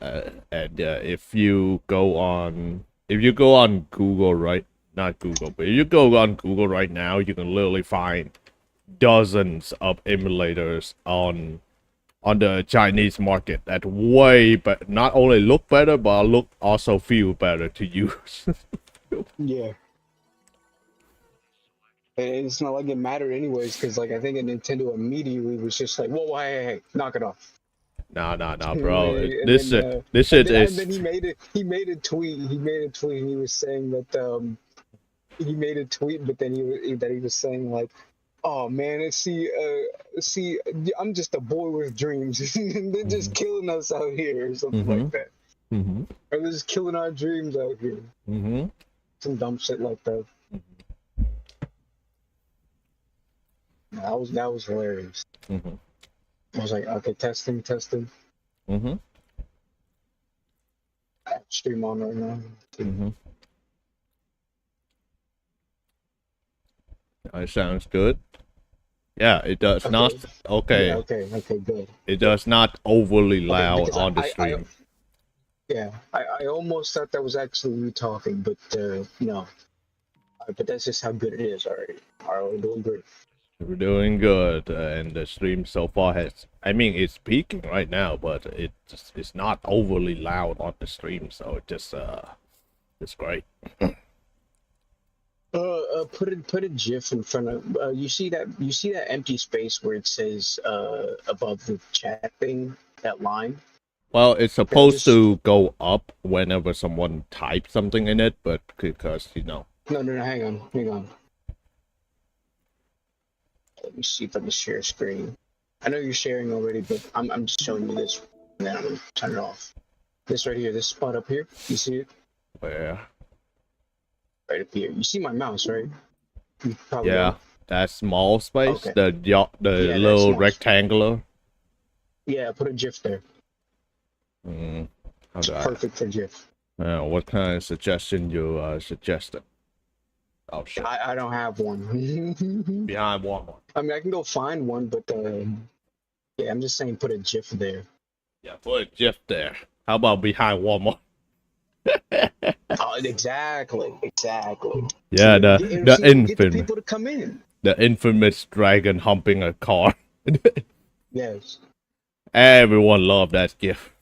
And if you go on Google, right? Not Google, but if you go on Google right now, you can literally find dozens of emulators on the Chinese market that way, but not only look better, but look also feel better to use. Yeah. And it's not like it mattered anyways, because like I think Nintendo immediately was just like, whoa, hey, knock it off. Nah, And bro. then, and This then, shit, uh, this and shit then, and is. then he made a tweet. He made a tweet. And he was saying that he made a tweet, but then he was saying like, oh man, see, I'm just a boy with dreams. They're just killing us out here, or something Mm-hmm. like that. Mm-hmm. Or they're just killing our dreams out here. Mm-hmm. Some dumb shit like that. That was hilarious. Mm-hmm. I was like, okay, testing. Mm-hmm. Stream on right now. Mm-hmm. It sounds good. Yeah, it does Okay. not. Okay. Yeah, okay, good. It does not overly loud because on the stream. I almost thought that was actually you talking, but no. But that's just how good it is already. Alright, we're doing great. We're doing good, and the stream so far has. I mean, it's peaking right now, but it's not overly loud on the stream, so it's great. Put a GIF in front of you see that empty space where it says above the chat thing, that line. Well, it's supposed to go up whenever someone types something in it, but because No, hang on. Let me see if I can share screen. I know you're sharing already, but I'm just showing you this, and then I'm gonna turn it off. This right here, this spot up here, you see it? Where? Right up here. You see my mouse, right? Yeah, don't. that small space, Okay. the little rectangular. Yeah, put a GIF there. It's perfect for GIF. What kind of suggestion you suggested? Oh shit! I don't have one. Behind Walmart. I mean, I can go find one, but yeah, I'm just saying put a GIF there. Yeah, put a GIF there. How about behind Walmart? Oh, exactly. Yeah, get the people to come in. The infamous dragon humping a car. Yes. Everyone loved that GIF.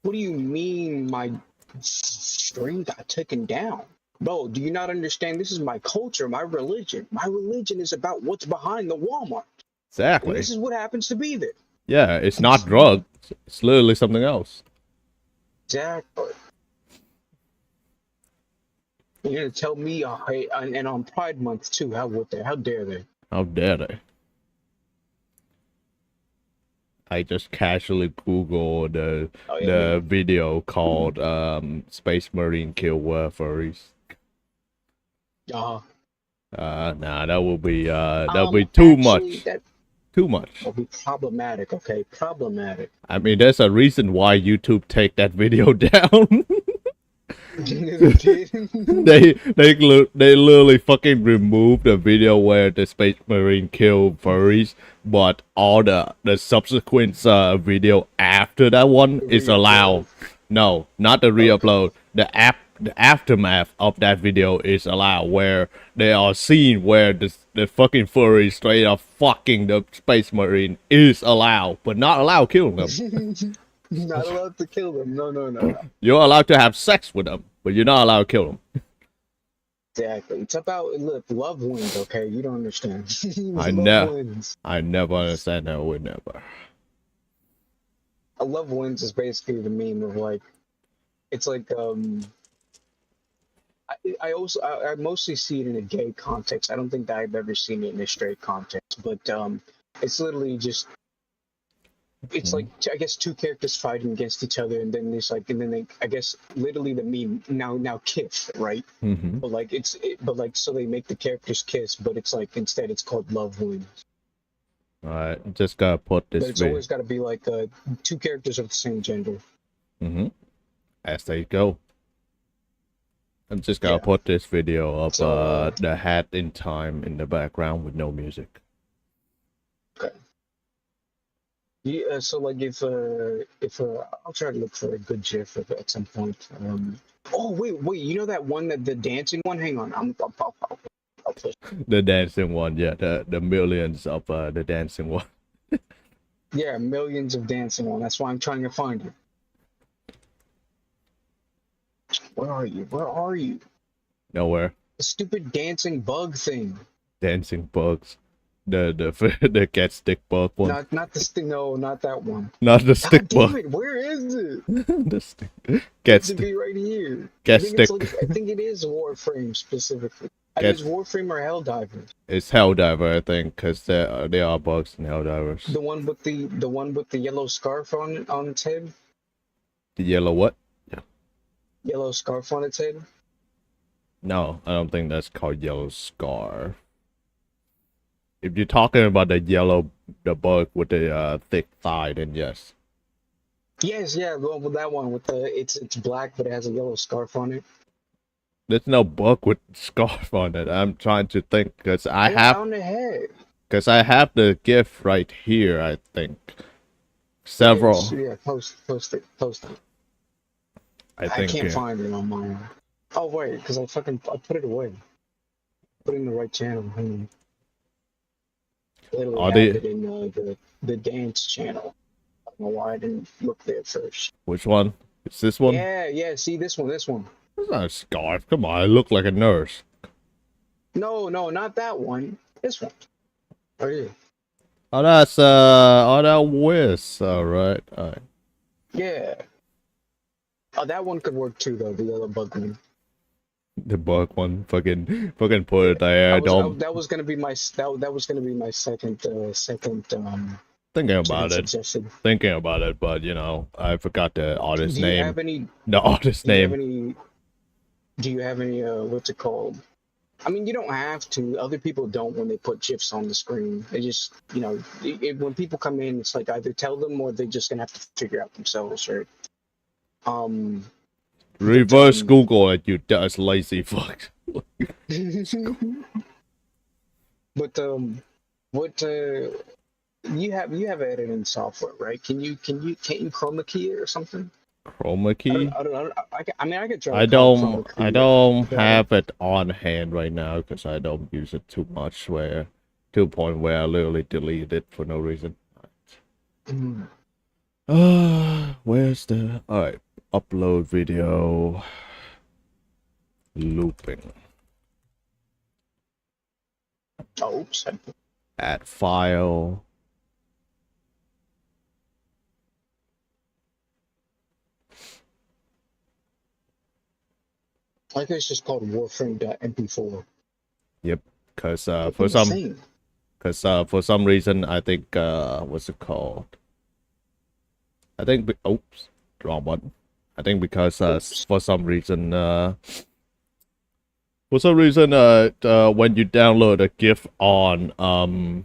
What do you mean my stream got taken down? Bro, do you not understand? This is my culture, my religion. My religion is about what's behind the Walmart. Exactly. And this is what happens to be there. Yeah, it's not drugs. It's literally something else. Exactly. You're gonna tell me, and on Pride Month too? How dare they? How dare they? I just casually Googled the video called Space Marine Kill Furries. Nah, that will be too much. Too much. That'll be problematic. Okay, problematic. I mean, there's a reason why YouTube take that video down. they literally fucking removed the video where the Space Marine kill furries, but all the subsequent video after that one is allowed. No, not the re-upload. The aftermath of that video is allowed, where they are seen where the fucking furry straight up fucking the Space Marine is allowed, but not allowed killing them. Not allowed to kill them. No. You're allowed to have sex with them, but you're not allowed to kill them. Exactly. It's about love wins. Okay, you don't understand. I never understand that. Would never. A love wins is basically the meme of like, it's like I mostly see it in a gay context. I don't think that I've ever seen it in a straight context, but it's literally just. It's like, I guess, two characters fighting against each other, and then they, I guess, literally the meme now kiss, right? Mm-hmm. But so they make the characters kiss, but it's like instead it's called love wins. Alright, just gotta put this. But it's always gotta be like two characters of the same gender. Mm-hmm. As they go. I'm just gonna put this video of the hat in time in the background with no music. Okay. Yeah, so like if I'll try to look for a good GIF at some point. Oh wait, you know that one that the dancing one? Hang on, I'll push. The dancing one, yeah, the millions of the dancing one. Yeah, millions of dancing one. That's why I'm trying to find it. Where are you? Where are you? Nowhere. The stupid dancing bug thing. Dancing bugs. The the cat stick bug one. Not this thing. No, not that one. Not the God stick damn bug. it! Where is it? The stick. Cat It to stick. be right here. I Cat think it's stick. like I think it is Warframe specifically. I think Cat. it's Warframe or Helldivers. It's Helldiver, I think, because there are bugs in Helldivers. The one with the yellow scarf on its head. The yellow what? Yellow scarf on its head. No, I don't think that's called yellow scar. If you're talking about the bug with the thick thigh, then yes. Yes, yeah, well, that one with the it's black but it has a yellow scarf on it. There's no bug with scarf on it. I'm trying to think because I Yeah, have on the head. the GIF right here. I think several. Yeah, post it. I I think can't find it on mine. Oh wait, because I put it away. Put it in the right channel. Literally Are have they? it in the dance channel. I don't know why I didn't look there first. Which one? Is this one? Yeah. See this one. It's not a scarf. Come on, I look like a nurse. No, not that one. This one. Right here. Oh, that's that Wiz. All right. Yeah. Oh, that one could work too, though. The yellow bug one. The bug one, fucking put it there. That was gonna be my second Thinking about it. suggestion. Thinking about it, but you know, I forgot the artist Do you name. have any? The artist Do you have name. any? Do you have any? What's it called? I mean, you don't have to. Other people don't when they put GIFs on the screen. They just, when people come in, it's like either tell them or they're just gonna have to figure out themselves, right? Reverse Google it, you dust lazy fuck. But what you have editing software, right? Can't you chroma key it or something? Chroma key? I mean, I could try. I don't have it on hand right now because I don't use it too much. To a point where I literally delete it for no reason. Where's the alright? Upload video. Looping. Oops. Add file. I think it's just called Warframe.mp4. Yep, because for some reason I think what's it called? I think oops, wrong button. I think because for some reason when you download a GIF on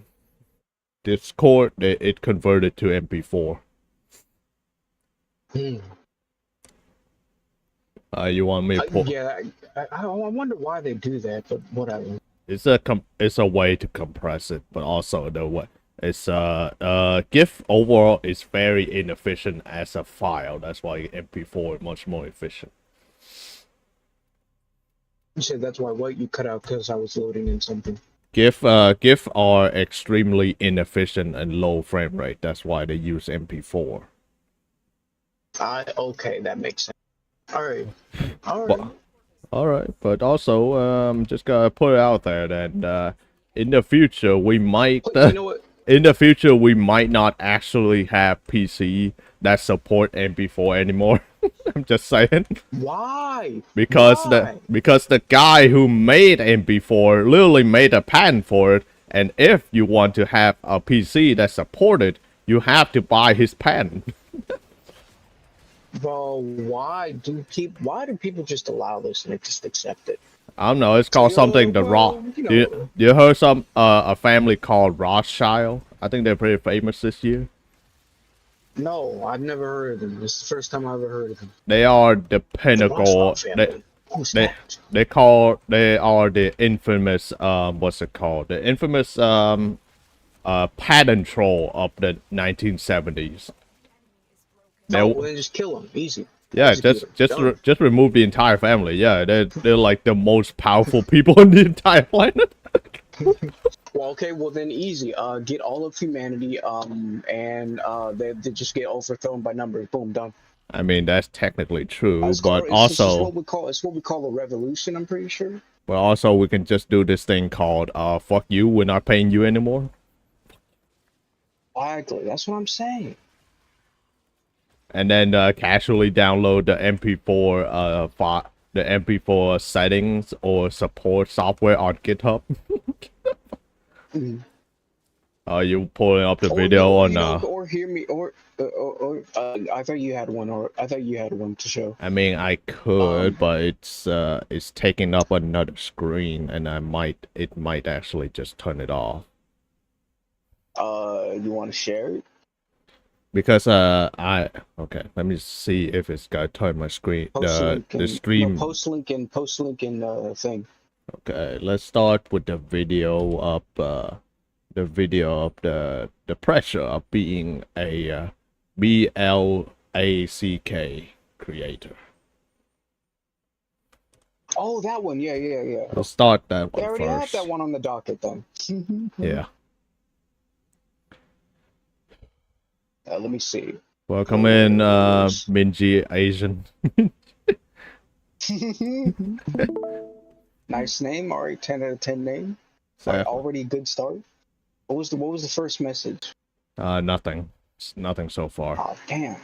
Discord, it converted to MP4. You want me to put? Yeah, I wonder why they do that, but whatever. It's a way to compress it, but also the way it's GIF overall is very inefficient as a file. That's why MP4 is much more efficient. You said that's why what you cut out because I was loading in something. GIF are extremely inefficient and low frame rate. That's why they use MP4. Okay, that makes sense. All right, but also just gotta put it out there that in the future we might you know what? in the future we might not actually have PC that support MP4 anymore. I'm just saying. Why? Because the guy who made MP4 literally made a patent for it, and if you want to have a PC that support it, you have to buy his patent. Well, why do people just allow this and just accept it? I don't know. It's called something the Rock. You heard a family called Rothschild? I think they're pretty famous this year. No, I've never heard of them. This is the first time I've ever heard of them. They are the pinnacle. They are the infamous what's it called? The infamous pattern troll of the 1970s. Oh, well, then just kill him. Easy. Yeah, Execute him. just remove the entire family. Yeah, they're like the most powerful people on the entire planet. Well, okay, well then easy. Get all of humanity, and they just get overthrown by numbers. Boom, done. I mean, that's technically true, It's just what we call a revolution. I'm pretty sure. but also we can just do this thing called fuck you, we're not paying you anymore. Exactly. That's what I'm saying. And then casually download the MP4 file, the MP4 settings or support software on GitHub. You pulling up the video on or hear me or I thought you had one, or I thought you had one to show. I mean, I could, but it's taking up another screen, and it might actually just turn it off. You want to share it? Because okay, let me see if it's gonna turn my screen the stream. No, post link in thing. Okay, let's start with the video of the pressure of being a BLACK creator. Oh, that one. Yeah. Let's start that They one already first. have that one on the docket then. Yeah. Let me see. Welcome in, Minji Asian. Nice name. All right, 10 out of 10 name. Already a good start. What was the first message? Nothing. Nothing so far. Oh, damn.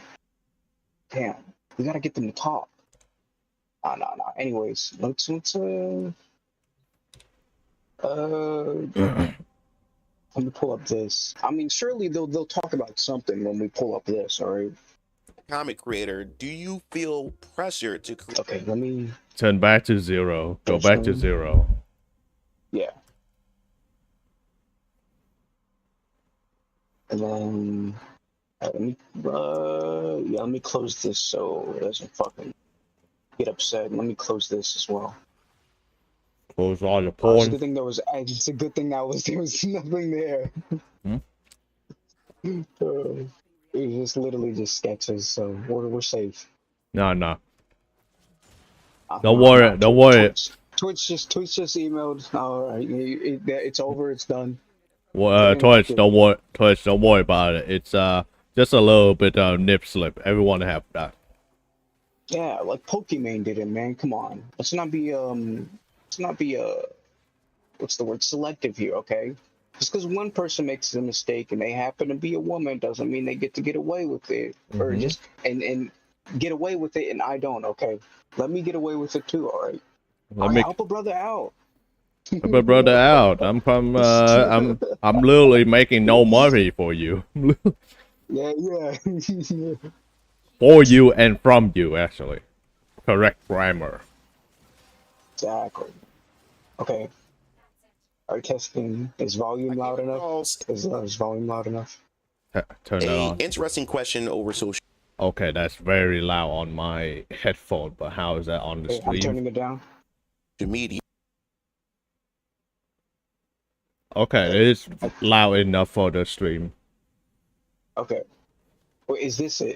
We gotta get them to talk. No. Anyways, let's let me pull up this. I mean, surely they'll talk about something when we pull up this, all right? Comic creator, do you feel pressure to create? Okay, let me turn back to 0. Go back to 0. Yeah. And then let me close this so it doesn't fucking get upset. Let me close this as well. Close all your porn. It's a good thing there was nothing there. It's just literally just sketches, so we're safe. No. Don't worry. Twitch just emailed. All right, it's over. It's done. Well, Twitch, don't worry about it. It's just a little bit of nip slip. Everyone have that. Yeah, like Pokemon did it, man. Come on, let's not be what's the word, selective here, okay? Just because one person makes a mistake and they happen to be a woman doesn't mean they get to get away with it, or just and get away with it, and I don't. Okay, let me get away with it too. All right, help a brother out. Help a brother out. I'm literally making no money for you. Yeah. For you and from you, actually. Correct grammar. Exactly. Okay. Are testing? Is volume loud enough? Is volume loud enough? Turn it on. Interesting question over social. Okay, that's very loud on my headphone, but how is that on the stream? I'm turning it down. Media. Okay, it is loud enough for the stream. Okay. Well, is this a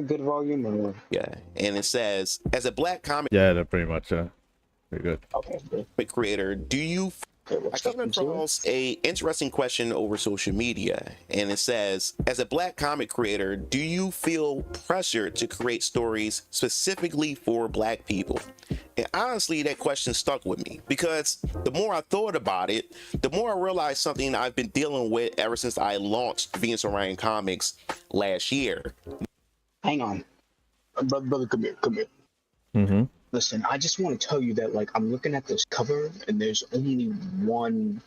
good volume or? Yeah, and it says, as a black comic. Yeah, they're pretty much pretty good. Okay. Good. Creator, do you? I came across a interesting question over social media, and it says, as a black comic creator, do you feel pressure to create stories specifically for black people? And honestly, that question stuck with me because the more I thought about it, the more I realized something I've been dealing with ever since I launched Venus Orion Comics last year. Hang on, brother, come here. Mm-hmm. Listen, I just want to tell you that, like, I'm looking at this cover, and there's only one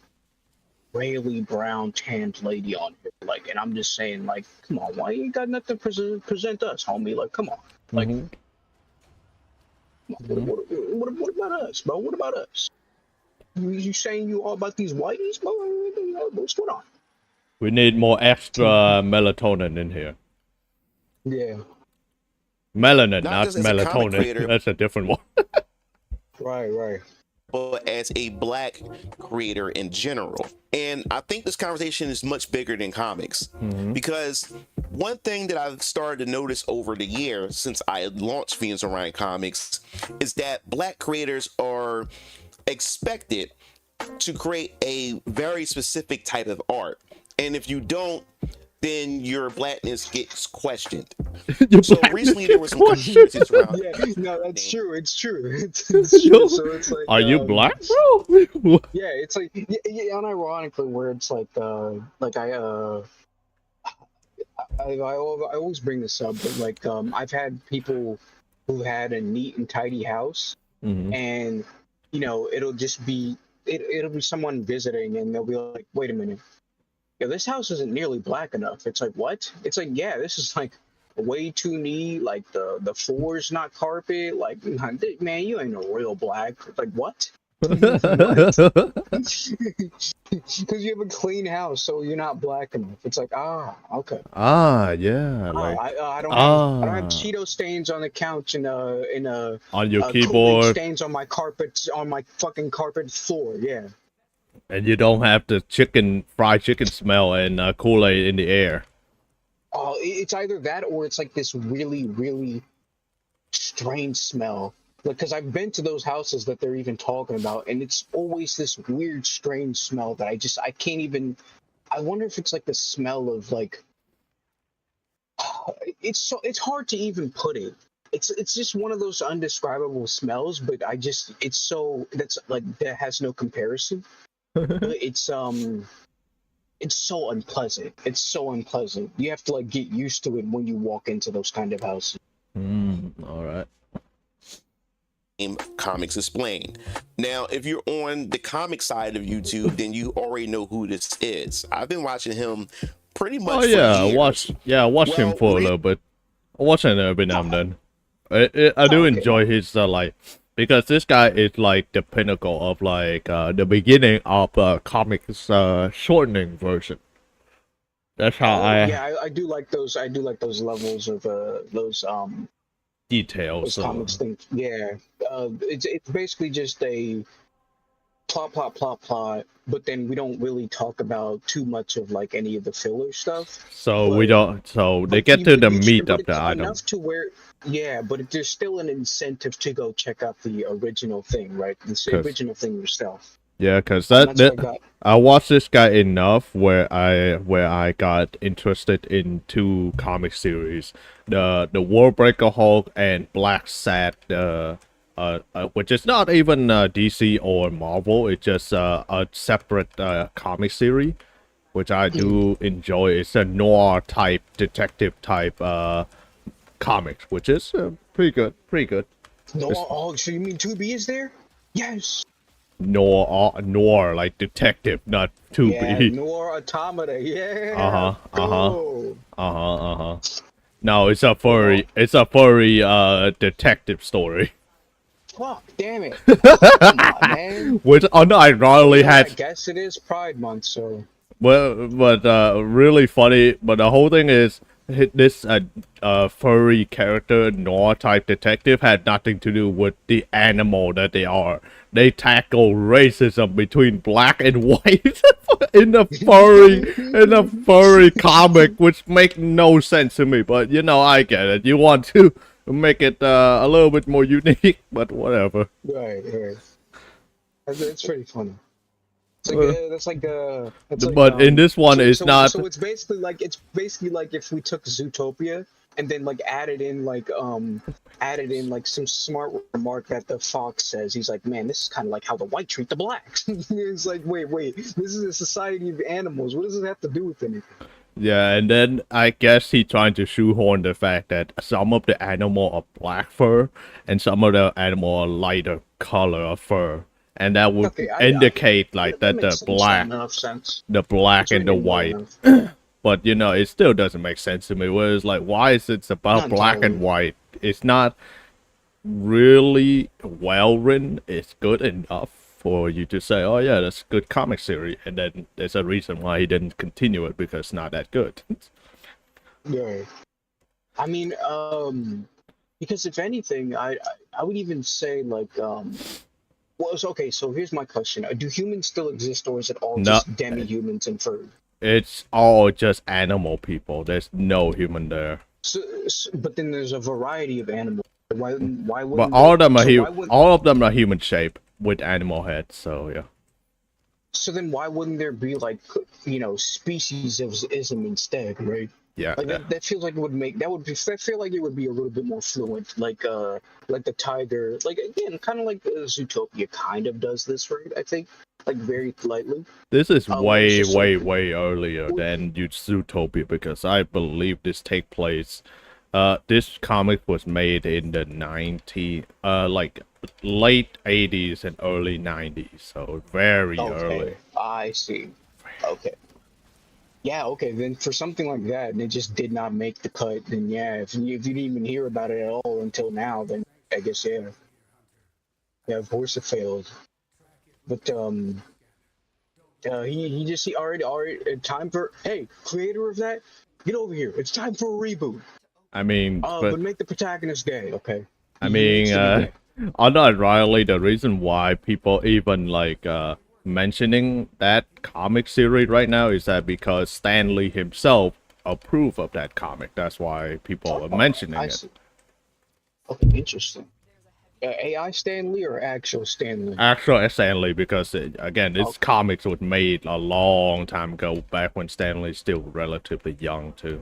really brown tanned lady on here. Like, and I'm just saying, like, come on, why you ain't got nothing to present us, homie? Like, come on. Like, what about us, bro? What about us? You saying you all about these whiteys, bro? What's going on? We need more extra melatonin in here. Yeah. Melanin, not melatonin. That's a different one. Right. but as a black creator in general. And I think this conversation is much bigger than comics, because one thing that I've started to notice over the years since I launched Phoenix Orion Comics is that black creators are expected to create a very specific type of art. And if you don't, then your blackness gets questioned. So recently there was some controversies around. Yeah, no, that's true. It's true. It's true. So it's like, Are you black, bro? yeah, it's like, yeah, unironically, where it's like I always bring this up, but like, I've had people who had a neat and tidy house, and you know, it'll just be it'll be someone visiting, and they'll be like, wait a minute, yeah, this house isn't nearly black enough. It's like, what? It's like, yeah, this is like way too neat. Like the floor's not carpet. Like, man, you ain't no real black. Like, what? What? Because you have a clean house, so you're not black enough. It's like, okay. Yeah, like I don't have Cheeto stains on the couch and on your Kool-Aid keyboard, stains on my carpet, on my fucking carpet floor. Yeah. and you don't have the fried chicken smell and Kool-Aid in the air. Oh, it's either that or it's like this really, really strange smell. Like, because I've been to those houses that they're even talking about, and it's always this weird, strange smell that I can't even. I wonder if it's like the smell of like. It's hard to even put it. It's just one of those undescribable smells, but that has no comparison. It's so unpleasant. It's so unpleasant. You have to like get used to it when you walk into those kind of houses. All right. Comics Explained. Now, if you're on the comic side of YouTube, then you already know who this is. I've been watching him pretty much. Oh yeah, I watched him for a little bit. I watch him every now and then. I do enjoy his like, because this guy is like the pinnacle of like the beginning of comics shortening version. That's how I do like those. I do like those levels of those details. Those comics things. Yeah, it's basically just a plot, but then we don't really talk about too much of like any of the filler stuff. So we don't. So they get to the meat of the item. Enough to where, yeah, but there's still an incentive to go check out the original thing, right? The original thing yourself. Yeah, because I watched this guy enough where I got interested in two comic series, the Warbreaker Hulk and Black Sat, which is not even DC or Marvel. It's just a separate comic series, which I do enjoy. It's a noir type, detective type comics, which is pretty good. Noir. Oh, so you mean 2B is there? Yes. Noir, like detective, not 2B. Yeah, Noir Automata, yeah. No, it's a furry detective story. Fuck, damn it. Come on, man. Which unironically I guess it is Pride Month, so. Well, but really funny. But the whole thing is, this furry character, noir type detective, had nothing to do with the animal that they are. They tackle racism between black and white in a furry comic, which make no sense to me. But you know, I get it. You want to make it a little bit more unique, but whatever. Right. It's pretty funny. But in this one, it's not. So it's basically like if we took Zootopia and then like added in like some smart remark that the fox says. He's like, man, this is kind of like how the white treat the blacks. It's like, wait, this is a society of animals. What does it have to do with anything? Yeah, and then I guess he's trying to shoehorn the fact that some of the animal are black fur and some of the animal are lighter color of fur. And that would indicate like that the black and the white. But you know, it still doesn't make sense to me. Whereas like, why is it about black and white? It's not really well written. It's good enough for you to say, oh yeah, that's a good comic series. And then there's a reason why he didn't continue it, because it's not that good. Yeah. I mean, because if anything, I would even say like Well, okay. So here's my question: do humans still exist, or is it all No, just demi-humans and fur? it's all just animal people. There's no human there. But then there's a variety of animals. Why But wouldn't all they? of them are So why would? all of them are human shape with animal heads. So yeah. So then why wouldn't there be like species of ism instead, right? Yeah, Like that feels like it would make that would be I feel like it would be a little bit more fluent, like the tiger, like again, kind of like Zootopia kind of does this, right? I think like very lightly. this is Where it's way, just like way, way earlier than Zootopia because I believe this take place. This comic was made in the like late 80s and early 90s, so very early. okay, I see. Okay. Yeah, okay, then for something like that, and it just did not make the cut, then yeah, if you didn't even hear about it at all until now, then I guess yeah, of course it failed. But he already time for hey, creator of that, get over here. It's time for a reboot. I mean, But make the protagonist gay, okay? I He needs mean, to be gay. unironically, the reason why people even like mentioning that comic series right now is that because Stan Lee himself approved of that comic. That's why people are mentioning I it. see. Okay, interesting. AI Stan Lee or actual Stan Lee? Actual Stan Lee, because again, this Okay. comics was made a long time ago, back when Stan Lee's still relatively young too.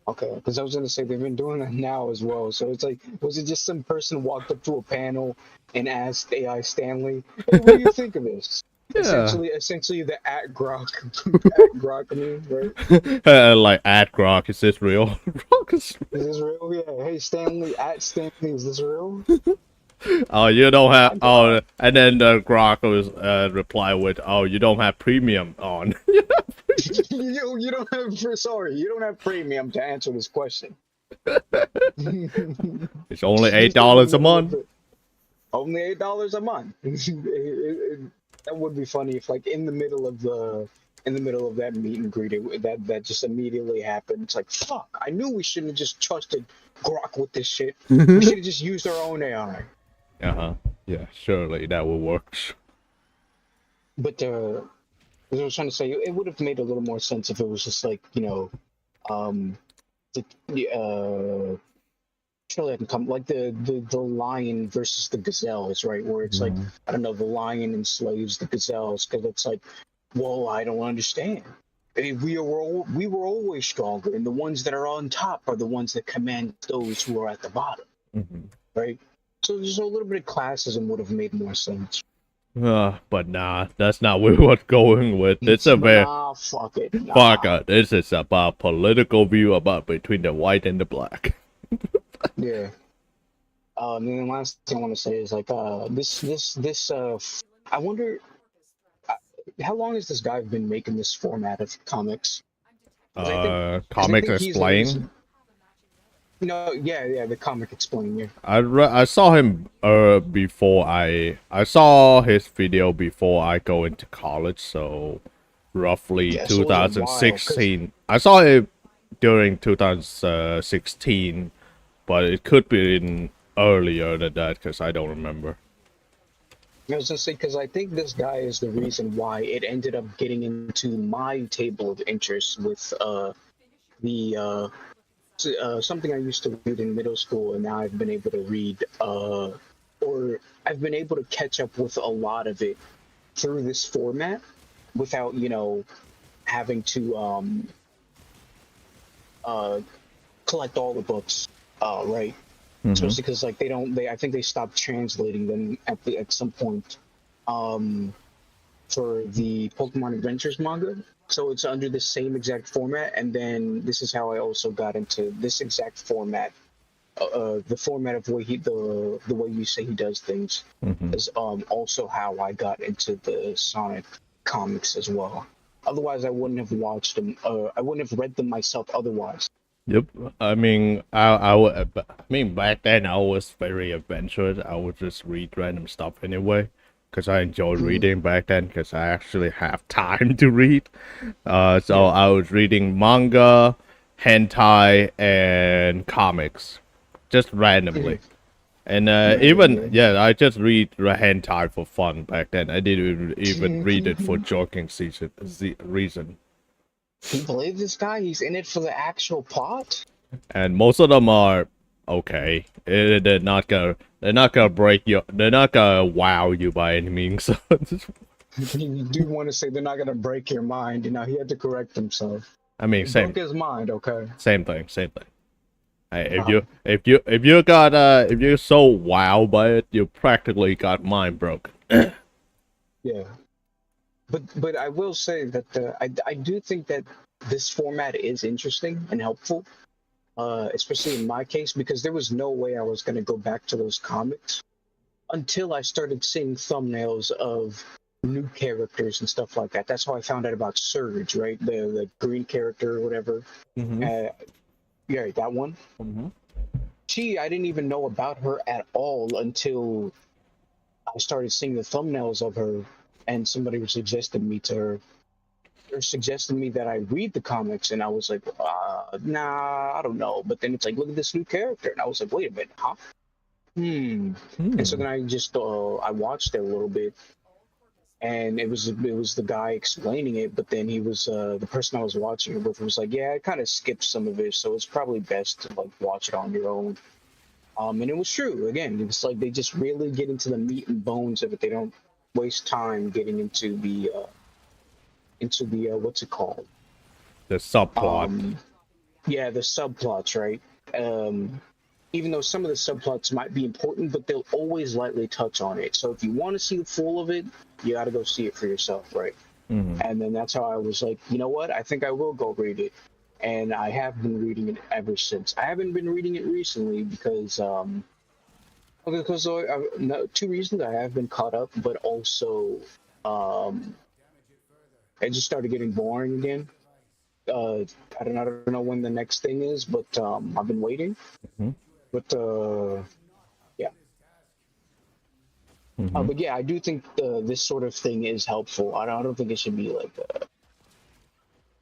Okay, because I was gonna say they've been doing that now as well. So it's like, was it just some person walked up to a panel and asked AI Stanley, "Hey, what do you think of this?" Yeah. Essentially the at Grok, at Grok meme, right? Like at Grok, is this real? Grok is Is this real? Yeah. Hey, Stanley, at Stanley, is this real? oh, you don't have. At Grok. Oh, and then the Grok was reply with, "Oh, you don't have premium on." You don't have sorry, you don't have premium to answer this question. It's only Just in the $8 a middle of month. it. Only $8 a month. That would be funny if, like, in the middle of that meet and greet, that just immediately happened. It's like, fuck! I knew we shouldn't have just trusted Grok with this shit. We should have just used our own AI. Yeah, surely that will work. But as I was trying to say, it would have made a little more sense if it was just like um, the surely I can come like the lion versus the gazelles, right? Where it's like I don't know, the lion enslaves the gazelles because it's like, well, I don't understand. I mean, we were always stronger, and the ones that are on top are the ones that command those who are at the bottom, right? So just a little bit of classism would have made more sense. But nah, that's not what we're going with. It's a But very nah, fuck it. Nah. fuck it. This is about political view about between the white and the black. Yeah. And then the last thing I want to say is like this I wonder how long has this guy been making this format of comics? 'Cause I Comics think he's the explain. reason. No, yeah, the comic explain. Yeah. I saw him before I saw his video before I go into college, so roughly Yeah, so it was a while, 2016. I saw it during 2016, but it could be in earlier than that because I don't remember. I was gonna say because I think this guy is the reason why it ended up getting into my table of interests with the something I used to read in middle school, and now I've been able to read, or I've been able to catch up with a lot of it through this format without, having to collect all the books, right? Especially because like I think they stopped translating them at some point, for the Pokemon Adventures manga. So it's under the same exact format, and then this is how I also got into this exact format. The format of the way you say he does things is also how I got into the Sonic comics as well. Otherwise, I wouldn't have watched them. I wouldn't have read them myself. Otherwise, Yep. I mean, back then I was very adventurous. I would just read random stuff anyway, because I enjoyed reading back then. Because I actually have time to read. So I was reading manga, hentai, and comics, just randomly. And even I just read the hentai for fun back then. I didn't even read it for joking reason. Can you believe this guy? He's in it for the actual plot. And most of them are okay. They're not gonna break you. They're not gonna wow you by any means. You do want to say they're not gonna break your mind. You know, he had to correct himself. I mean, It same. broke his mind. Okay. Same thing. If you're so wowed by it, you practically got mind broken. Yeah. But I will say that I do think that this format is interesting and helpful, especially in my case, because there was no way I was going to go back to those comics until I started seeing thumbnails of new characters and stuff like that. That's how I found out about Surge, right? The green character or whatever. Yeah, that one. I didn't even know about her at all until I started seeing the thumbnails of her, and somebody suggested me to her, or suggested me that I read the comics, and I was like, nah, I don't know. But then it's like, look at this new character, and I was like, wait a minute, huh? And so then I just I watched it a little bit, and it was the guy explaining it, but then he was the person I was watching it with was like, yeah, I kind of skipped some of it, so it's probably best to like watch it on your own. And it was true. Again, it's like they just really get into the meat and bones of it. They don't waste time getting into the what's it called? The subplot. Yeah, the subplots, right? Even though some of the subplots might be important, but they'll always lightly touch on it. So if you want to see the full of it, you got to go see it for yourself, right? And then that's how I was like, you know what? I think I will go read it. And I have been reading it ever since. I haven't been reading it recently because two reasons. I have been caught up, but also it just started getting boring again. I don't know when the next thing is, but I've been waiting. But yeah. But yeah, I do think this sort of thing is helpful. I don't think it should be like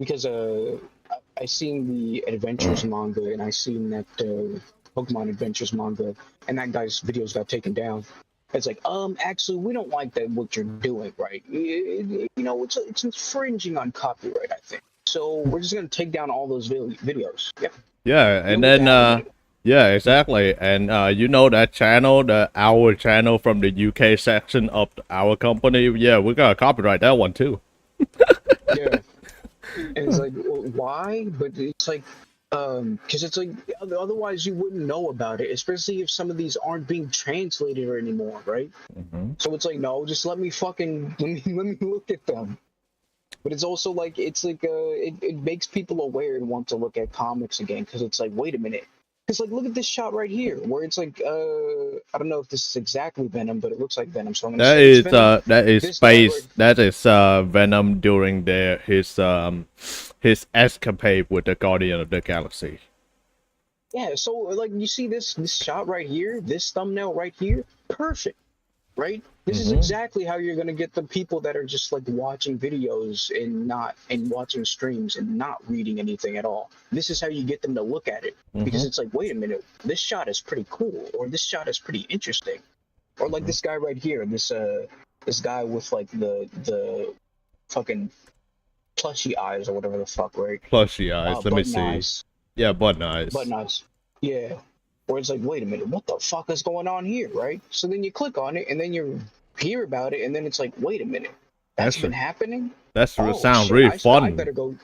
because I seen the Adventures manga, and I seen that Pokemon Adventures manga, and that guy's videos got taken down. It's like, actually, we don't like that what you're doing, right? You know, it's infringing on copyright, I think. So we're just gonna take down all those videos. Yep. Yeah, and then yeah, exactly. And you know that channel, our channel from the UK section of our company. Yeah, we're gonna copyright that one too. Yeah. And it's like, well, why? But it's like, because it's like, otherwise you wouldn't know about it, especially if some of these aren't being translated anymore, right? So it's like, no, just let me look at them. But it's also like, it's like, it makes people aware and want to look at comics again, because it's like, wait a minute. Because like, look at this shot right here, where it's like, I don't know if this is exactly Venom, but it looks like Venom. So I'm gonna say it's Venom. That is This space. guy That is Venom during his escapade with the Guardian of the Galaxy. Yeah, so like you see this shot right here, this thumbnail right here, perfect, right? This is exactly how you're gonna get the people that are just like watching videos and watching streams and not reading anything at all. This is how you get them to look at it, because it's like, wait a minute, this shot is pretty cool, or this shot is pretty interesting, or like this guy right here, this guy with like the fucking plushy eyes or whatever the fuck, right? Plushy eyes. Let me see. Eyes. Yeah, button eyes. Button eyes. Yeah. Where it's like, wait a minute, what the fuck is going on here, right? So then you click on it, and then you hear about it, and then it's like, wait a minute, that's been happening? That sounds really fun. I better go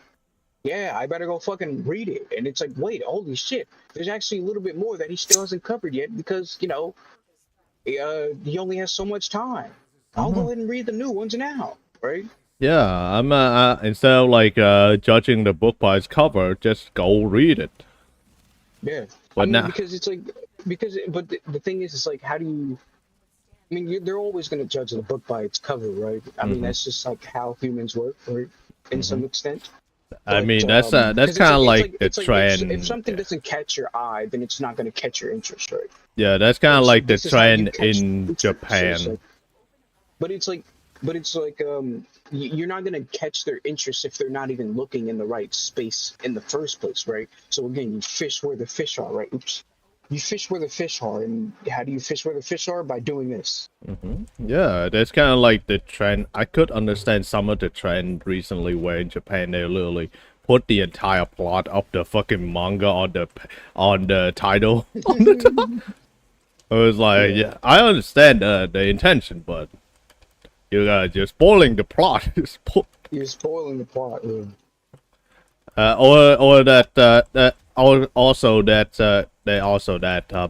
fucking read it. And it's like, wait, holy shit, there's actually a little bit more that he still hasn't covered yet, because, you know, he only has so much time. I'll go ahead and read the new ones now, right? Yeah, I'm instead of like judging the book by its cover, just go read it. Yeah, but now because it's like but the thing is, it's like, how do you? I mean, they're always going to judge the book by its cover, right? I mean, that's just like how humans work, right? In some extent. I mean, that's kind of like the trend. If something doesn't catch your eye, then it's not going to catch your interest, right? Yeah, that's kind of like the trend in Japan. So it's like, you're not going to catch their interest if they're not even looking in the right space in the first place, right? So again, you fish where the fish are, right? Oops. you fish where the fish are, and how do you fish where the fish are? By doing this. Yeah, that's kind of like the trend. I could understand some of the trend recently where in Japan they literally put the entire plot of the fucking manga on the title on the top. It was like, yeah, I understand the intention, but you're spoiling the plot. You're spoiling the plot. Or that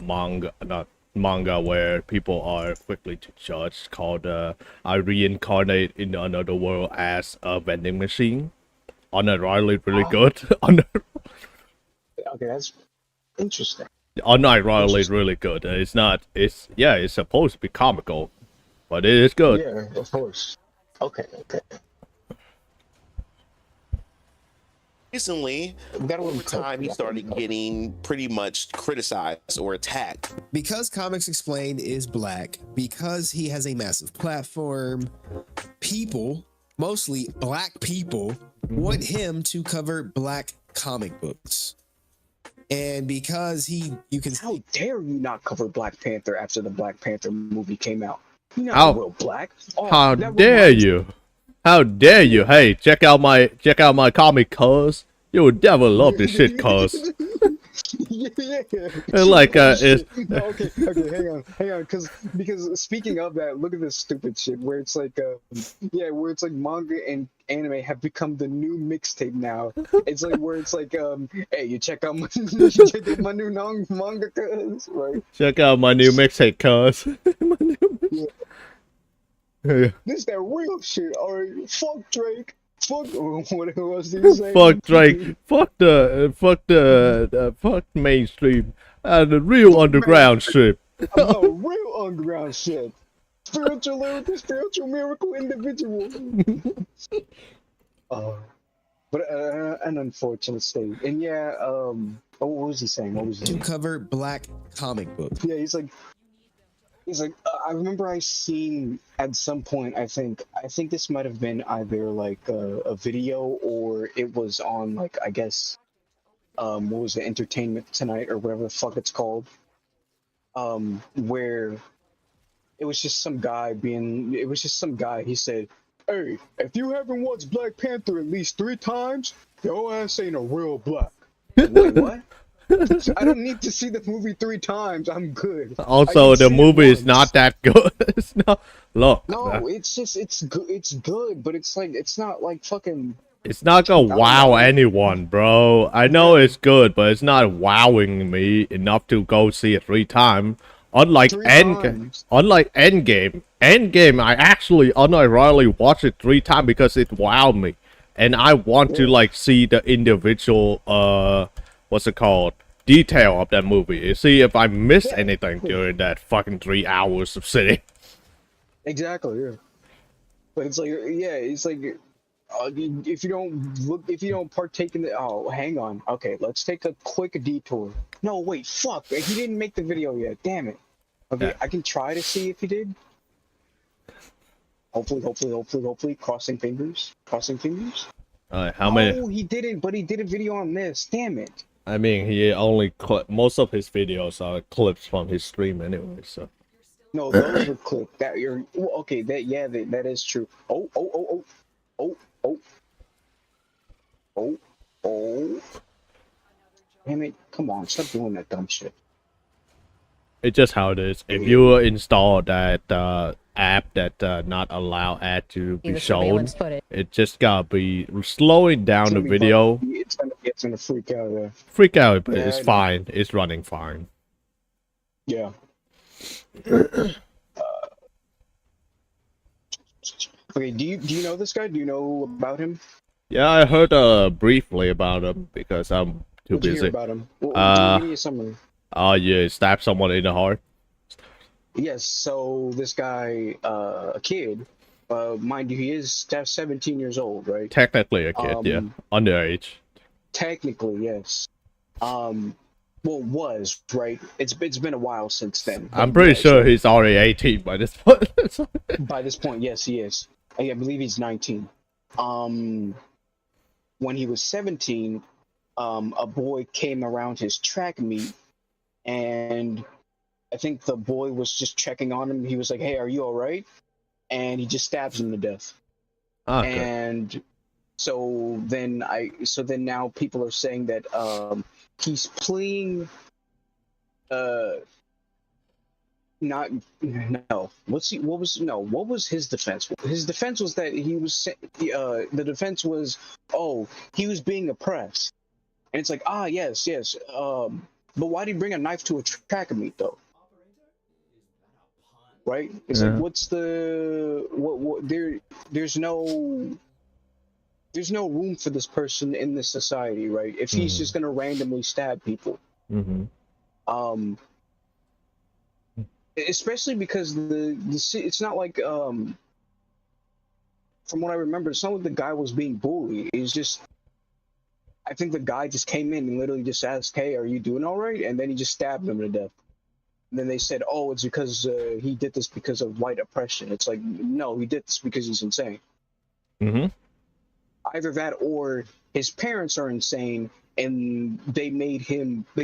manga, not manga, where people are quickly to judge, called I reincarnate in another world as a vending machine. Unironically really good. Okay, that's interesting. Unironically really good. It's not. It's supposed to be comical, but it is good. Yeah, of course. Okay. Recently, over time, he started getting pretty much criticized or attacked. Because Comics Explained is black, because he has a massive platform, people, mostly black people, want him to cover black comic books. And because you can... How dare you not cover Black Panther after the Black Panther movie came out? You're not real black. How dare you? How dare you? Hey, check out my comic, cuz. You would never love this shit, cuz. Yeah. Like it's No, okay, hang on, because speaking of that, look at this stupid shit where it's like where it's like manga and anime have become the new mixtape now. It's like where it's like hey, you check out my new manga, cuz, right? Check out my new mixtape, cuz. Yeah. This that real shit. Alright, fuck Drake. Fuck what else did you say? Fuck Drake. Fuck mainstream. The real underground shit. No, real underground shit. Spiritual miracle individual. But an unfortunate state. And yeah, what was he saying? To cover black comic books. Yeah, he's like, I remember I seen at some point, I think this might have been either like a video or it was on like, I guess, what was it, Entertainment Tonight or whatever the fuck it's called, where it was just some guy, he said, hey, if you haven't watched Black Panther at least 3 times, your ass ain't a real black. Wait, what? I don't need to see the movie 3 times. I'm good. Also, the movie is not that good. It's not. Look. No, it's just it's good, but it's like it's not like fucking. It's not gonna wow anyone, bro. I know it's good, but it's not wowing me enough to go see it 3 times. Unlike Endgame, I actually unironically watched it 3 times because it wowed me, and I want to like see the individual what's it called, detail of that movie. See if I missed anything during that fucking 3 hours of sitting. Exactly, yeah. But it's like, yeah, it's like if you don't partake in the. Oh, hang on. Okay, let's take a quick detour. No, wait, fuck. He didn't make the video yet. Damn it. Okay, yeah. I can try to see if he did. Hopefully. Crossing fingers. How many? Oh, he didn't, but he did a video on this. Damn it. I mean, he only most of his videos are clips from his stream anyway, so. No, those were clips. That you're okay. That is true. Oh. Damn it! Come on, stop doing that dumb shit. It's just how it is. If you install that app that not allow ad to be shown, it just gotta be slowing down the video. It's gonna freak out. Yeah. Freak out, but it's fine. It's running fine. Yeah. Okay. Do you know this guy? Do you know about him? Yeah, I heard briefly about him because I'm too busy. What'd you hear about him? Give me a summary. Oh yeah, stab someone in the heart. Yes, so this guy, a kid, mind you, he is 17 years old, right? Technically a kid, yeah, underage. Technically, yes. Well, was, right? It's been a while since then. I'm pretty sure he's already 18 by this point. By this point, yes, he is. I believe he's 19. When he was 17, a boy came around his track meet and I think the boy was just checking on him. He was like, "Hey, are you all right?" And he just stabs him to death. Okay. And so then now people are saying that he's playing not no what was his defense? His defense was that he was the defense was, oh, he was being oppressed. And it's like, ah, yes, yes, but why did he bring a knife to a track meet though? Right? It's like, Yeah. what's the what there's no room for this person in this society, right? If he's just gonna randomly stab people. Mm-hmm. Especially because it's not like from what I remember, it's not like the guy was being bullied. It's just, I think the guy just came in and literally just asked, "Hey, are you doing all right?" And then he just stabbed him to death. And then they said, "Oh, it's because he did this because of white oppression." It's like, no, he did this because he's insane. Mm-hmm. Either that or his parents are insane and they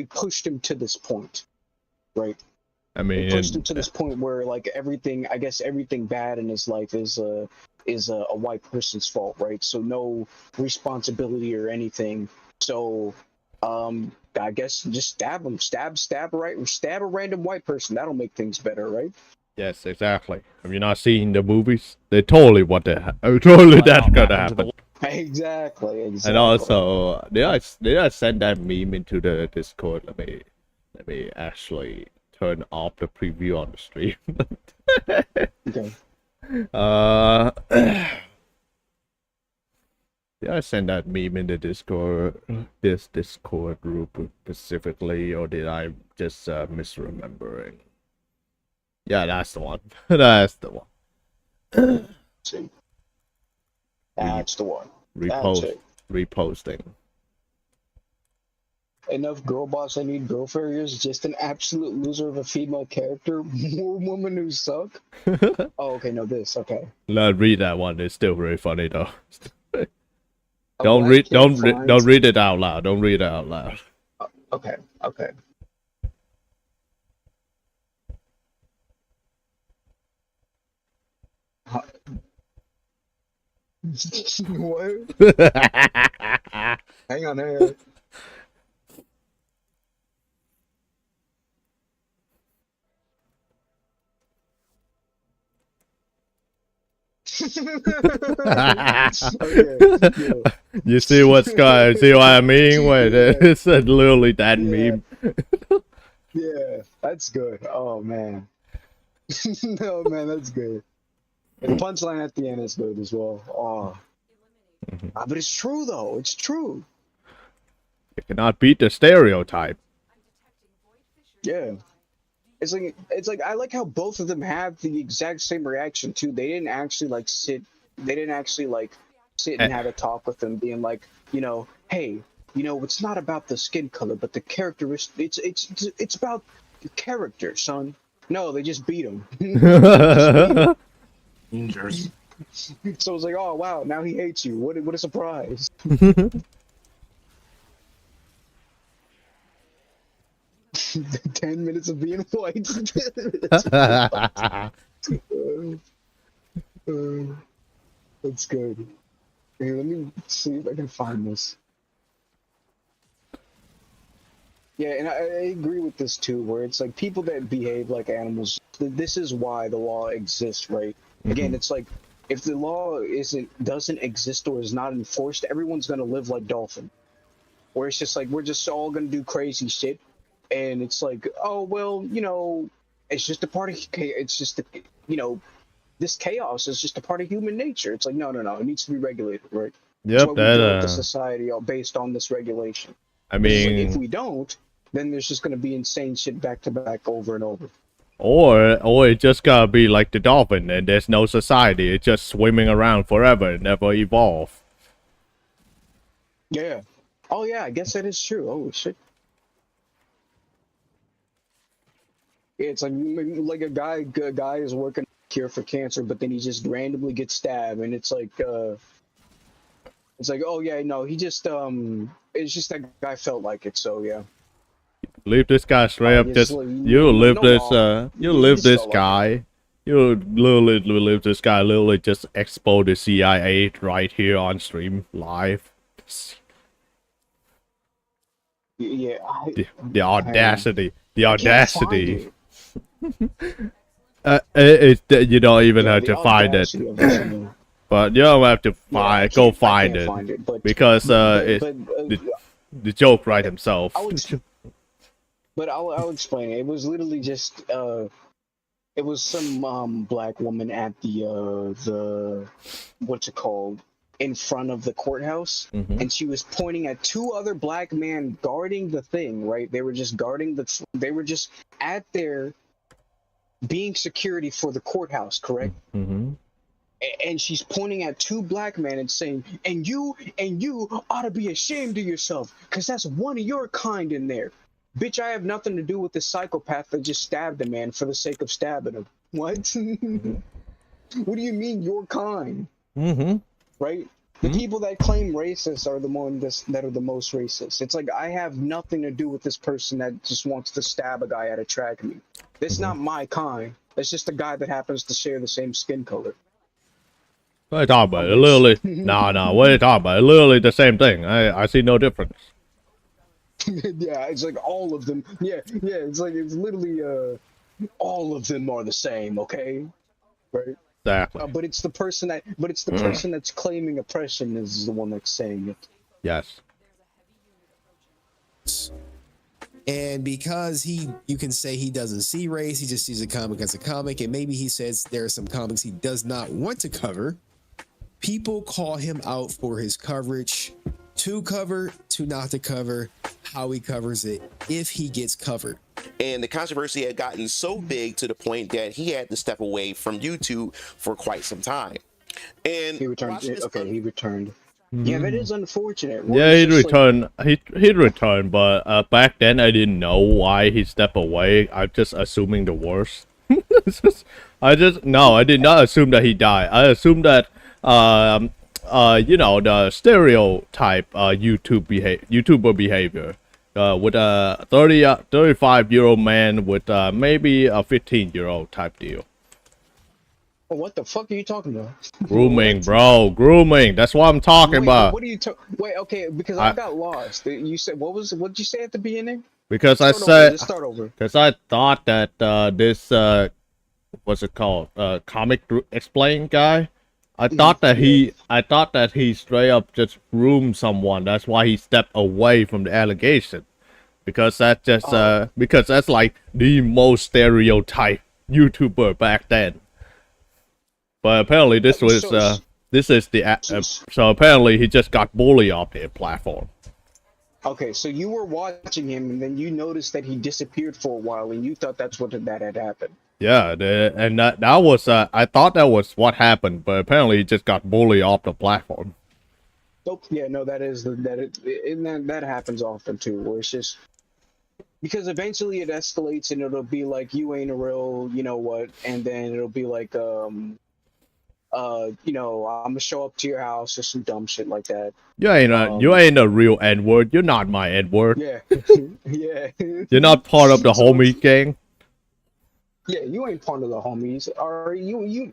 pushed him to this point, right? I They pushed him mean, to this point where like everything, I guess everything bad in his life is a white person's fault, right? So no responsibility or anything. So I guess just stab him, stab a random white person. That'll make things better, right? yes, exactly. Have you not seen the movies? They totally want to. Totally that's gonna happen. Exactly. And also, did I send that meme into the Discord? Let me actually turn off the preview on the stream. Okay. Did I send that meme in the Discord? This Discord group specifically, or did I just misremembering? Yeah, that's the one. That's the one. See. That's the one. Reposting. Enough girl boss I need girl fairies, just an absolute loser of a female character, more women who suck. Oh, okay, no, this, okay. Not read that one. It's still very funny though. A Don't black read. kid Don't finds- read it out loud. Don't read it out loud. Okay, okay. What? Hang on there. Okay, yeah. You see what's going? See what I mean? Wait, Yeah. it's literally that Yeah. meme. Yeah, that's good. Oh man. No man, that's good. And the punchline at the end is good as well. Oh. But it's true though. It's true. You cannot beat the stereotype. Yeah. It's like I like how both of them have the exact same reaction too. They didn't actually sit and have a talk with them, being like, hey, it's not about the skin color, but the characteristic. It's about the character, son. No, they just beat him. Dangerous. So it's like, oh wow, now he hates you. What a surprise. 10 minutes of being white. That's good. Hey, let me see if I can find this. Yeah, and I agree with this too, where it's like people that behave like animals. This is why the law exists, right? Again, it's like if the law doesn't exist or is not enforced, everyone's gonna live like dolphin. Where it's just like we're just all gonna do crazy shit, and it's like, oh well, it's just a part of it's just this chaos is just a part of human nature. It's like no, it needs to be regulated, right? That's why Yep, we built the that. society all based on this regulation. I It's like, if mean, we don't, then there's just gonna be insane shit back to back over and over. or it just gotta be like the dolphin, and there's no society. It's just swimming around forever, and never evolve. Yeah. Oh yeah, I guess that is true. Oh shit. Yeah, it's like a guy is working on a cure for cancer, but then he just randomly gets stabbed, and it's like oh yeah, no, he just it's just that guy felt like it, so yeah. Leave this guy straight up. Just you leave this guy. You literally leave this guy. Literally just expose the CIA right here on stream live. Yeah, The audacity. The I can't find audacity. it. You don't even have The to find it. audacity of this, you know. But you don't have to I go can't find it. find it, but Because the joke right himself. I'll explain it. It was literally just it was some black woman at the what's it called, in front of the courthouse, and she was pointing at two other black men guarding the thing, right? They were just guarding they were just at there being security for the courthouse, correct? And she's pointing at two black men and saying, and you ought to be ashamed of yourself, because that's one of your kind in there. Bitch, I have nothing to do with this psychopath that just stabbed a man for the sake of stabbing him. What? What do you mean, your kind? Right? The people that claim racist are the ones that are the most racist. It's like, I have nothing to do with this person that just wants to stab a guy at a track meet. That's not my kind. It's just a guy that happens to share the same skin color. What are you talking about? Literally, no. What are you talking about? Literally the same thing. I see no difference. Yeah, it's like all of them. Yeah, it's like it's literally all of them are the same. Okay, right? Exactly. But it's the person that's claiming oppression is the one that's saying it. Yes. And because you can say he doesn't see race, he just sees a comic as a comic, and maybe he says there are some comics he does not want to cover. People call him out for his coverage, to cover, to not to cover, how he covers it, if he gets covered. And the controversy had gotten so big to the point that he had to step away from YouTube for quite some time. And he returned. Okay, he returned. Yeah, that is unfortunate. Yeah, he'd return. He'd return, but back then I didn't know why he stepped away. I'm just assuming the worst. I did not assume that he died. I assumed that you know, the stereotype YouTuber behavior, with a 35-year-old man with maybe a 15-year-old type deal. What the fuck are you talking about? Grooming, bro. Grooming. That's what I'm talking about. What are you Wait, okay, because I got lost. You said what did you say at the beginning? Because start over. Because I thought that this what's it called? Comic explain guy. I thought that he straight up just groomed someone. That's why he stepped away from the allegation. Because that's just because that's like the most stereotype YouTuber back then. But apparently this was so apparently he just got bullied off the platform. Okay, so you were watching him and then you noticed that he disappeared for a while and you thought that's what that had happened. Yeah, and that was I thought that was what happened, but apparently he just got bullied off the platform. Nope. Yeah, no, that happens often too, where it's just because eventually it escalates and it'll be like you ain't a real, you know what, and then it'll be like you know, I'm gonna show up to your house or some dumb shit like that. You ain't a real N-word. You're not my N-word. Yeah, yeah. You're not part of the homie gang. Yeah, you ain't part of the homies. Or you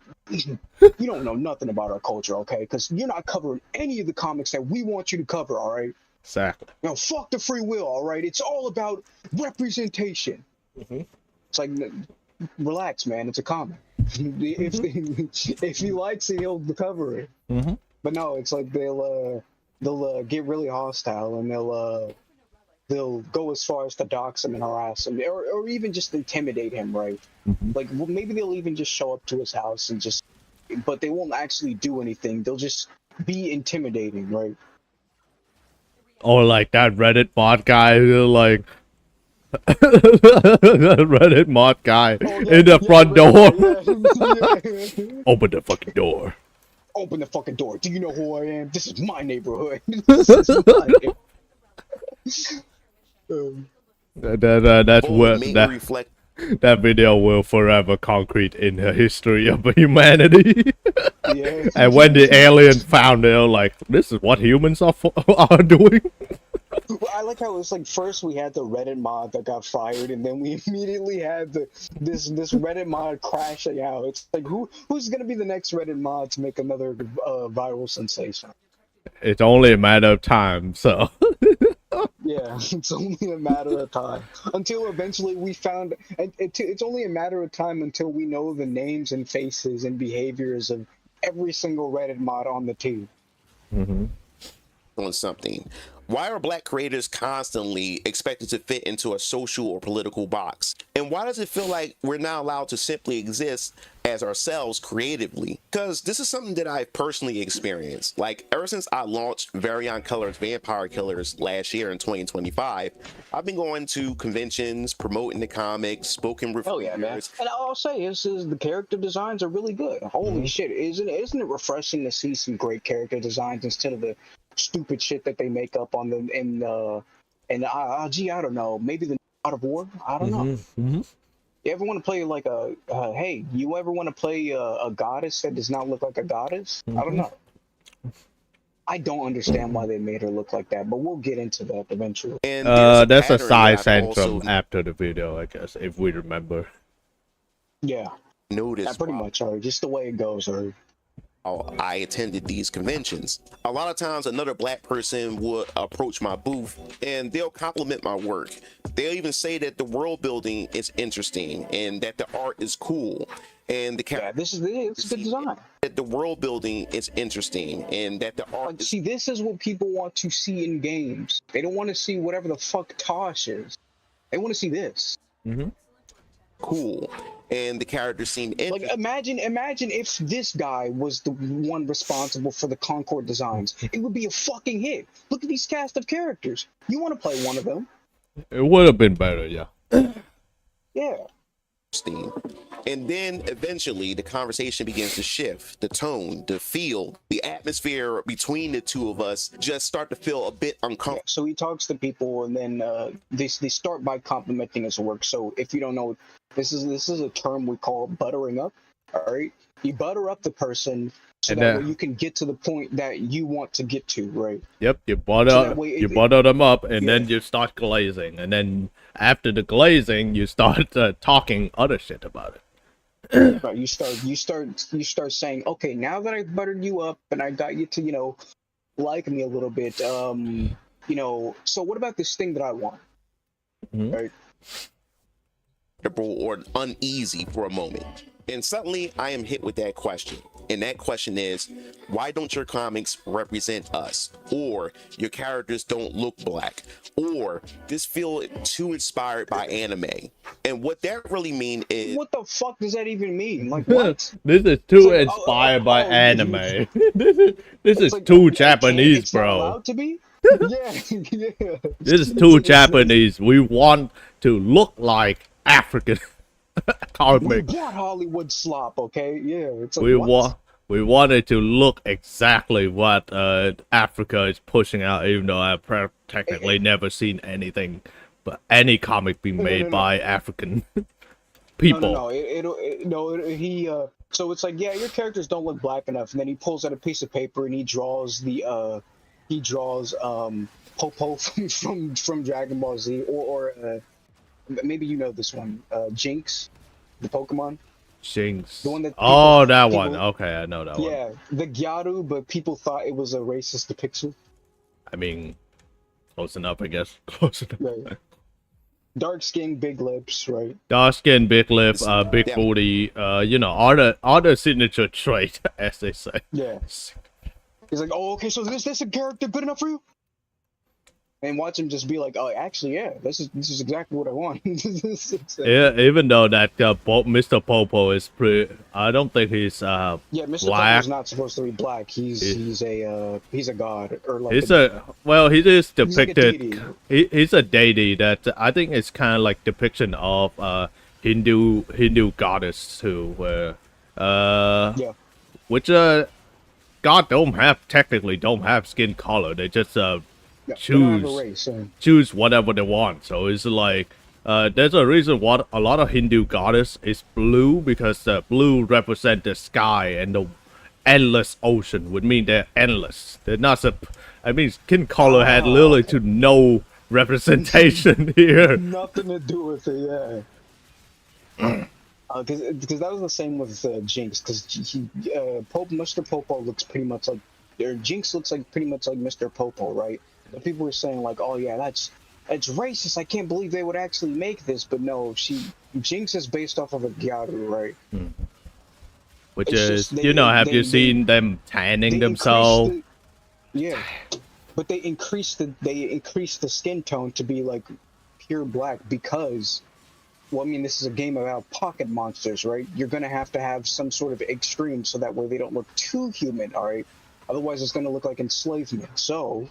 don't know nothing about our culture, okay? Because you're not covering any of the comics that we want you to cover, all right? Exactly. Now, fuck the free will, all right? It's all about representation. It's like, relax, man. It's a comic. If he likes it, he'll cover it. But no, it's like they'll get really hostile and they'll go as far as to dox him and harass him, or even just intimidate him, right? Like, well, maybe they'll even just show up to his house and but they won't actually do anything. They'll just be intimidating, right? Or like that Reddit mod guy who like that Reddit mod guy in the front door. Open the fucking door. Open the fucking door. Do you know who I am? This is my neighborhood. This is my neighborhood. That's what that video will forever concrete in the history of humanity. Yeah. And when the alien found it, like, this is what humans are doing. I like how it's like first we had the Reddit mod that got fired, and then we immediately had this Reddit mod crashing out. It's like who's gonna be the next Reddit mod to make another viral sensation? It's only a matter of time. So Yeah, it's only a matter of time until eventually we found. It's only a matter of time until we know the names and faces and behaviors of every single Reddit mod on the team. On something. Why are black creators constantly expected to fit into a social or political box? And why does it feel like we're not allowed to simply exist as ourselves creatively? Because this is something that I've personally experienced. Like, ever since I launched Varion Colors Vampire Killers last year in 2025, I've been going to conventions, promoting the comics, spoken reviews. Oh yeah, man! And I'll say is the character designs are really good. Holy shit! Isn't it refreshing to see some great character designs instead of the stupid shit that they make up on them gee, I don't know, maybe the God of War. I don't know. You ever want to play like hey, you ever want to play a goddess that does not look like a goddess? I don't know. I don't understand why they made her look like that, but we'll get into that eventually. And that's a pattern side that I've centrum also after the video, I guess, if we remember. Yeah, noticed pretty much, or just the way it goes, or. I attended these conventions. A lot of times another black person would approach my booth and they'll compliment my work. They'll even say that the world building is interesting and that the art is cool. And the it's a good design. That the world building is interesting and that the art See, this is what people want to see in games. They don't want to see whatever the fuck Tosh is. They want to see this. Cool. And the characters seem like imagine if this guy was the one responsible for the Concord designs. It would be a fucking hit. Look at these cast of characters. You want to play one of them? It would have been better, yeah. Yeah. And then eventually the conversation begins to shift. The tone, the feel, the atmosphere between the two of us just start to feel a bit uncomfortable. So he talks to people and then they start by complimenting his work. So if you don't know, this is a term we call buttering up. All right, you butter up the person so that way you can get to the point that you want to get to, right? Yep, you butter them up, and then you start glazing, and then after the glazing, you start talking other shit about it. Right, you start saying, okay, now that I buttered you up and I got you to like me a little bit, so what about this thing that I want, right? Or uneasy for a moment. And suddenly I am hit with that question. And that question is, why don't your comics represent us? Or your characters don't look black? Or this feel too inspired by anime? And what that really mean is... What the fuck does that even mean? Like, what? This is too inspired by anime. This is too Japanese, bro. Not allowed to be? Yeah. This is too Japanese. We want to look like African. We want Hollywood slop, okay? Yeah, it's like, we wanted to look exactly what Africa is pushing out, even though I've technically never seen anything but any comic being made by African people. So it's like, yeah, your characters don't look black enough, and then he pulls out a piece of paper and he draws Popo from Dragon Ball Z, or maybe you know this one, Jinx, the Pokemon. Jinx. The one that that one. Okay, I know that one. Yeah, the Gyaru, but people thought it was a racist depiction. I mean, close enough, I guess. Close enough. Right. Dark skin, big lips, right? Dark skin, big lip, big booty. All the signature trait, as they say. Yeah. He's like, oh, okay, so is this a character good enough for you? And watch him just be like, oh, actually, yeah, this is exactly what I want. Yeah, even though that Mr. Popo is pretty, I don't think he's yeah, Mr. black. Popo's not supposed to be black. He's a god, or like he is depicted. He's a deity that I think is kind of like depiction of Hindu goddess too, where which god technically don't have skin color. They just choose whatever they want. So it's like there's a reason why a lot of Hindu goddess is blue, because blue represent the sky and the endless ocean would mean they're endless. They're not I mean, skin color had literally to no representation here. Nothing to do with it, yeah. Because that was the same with Jinx. Because Mr. Popo looks pretty much like, or Jinx looks like pretty much like Mr. Popo, right? But people were saying like, oh yeah, that's racist. I can't believe they would actually make this. But no, Jinx is based off of a Gyaru, right? Which It's is, just have you seen them tanning themselves? Yeah, but they increased the skin tone to be like pure black because, well, I mean, this is a game about pocket monsters, right? You're gonna have to have some sort of extreme so that way they don't look too human, all right? Otherwise, it's gonna look like enslavement. So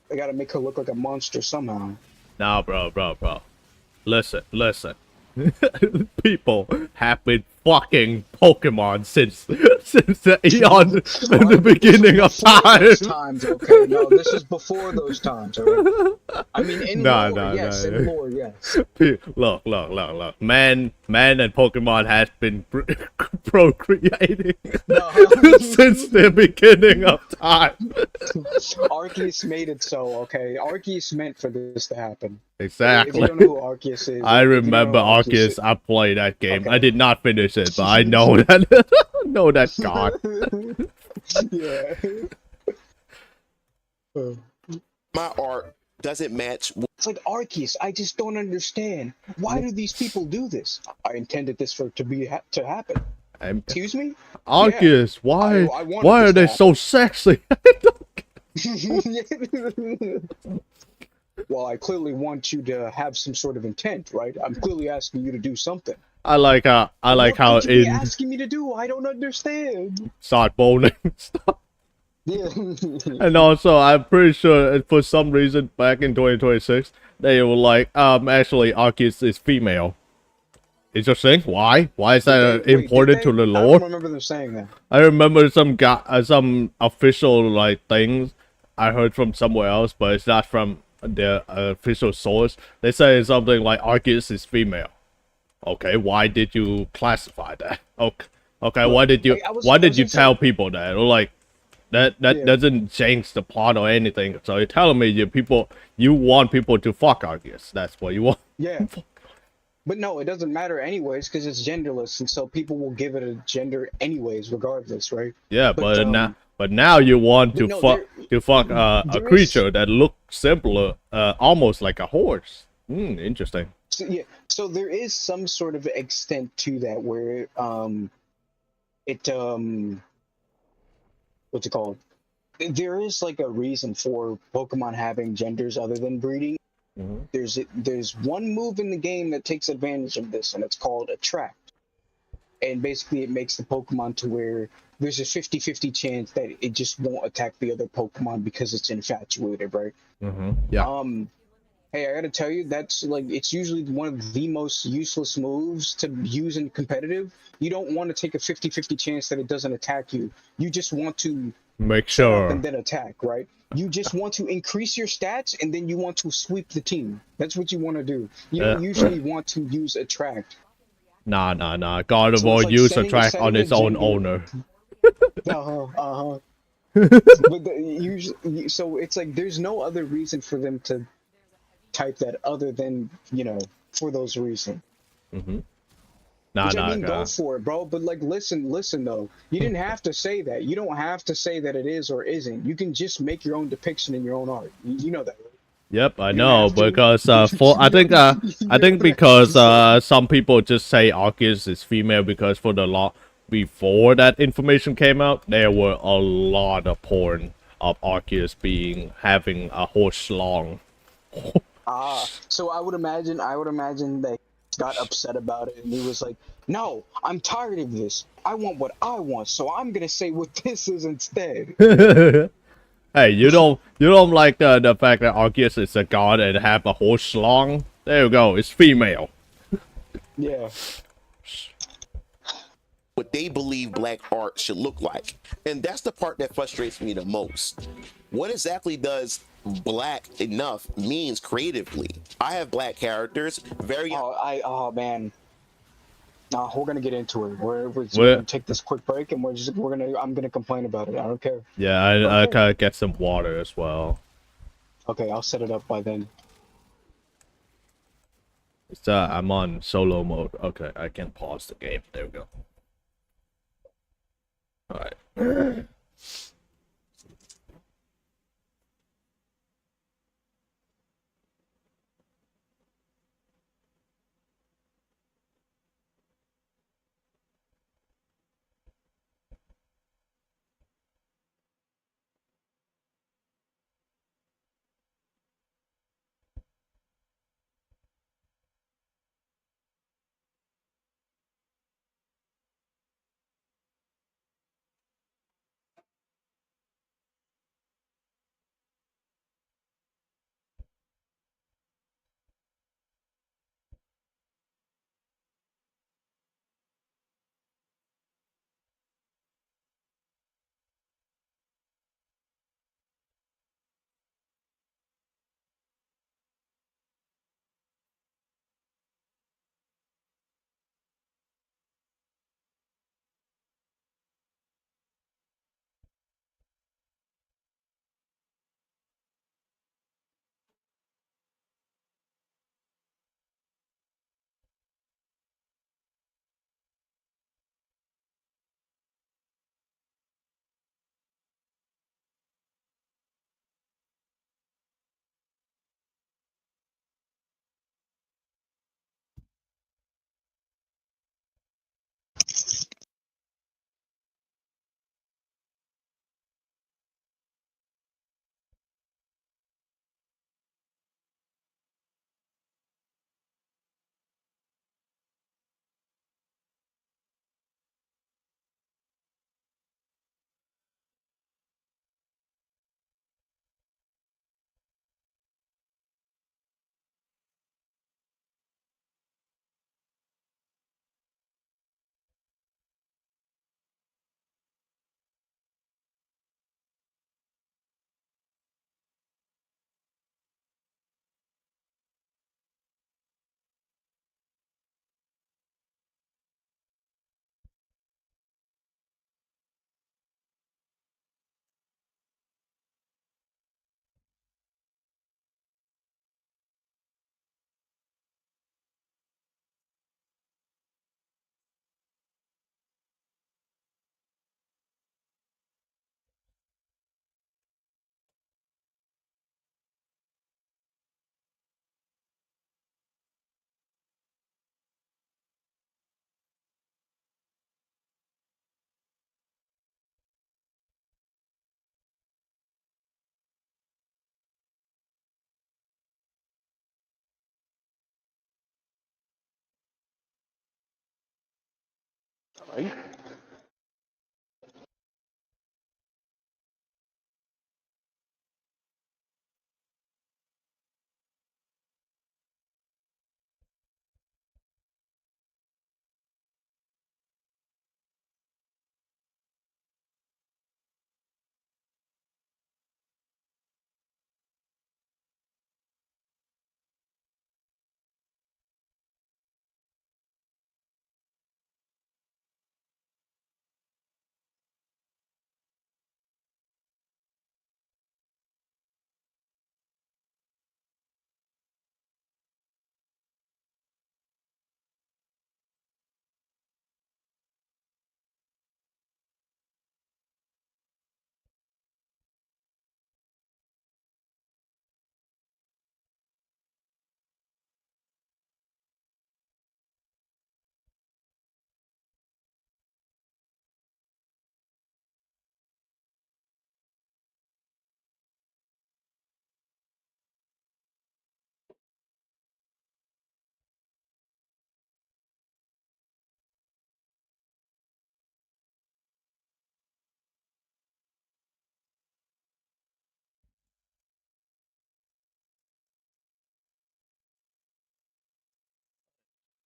they gotta make her look like a monster somehow. Nah, bro. Listen. People have been fucking Pokemon since the eon in the beginning of time. Those times, okay? No, this is before those times, all right? I mean, in lore, yes. In lore, yes. Look. Man and Pokemon has been procreating since the beginning of time. Arceus made it so, okay? Arceus meant for this to happen. Exactly. If you don't know who Arceus is, I remember Arceus. I played that game. Okay. I did not finish it, but I know that. know that god. Yeah. My art doesn't match. It's like Arceus. I just don't understand. Why do these people do this? I intended this to happen. Excuse me? Arceus, Yeah. why are they so sexy? Well, I clearly want you to have some sort of intent, right? I'm clearly asking you to do something. I like how What could you be in asking me to do? I don't understand. start bowling stuff. Yeah. And also, I'm pretty sure for some reason back in 2026 they were like, actually Arceus is female. Interesting. Why? Why is that important to the lore? I don't remember them saying that. I remember some official like things I heard from somewhere else, but it's not from the official source. They say something like Arceus is female. Okay, why did you classify that? Okay, why did you tell people that? Or like that doesn't change the plot or anything. So you're telling me you want people to fuck Arceus. That's what you want. Yeah. But no, it doesn't matter anyways because it's genderless, and so people will give it a gender anyways, regardless, right? Yeah, but now you want to fuck a creature that looks simpler, almost like a horse. Interesting. So, yeah, so there is some sort of extent to that where what's it called? There is like a reason for Pokemon having genders other than breeding. There's one move in the game that takes advantage of this, and it's called Attract. And basically it makes the Pokemon to where there's a 50-50 chance that it just won't attack the other Pokemon because it's infatuated, right? Yeah. Hey, I gotta tell you, that's like, it's usually one of the most useless moves to use in competitive. You don't want to take a 50-50 chance that it doesn't attack you. You just want to make sure and then attack, right? You just want to increase your stats and then you want to sweep the team. That's what you want to do. You don't usually want to use Attract. Nah. God of War use Attract on its own owner. But usually, so it's like there's no other reason for them to type that other than, for those reasons. Go for it, bro. But like, listen though. You didn't have to say that. You don't have to say that it is or isn't. You can just make your own depiction in your own art. You know that, right? Yep, I know, because I think because some people just say Arceus is female because for the law before that information came out, there were a lot of porn of Arceus having a horse long. So I would imagine that he got upset about it and he was like, no, I'm tired of this. I want what I want, so I'm gonna say what this is instead. Hey, you don't like the fact that Arceus is a god and have a horse long? There you go, it's female. Yeah. What they believe black art should look like. And that's the part that frustrates me the most. What exactly does black enough means creatively? I have black characters, Oh man. No, we're gonna get into it. We're gonna take this quick break and I'm gonna complain about it. I don't care. Yeah, I gotta get some water as well. Okay, I'll set it up by then. It's I'm on solo mode. Okay, I can pause the game. There we go. All right. Right?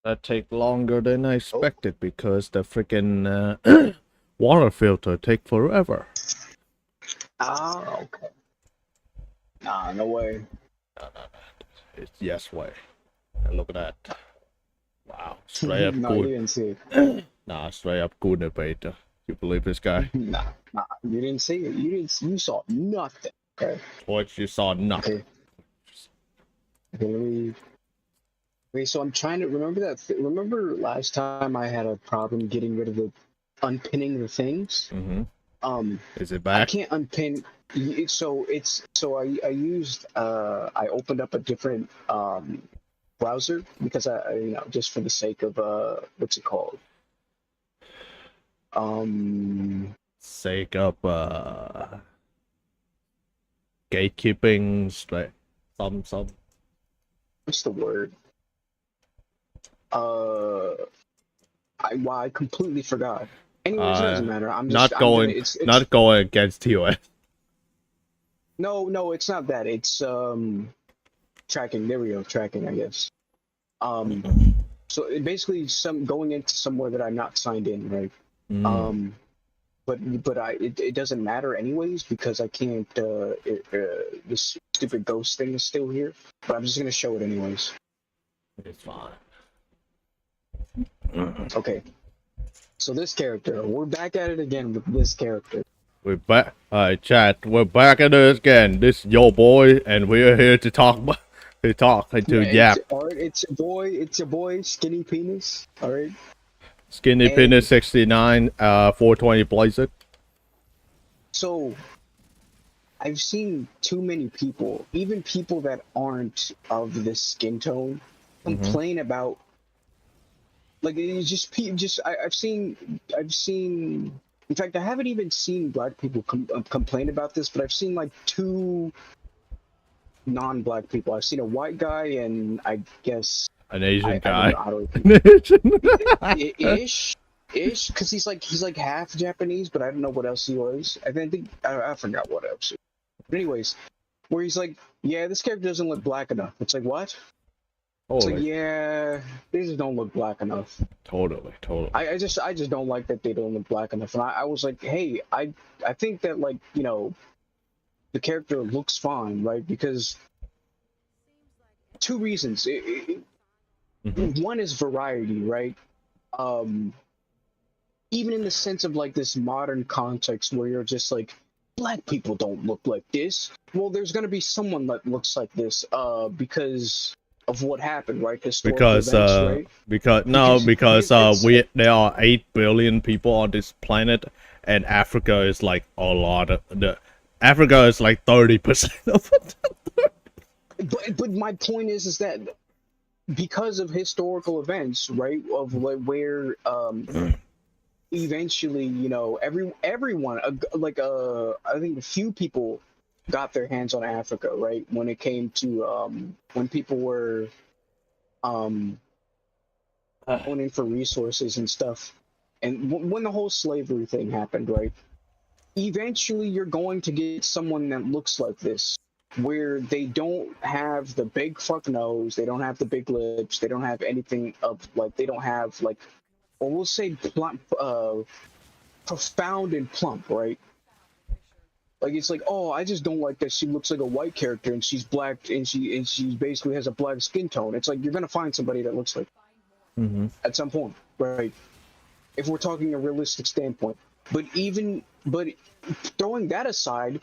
That take longer than I Oh, expected because the freaking water filter take forever. okay. Nah, no way. No, no, no. It's yes way. And look at that. Wow, straight up No, you good. didn't see it. Nah, straight up good innovator. You believe this guy? Nah, you didn't see it. You saw nothing. Okay. What you saw nothing. Okay. Believe. Okay, so I'm trying to remember remember last time I had a problem getting rid of the unpinning the things. Mm-hmm. Is it I back? can't unpin. So I used I opened up a different browser because just for the sake of what's it called Sake of gatekeeping, straight. Some. what's the word uh I completely forgot. Anyways, it doesn't matter. Not I'm gonna going, it's not going against TOS. no, it's not that. It's tracking. There we go, tracking, I guess. Um so basically some going into somewhere that I'm not signed in, right? Um it doesn't matter anyways because I can't this stupid ghost thing is still here, but I'm just gonna show it anyways. It's fine. Okay, so this character, we're back at it again with this character. We're back. Alright, chat. We're back at it again. This is your boy, and we're here to talk. To It's yap. all right. It's your boy, Skinny Penis. All right. Skinny And Penis 69. 420 plays it. so I've seen too many people, even people that aren't of this skin tone, complain about like it's just I've seen. In fact, I haven't even seen black people complain about this, but I've seen like two non-black people. I've seen a white guy and I guess An Asian I don't guy. know how to An Asian. ish because he's like half Japanese, but I don't know what else he was. I forgot what else. But anyways, where he's like, yeah, this character doesn't look black enough. It's like what? It's like Totally. yeah, they just don't look black enough. Totally. I just don't like that they don't look black enough. And I was like, hey, I think that like the character looks fine, right? Because two reasons. One is variety, right? Um, even in the sense of like this modern context where you're just like black people don't look like this. Well, there's gonna be someone that looks like this, because of what happened, right? Historical events, right? Because It's there are 8 billion people on this planet, and Africa is like a lot of Africa is like 30% of it. but my point is that because of historical events, right? Of where eventually, everyone I think a few people got their hands on Africa, right? When it came to when people were going in for resources and stuff, and when the whole slavery thing happened, right? Eventually, you're going to get someone that looks like this, where they don't have the big fuck nose, they don't have the big lips, they don't have anything of like, they don't have like, or we'll say plump, profound and plump, right? Like it's like, oh, I just don't like that she looks like a white character and she's black and she basically has a black skin tone. It's like you're gonna find somebody that looks like at some point, right? If we're talking a realistic standpoint. But throwing that aside,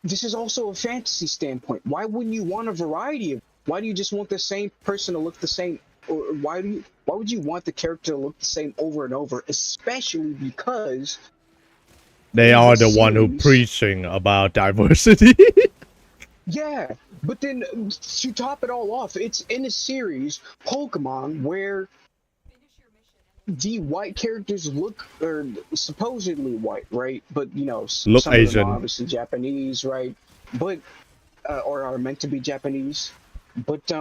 this is also a fantasy standpoint. Why wouldn't you want a variety of? Why do you just want the same person to look the same? Or why would you want the character to look the same over and over? Especially because They in are the the one who series, preaching about diversity. yeah. But then to top it all off, it's in a series, Pokemon, where the white characters look or supposedly white, right? But Look some of them Asian. are obviously Japanese, right? But or are meant to be Japanese. But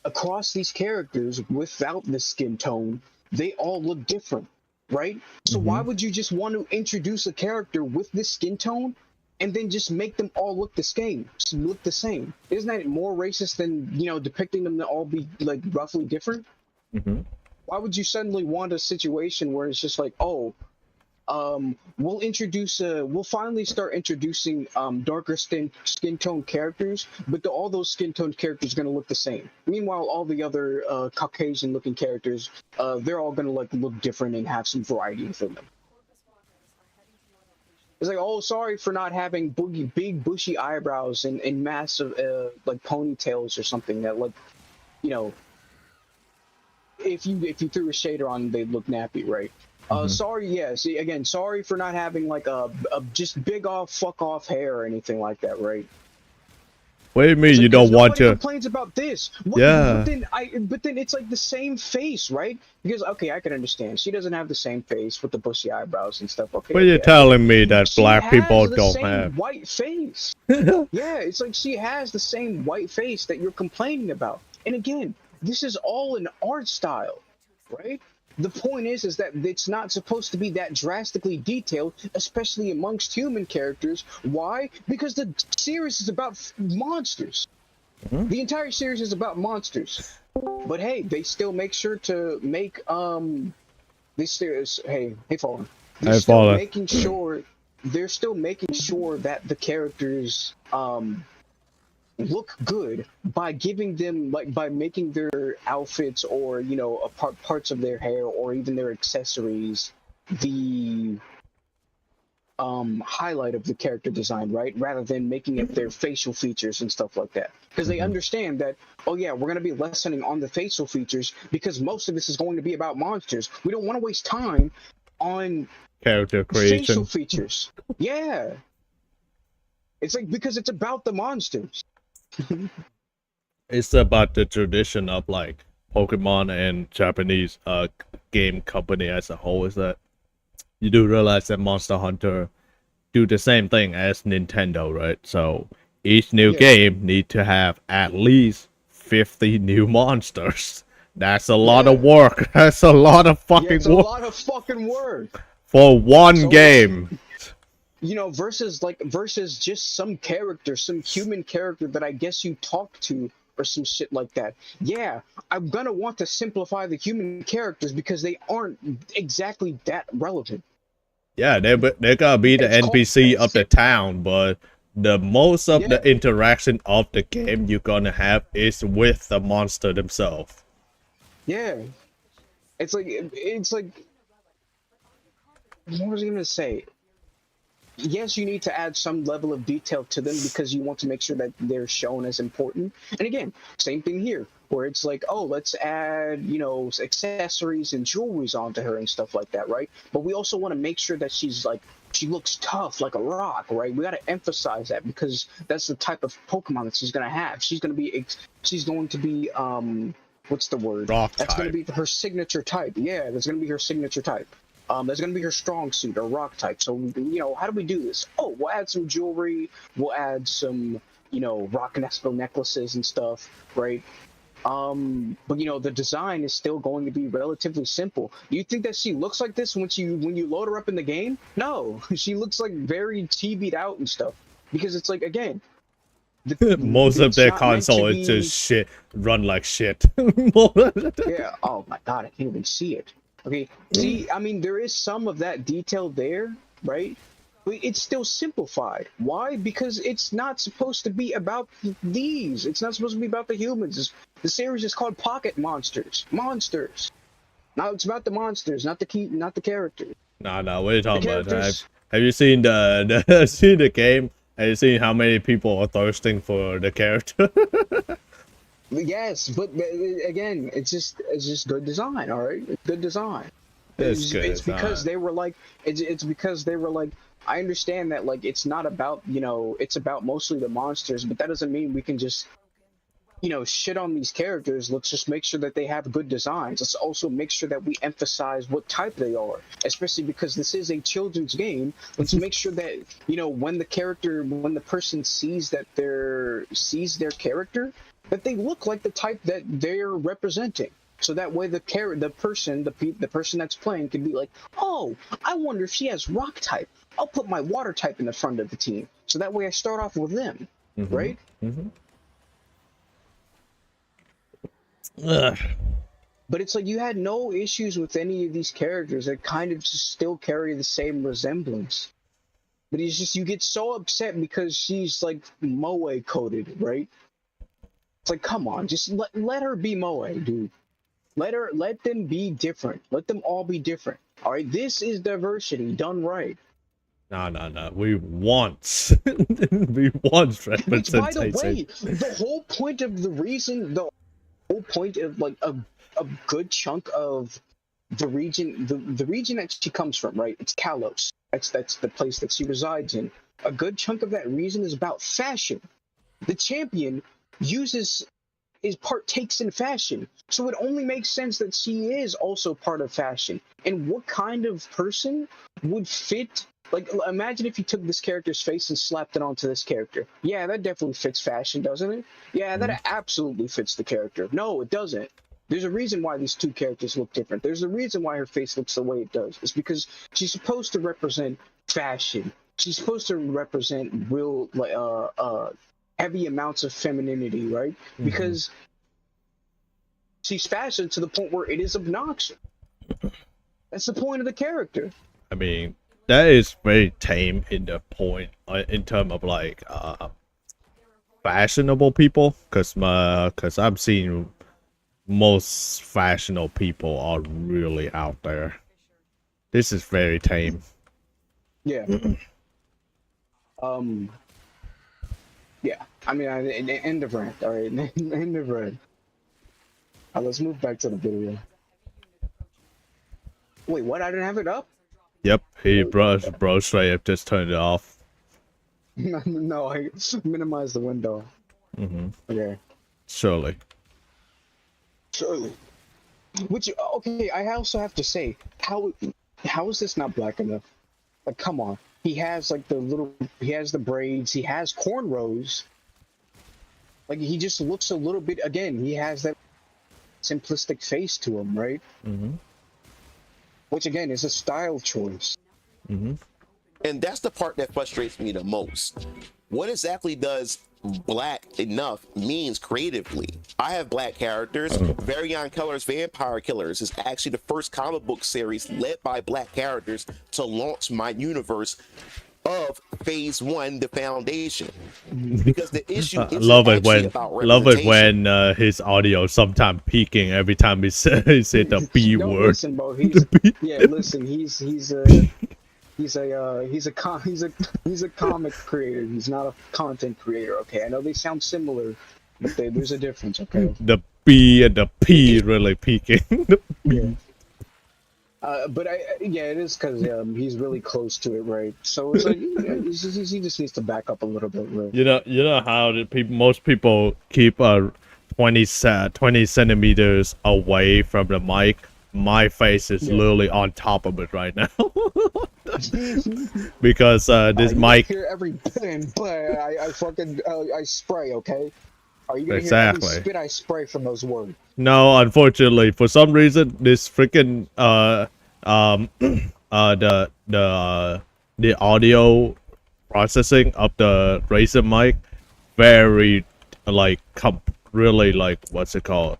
across these characters, without the skin tone, they all look different, right? So why would you just want to introduce a character with this skin tone and then just make them all look the same? Isn't that more racist than depicting them to all be like roughly different? Why would you suddenly want a situation where it's just like, oh, we'll finally start introducing darker skin tone characters, but all those skin tone characters are gonna look the same. Meanwhile, all the other Caucasian looking characters, they're all gonna like look different and have some variety within them. It's like, oh, sorry for not having big bushy eyebrows and massive like ponytails or something that like you know, if you threw a shader on, they'd look nappy, right? Sorry, yes. Again, sorry for not having like a just big off fuck off hair or anything like that, right? What do you mean It's you like, don't want nobody to? complains about this. What, Yeah. but then it's like the same face, right? Because okay, I can understand. She doesn't have the same face with the bushy eyebrows and stuff. Okay, What are you okay, I get it. telling me that She black people has the don't same have? white face. Yeah, it's like she has the same white face that you're complaining about. And again, this is all an art style, right? The point is that it's not supposed to be that drastically detailed, especially amongst human characters. Why? Because the series is about monsters. The entire series is about monsters. But hey, they still make sure to make this series. Hey, Fallen. They're Hey, still Fallen. making sure. They're still making sure that the characters look good by giving them by making their outfits or parts of their hair or even their accessories the highlight of the character design, right? Rather than making it their facial features and stuff like that. Because they understand that, oh yeah, we're going to be lessening on the facial features because most of this is going to be about monsters. We don't want to waste time on Character facial creation. features. Yeah. It's like because it's about the monsters. It's about the tradition of like Pokemon and Japanese game company as a whole. Is that you do realize that Monster Hunter do the same thing as Nintendo, right? So each new Yes. game need to have at least 50 new monsters. That's a lot of Yeah. work. That's a lot of Yeah, fucking it's a work lot of fucking work. for one So game. versus just some character, some human character that I guess you talk to or some shit like that. Yeah, I'm gonna want to simplify the human characters because they aren't exactly that relevant. Yeah, they're gonna be the It's called NPC of the town, but the most of yeah, the interaction of the game you're gonna have is with the monster themselves. yeah. It's like what was I gonna say? Yes, you need to add some level of detail to them because you want to make sure that they're shown as important. And again, same thing here, where it's like, oh, let's add, accessories and jewelries onto her and stuff like that, right? But we also want to make sure that she looks tough like a rock, right? We got to emphasize that because that's the type of Pokemon that she's gonna have. She's going to be what's the word? Rock That's going to type. be her signature type. Yeah, that's going to be her signature type. That's going to be her strong suit or rock type. So, how do we do this? Oh, we'll add some jewelry. We'll add some, rock necklaces and stuff, right? But the design is still going to be relatively simple. Do you think that she looks like this when you load her up in the game? No, she looks like very TV'd out and stuff because it's like again, Most of it's their not meant to console is be. just shit, run like shit. Yeah. Oh my God, I can't even see it. Okay. See, I mean, there is some of that detail there, right? But it's still simplified. Why? Because it's not supposed to be about these. It's not supposed to be about the humans. The series is called Pocket Monsters. Monsters. Now it's about the monsters, not the characters. Nah, what are you The talking about? characters. Have you seen the seen the game? Have you seen how many people are thirsting for the character? Yes, but again, it's just good design. All right, it's good design. It's good. It's because they were like it's because they were like I understand that like it's not about it's about mostly the monsters, but that doesn't mean we can just shit on these characters. Let's just make sure that they have good designs. Let's also make sure that we emphasize what type they are, especially because this is a children's game. Let's make sure that when the person sees their character, that they look like the type that they're representing. So that way the person that's playing can be like, oh, I wonder if she has rock type. I'll put my water type in the front of the team. So that way I start off with them, right? Ugh. But it's like you had no issues with any of these characters that kind of just still carry the same resemblance. But you get so upset because she's like moe coded, right? It's like, come on, just let her be moe, dude. Let them be different. Let them all be different. All right, this is diversity done right. No. We want Which, by the representation. way, the whole whole point of like a good chunk of the region, the region that she comes from, right? It's Kalos. That's the place that she resides in. A good chunk of that region is about fashion. The champion partakes in fashion, so it only makes sense that she is also part of fashion. And what kind of person would fit? Like, imagine if you took this character's face and slapped it onto this character. Yeah, that definitely fits fashion, doesn't it? Yeah, that absolutely fits the character. No, it doesn't. There's a reason why these two characters look different. There's a reason why her face looks the way it does. It's because she's supposed to represent fashion. She's supposed to represent real, heavy amounts of femininity, right? Because she's fashion to the point where it is obnoxious. That's the point of the character. I mean, that is very tame in the point, in terms of like fashionable people, because I've seen most fashionable people are really out there. This is very tame. Yeah. Yeah. I mean, end of rant. All right, end of rant. Let's move back to the video. Wait, what? I didn't have it up? Yep, bro straight up just turned it off. No, I minimized the window. Okay. Surely. Which, okay, I also have to say, how is this not black enough? Like, come on. He has like he has the braids, he has cornrows. Like, he just looks a little bit, again, he has that simplistic face to him, right? Which again is a style choice. And that's the part that frustrates me the most. What exactly does black enough means creatively? I have black characters. Varion Keller's Vampire Killers is actually the first comic book series led by black characters to launch my universe of Phase 1, the Foundation. Because the issue is love it when his audio sometimes peaking every time he said the B word. Listen, bro, listen, he's a comic creator. He's not a content creator. Okay, I know they sound similar, but there's a difference. Okay. The B and the P really peaking. Yeah. But it is because he's really close to it, right? So it's like he just needs to back up a little bit, right? You know how most people keep 20 centimeters away from the mic. My face is literally on top of it right now. Because this mic. Hear every I fucking I spray. Okay. Are you gonna hear every spit I spray from those words? No, unfortunately, for some reason, this freaking the audio processing of the Razer mic very like really like what's it called?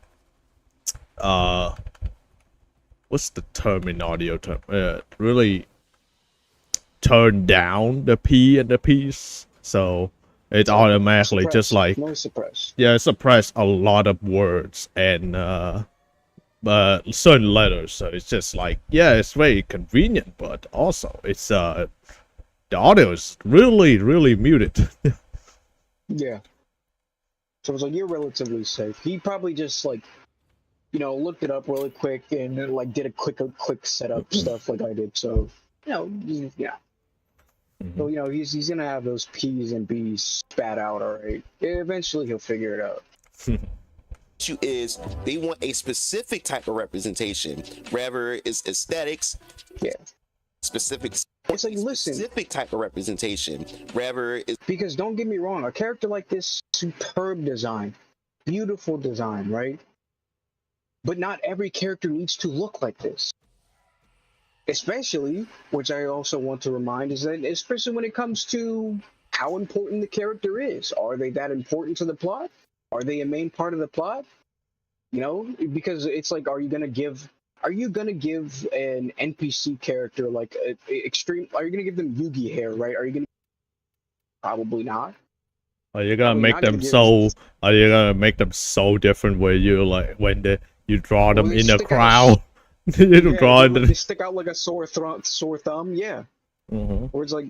What's the term in audio term? Really turn down the P and the P's, so it automatically suppress. Just like suppress a lot of words and certain letters. So it's just like it's very convenient, but also it's the audio is really muted. Yeah. So it's like you're relatively safe. He probably just like looked it up really quick and like did a quick setup stuff like I did. So So he's gonna have those P's and B's spat out, all right. Eventually he'll figure it out. Issue is they want a specific type of representation, rather it's aesthetics. Specific. It's like, listen, specific type of representation, rather is because don't get me wrong, a character like this, superb design, beautiful design, right? But not every character needs to look like this. Especially, which I also want to remind, is that especially when it comes to how important the character is. Are they that important to the plot? Are they a main part of the plot? Because it's like, are you gonna give an NPC character like extreme? Are you gonna give them Yugi hair, right? Are you gonna? Probably not. Are you gonna make them so different where you like when you draw them in a crowd? They stick out like a sore thumb, yeah. Or it's like,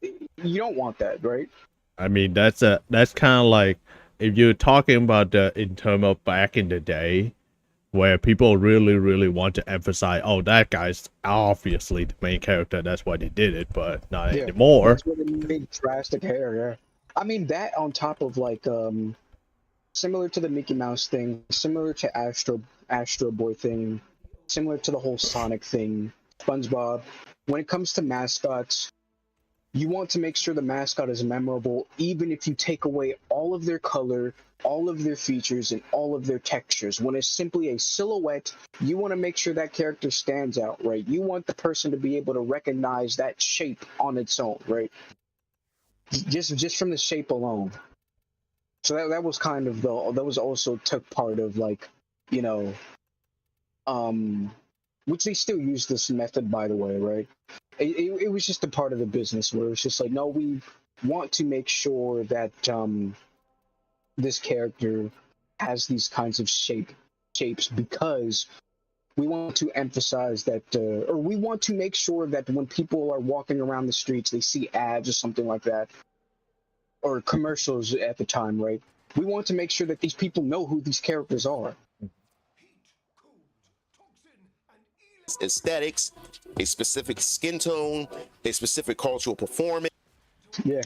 you don't want that, right? I mean, that's kind of like if you're talking about in terms of back in the day, where people really want to emphasize, oh, that guy's obviously the main character, that's why they did it, but not Yeah, anymore. that's what it made drastic hair. Yeah, I mean that on top of like similar to the Mickey Mouse thing, similar to Astro Boy thing, similar to the whole Sonic thing, SpongeBob. When it comes to mascots, you want to make sure the mascot is memorable, even if you take away all of their color, all of their features, and all of their textures. When it's simply a silhouette, you want to make sure that character stands out, right? You want the person to be able to recognize that shape on its own, right? Just from the shape alone. So that was kind of that was also took part of like, you know, which they still use this method, by the way, right? It was just a part of the business where it's just like, no, we want to make sure that this character has these kinds of shapes because we want to emphasize that, or we want to make sure that when people are walking around the streets, they see ads or something like that, or commercials at the time, right? We want to make sure that these people know who these characters are. Aesthetics, a specific skin tone, a specific cultural performance. Yeah.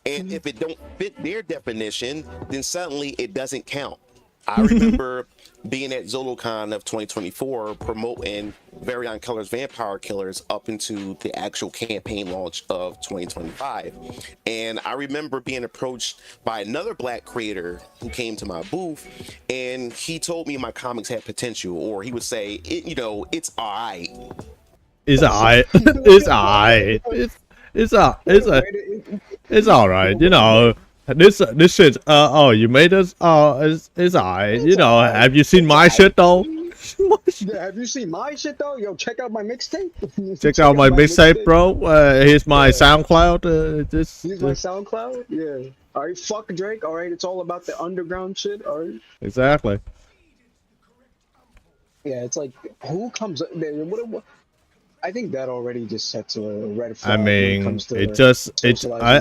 And if it don't fit their definition, then suddenly it doesn't count. I remember being at ZoloCon of 2024 promoting Variant Colors Vampire Killers up into the actual campaign launch of 2025. And I remember being approached by another Black creator who came to my booth, and he told me my comics had potential, or he would say, it's all right. It's alright. It's alright. It's alright, you know. This shit. Oh, you made us. Oh, it's alright. You know. Have you seen my shit though? Yeah, have you seen my shit though? Yo, check out my mixtape. Check out my mixtape, bro. Here's my SoundCloud. Here's my SoundCloud. Yeah. All right, fuck Drake. All right, it's all about the underground shit. All right. Exactly. Yeah, it's like who comes up there? What? I think that already just sets a red flag. I mean, when it comes to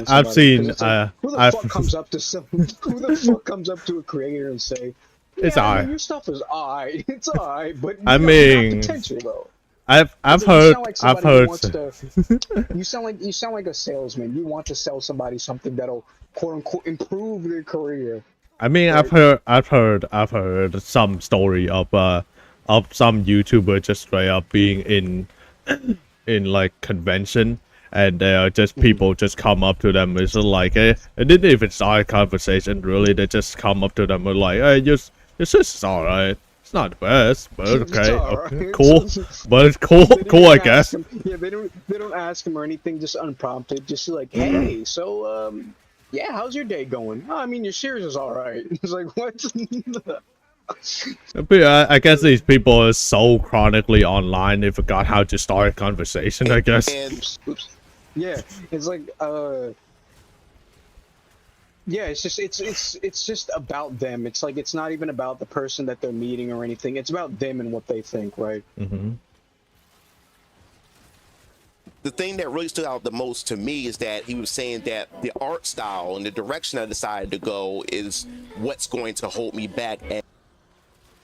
I've seen. Like, who the fuck comes up to who the fuck comes up to a creator and say, yeah, it's alright. Your stuff is alright. It's alright, but I mean, potential though. I've heard. You sound like a salesman. You want to sell somebody something that'll quote unquote improve their career. I mean, right? I've heard some story of some YouTuber just straight up being in like convention, and just people just come up to them. It's like, it didn't even start a conversation really. They just come up to them and like, hey, your shit's alright. It's not the best, but okay, okay, cool. But it's cool, I guess. Yeah, they don't ask him or anything, just unprompted, just like, hey, so yeah, how's your day going? Oh, I mean, your series is alright. It's like, what? I guess these people are so chronically online they forgot how to start a conversation, I guess. Yeah, it's like yeah, it's just about them. It's like it's not even about the person that they're meeting or anything. It's about them and what they think, right? Mm-hmm. The thing that really stood out the most to me is that he was saying that the art style and the direction I decided to go is what's going to hold me back.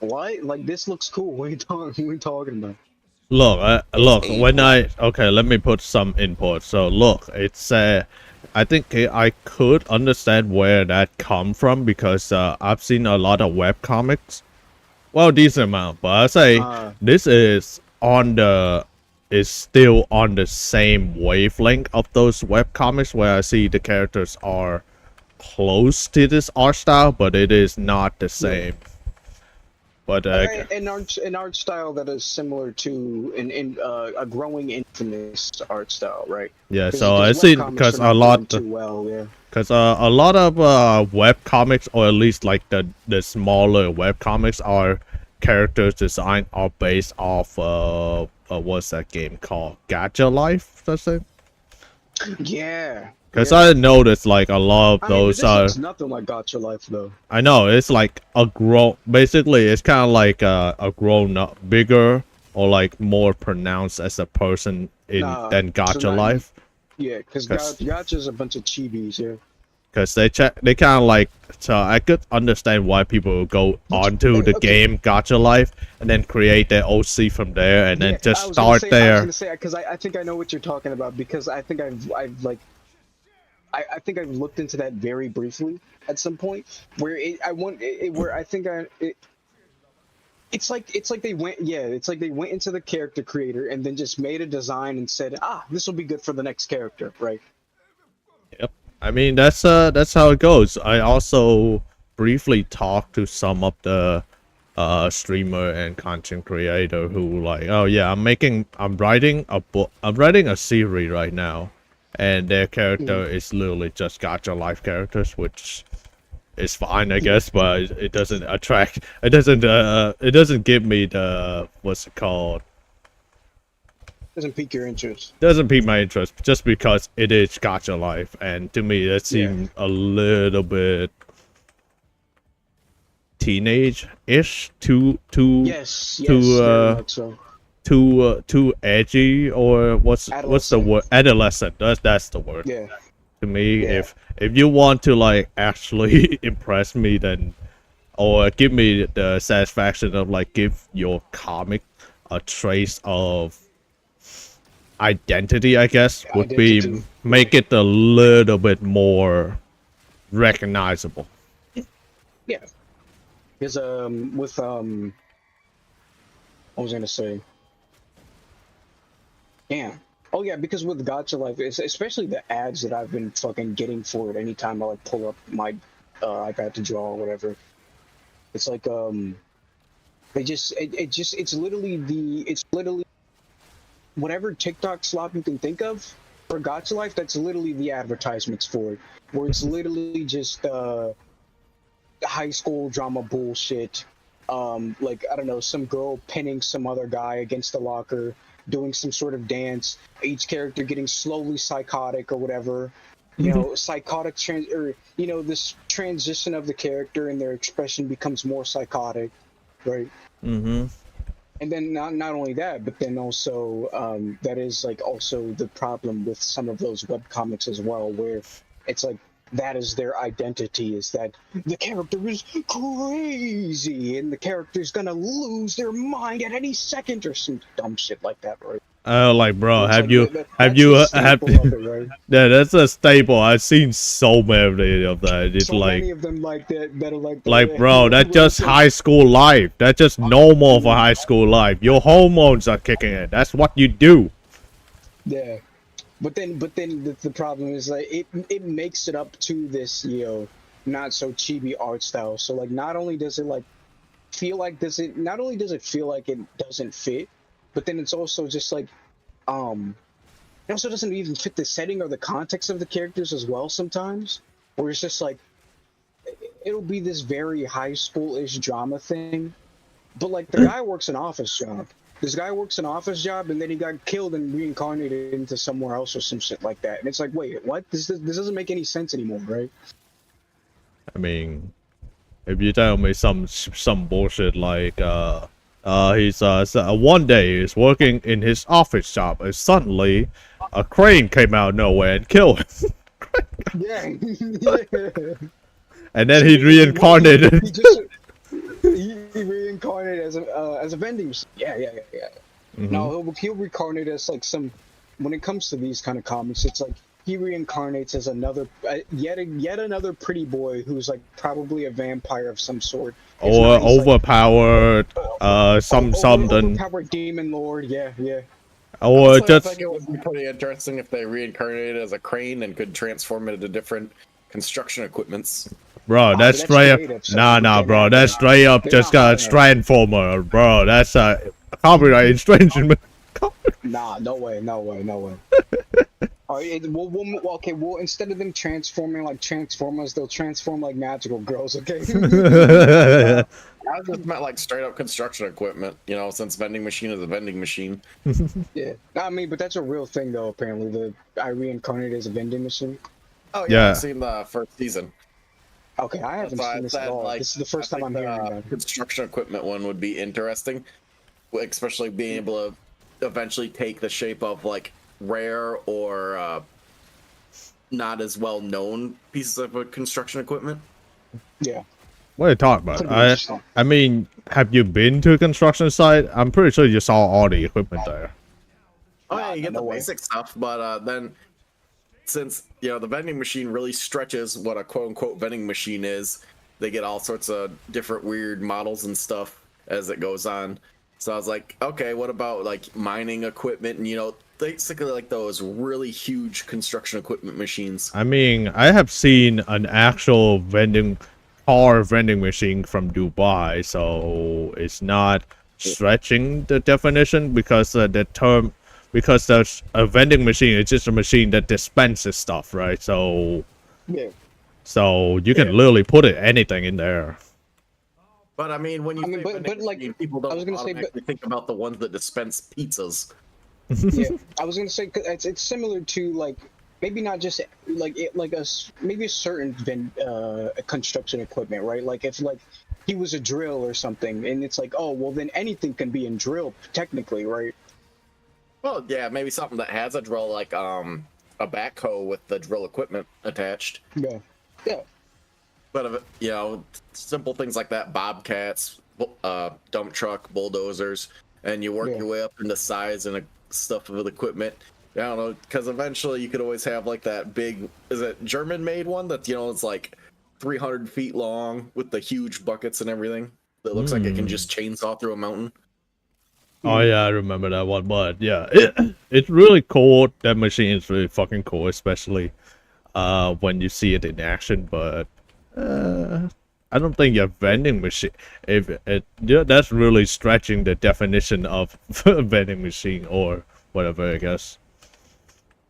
What? Like, this looks cool. What are you talking about? Look, let me put some input. So look, it's I think I could understand where that come from because I've seen a lot of web comics. Well, decent amount, but I say this is still on the same wavelength of those web comics where I see the characters are close to this art style, but it is not the same. But an art style that is similar to a growing infamous art style, right? Yeah, so I see because a lot of web comics, or at least like the smaller web comics, are characters design are based off what's that game called? Gacha Life, does it? Yeah. Because I noticed like a lot of those are nothing like Gacha Life though. I know it's like basically it's kind of like a grown up, bigger or like more pronounced as a person than Gacha Life. Yeah, because Gacha's a bunch of chibis, yeah. because they kind of like. So I could understand why people go onto the game Gacha Life and then create their OC from there and then just start there. I was gonna say because I think I know what you're talking about because I think I've like I think I've looked into that very briefly at some point where where I think it's like they went into the character creator and then just made a design and said this will be good for the next character, right? Yep. I mean that's how it goes. I also briefly talked to some of the streamer and content creator who like, oh yeah, I'm writing a series right now, and their character is literally just Gacha Life characters, which is fine, I guess, but it doesn't attract. It doesn't give me the what's it called. Doesn't pique your interest. Doesn't pique my interest just because it is Gacha Life, and to me that seemed a little bit teenage-ish, too edgy, or what's the word? Adolescent. That's the word. Yeah. To me, if you want to like actually impress me, then or give me the satisfaction of like give your comic a trace of identity, I guess, would be make it a little bit more recognizable. Yeah. Because with what was I gonna say? Damn. Oh yeah, because with Gacha Life, especially the ads that I've been fucking getting for it anytime I like pull up my iPad to draw or whatever. It's like it's literally whatever TikTok slop you can think of for Gacha Life, that's literally the advertisements for it. Where it's literally just high school drama bullshit. Like I don't know, some girl pinning some other guy against the locker, doing some sort of dance, each character getting slowly psychotic or whatever, you know, psychotic this transition of the character and their expression becomes more psychotic, right? Mm-hmm. And then not only that, but then also that is like also the problem with some of those webcomics as well, where it's like that is their identity, is that the character is crazy and the character's gonna lose their mind at any second or some dumb shit like that, right? Like bro, It's have like you right? Yeah, that's a staple. I've seen so many of that. It's so like many of them like that are like bro, that's just high school life. That's just normal for high school life. Your hormones are kicking in. That's what you do. Yeah. But then the problem is like it makes it up to this, you know, not so chibi art style. So like not only does it feel like it doesn't fit, but then it's also just like it also doesn't even fit the setting or the context of the characters as well sometimes. Where it's just like it'll be this very high school-ish drama thing, but like the guy works an office job. This guy works an office job, and then he got killed and reincarnated into somewhere else or some shit like that. And it's like, wait, what? This doesn't make any sense anymore, right? I mean, if you tell me some bullshit like he's one day he's working in his office job and suddenly a crane came out of nowhere and killed him. Yeah. And then he reincarnated. He reincarnated as a vending machine. Yeah. Mm-hmm. No, he'll reincarnate as like some. When it comes to these kind of comics, it's like he reincarnates as another yet another pretty boy who's like probably a vampire of some sort. Or overpowered, something. Overpowered demon lord. Yeah. Or honestly, just. I think it would be pretty interesting if they reincarnated as a crane and could transform it into different construction equipments. Bro, that's straight up. Nah, bro. That's straight up just got a Transformer, bro. That's a copyright infringement. Nah, no way. Alright, well, instead of them transforming like Transformers, they'll transform like magical girls, okay? I just meant like straight up construction equipment, you know, since vending machine is a vending machine. Yeah. I mean, but that's a real thing, though, apparently. I reincarnated as a vending machine. Oh, yeah. I've seen the first season. Okay, I haven't seen this at all. Like, this is the first time I'm hearing about it. Construction equipment one would be interesting, especially being able to eventually take the shape of like rare or not as well known pieces of construction equipment. Yeah. What are you talking about? Could be interesting. I mean, have you been to a construction site? I'm pretty sure you saw all the equipment there. Oh yeah, you get no the way. basic stuff, but then since the vending machine really stretches what a quote unquote vending machine is, they get all sorts of different weird models and stuff as it goes on. So I was like, okay, what about like mining equipment and basically like those really huge construction equipment machines. I mean, I have seen an actual car vending machine from Dubai, so it's not stretching the definition because there's a vending machine is just a machine that dispenses stuff, right? So Yeah. you can literally put anything in there. But I mean, when you say but vending like, machine, people don't I was gonna say, automatically think about the ones that dispense pizzas. Yeah, I was gonna say 'cause it's similar to like maybe not just maybe a certain construction equipment, right? Like if like he was a drill or something, and it's like, oh well, then anything can be in drill technically, right? Well, yeah, maybe something that has a drill, like a backhoe with the drill equipment attached. Yeah, yeah, But simple things like that, bobcats, dump truck, bulldozers, and you work Yeah. your way up into size and stuff with equipment. I don't know, because eventually you could always have like that big, is it German-made one that it's like 300 feet long with the huge buckets and everything that looks like it can just chainsaw through a mountain. Oh yeah, I remember that one. But yeah, it's really cool. That machine is really fucking cool, especially when you see it in action. But I don't think your vending machine, that's really stretching the definition of vending machine or whatever, I guess.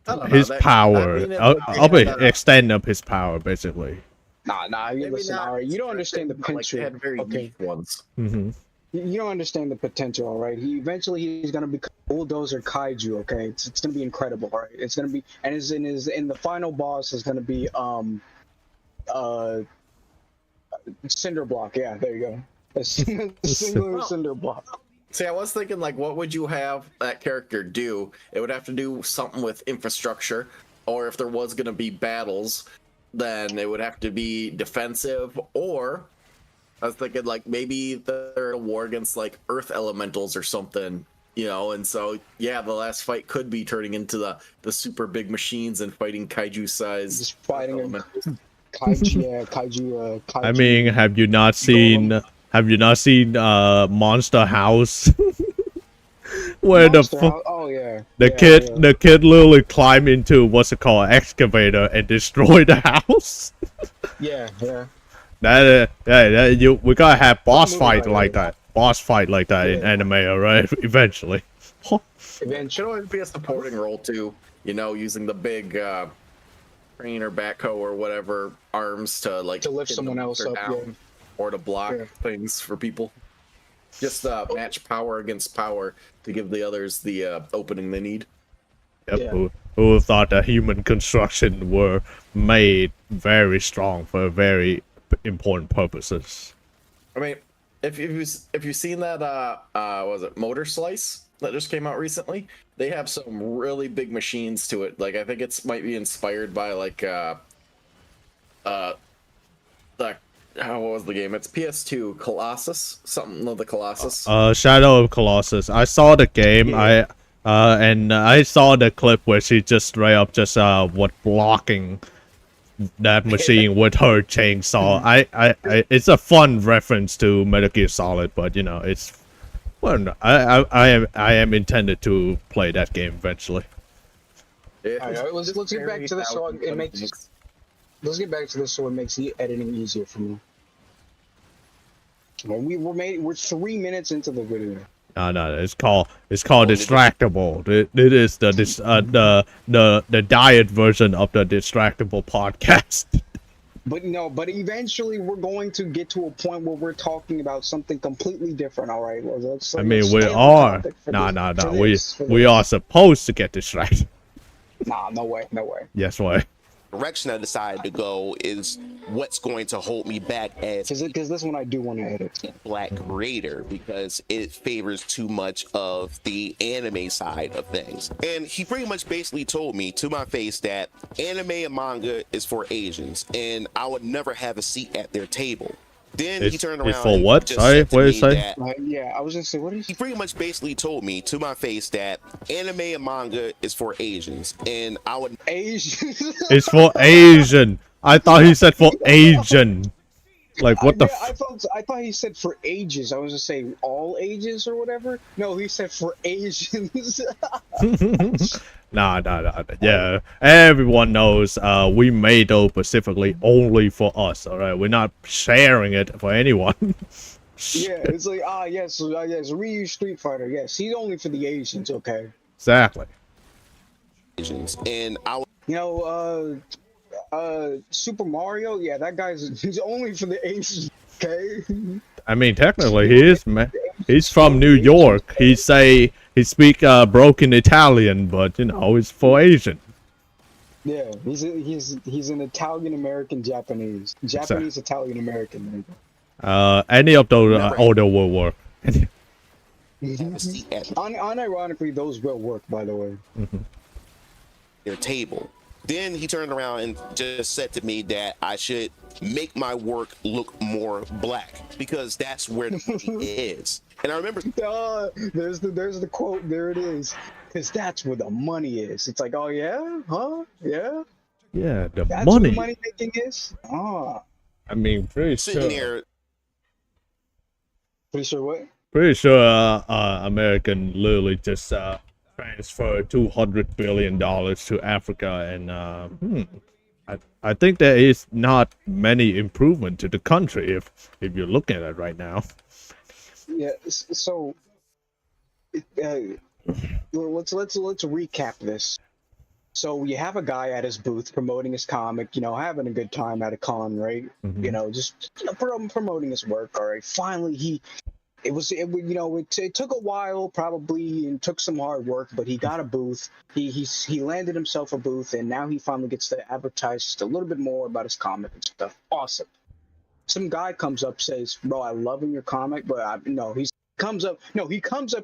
I don't know, His power, extend up his power, basically. Nah. You Maybe listen, not all right. You don't understand the stretching, but, potential. Like, they had very Okay. niche ones. Mm-hmm. You don't understand the potential, all right? He's gonna become bulldozer kaiju, okay? It's gonna be incredible, all right? It's gonna be, and in the final boss is gonna be cinder block. Yeah, there you go. A singular cinder block. See, I was thinking, like, what would you have that character do? It would have to do something with infrastructure, or if there was going to be battles, then it would have to be defensive, or I was thinking, like, maybe they're in a war against, like, earth elementals or something, and so, yeah, the last fight could be turning into the super big machines and fighting kaiju-sized Just fighting him. elementals. Kaiju. I mean, have you not seen Monster House? Where Oh yeah. the kid literally climbed into what's it called, excavator, and destroyed the house. Yeah. We gotta have boss fight like like that. Boss fight like that in anime, alright? Eventually. Should always be a supporting role too, using the big crane or backhoe or whatever arms to like To lift hit someone the else monster up, down, yeah. or to block Yeah. things for people. Just match power against power to give the others the opening they need. Yep. Yeah. Who thought that human construction were made very strong for very important purposes? I mean, if you've seen that was it Motor Slice that just came out recently? They have some really big machines to it. Like I think might be inspired by like what was the game? It's PS2 Colossus, something of the Colossus. Shadow of Colossus. I saw the game. Yeah. I saw the clip where she just straight up just blocking that machine with her chainsaw. It's a fun reference to Metal Gear Solid, but it's I am intended to play that game eventually. Yeah, All right, let's get back to this so it makes. Let's get back to this so it makes the editing easier for me. Well, we're 3 minutes into the video. No, it's called Distractable. It is the diet version of the Distractable podcast. But eventually we're going to get to a point where we're talking about something completely different. All right. Well, we are supposed to get distracted. Nah, no way. Yes, way. direction I decided to go is what's going to hold me back as Because this one I do want to edit. a black creator, because it favors too much of the anime side of things. And he pretty much basically told me to my face that anime and manga is for Asians, and I would never have a seat at their table. Then he turned around. It's for and what? just Sorry, said to what did me you say? that Yeah, I was gonna say, what is he pretty much basically told me to my face that anime and manga is for Asians, and I would Asian? It's for Asian. I thought he said for Asian. Like what the? Yeah, I thought he said for ages. I was gonna say all ages or whatever. No, he said for Asians. Nah. Yeah, everyone knows. We made those specifically only for us. All right, we're not sharing it for anyone. Yeah, it's like yes, Ryu Street Fighter. Yes, he's only for the Asians. Okay. Exactly. Asians, and I would You know, Super Mario. Yeah, that he's only for the Asians. Okay. I mean, technically, he's from New York. He speak broken Italian, but you know, it's for Asian. Yeah, he's an Italian American Japanese Italian American. Any of those order will work. have a seat at Unironically, those will work, by the way. their table. Then he turned around and just said to me that I should make my work look more black, because that's where the money is. And I remember There's the quote. There it is. Because that's where the money is. It's like, oh yeah, huh? Yeah. Yeah, the That's money. what the money making is. I mean, pretty sitting sure. there Pretty sure what? Pretty sure American literally just transferred $200 billion to Africa, and I think there is not many improvement to the country if you're looking at it right now. Yeah. So, let's recap this. So you have a guy at his booth promoting his comic, you know, having a good time at a con, right? Mhm. You know, just promoting his work. All right. Finally, it took a while, probably, and took some hard work, but he got a booth. He landed himself a booth, and now he finally gets to advertise just a little bit more about his comic and stuff. Awesome. Some guy comes up, says, "Bro, I love your comic," but he comes up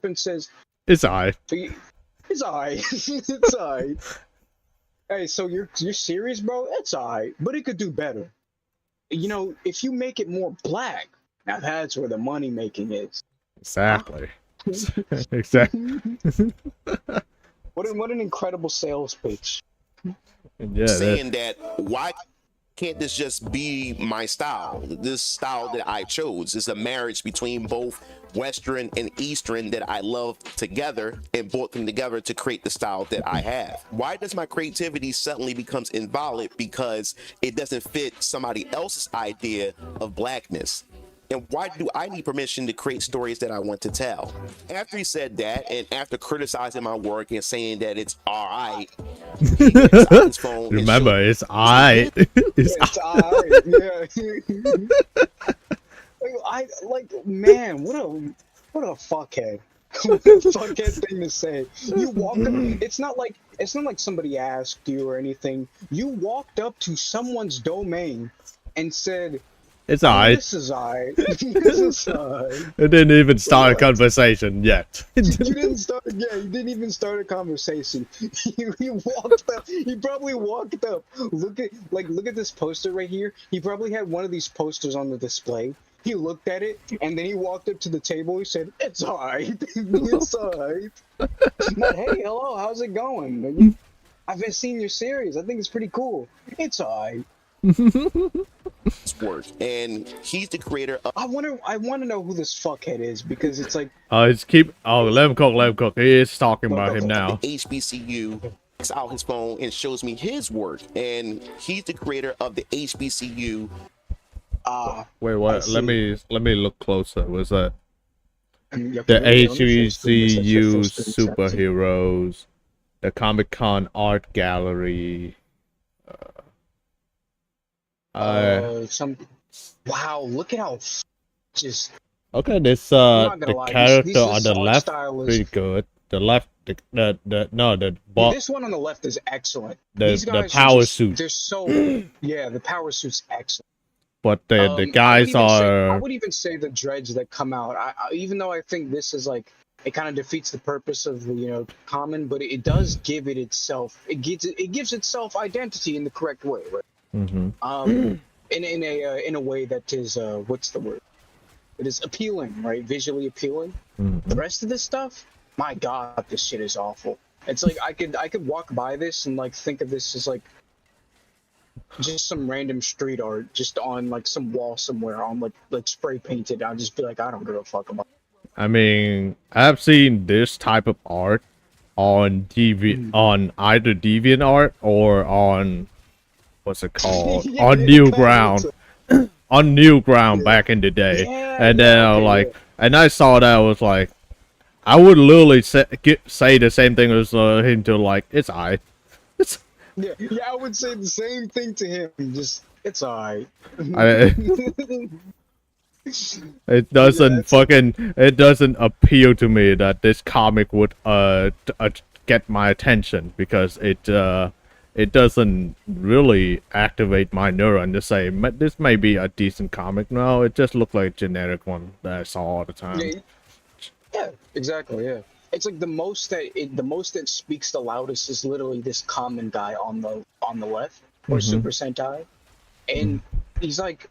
and says, It's alright. "It's alright, it's alright." Hey, so you're serious, bro? It's alright, but it could do better. You know, if you make it more black, now that's where the money making is. Exactly. Exactly. What an incredible sales pitch. Yeah. saying that why can't this just be my style? This style that I chose is a marriage between both Western and Eastern that I love together, and brought them together to create the style that I have. Why does my creativity suddenly becomes invalid because it doesn't fit somebody else's idea of blackness? And why do I need permission to create stories that I want to tell? After he said that, and after criticizing my work and saying that it's all right, he takes out his phone and Remember, it's I. It's alright. Yeah. Man, what a fuckhead. What a fuckhead thing to say. You walked up. It's not like somebody asked you or anything. You walked up to someone's domain and said, It's alright. "This is alright. This is alright." It didn't even start a conversation yet. You didn't start. Yeah, you didn't even start a conversation. He walked up. He probably walked up. Look at this poster right here. He probably had one of these posters on the display. He looked at it and then he walked up to the table. He said, "It's alright. It's alright." Not, "Hey, hello, how's it going? I've been seeing your series. I think it's pretty cool. It's alright." work, and he's the creator of I want to know who this fuckhead is, because it's like, let him cook. He is talking about him now. the HBCU. Takes out his phone and shows me his work, and he's the creator of the HBCU. Wait, what? Let me look closer. What's that? the The HBCU superheroes, the Comic Con art gallery. Wow, look at how just Okay, this I'm not the gonna lie, character this on the art left style is- pretty good. The left This one on the left is excellent. the These guys power are just, suit. they're so yeah, the power suit's excellent. But the I guys I are would even say the dreads that come out. Even though I think this is like it kind of defeats the purpose of the Kamen, but it does give it itself. It gives itself identity in the correct way, right? In a way that is what's the word? It is appealing, right? Visually appealing. The rest of this stuff, my God, this shit is awful. It's like I could walk by this and like think of this as like just some random street art just on like some wall somewhere on like spray painted. I'll just be like, I don't give a fuck about it. I mean, I've seen this type of art on on either DeviantArt or on what's it called? Yeah, on Newground. On Newground back in the day. And then I was like, and I saw that, I was like, I would literally say the same thing as him to like, it's alright. Yeah, I would say the same thing to him. Just, it's alright. It doesn't it doesn't appeal to me that this comic would get my attention, because it doesn't really activate my neuron to say this may be a decent comic. No, it just looked like a generic one that I saw all the time. Yeah, exactly. Yeah, it's like the most that speaks the loudest is literally this Kamen guy on the left, or Super Sentai, and he's like,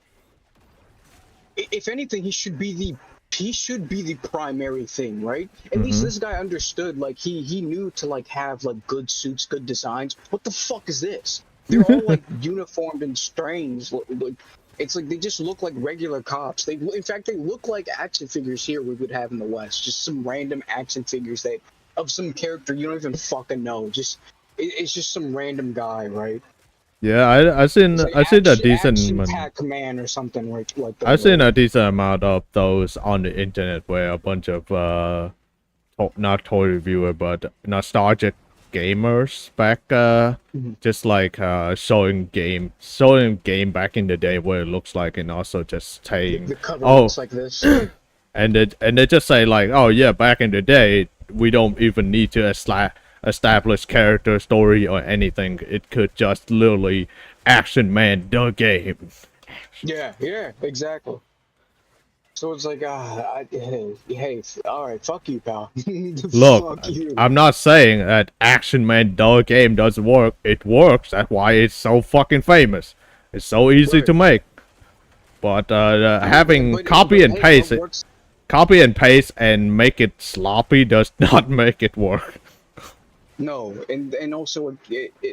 if anything, he should be the primary thing, right? At least this guy understood, like he knew to like have like good suits, good designs. What the fuck is this? They're all like uniformed and strange. Like, it's like they just look like regular cops. In fact, they look like action figures here we would have in the West. Just some random action figures that of some character you don't even fucking know. It's just some random guy, right? Yeah, I seen a decent Pac-Man or something like that. I seen a decent amount of those on the internet where a bunch of not toy reviewer but nostalgic gamers back just like showing game back in the day where it looks like, and also just saying the cover looks like this. and they just say like, oh yeah, back in the day we don't even need to establish character, story, or anything. It could just literally Action Man the game. Yeah, exactly. So it's like, hey, all right, fuck you, pal. Look, Fuck you. I'm not saying that Action Man the game doesn't work. It works. That's why it's so fucking famous. It's so easy to make. But having copy and paste and make it sloppy does not make it work. No, and also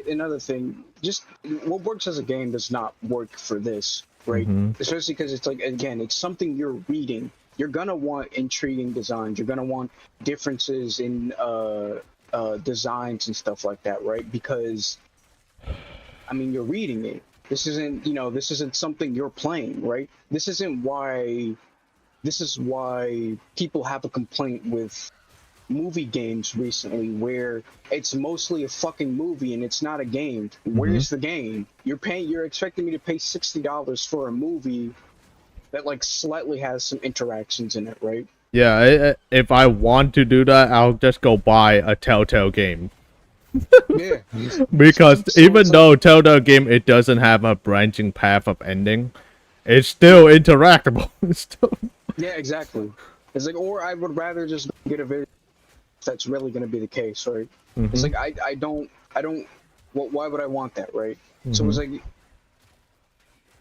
another thing, just what works as a game does not work for this, right? Especially because it's like, again, it's something you're reading. You're gonna want intriguing designs. You're gonna want differences in designs and stuff like that, right? Because I mean, you're reading it. This isn't something you're playing, right? This is why people have a complaint with movie games recently, where it's mostly a fucking movie and it's not a game. Where's the game? You're expecting me to pay $60 for a movie that like slightly has some interactions in it, right? Yeah, if I want to do that, I'll just go buy a Telltale game. Yeah. Because even though Telltale game, it doesn't have a branching path of ending, it's still interactable. Yeah, exactly. It's like, or I would rather just get a video if that's really going to be the case, right? It's like, I don't, why would I want that, right? So it's like,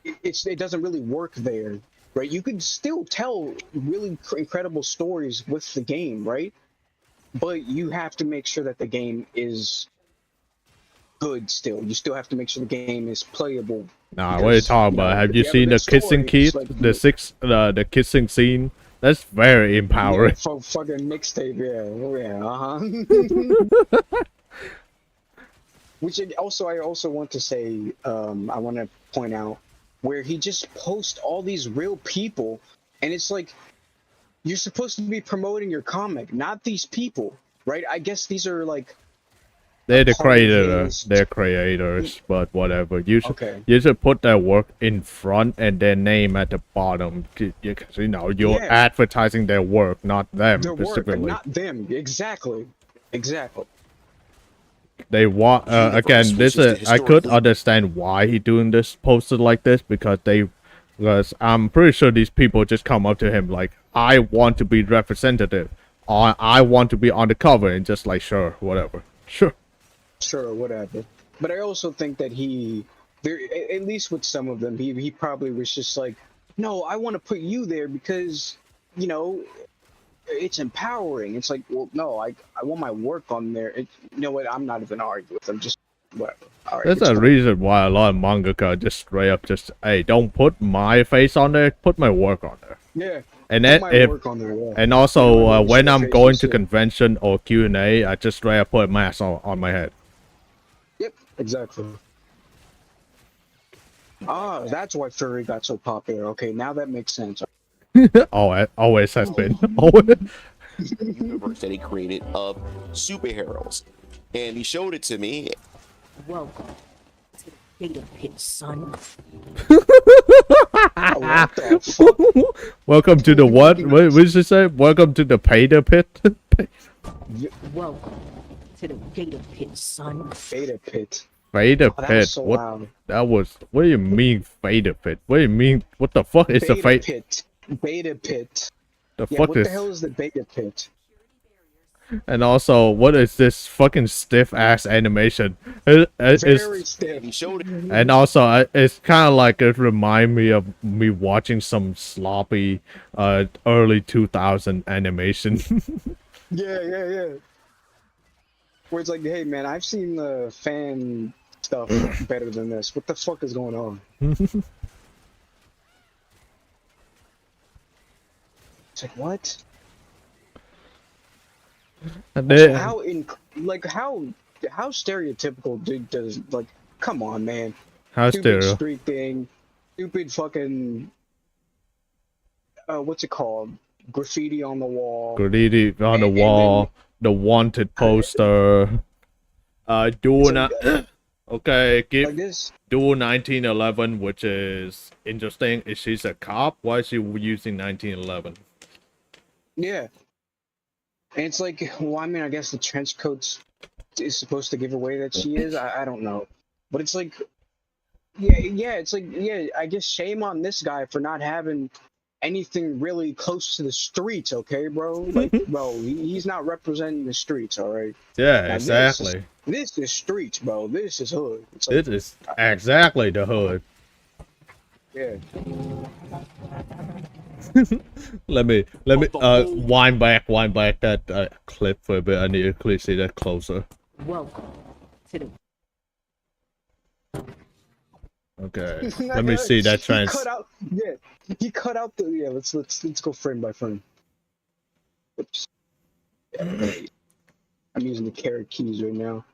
it doesn't really work there, right? You could still tell really incredible stories with the game, right? But you have to make sure that the game is good still. You still have to make sure the game is playable. Nah, what are you talking about? Have you seen the kissing kid? Like, the kissing scene? That's very empowering. Yeah, fucking mixtape, Which I also want to say, I want to point out where he just posts all these real people, and it's like, you're supposed to be promoting your comic, not these people, right? I guess these are like, they're the creators. They're creators, but whatever. You should put their work in front and their name at the bottom. Because you're advertising their work, not them their specifically. work, not them, exactly. Exactly. They want again. Which This is the I could historically understand why he doing this posted like this because I'm pretty sure these people just come up to him like, I want to be representative, or I want to be on the cover, and just like, sure, whatever, sure. Sure, whatever. But I also think that at least with some of them, he probably was just like, no, I want to put you there because, you know, it's empowering. It's like, well, no, I want my work on there. You know what? I'm not even arguing with them. Just whatever. All right, There's it's a fine. reason why a lot of mangaka just straight up just, hey, don't put my face on there, put my work on there. Yeah. And Put then my if work on there. Yeah. and also You know, when the I'm face going is to it. convention or Q&A, I just straight up put a mask on my head. Yep. Exactly. Ah, that's why furry got so popular. Okay, now that makes sense. Oh, it always has been. Always. universe that he created of superheroes, and he showed it to me. Welcome to the data pit, son. Oh, what the fuck? Welcome to the what? What did you say? Welcome to the Payda pit? Welcome to the data pit, son. Beta pit. Payda Oh, that pit. was so What? loud. That was. What do you mean Payda pit? What do you mean? What the fuck is the Beta fate? pit. Beta pit. The Yeah, fuck what is? the hell is the beta pit? And also, what is this fucking stiff ass animation? Very stiff. He showed it. And also, it's kind of like it remind me of me watching some sloppy, early 2000 animation. Yeah. Where it's like, hey man, I've seen the fan stuff better than this. What the fuck is going on? It's like, what? And then, How stereotypical does like? Come on, man. how's Stupid stereo? street thing. Stupid fucking. What's it called? Graffiti on the wall. Graffiti on the And wall, the wanted poster. Duel. Okay, give Like this. Duel 1911, which is interesting. Is she's a cop? Why is she using 1911? Yeah. And it's like, well, I mean, I guess the trench coat is supposed to give away that she is. I don't know, but it's like, yeah, it's like, yeah, I guess shame on this guy for not having anything really close to the streets. Okay, bro, like, bro, he's not representing the streets. All right. Yeah, Now, exactly. This is streets, bro. This is hood. It's like, It is exactly the hood. yeah. Let me wind back that clip for a bit. I need to clearly see that closer. Welcome to the Okay, let me see that He cut out. Yeah, he cut out the. Yeah, let's go frame by frame. Oops. I'm using the caret keys right now.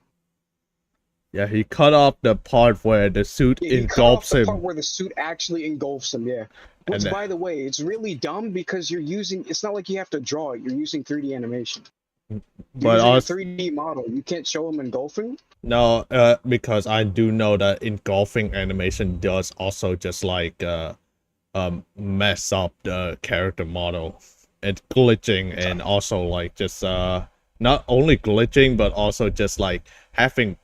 Yeah, he cut off the part where the suit Yeah, he cut off engulfs the part him. where the suit actually engulfs him. Yeah. Which, And by the way, it's really dumb because you're using. It's not like you have to draw it. You're using 3D animation. You're But using also, a 3D model. You can't show him engulfing. no, because I do know that engulfing animation does also just like mess up the character model. It's glitching and also like just not only glitching but also just like having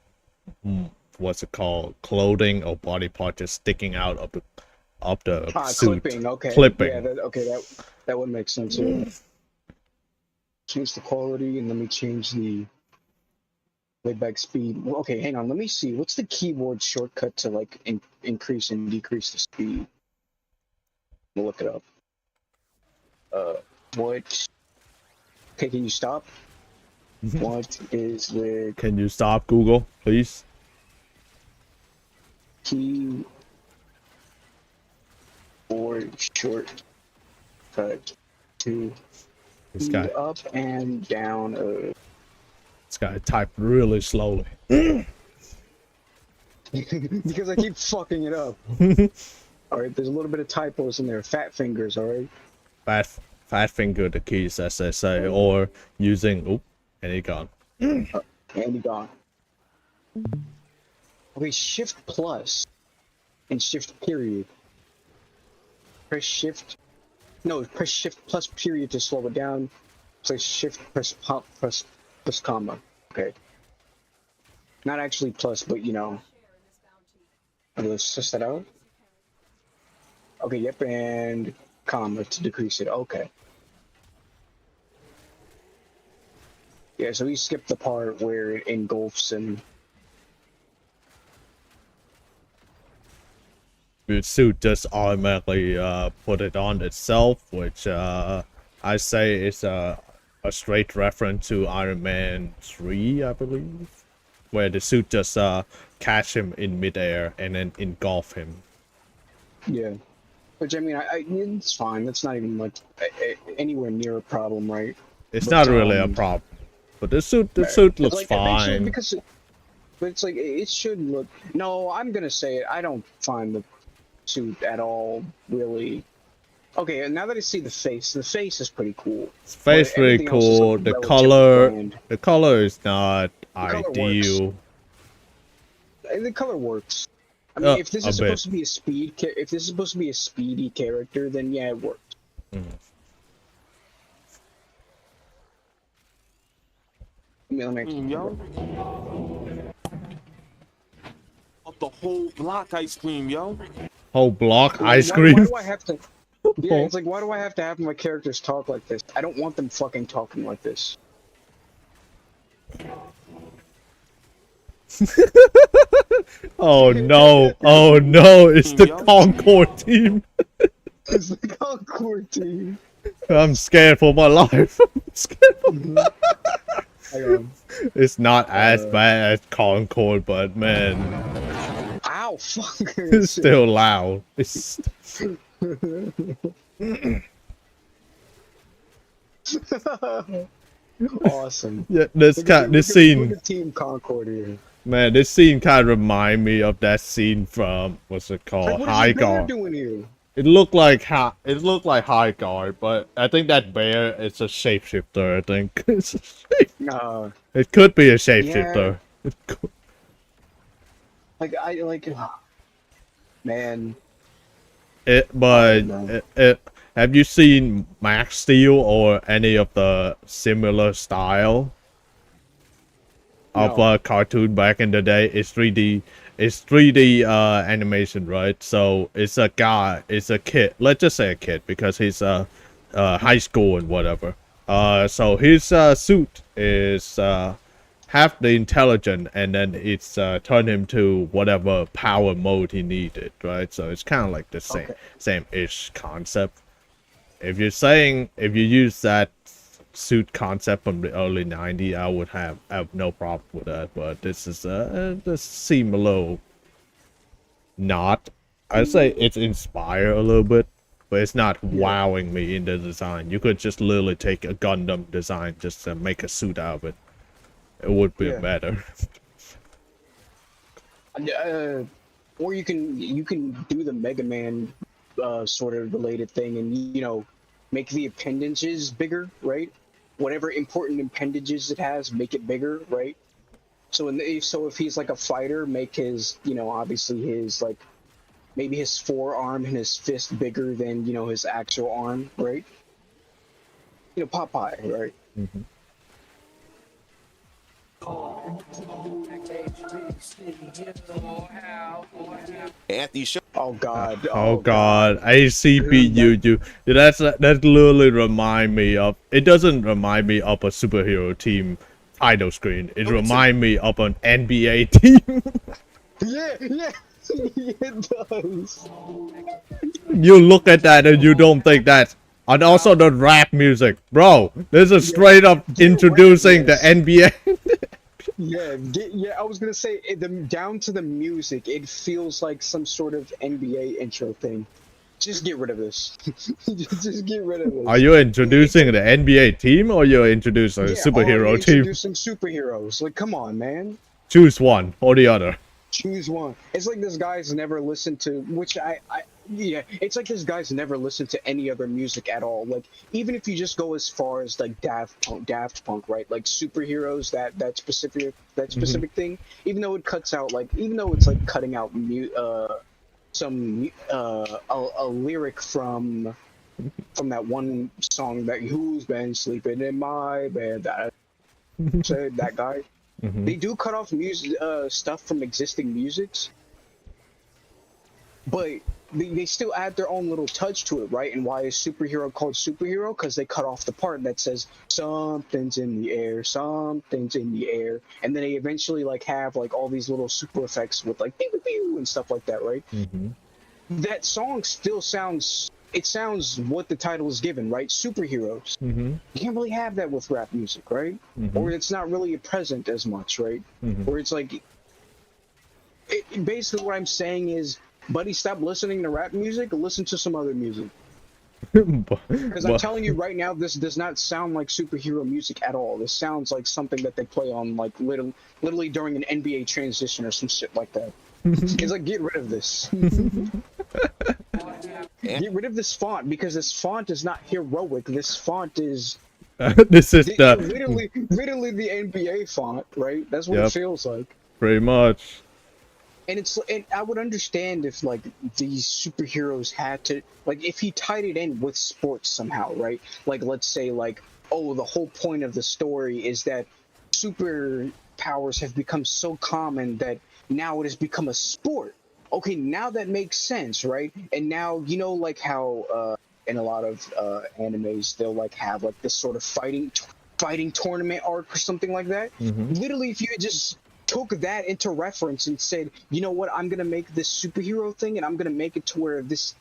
what's it called, clothing or body part just sticking out of the suit. Clipping. Okay. Clipping. Yeah. That would make sense. Yeah. Change the quality and let me change the playback speed. Well, okay, hang on. Let me see. What's the keyboard shortcut to like increase and decrease the speed? We'll look it up. What? Okay, can you stop? What is the Can you stop, Google, please? keyboard shortcut to This guy, up and down? this guy typed really slowly. Because I keep fucking it up. All right, there's a little bit of typos in there. Fat fingers. All right. Fat finger the keys, as I say, or using. Oop, and he gone. And you gone. Okay, shift plus and shift period. Press shift. No, press shift plus period to slow it down. Press shift, press pop, press plus comma. Okay. Not actually plus, but let's test that out. Okay, yep, and comma to decrease it. Okay. Yeah, so we skipped the part where it engulfs him. The suit just automatically put it on itself, which I say is a straight reference to Iron Man 3, I believe, where the suit just catch him in midair and then engulf him. Yeah. Which, I mean, it's fine. That's not even, like, anywhere near a problem, right? It's But, not really a problem, but the suit it's looks like, eventually, fine. because but it's like, it should look... No, I'm gonna say it. I don't find the suit at all really... Okay, and now that I see the face is pretty cool. His face But really everything else is, cool. like, The relatively color is not color ideal. The color works. I mean, if this a is bit. supposed to be if this is supposed to be a speedy character, then yeah, it works. Mm. Let me Yo. Up the whole block ice cream, yo. Whole block Why- ice why cream. do I have to? Yeah, it's like, why do I have to have my characters talk like this? I don't want them fucking talking like this. Oh no! Oh no! It's the Concord team. It's the Concord team. I'm scared for my life. I'm scared for Um, It's not as bad as Concord, but man, Ow! Fuck. it's still loud. It's Awesome. yeah. This Look at scene, Team Concord here. man. This scene kind of remind me of that scene from what's it Like, called? what High is the bear Guard. doing here? It looked like High Guard, but I think that bear is a shapeshifter. I think it's a it could be a shapeshifter. It could. Man. Have you seen Max Steel or any of the similar style of No. cartoon back in the day? It's 3D. It's 3D animation, right? So it's a kid. Let's just say a kid because he's high school and whatever. So his suit is half the intelligent, and then it's turned him to whatever power mode he needed, right? So it's kind of like the same-ish concept. If you use that suit concept from the early 90s, I would have no problem with that. But this seem a little not. I'd say it's inspired a little bit, but it's not wowing me in the design. You could just literally take a Gundam design, just make a suit out of it. It would be better. Or you can do the Mega Man sort of related thing, and make the appendages bigger, right? Whatever important appendages it has, make it bigger, right? So if he's like a fighter, make his obviously his maybe his forearm and his fist bigger than his actual arm, right? Popeye, right? Mm-hmm. Anthony, show. Oh God! Oh God! ACBUU. That literally remind me of. It doesn't remind me of a superhero team title screen. It remind me of an NBA team. Yeah, it does. You look at that and you don't think that. And also the rap music, bro. This is straight up introducing the NBA. I was gonna say down to the music, it feels like some sort of NBA intro thing. Just get rid of this. Just get rid of this. Are you introducing the NBA team or you're introducing a superhero team? Introducing superheroes. Like, come on, man. Choose one or the other. Choose one. It's like this guy's never listened to, which it's like this guy's never listened to any other music at all. Like, even if you just go as far as like Daft Punk, right? Like superheroes, that specific thing. Even though it cuts out, even though it's like cutting out a lyric from that one song that Who's Been Sleeping in My Bed. said that guy. They do cut off music stuff from existing musics, but they still add their own little touch to it, right? And why is superhero called superhero? Because they cut off the part that says something's in the air, something's in the air, and then they eventually like have like all these little super effects with like pew, pew, pew, and stuff like that, right? That song still sounds. It sounds what the title is given, right? Superheroes. You can't really have that with rap music, right? Or it's not really present as much, right? Or it's like, basically what I'm saying is, buddy, stop listening to rap music and listen to some other music. Because I'm telling you right now, this does not sound like superhero music at all. This sounds like something that they play on like literally during an NBA transition or some shit like that. It's like, get rid of this. Get rid of this font, because this font is not heroic. This font is this is the literally the NBA font, right? That's what it feels like. pretty much. And I would understand if like these superheroes had to, like, if he tied it in with sports somehow, right? Like, let's say like, oh, the whole point of the story is that superpowers have become so common that now it has become a sport. Okay, now that makes sense, right? And now, you know, like how in a lot of animes they'll like have like this sort of fighting tournament arc or something like that. Literally, if you had just took that into reference and said, you know what, I'm gonna make this superhero thing and I'm gonna make it to where this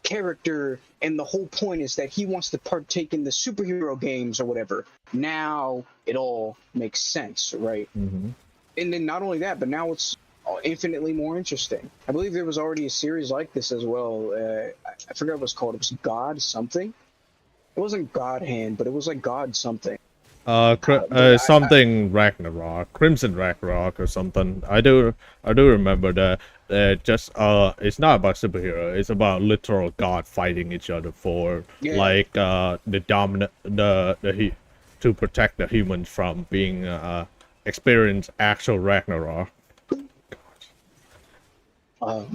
character, and the whole point is that he wants to partake in the superhero games or whatever. Now it all makes sense, right? And then not only that, but now it's infinitely more interesting. I believe there was already a series like this as well. I forgot what it was called. It was God something. It wasn't God Hand, but it was like God something. Something Ragnarok, Crimson Ragnarok or something. I do remember that. It's not about superhero. It's about literal god fighting each other for like the dominant to protect the humans from being experience actual Ragnarok. But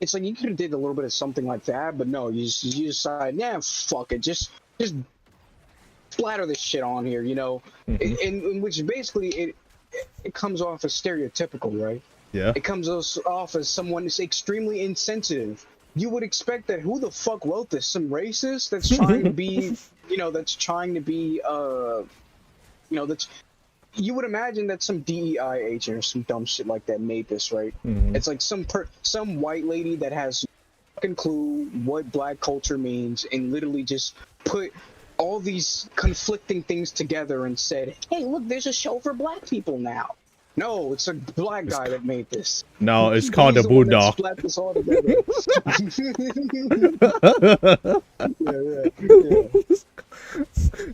it's like you could have did a little bit of something like that, but no, you decide, yeah, fuck it, just splatter this shit on here, you know, in which basically it comes off as stereotypical, right? Yeah. It comes off as someone who's extremely insensitive. You would expect that who the fuck wrote this? Some racist that's trying to be, you know, that's. You would imagine that some DEI agent or some dumb shit like that made this, right? It's like some white lady that has fucking clue what black culture means and literally just put all these conflicting things together and said, hey, look, there's a show for black people now. No, it's a black guy that made this. No, it's called the Boondog. Splat this all together.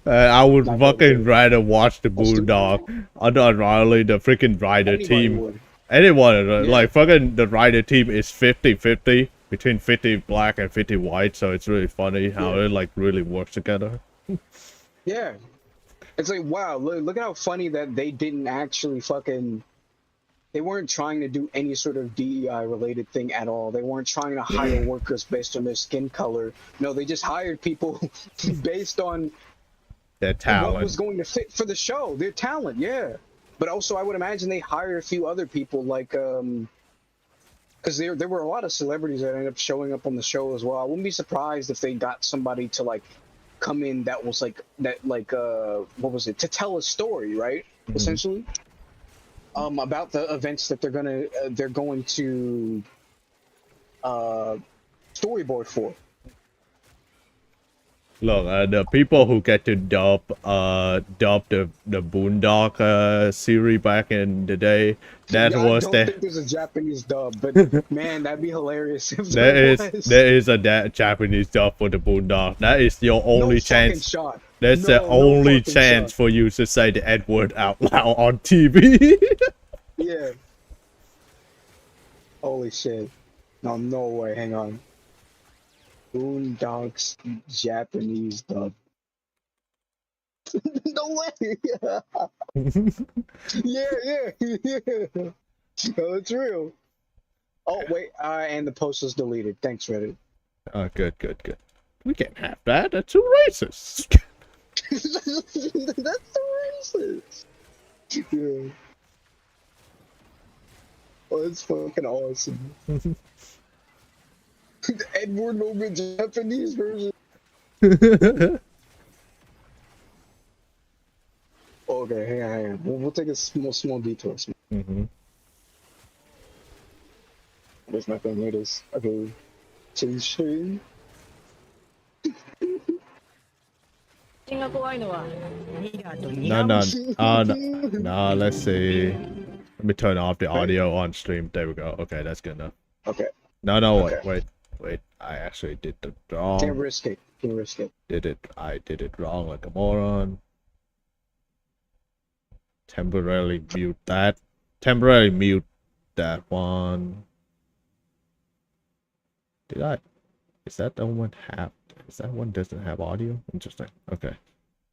I would fucking rather watch the Boondog other really the freaking writer team. Anyone, like fucking the writer team is 50-50 between 50 black and 50 white, so it's really funny how it like really works together. Yeah. It's like, wow, look at how funny that they didn't actually they weren't trying to do any sort of DEI related thing at all. They weren't trying to hire workers based on their skin color. No, they just hired people based on their talent. What was going to fit for the show, their talent, yeah. But also, I would imagine they hired a few other people, like, because there were a lot of celebrities that ended up showing up on the show as well. I wouldn't be surprised if they got somebody to, like, come in that was what was it, to tell a story, right? Essentially, about the events that they're going to storyboard for. Look, the people who get to dub the Boondock series back in the day, I don't think there's a Japanese dub, but man, that'd be hilarious if there is a Japanese dub for the Boondock. That is your only chance. Shot. That's the only chance for you to say the N word out loud on TV. Yeah. Holy shit! No way. Hang on. Boondocks Japanese dub. No way! yeah. No, it's real. Oh wait, and the post was deleted. Thanks, Reddit. Oh, good. We can't have that. That's too racist. That's so racist. Yeah. Oh, that's fucking awesome. Edward Logan Japanese version. Okay, hang on. We'll take a small detour. Where's my thing? Here it is. Okay. Change. No, no, no, let's see. Let me turn off the audio on stream. There we go. Okay, that's good enough. Okay. No, no, Okay. wait. I actually did it Can't wrong. risk it. Can't risk it. I did it wrong like a moron. Temporarily mute that. Temporarily mute that one. Did I? Is that the one have? Is that one doesn't have audio? Interesting. Okay.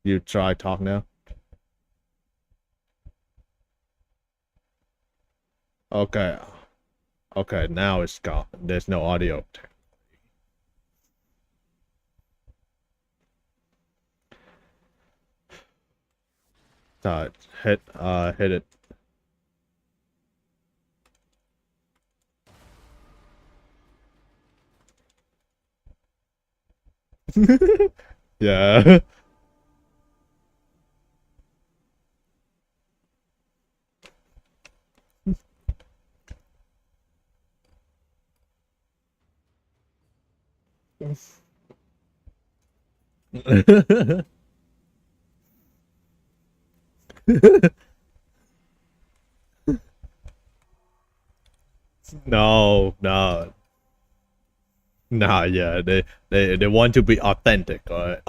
You try talk now. Okay. Okay, now it's gone. There's no audio. Hit it. Yeah. No, no. Nah, yeah, they want to be authentic, alright?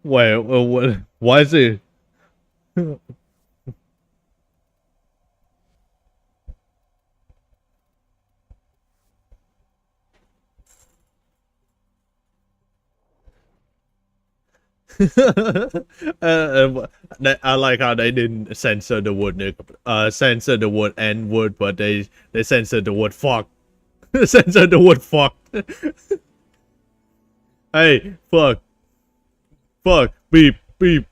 Wait, what? Why is it? I like how they didn't censor the word censor the word N word, but they censored the word fuck. Censored the word fuck. Hey, fuck, beep, beep,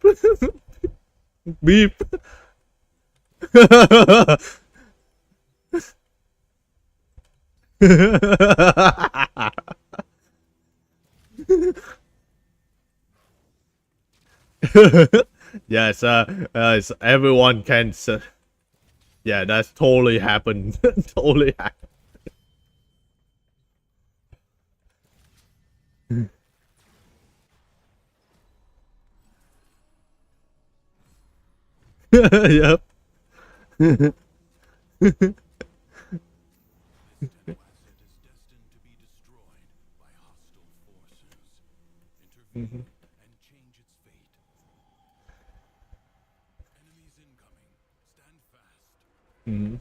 beep. Yes, everyone can. Yeah, that's totally happened. Totally happened. Yep. Mhm.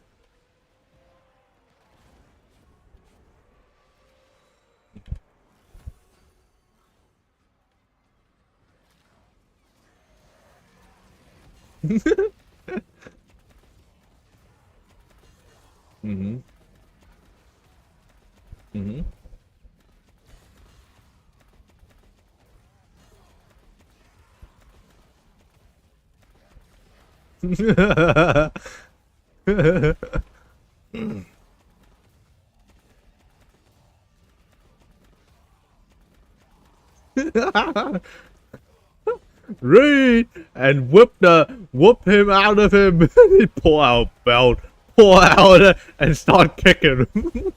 Mhm. Mhm. Read and whoop him out of him. He pull out belt, pull out and start kicking him.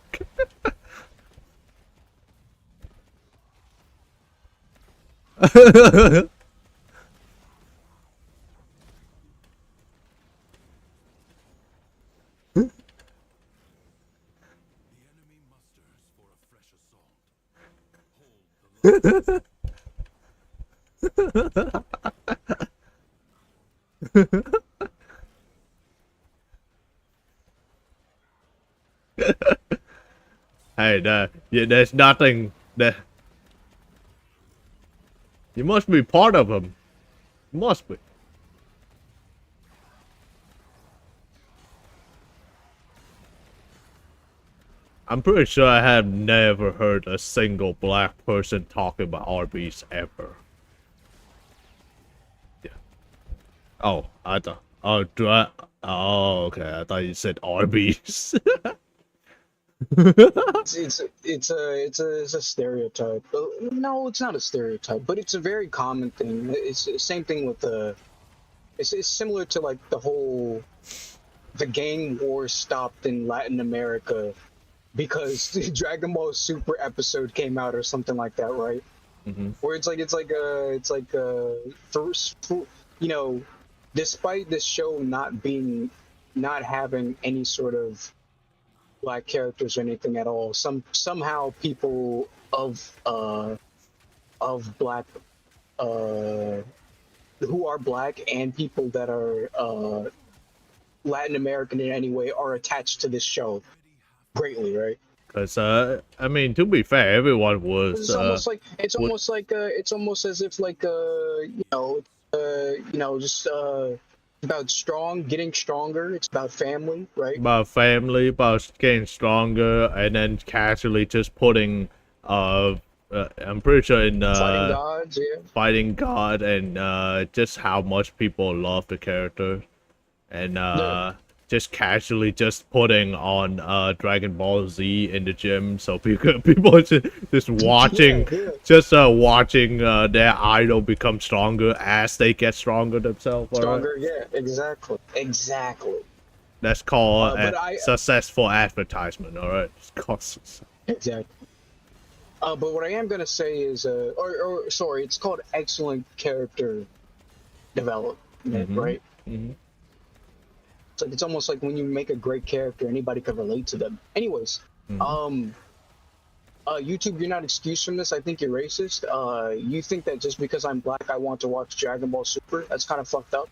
Hey, there's nothing that you must be part of him. You must be. I'm pretty sure I have never heard a single black person talking about Arby's ever. Yeah. Oh, I thought. Oh, oh, okay. I thought you said Arby's. It's a stereotype. No, it's not a stereotype, but it's a very common thing. It's the same thing with the. It's similar to like the gang war stopped in Latin America because the Dragon Ball Super episode came out or something like that, right? Mm-hmm. Where you know, despite this show not having any sort of black characters or anything at all, somehow people of black who are black and people that are Latin American in any way are attached to this show greatly, right? Because I mean, to be fair, everyone was. It's almost as if like just about getting stronger. It's about family, right? About family, about getting stronger, and then casually just putting I'm pretty sure in Fighting gods, yeah. Fighting God, and just how much people love the character, and just casually just putting on Dragon Ball Z in the gym, so people are just watching, watching their idol become stronger as they get stronger themselves. Stronger, right? Yeah, exactly. That's called successful advertisement, all right? It's called success. Exactly. But what I am gonna say is, sorry, it's called excellent character development, right? Mm-hmm. It's almost like when you make a great character, anybody can relate to them. Anyways, YouTube, you're not excused from this. I think you're racist. You think that just because I'm black, I want to watch Dragon Ball Super? That's kind of fucked up.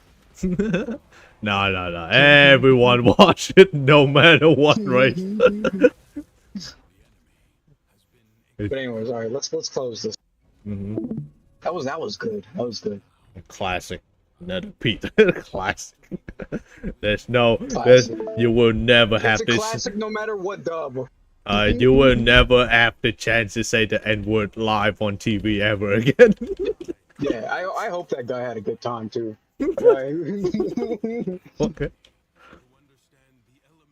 No. Everyone watch it, no matter what race. But anyways, all right, let's close this. Mm-hmm. That was good. That was good. Classic. Another Pete. Classic. You will never have this. It's a classic, no matter what dub. You will never have the chance to say the N-word live on TV ever again. Yeah, I hope that guy had a good time too. Okay.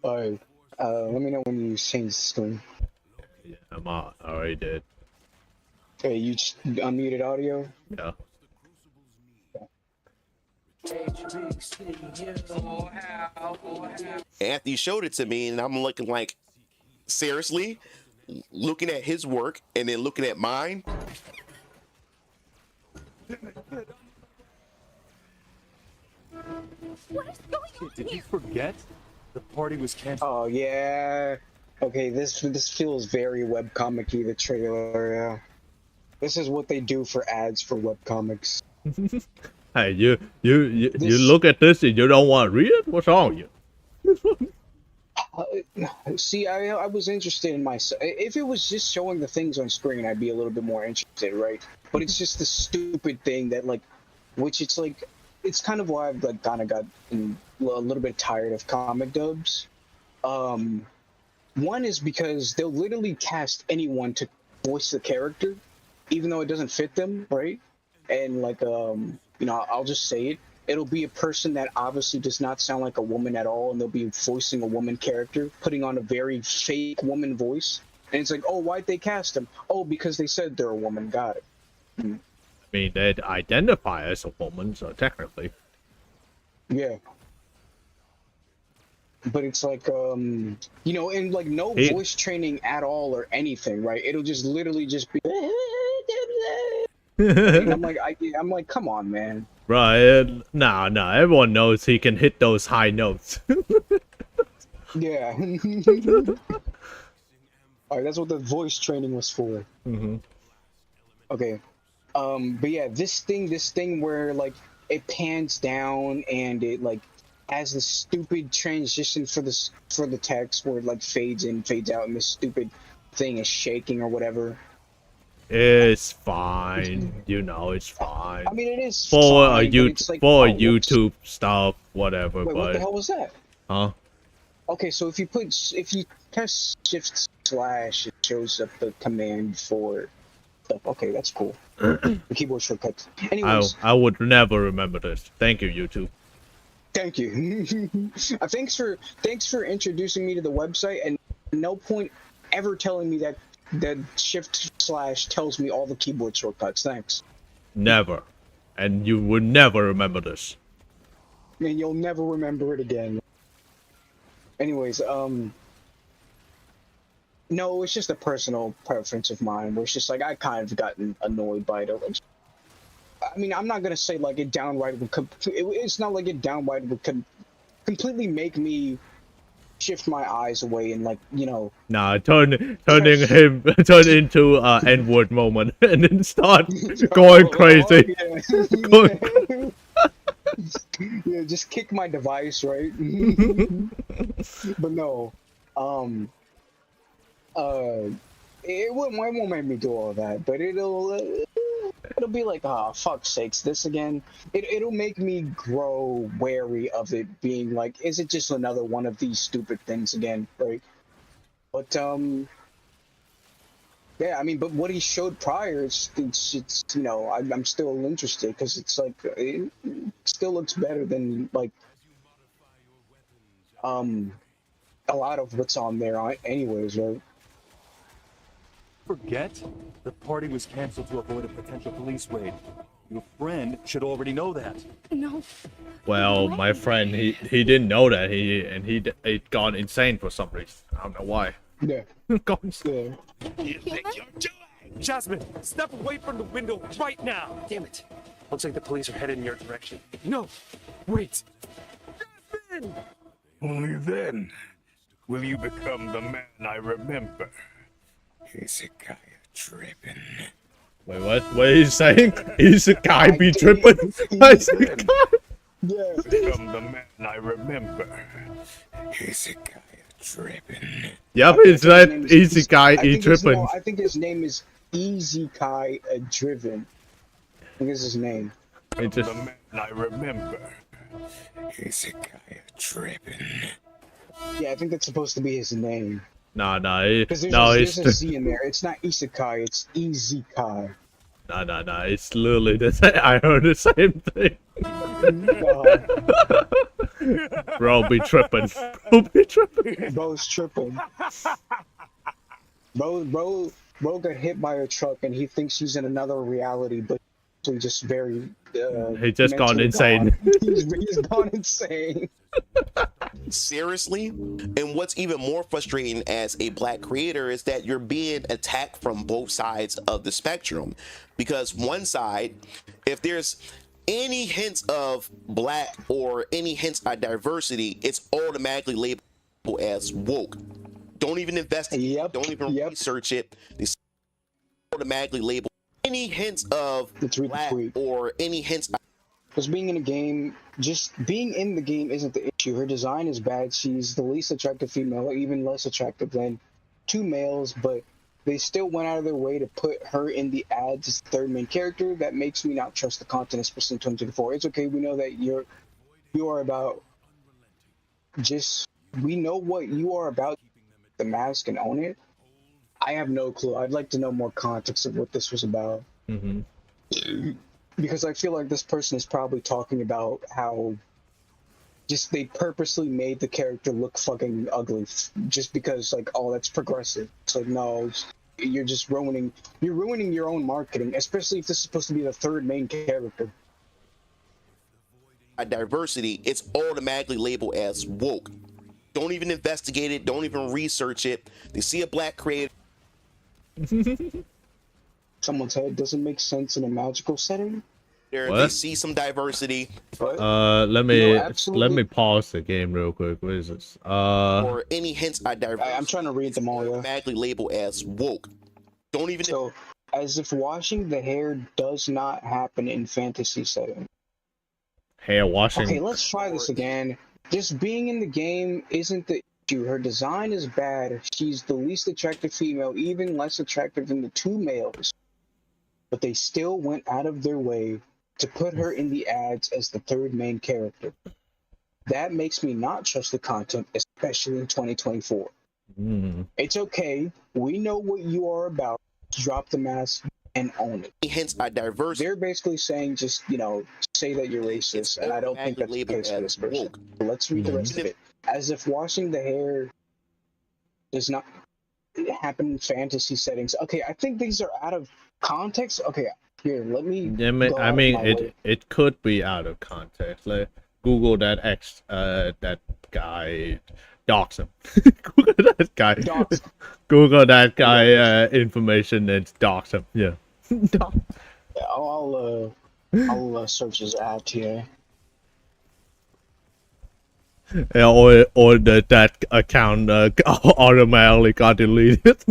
All right. Let me know when you change the screen. Yeah, I'm out. I already did. Okay, you unmuted audio? Yeah. Anthony showed it to me, and I'm looking like, seriously? Looking at his work and then looking at mine? What is going on Did here? you forget? The party was canceled. Oh yeah. Okay, this feels very webcomic-y, the trailer, yeah. This is what they do for ads for webcomics. Hey, you look at this and you don't want to read it? What's wrong with you? See, I was interested in myself. If it was just showing the things on screen, I'd be a little bit more interested, right? But it's just the stupid thing that, like, which it's like, it's kind of why I've like kind of got a little bit tired of comic dubs. One is because they'll literally cast anyone to voice the character, even though it doesn't fit them, right? And like, I'll just say it. It'll be a person that obviously does not sound like a woman at all, and they'll be voicing a woman character, putting on a very fake woman voice. And it's like, oh, why'd they cast him? Oh, because they said they're a woman. Got it. I mean, they'd identify as a woman, so technically. Yeah. But it's like, and like no voice training at all or anything, right? It'll just literally just be. And I'm like, come on, man. Right? No. Everyone knows he can hit those high notes. Yeah. All right, that's what the voice training was for. Mm-hmm. Okay. But yeah, this thing where like it pans down and it like has this stupid transition for the text where it like fades in, fades out, and this stupid thing is shaking or whatever. It's fine. You know, it's I fine. mean, it is For a fine, but it's like, for a oh, whoops. YouTube stuff, whatever. Wait, what the But hell was that? huh? Okay, so if you press shift slash, it shows up the command for stuff. Okay, that's cool. The keyboard shortcuts. Anyways, I would never remember this. Thank you, YouTube. thank you. Thanks for introducing me to the website, and no point ever telling me that shift slash tells me all the keyboard shortcuts. Thanks. Never, and you would never remember this. And you'll never remember it again. Anyways, no, it's just a personal preference of mine where it's just like I kind of gotten annoyed by it. Like, I mean, I'm not gonna say like it downright would. It's not like it downright would completely make me shift my eyes away and like Nah, turn into N-word moment and then start going crazy. Yeah. Yeah, just kick my device, right? But no, it won't make me do all that, but it'll be like, ah, fuck sakes, this again. It'll make me grow wary of it being like, is it just another one of these stupid things again, right? But yeah, I mean, but what he showed prior, it's I'm still interested because it's like it still looks better than like a lot of what's on there, anyways, right? Forget? The party was canceled to avoid a potential police raid. Your friend should already know that. No. Well, my friend, he didn't know that. He'd gone insane for some reason. I don't know why. Yeah. Gone insane. Yeah. You think you're doing? Jasmine, step away from the window right now. Damn it. Looks like the police are headed in your direction. No, wait. Jasmine! Only then will you become the man I remember. Hezekiah tripping. Wait, what? What are you saying? Is a guy be tripping? Then Yeah. become the man I remember. Hezekiah tripping. Yep, it's that easy guy he tripping. I think his name is Easy Kai Driven. I think is his name. It just The man I remember. Hezekiah tripping. Yeah, I think that's supposed to be his name. nah. Because there's a Z in there. It's not Isekai, it's Easy Kai. Nah. It's literally the same. I heard the same thing. Bro, be tripping. Bro, be tripping. Bro's tripping. Bro got hit by a truck and he thinks he's in another reality, but he's just very. He just gone mentally insane. gone. He's gone insane. Seriously? And what's even more frustrating as a black creator is that you're being attacked from both sides of the spectrum. Because one side, if there's any hints of black or any hints of diversity, it's automatically labeled as woke. Don't even investigate, don't even research it. It's automatically labeled any hints of black or any hints of Because being in a game, just being in the game isn't the issue. Her design is bad. She's the least attractive female, even less attractive than two males, but they still went out of their way to put her in the ads as the third main character. That makes me not trust the content, especially in 2024. It's okay, we know that you are about we know what you are about, the mask, and own it. I have no clue. I'd like to know more context of what this was about. Because I feel like this person is probably talking about how just they purposely made the character look fucking ugly just because like, oh, that's progressive. It's like, no, you're just ruining your own marketing, especially if this is supposed to be the third main character. diversity, it's automatically labeled as woke. Don't even investigate it, don't even research it. They see a black creator. Someone's head doesn't make sense in a magical setting. They see some diversity. Let me pause the game real quick. What is this? Or any hints of diversity. I'm trying to read them all. Automatically labeled as woke. Don't even. So as if washing the hair does not happen in fantasy setting. Hair washing. Okay, let's try this again. Just being in the game isn't the issue. Her design is bad. She's the least attractive female, even less attractive than the two males. But they still went out of their way to put her in the ads as the third main character. That makes me not trust the content, especially in 2024. It's okay. We know what you are about. Drop the mask and own it. Hence, a diverse. They're basically saying just, say that you're racist, and I don't think that's the case for this person. Let's read the rest of it. As if washing the hair does not happen in fantasy settings. Okay, I think these are out of context. Okay, here, let me. Yeah, I mean, it could be out of context. Like, Google that that guy, dox him. Google that guy. Google that guy information and dox him. Yeah. Yeah, I'll search his ad here. Yeah, or that account automatically got deleted.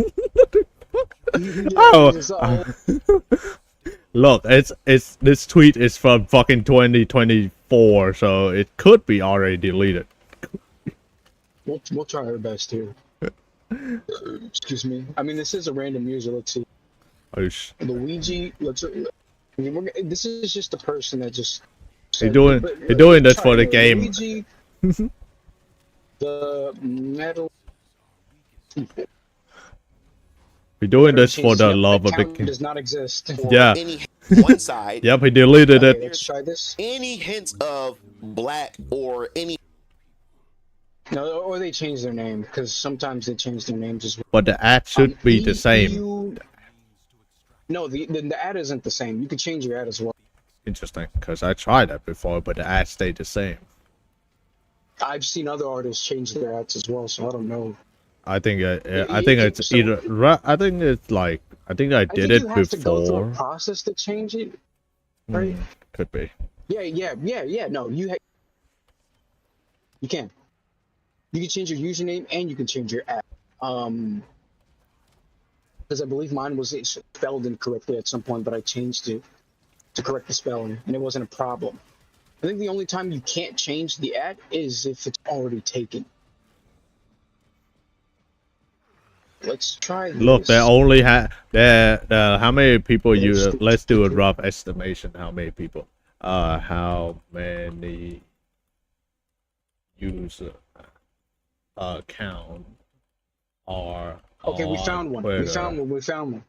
Look, it's this tweet is from fucking 2024, so it could be already deleted. We'll try our best here. Excuse me. I mean, this is a random user. Let's see. Luigi. This is just a person that just. You're doing this for the game. Luigi, the metal. We're doing this for the love of the game. Does not exist. Yeah. One side. Yep, he deleted it. Let's try this. Any hints of black or any. No, or they change their name, because sometimes they change their names as well. But the ad should be the same. No, the ad isn't the same. You can change your ad as well. Interesting, because I tried that before, but the ad stayed the same. I've seen other artists change their ads as well, so I don't know. I think it's either. I think it's like I did it you have before. To go through a process to change it, right? Could be. Yeah. No, you can. You can change your username and you can change your ad. Because I believe mine was spelled incorrectly at some point, but I changed it to correct the spelling, and it wasn't a problem. I think the only time you can't change the ad is if it's already taken. Let's try this. Look, they only have how many people you? Let's do a rough estimation. How many people? How many user account are? Okay, we found one. Twitter. We found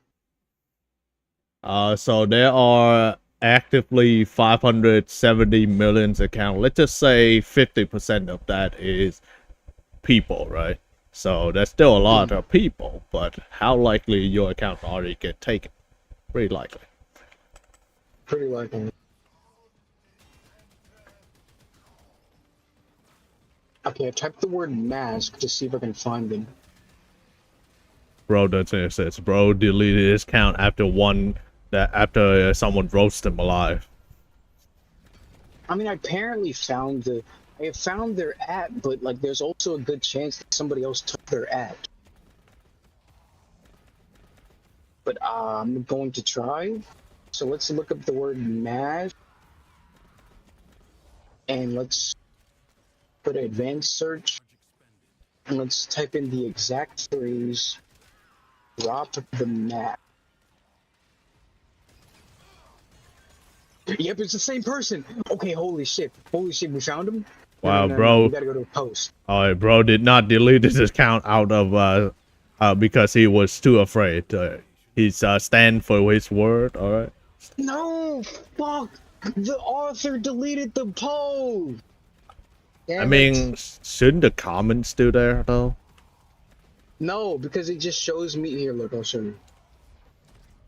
one. So there are actively 570 million accounts. Let's just say 50% of that is people, right? So that's still a lot of people, but how likely your account already get taken? Pretty likely. Pretty likely. Okay, I typed the word mask to see if I can find them. Bro, that's what it says. Bro deleted his account after someone roasted him alive. I mean, I apparently found I have found their ad, but like, there's also a good chance that somebody else took their ad. But I'm going to try. So let's look up the word mask, and let's put an advanced search, and let's type in the exact phrase. Drop the map. Yep, it's the same person. Okay, holy shit, we found him. Wow, bro. We gotta go to a post. Alright, bro did not delete his account out of because he was too afraid. He's stand for his word. All right. No, fuck. The author deleted the post. I mean, shouldn't the comments do there though? No, because it just shows me here. Look, I'll show you.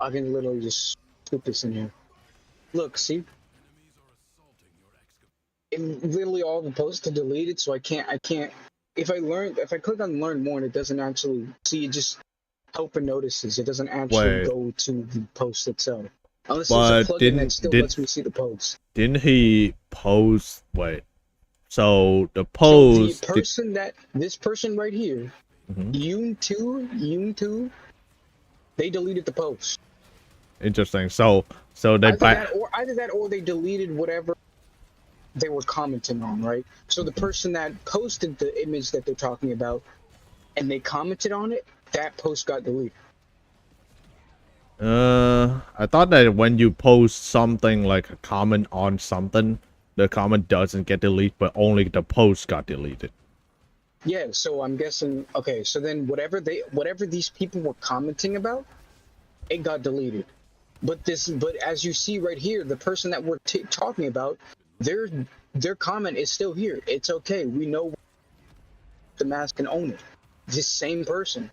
I can literally just put this in here. Look, see? It literally all the posts are deleted, so I can't. If I click on learn more, and it doesn't actually see. It just help and notices. It doesn't actually go to the post itself. Unless there's a plugin that still lets me see the post. Didn't he post? Wait. So the post. So the person this person right here. Yoon 2, they deleted the post. Interesting. So they Either that or they deleted whatever they were commenting on, right? So the person that posted the image that they're talking about and they commented on it, that post got deleted. I thought that when you post something like a comment on something, the comment doesn't get deleted, but only the post got deleted. Yeah, so I'm guessing. Okay, so then whatever these people were commenting about, it got deleted. But as you see right here, the person that we're talking about, their comment is still here. It's okay. We know the mask can own it. This same person.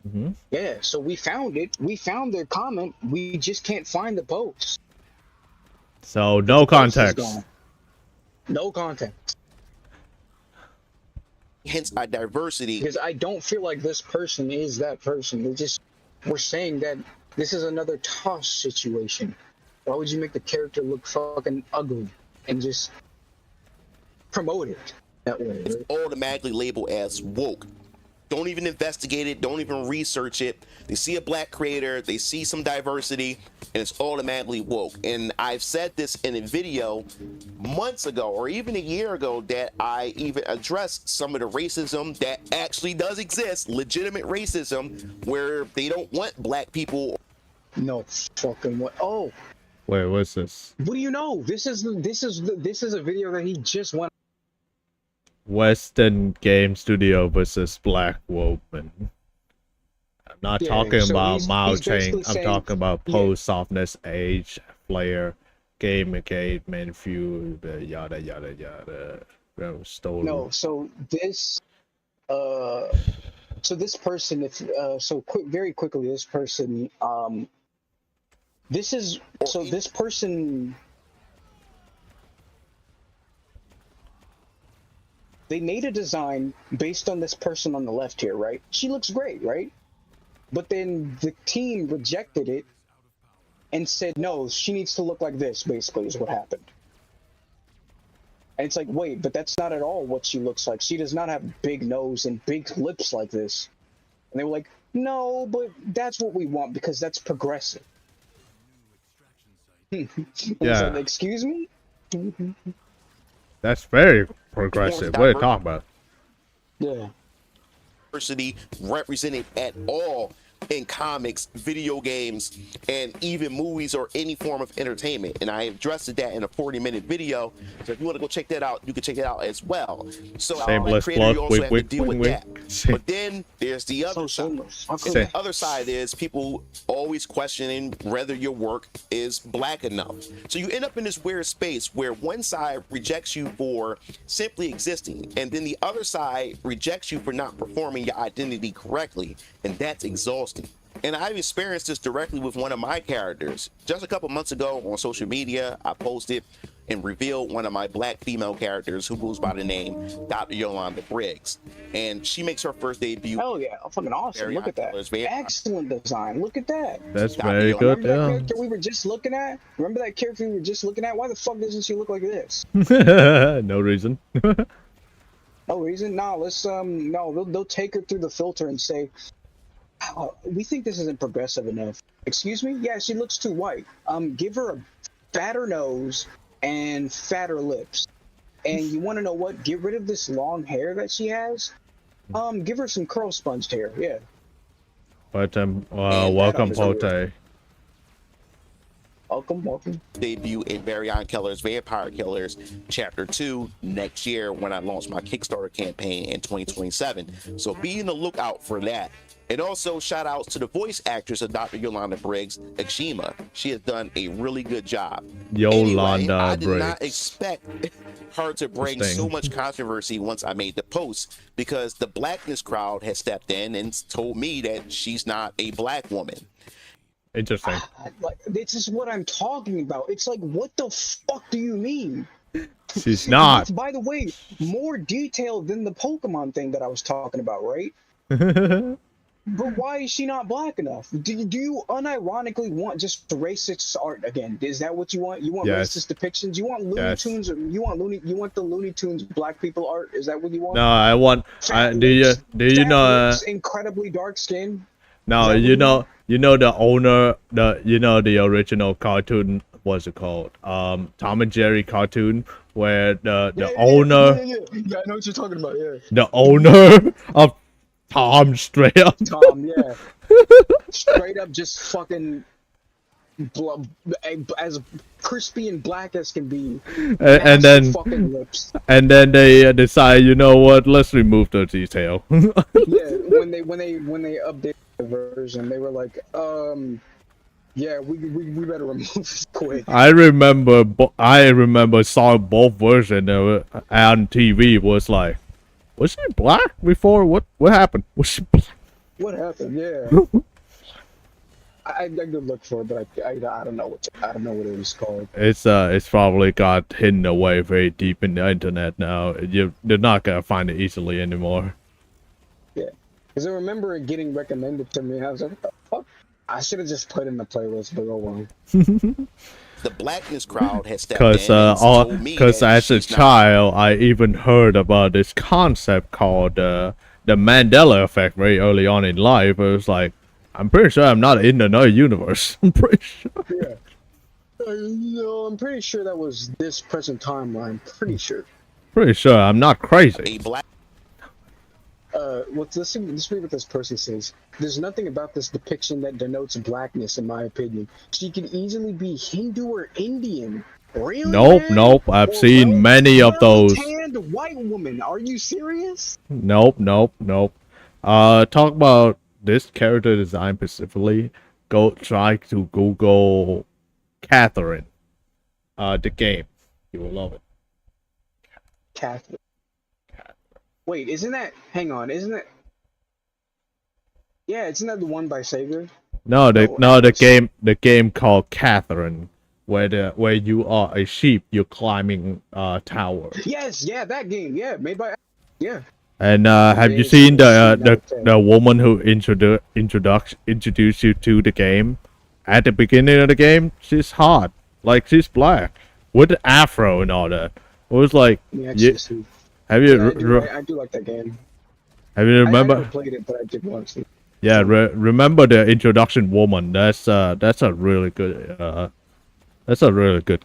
Mm-hmm. Yeah. So we found it. We found their comment. We just can't find the post. So no context. No context. Hence our diversity. Because I don't feel like this person is that person. We're saying that this is another toss situation. Why would you make the character look fucking ugly and just promote it that way? It's right? automatically labeled as woke. Don't even investigate it. Don't even research it. They see a black creator, they see some diversity, and it's automatically woke. And I've said this in a video months ago, or even a year ago, that I even addressed some of the racism that actually does exist, legitimate racism, where they don't want black people. No fucking what? Oh, wait, what's this? What do you know? This is a video that he just went. Western Game Studio versus Black Woman. I'm not talking about Mao Chang. I'm talking about post softness, age, flair, game engagement, fuel, yada yada yada. Stolen. No, so this person, very quickly, this person, this person. They made a design based on this person on the left here, right? She looks great, right? But then the team rejected it and said, no, she needs to look like this, basically, is what happened. And it's like, wait, but that's not at all what she looks like. She does not have big nose and big lips like this. And they were like, no, but that's what we want because that's progressive. Yeah. Like, excuse me? That's very progressive. What are you talking about? Yeah. Diversity represented at all in comics, video games, and even movies or any form of entertainment. And I addressed that in a 40-minute video. So if you want to go check that out, you can check it out as well. So shameless creator, plug. you also have to deal with that. But then there's the other side. And the other side is people always questioning whether your work is black enough. So you end up in this weird space where one side rejects you for simply existing, and then the other side rejects you for not performing your identity correctly. And that's exhausting. And I've experienced this directly with one of my characters. Just a couple months ago on social media, I posted and revealed one of my black female characters who goes by the name Dr. Yolanda Briggs. And she makes her first debut. Oh yeah, fucking awesome. Look at that. Excellent design. Look at that. That's very good. Remember that character we were just looking at? Remember that character we were just looking at? Why the fuck doesn't she look like this? No reason. No reason? No, let's no, they'll take her through the filter and say, oh, we think this isn't progressive enough. Excuse me? Yeah, she looks too white. Give her a fatter nose and fatter lips. And you want to know what? Get rid of this long hair that she has. Give her some curl sponged hair. Yeah. But welcome, Pote. Welcome. Debut in Variant Killers, Vampire Killers, Chapter 2 next year when I launch my Kickstarter campaign in 2027. So be on the lookout for that. And also shout outs to the voice actress of Dr. Yolanda Briggs, Akshima. She has done a really good job. Yolanda I did Briggs. not expect her to bring so much controversy once I made the post, because the blackness crowd has stepped in and told me that she's not a black woman. Interesting. Like, this is what I'm talking about. It's like, what the fuck do you mean? She's not. It's, by the way, more detailed than the Pokemon thing that I was talking about, right? But why is she not black enough? Do you unironically want just racist art again? Is that what you want? You want racist depictions? You want Looney Tunes? Or you want the Looney Tunes black people art? Is that what you want? No, I want. Do you know? Incredibly dark skin. No, you know the owner, the original cartoon. What's it called? Tom and Jerry cartoon, where the owner, Yeah, I know what you're talking about. Yeah. the owner of Tom straight up, Tom, yeah. Straight up, just fucking as crispy and black as can be. and then fucking lips. and then they decide, you know what? Let's remove the detail. Yeah, when they updated the version, they were like, yeah, we better remove this quick. I remember saw both versions on TV. Was like, was she black before? What happened? Was she black? What happened? Yeah. I could look for it, but I don't know what it was called. It's probably got hidden away very deep in the internet now. You're not gonna find it easily anymore. Yeah, because I remember it getting recommended to me, and I was like, what the fuck? I should have just put it in the playlist, but oh well. The blackness crowd has stepped in and told me because that as a she's not- child, I even heard about this concept called the Mandela effect very early on in life. It was like, I'm pretty sure I'm not in another universe. I'm pretty sure. Yeah. No, I'm pretty sure that was this present timeline. Pretty sure. Pretty sure I'm not crazy. a black Let's read what this person says. There's nothing about this depiction that denotes blackness, in my opinion. She could easily be Hindu or Indian. Really? Nope, man? nope. I've Or seen many of those. Well-tanned white woman. Are you serious? Nope. Talk about this character design specifically. Go try to Google Catherine. The game. You will love it. Catholic. Wait, isn't that? Hang on, isn't that? Yeah, isn't that the one by Sega? No, Oh, the game called Catherine, where you are a sheep, you're climbing tower. Yes, yeah, that game. Yeah, made by. Yeah. And have you seen the woman who introduced you to the game? At the beginning of the game, she's hot, like she's black, with the afro and all that. It was like, have you? I do like that game. Have you I remember? never played it, but I did watch it. Yeah, remember the introduction woman? That's a really good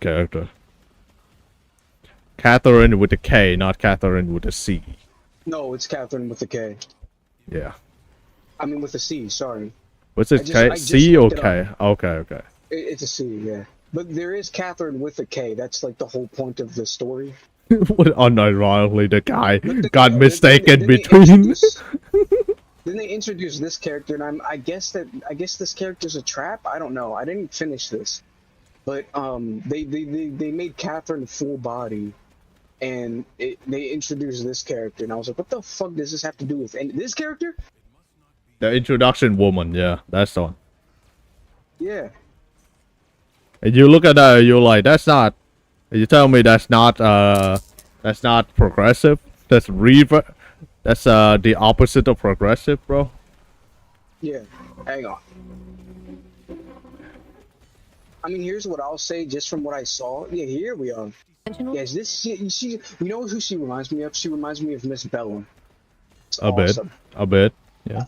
character. Catherine with a K, not Catherine with a C. No, it's Catherine with a K. Yeah. I mean with a C. Sorry. What's it? I just C or looked it K? up. Okay. It's a C. Yeah. But there is Catherine with a K. That's like the whole point of the story. Unironically, the guy But got then mistaken they between. Then they introduce this character, and I guess this character's a trap. I don't know. I didn't finish this, but they made Catherine full body, and they introduced this character, and I was like, what the fuck does this have to do with this character? The introduction woman, yeah, that's the one. Yeah. And you look at that, you're like, that's not. You tell me that's not progressive. That's That's the opposite of progressive, bro. Yeah. Hang on. I mean, here's what I'll say just from what I saw. Yeah, here we are. Yes, you know who she reminds me of? She reminds me of Miss Bellum. It's awesome. A bit, yeah.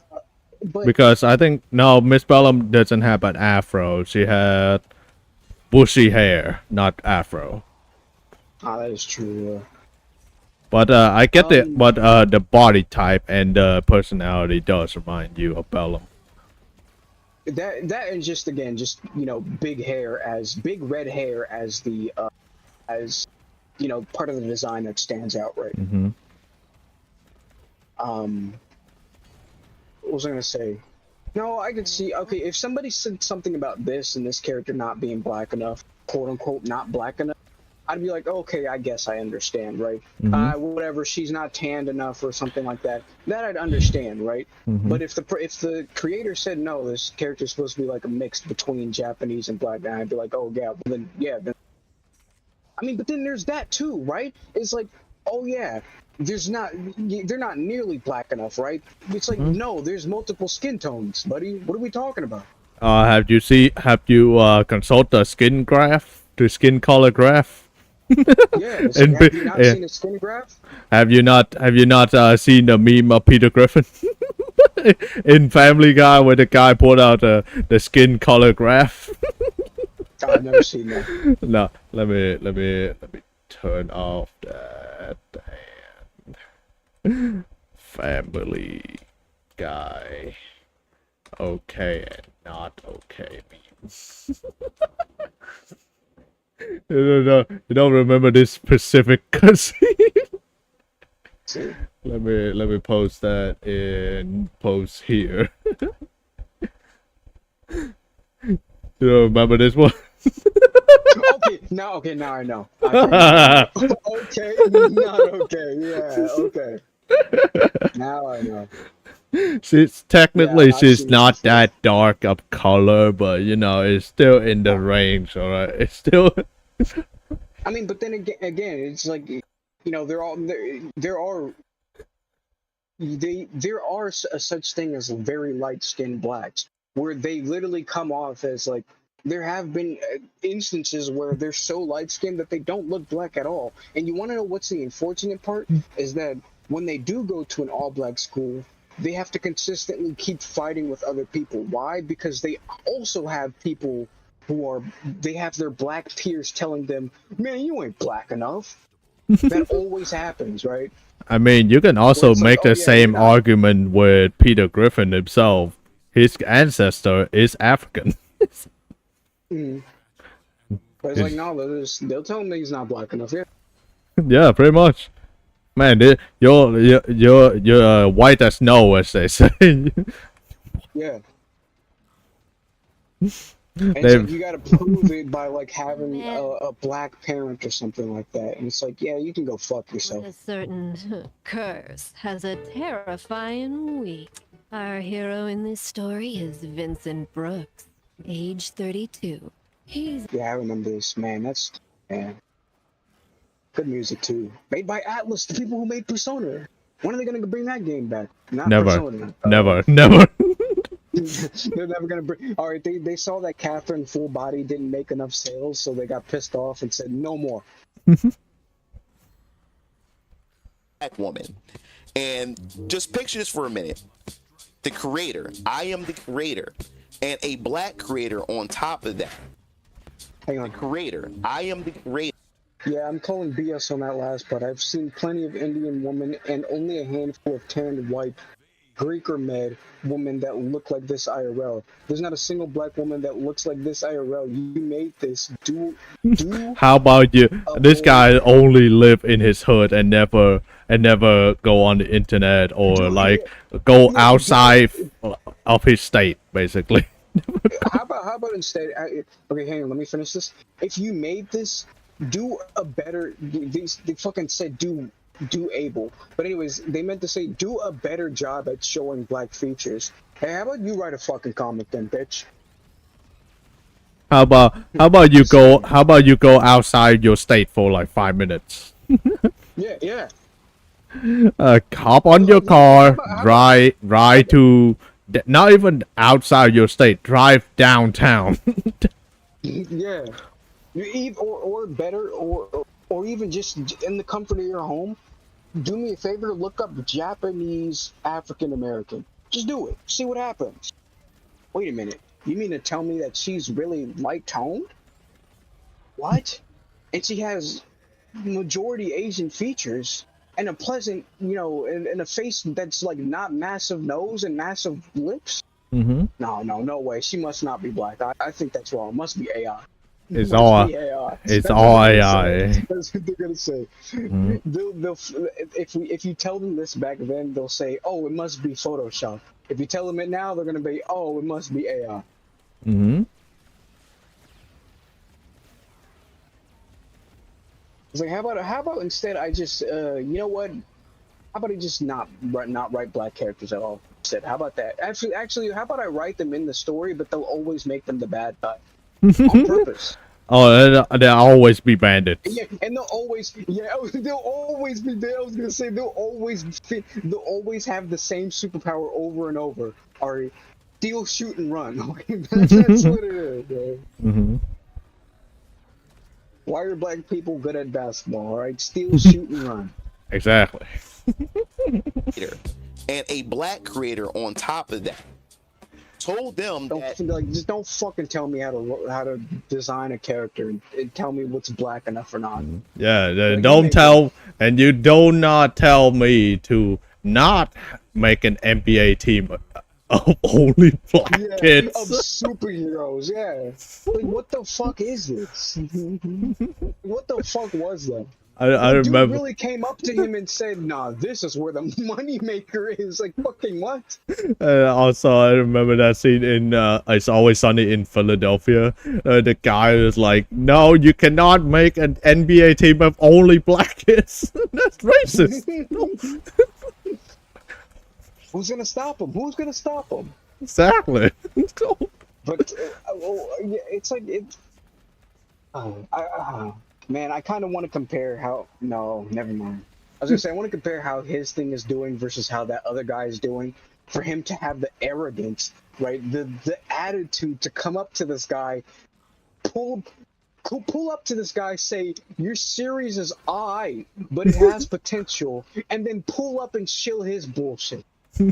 But Because I think no, Miss Bellum doesn't have an afro. She had bushy hair, not afro. that is true. But I get it. But the body type and the personality does remind you of Bellum. That is just again, big red hair as the part of the design that stands out, right? Mm-hmm. What was I gonna say? No, I could see. Okay, if somebody said something about this and this character not being black enough, quote unquote, not black enough, I'd be like, okay, I guess I understand, right? Mm-hmm. Whatever, she's not tanned enough or something like that. That I'd understand, right? Mm-hmm. But if the creator said no, this character's supposed to be like a mix between Japanese and black, then I'd be like, oh yeah, well, then. I mean, but then there's that too, right? It's like, oh yeah, they're not nearly black enough, right? It's like, no, there's multiple skin tones, buddy. What are we talking about? Have you consult the skin graph, the skin color graph? Yeah, have you not seen a skin graph? Have you not seen the meme of Peter Griffin? In Family Guy, where the guy put out the skin color graph. I've never seen that. No, let me turn off that. Family Guy. Okay and not okay memes. You don't remember this specific cutscene? Let me post that in post here. You don't remember this one? Okay, now I know. Okay, not okay. Yeah, okay. Now I know. She's technically Yeah, I've she's seen it not before. that dark of color, but you know it's still in the range. All right, it's still. I mean, but then again, it's like, you know, there are a such thing as very light-skinned blacks, where they literally come off as like, there have been instances where they're so light-skinned that they don't look black at all. And you want to know what's the unfortunate part is that when they do go to an all-black school, they have to consistently keep fighting with other people. Why? Because they also have people they have their black peers telling them, man, you ain't black enough. That always happens, right? I mean, you can also it's like, make oh, the yeah, same you're not. argument with Peter Griffin himself. His ancestor is African. Mm. But it's like, no, they'll tell him that he's not black enough. Yeah. Yeah, pretty much. Man, you're white as snow, as they say. Yeah. And it's like, you gotta prove it by like having a black parent or something like that. And it's like, yeah, you can go fuck yourself. A certain curse has a terrifying week. Our hero in this story is Vincent Brooks, age 32. Yeah, I remember this, man. That's, man. Good music too. Made by Atlas, the people who made Persona. When are they gonna bring that game back? Not Never, Persona. never. They're never gonna bring. All right, they saw that Catherine Full Body didn't make enough sales, so they got pissed off and said no more. Black woman. And just picture this for a minute. The creator, I am the creator, and a black creator on top of that. Hang on. The creator, I am the creator. Yeah, I'm calling BS on that last part. I've seen plenty of Indian women and only a handful of tanned white, Greek or Med women that look like this IRL. There's not a single black woman that looks like this IRL. You made this. Do How about you? This guy only live in his hood and never go on the internet or like go outside of his state, basically. How about instead? Okay, hang on. Let me finish this. If you made this, do a better. They fucking said do able, but anyways, they meant to say do a better job at showing black features. Hey, how about you write a fucking comic then, bitch? How about you go outside your state for like 5 minutes? Yeah. Hop on your car, ride to not even outside your state, drive downtown. Yeah. Or better, or even just in the comfort of your home, do me a favor, look up Japanese African American. Just do it. See what happens. Wait a minute. You mean to tell me that she's really light toned? What? And she has majority Asian features and a pleasant, you know, and a face that's like not massive nose and massive lips? Mm-hmm. No way. She must not be black. I think that's wrong. It must be AI. It's all AI. That's what they're gonna say. Mm-hmm. They'll if you tell them this back then, they'll say, "Oh, it must be Photoshop." If you tell them it now, they're gonna be, "Oh, it must be AI." Mm-hmm. It's like, how about instead I just, you know what? How about I just not write black characters at all? Instead, how about that? Actually, how about I write them in the story, but they'll always make them the bad guy on purpose. Oh, they'll always be bandits. Yeah, and they'll always be there. I was gonna say they'll always have the same superpower over and over. Or steal, shoot, and run. Okay, that's what it is, man. Mm-hmm. Why are black people good at basketball? All right, steal, shoot, and run. Exactly. and a black creator on top of that. Told them that just don't fucking tell me how to design a character and tell me what's black enough or not. Yeah, Like, don't tell, and you do not tell me to not make an NBA team of only black kids. Of superheroes. Yeah, like what the fuck is this? What the fuck was that? I Dude remember. really came up to him and said, "Nah, this is where the money maker is." Like, fucking what? Also, I remember that scene in It's Always Sunny in Philadelphia. The guy was like, "No, you cannot make an NBA team of only black kids. That's racist." Who's gonna stop him? Who's gonna stop him? Exactly. But it's like it. Man, I kind of want to compare how. No, never mind. I was gonna say I want to compare how his thing is doing versus how that other guy is doing. For him to have the arrogance, right, the attitude to come up to this guy, pull up to this guy, say your series is alright, but it has potential, and then pull up and chill his bullshit.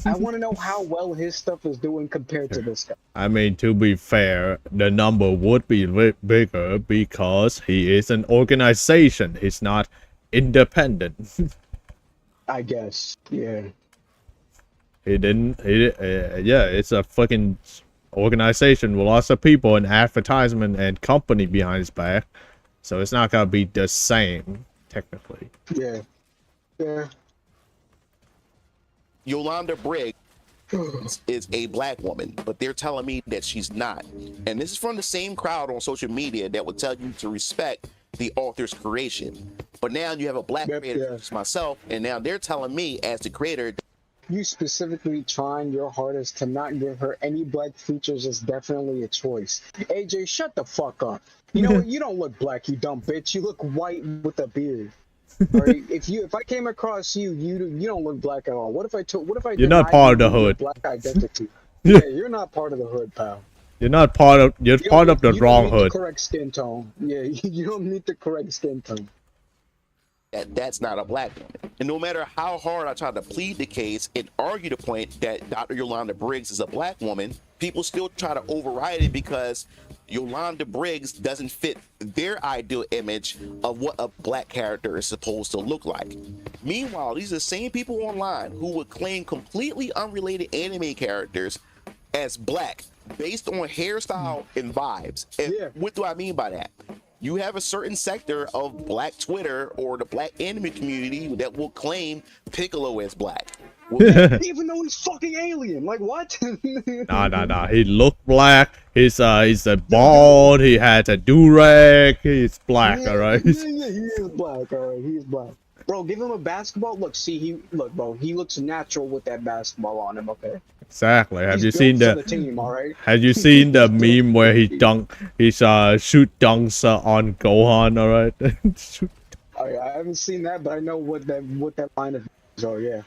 I want to know how well his stuff is doing compared to this guy. I mean, to be fair, the number would be bigger because he is an organization. He's not independent. I guess, yeah. Yeah, it's a fucking organization with lots of people and advertisement and company behind his back. So it's not gonna be the same, technically. Yeah. Yeah. Yolanda Briggs is a black woman, but they're telling me that she's not. And this is from the same crowd on social media that would tell you to respect the author's creation. But now you have a black creator, such as myself, and now they're telling me as the creator. You specifically trying your hardest to not give her any black features is definitely a choice. AJ, shut the fuck up. You know what? You don't look black, you dumb bitch. You look white with a beard. Right? If I came across you, you don't look black at all. What if I You're not part of the hood. Black identity. Yeah, you're not part of the hood, pal. You're not part of. You're part of the wrong hood. The correct skin tone. Yeah, you don't meet the correct skin tone. That's not a black woman. And no matter how hard I try to plead the case and argue the point that Dr. Yolanda Briggs is a black woman, people still try to override it because Yolanda Briggs doesn't fit their ideal image of what a black character is supposed to look like. Meanwhile, these are the same people online who would claim completely unrelated anime characters as black based on hairstyle and vibes. And what do I mean by that? You have a certain sector of black Twitter or the black anime community that will claim Piccolo as black. Even though he's fucking alien, like what? Nah. He looked black. He's a bald. He had a do-rag. He's black, alright. Yeah, he is black, alright. He is black. Bro, give him a basketball. Look, bro, he looks natural with that basketball on him. Okay. Exactly. Have you seen the team, all right? Have you seen the meme where he shoot dunks on Gohan? All right. I haven't seen that, but I know what that line of is. Oh yeah.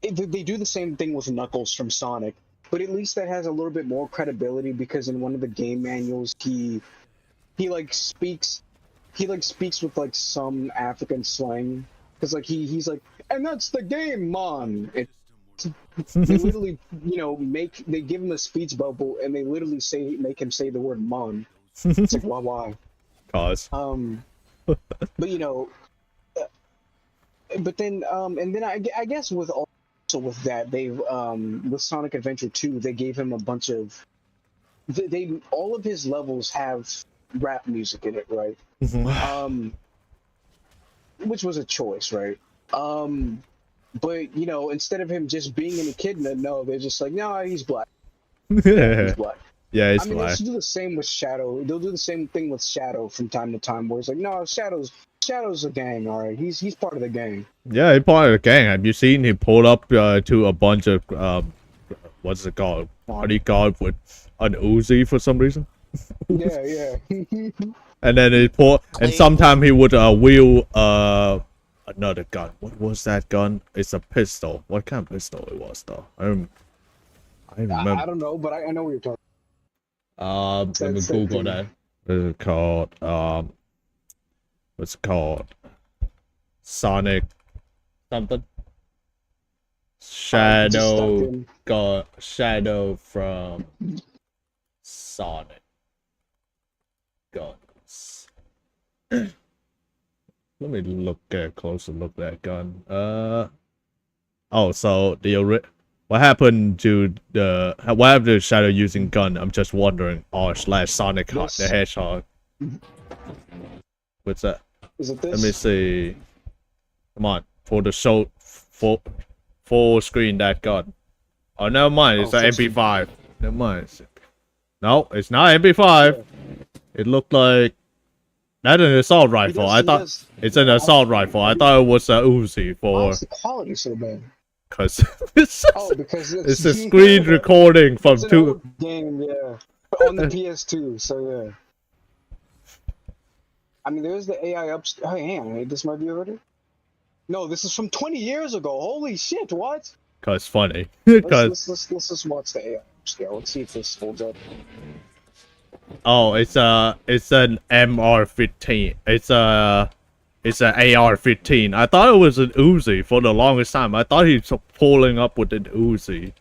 They do the same thing with Knuckles from Sonic, but at least that has a little bit more credibility because in one of the game manuals he speaks with like some African slang. Because like he's like, and that's the game, man. They literally, they give him a speech bubble and they literally make him say the word man. It's like why? Cause. But but then and then I guess with that they've with Sonic Adventure 2 they gave him a bunch of all of his levels have rap music in it, right? Which was a choice, right? But instead of him just being an echidna, no, they're just like, no, he's black. He's black. Yeah, he's I mean, black. they'll do the same with Shadow. They'll do the same thing with Shadow from time to time, where it's like, no, Shadow's a gang, all right. He's part of the gang. Yeah, he's part of the gang. Have you seen he pulled up to a bunch of what's it called? Bodyguard with an Uzi for some reason. Yeah. And then and sometimes he would wheel another gun. What was that gun? It's a pistol. What kind of pistol it was though? I remember. I don't know, but I know what you're talking. Let me Google that. What's it called? What's it called? Sonic something. Just typed in. Shadow from Sonic guns. Let me get a closer look at that gun. Oh, so what happened to Shadow using gun? I'm just wondering. Or / Sonic the Hedgehog. What's that? Is it this? Let me see. Come on, for the show, full screen that gun. Oh, never mind. It's an MP5. Never mind. No, it's not MP5. Yeah. It looked like that's an assault rifle. I thought it's an assault rifle. I thought it was a Uzi for. Why's the quality so bad? Because because it's a screen recording from it's an old game, yeah, on the PS2. So yeah. I mean, there's the AI upstairs. Oh, hang, this might be already. No, this is from 20 years ago. Holy shit! What? Cause funny. let's just watch the AI upscale. Let's see if this holds up. Oh, it's an MR15. It's an AR-15. I thought it was an Uzi for the longest time. I thought he was pulling up with an Uzi.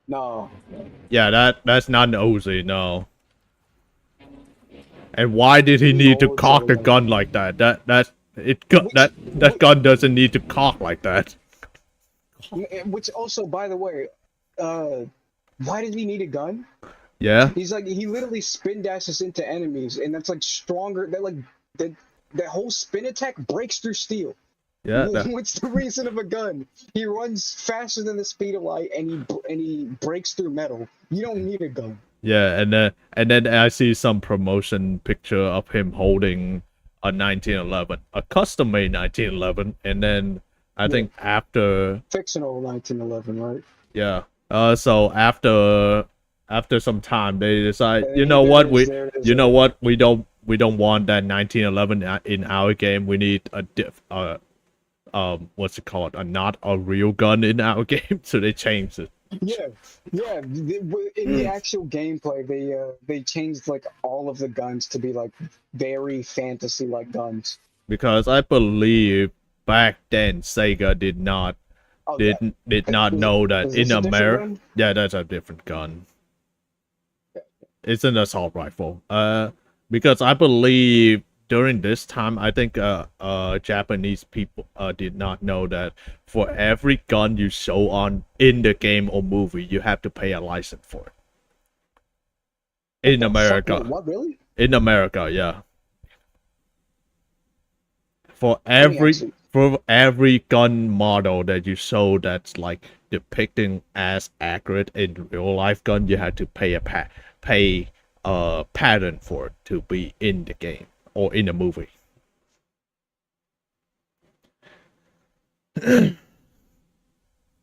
No. Yeah, that's not an Uzi. No. And why did he need to cock the gun like that? That gun doesn't need to cock like that. Which also, by the way, why did he need a gun? Yeah. He's like, he literally spin dashes into enemies, and that's like stronger. That like that whole spin attack breaks through steel. Yeah. What's the reason of a gun? He runs faster than the speed of light, and he breaks through metal. You don't need a gun. Yeah, and then I see some promotion picture of him holding a 1911, a custom-made 1911, and then I think after fictional 1911, right? Yeah. So after some time, they decide, we don't want that 1911 in our game. We need what's it called? Not a real gun in our game, so they changed it. Yeah. In the actual gameplay, they changed like all of the guns to be like very fantasy-like guns. Because I believe back then Sega did not know that in America. Yeah, that's a different gun. It's an assault rifle. Because I believe during this time, I think Japanese people did not know that for every gun you show in the game or movie, you have to pay a license for it. In America. What, really? In America, yeah. For every gun model that you show that's like depicting as accurate in real life gun, you have to pay a pattern for it to be in the game or in a movie.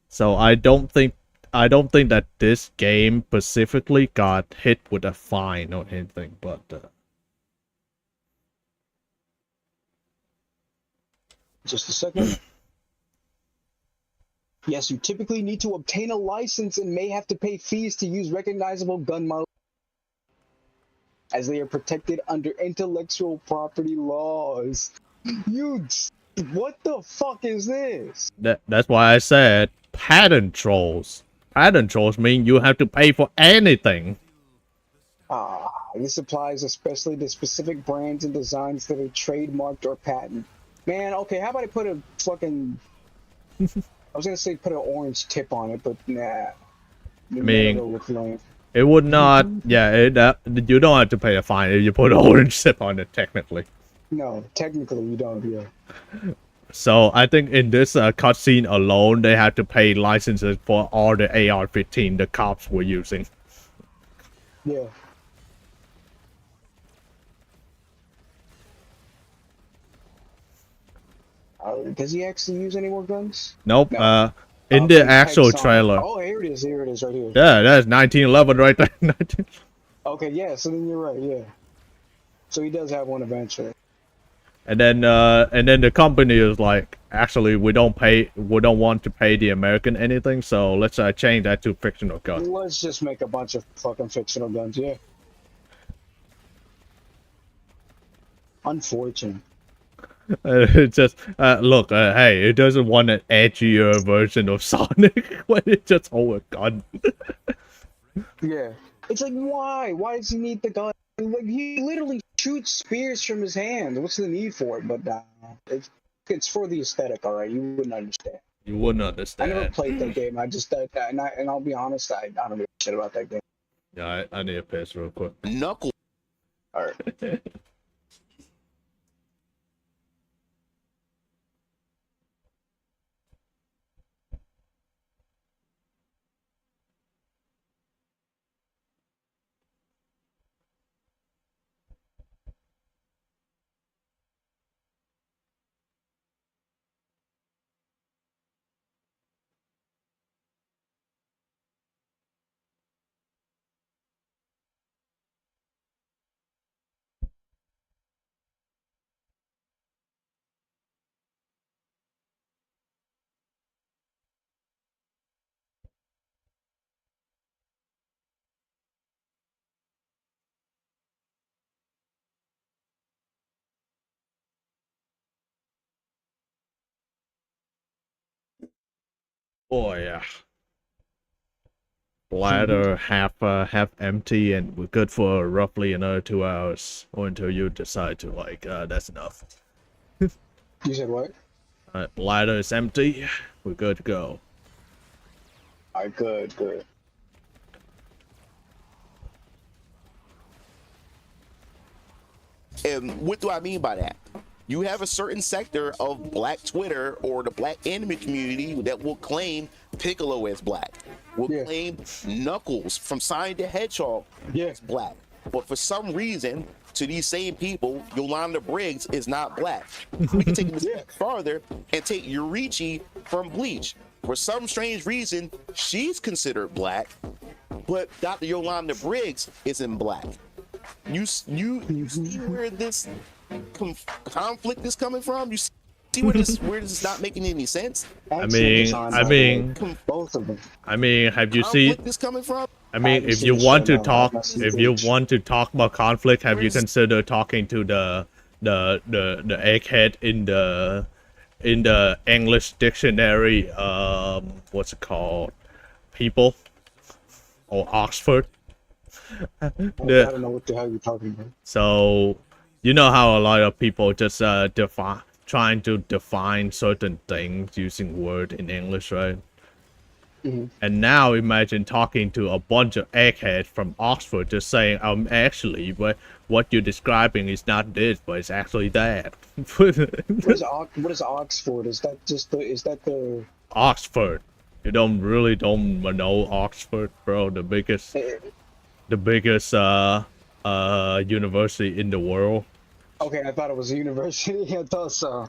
So I don't think that this game specifically got hit with a fine or anything, but just a second. Yes, you typically need to obtain a license and may have to pay fees to use recognizable gun models, as they are protected under intellectual property laws. What the fuck is this? That's why I said patent trolls. Patent trolls mean you have to pay for anything. This applies especially to specific brands and designs that are trademarked or patented. Man, okay, how about I put a fucking... I was gonna say put an orange tip on it, but nah. I mean, it would not... Yeah, you don't have to pay a fine if you put an orange tip on it, technically. No, technically you don't, yeah. So, I think in this cutscene alone, they had to pay licenses for all the AR-15 the cops were using. Yeah. Does he actually use any more guns? Nope. No. In the actual trailer. Oh, here it is right here. Yeah, that's 1911 right there. Okay, yeah, so then you're right, yeah. So he does have one eventually. And then the company is like, actually, we don't want to pay the American anything, so let's change that to fictional guns. Let's just make a bunch of fucking fictional guns, yeah. Unfortunate. It just look, hey, it doesn't want an edgier version of Sonic when it just hold a gun. Yeah. It's like, why? Why does he need the gun? Like, he literally shoots spears from his hand. What's the need for it? But it's for the aesthetic, all right? You wouldn't understand. You wouldn't I understand. never played that game. I just and I'll be honest, I don't give a shit about that game. Yeah, I need a piss real quick. Knuckle. All right. Oh yeah. Bladder half empty, and we're good for roughly another 2 hours, or until you decide to like that's enough. You said what? Bladder is empty. We're good to go. All right, good. And what do I mean by that? You have a certain sector of black Twitter or the black anime community that will claim Piccolo as black, will claim Knuckles from Sonic the Hedgehog as black. But for some reason, to these same people, Yolanda Briggs is not black. We can take it a step farther and take Yurichi from Bleach. For some strange reason, she's considered black, but Dr. Yolanda Briggs isn't black. You see where this conflict is coming from? You see where this is not making any sense? I mean, both of them. I mean, have you seen? This coming from? I mean, if you want to talk, about conflict, have you considered talking to the egghead in the English dictionary? What's it called? People or Oxford? I don't know what the hell you're talking about. So, you know how a lot of people just trying to define certain things using word in English, right? Mm-hmm. And now imagine talking to a bunch of eggheads from Oxford just saying, actually, what you're describing is not this, but it's actually that. What is Oxford? Is that the Oxford? You don't know Oxford, bro? The biggest university in the world. Okay, I thought it was a university. I thought so.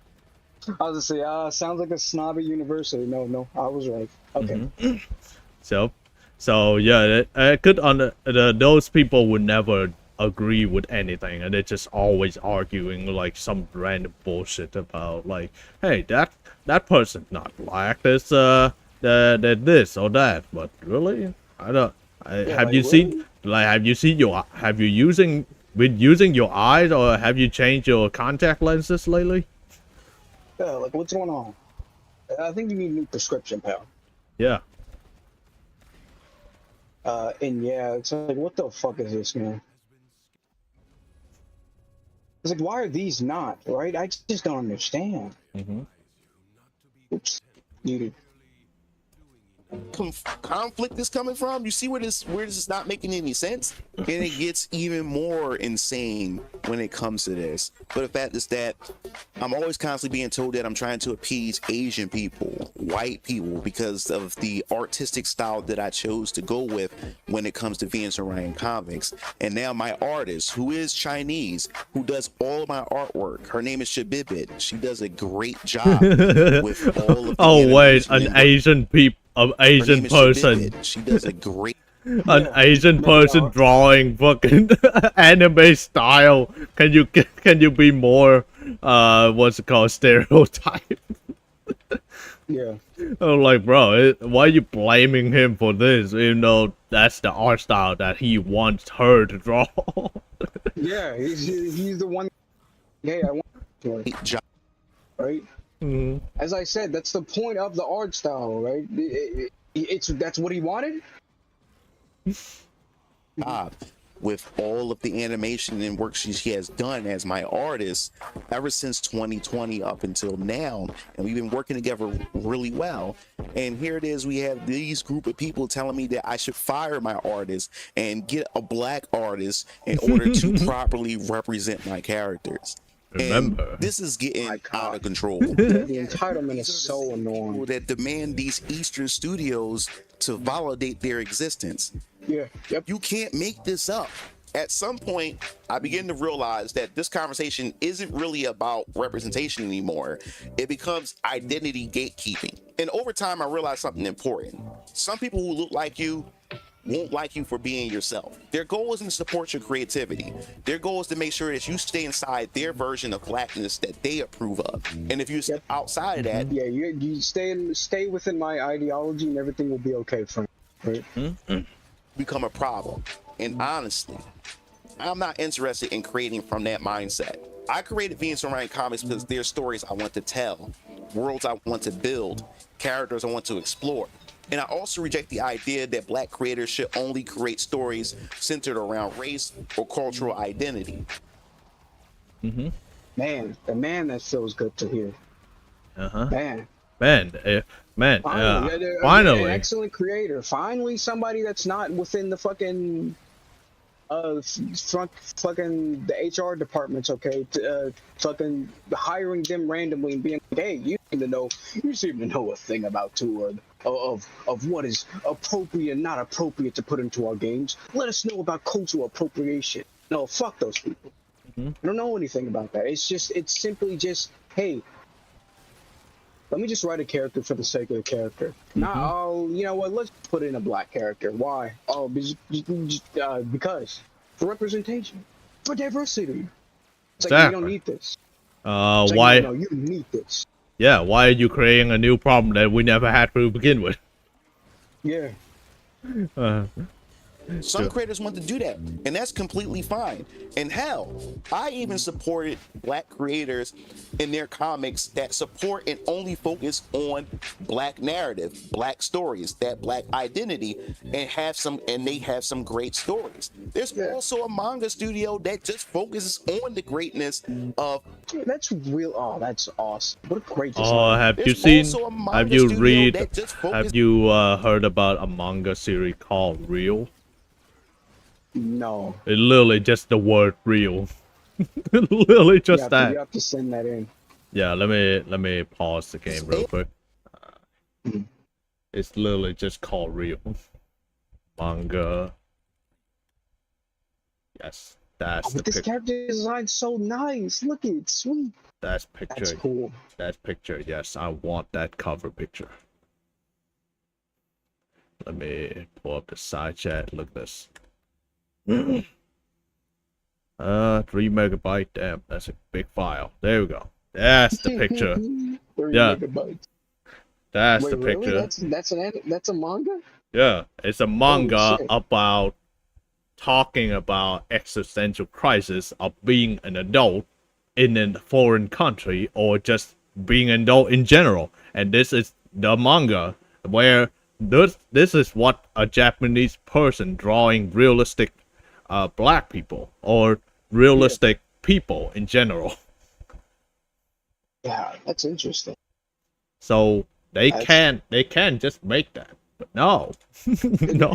I was gonna say, sounds like a snobby university. No, I was right. Okay. Mm-hmm. So yeah, those people would never agree with anything, and they're just always arguing like some random bullshit about like, hey, that person's not black. There's this or that. But really, I don't. Have you seen been using your eyes, or have you changed your contact lenses lately? Yeah, like what's going on? I think you need a new prescription, pal. Yeah. And yeah, it's like, what the fuck is this, man? It's like, why are these not right? I just don't understand. Mm-hmm. Oops, muted. Conflict is coming from? You see where this is not making any sense? And it gets even more insane when it comes to this. But the fact is that I'm always constantly being told that I'm trying to appease Asian people, white people, because of the artistic style that I chose to go with when it comes to Venus and Ryan comics. And now my artist, who is Chinese, who does all of my artwork, her name is Shabibit. She does a great job with all of the An Asian person. She does a great Asian person drawing fucking anime style. Can you be more what's it called, stereotype? Yeah. I'm like, bro, why are you blaming him for this, even though that's the art style that he wants her to draw? Yeah, he's the one. Yeah, I want to. right? As I said, that's the point of the art style, right? That's what he wanted. With all of the animation and work she has done as my artist ever since 2020 up until now, and we've been working together really well. And here it is, we have these group of people telling me that I should fire my artist and get a black artist in order to properly represent my characters. Remember, and this is getting out of control. The entitlement is so annoying. That demand these Eastern studios to validate their existence. Yeah. Yep. You can't make this up. At some point, I begin to realize that this conversation isn't really about representation anymore. It becomes identity gatekeeping. And over time, I realized something important. Some people who look like you won't like you for being yourself. Their goal isn't to support your creativity. Their goal is to make sure that you stay inside their version of blackness that they approve of. And if you step outside of that, yeah, you stay within my ideology, and everything will be okay for me. Right? Become a problem. And honestly, I'm not interested in creating from that mindset. I created Venus Orion Comics because there's stories I want to tell, worlds I want to build, characters I want to explore. And I also reject the idea that black creators should only create stories centered around race or cultural identity. Man, that feels good to hear. Man, finally, an excellent creator. Finally, somebody that's not within the fucking fucking the HR departments, okay? Fucking hiring them randomly and being like, hey, you seem to know a thing about two of what is appropriate and not appropriate to put into our games. Let us know about cultural appropriation. No, fuck those people. I don't know anything about that. It's simply just, hey, let me just write a character for the sake of the character. Now, you know what? Let's put in a black character. Why? Oh, because for representation, for diversity. It's like, you don't need this. Why? No, you need this. Yeah, why are you creating a new problem that we never had to begin with? Yeah. Some creators want to do that, and that's completely fine. And hell, I even supported black creators in their comics that support and only focus on black narrative, black stories, that black identity, and they have some great stories. There's also a manga studio that just focuses on the greatness of. That's real. Oh, that's awesome. What a great design. Oh, have you seen? Have you heard about a manga series called Real? No. It's literally just the word real. Literally just that. You have to send that in. Yeah, let me pause the game real quick. It's literally just called Real. Manga. Yes, that's the this character design's so nice. Look at it, sweet. That's picture. That's cool. That picture, yes, I want that cover picture. Let me pull up the side chat. Look at this. 3 megabyte. Damn, that's a big file. There we go. That's the picture. 3 megabytes. That's Wait, the picture. Really? That's a manga? Yeah, it's a manga about talking about existential crisis of being an adult in a foreign country or just being an adult in general. And this is the manga where this is what a Japanese person drawing realistic black people or realistic people in general. Yeah, that's interesting. So they can just make that, but no, no.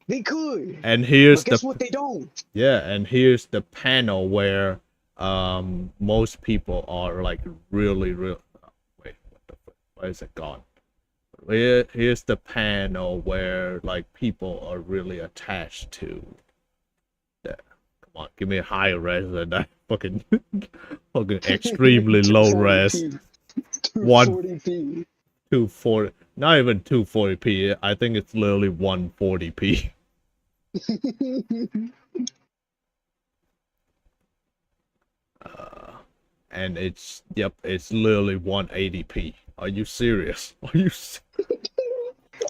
They could. And here's but guess what? They don't. Yeah, and here's the panel where most people are like really. Wait, what the fuck? Why is it gone? Here's the panel where like people are really attached to that. Come on, give me a higher res than that fucking extremely low res. 240p. 240, not even 240p. I think it's literally 140p. And it's literally 180p. Are you serious? Are you?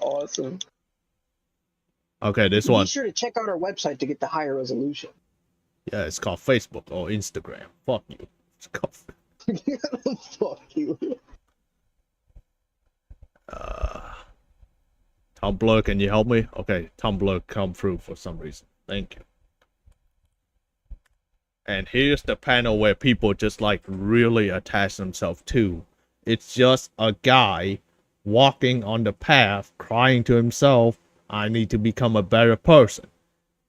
Awesome. Okay, this one. Be sure to check out our website to get the higher resolution. Yeah, it's called Facebook or Instagram. Fuck you. It's called Fuck you. Tumblr, can you help me? Okay, Tumblr come through for some reason. Thank you. And here's the panel where people just like really attach themselves to. It's just a guy walking on the path, crying to himself, I need to become a better person.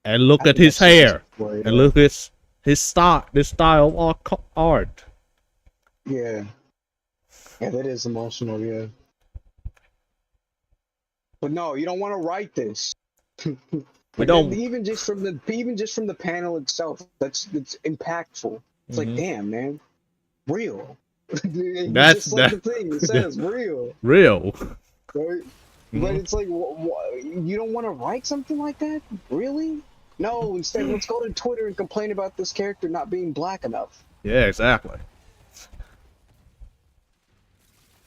And look at his hair. And look at his style, this style of art. Yeah. Yeah, that is emotional, yeah. But no, you don't want to write this. We don't. Even just from the panel itself, it's impactful. It's like, damn, man, real. That's just like the thing it says, real. Real. Right? But it's like, you don't want to write something like that, really? No, instead, let's go to Twitter and complain about this character not being black enough. Yeah, exactly.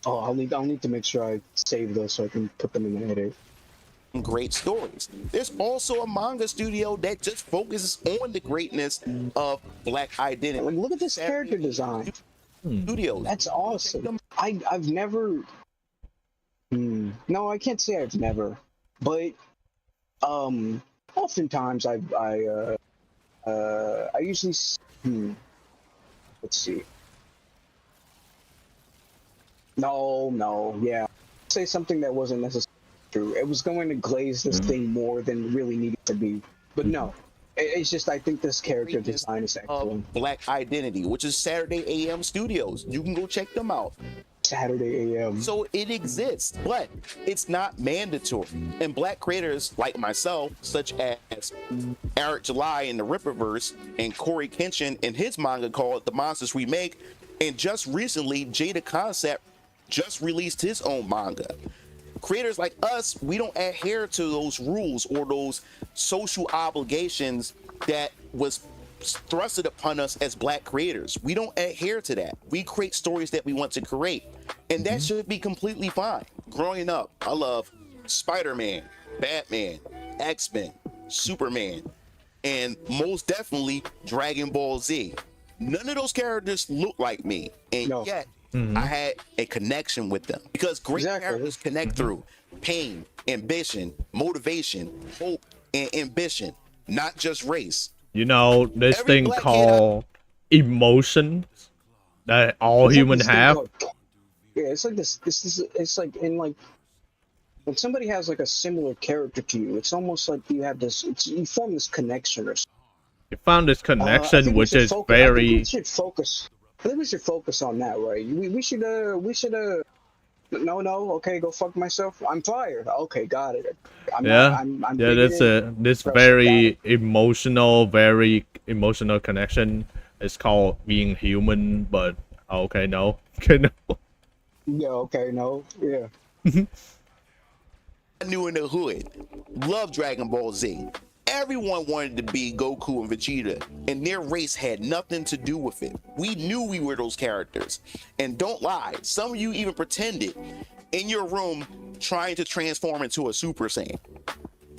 Oh, I'll need to make sure I save those so I can put them in the headache. Great stories. There's also a manga studio that just focuses on the greatness of Black identity. Like, look at this character design. Studios. That's awesome. I've never. No, I can't say I've never, but oftentimes I usually let's see. No, yeah. Say something that wasn't necessarily true. It was going to glaze this thing more than really needed to be. But no, it's just I think this character design is excellent. Black Identity, which is Saturday AM Studios. You can go check them out. Saturday AM. So it exists, but it's not mandatory. And Black creators like myself, such as Eric July in the Ripperverse and Corey Kenshin in his manga called The Monsters We Make, and just recently Jada Concept just released his own manga. Creators like us, we don't adhere to those rules or those social obligations that was thrusted upon us as Black creators. We don't adhere to that. We create stories that we want to create, and that should be completely fine. Growing up, I love Spider-Man, Batman, X-Men, Superman, and most definitely Dragon Ball Z. None of those characters look like me, and yet I had a connection with them because great characters connect through pain, ambition, motivation, hope, and ambition, not just race. You know, this thing called emotions that all humans have. Yeah, it's like this. It's like in like when somebody has like a similar character to you, it's almost like you have this. You form this connection or something. You found this connection, which is very. I think we should focus. I think we should focus on that, right? We should. No. Okay, go fuck myself. I'm fired. Okay, got it. I'm that's this very emotional connection. It's called being human, but okay, no. Okay, no. Yeah, okay, no. Yeah. I knew in the hood, loved Dragon Ball Z. Everyone wanted to be Goku and Vegeta, and their race had nothing to do with it. We knew we were those characters. And don't lie, some of you even pretended in your room trying to transform into a Super Saiyan.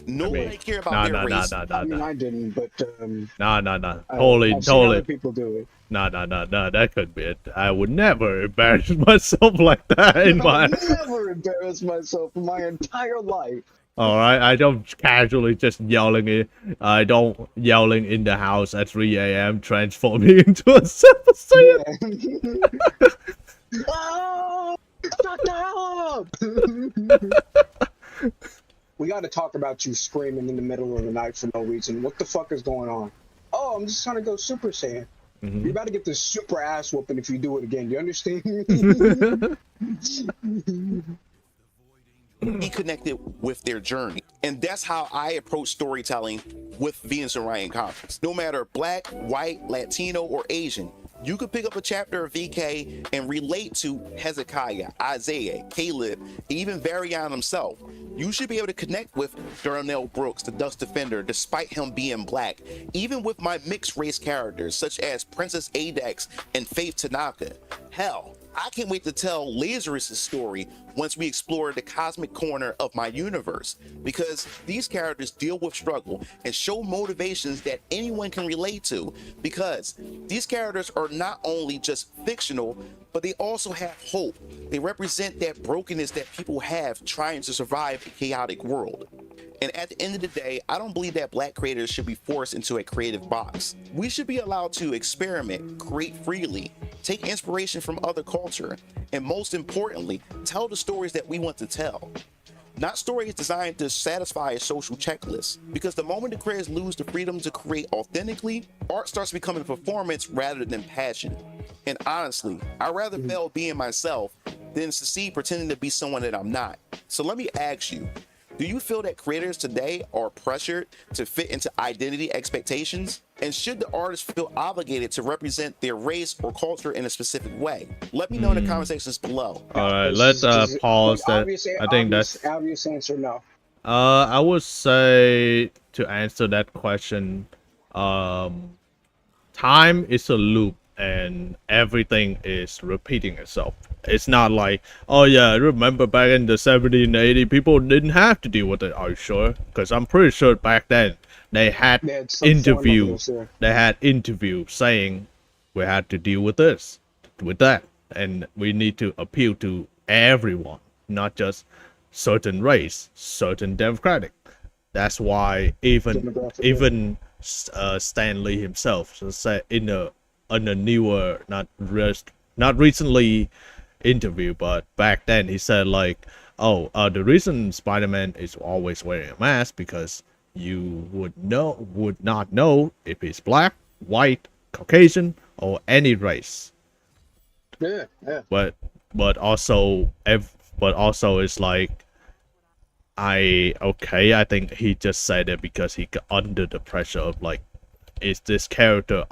Nobody cared about their race. I mean, I didn't, but Totally. Other people do it. That could be it. I would never embarrass myself like that in my. Never embarrass myself in my entire life. All right, I don't casually just yelling in the house at 3 a.m. transforming into a Super Saiyan. Oh, stop! We got to talk about you screaming in the middle of the night for no reason. What the fuck is going on? Oh, I'm just trying to go Super Saiyan. You're about to get this super ass whooping if you do it again. Do you understand? Be connected with their journey, and that's how I approach storytelling with Venus and Ryan comics. No matter Black, white, Latino, or Asian, you could pick up a chapter of VK and relate to Hezekiah, Isaiah, Caleb, and even Varian himself. You should be able to connect with Darnell Brooks, the Dust Defender, despite him being Black, even with my mixed race characters such as Princess Adex and Faith Tanaka. Hell, I can't wait to tell Lazarus' story once we explore the cosmic corner of my universe, because these characters deal with struggle and show motivations that anyone can relate to, because these characters are not only just fictional, but they also have hope. They represent that brokenness that people have trying to survive a chaotic world. And at the end of the day, I don't believe that Black creators should be forced into a creative box. We should be allowed to experiment, create freely, take inspiration from other culture, and most importantly, tell the stories that we want to tell. Not stories designed to satisfy a social checklist, because the moment the creators lose the freedom to create authentically, art starts becoming a performance rather than passion. And honestly, I'd rather fail being myself than succeed pretending to be someone that I'm not. So let me ask you, do you feel that creators today are pressured to fit into identity expectations? And should the artists feel obligated to represent their race or culture in a specific way? Let me know in the comment sections below. Alright, let's pause that. I think that's obvious answer. No. I would say to answer that question, time is a loop and everything is repeating itself. It's not like, oh yeah, I remember back in the 70s and 80s, people didn't have to deal with it. Are you sure? Because I'm pretty sure back then they had interviews. They had interviews saying we had to deal with this, with that, and we need to appeal to everyone, not just certain race, certain democratic. That's why even Stan Lee himself said in a newer, not recently interview, but back then he said like, oh, the reason Spider-Man is always wearing a mask because you would not know if he's black, white, Caucasian, or any race. Yeah. But also it's like, I think he just said it because he got under the pressure of like, is this character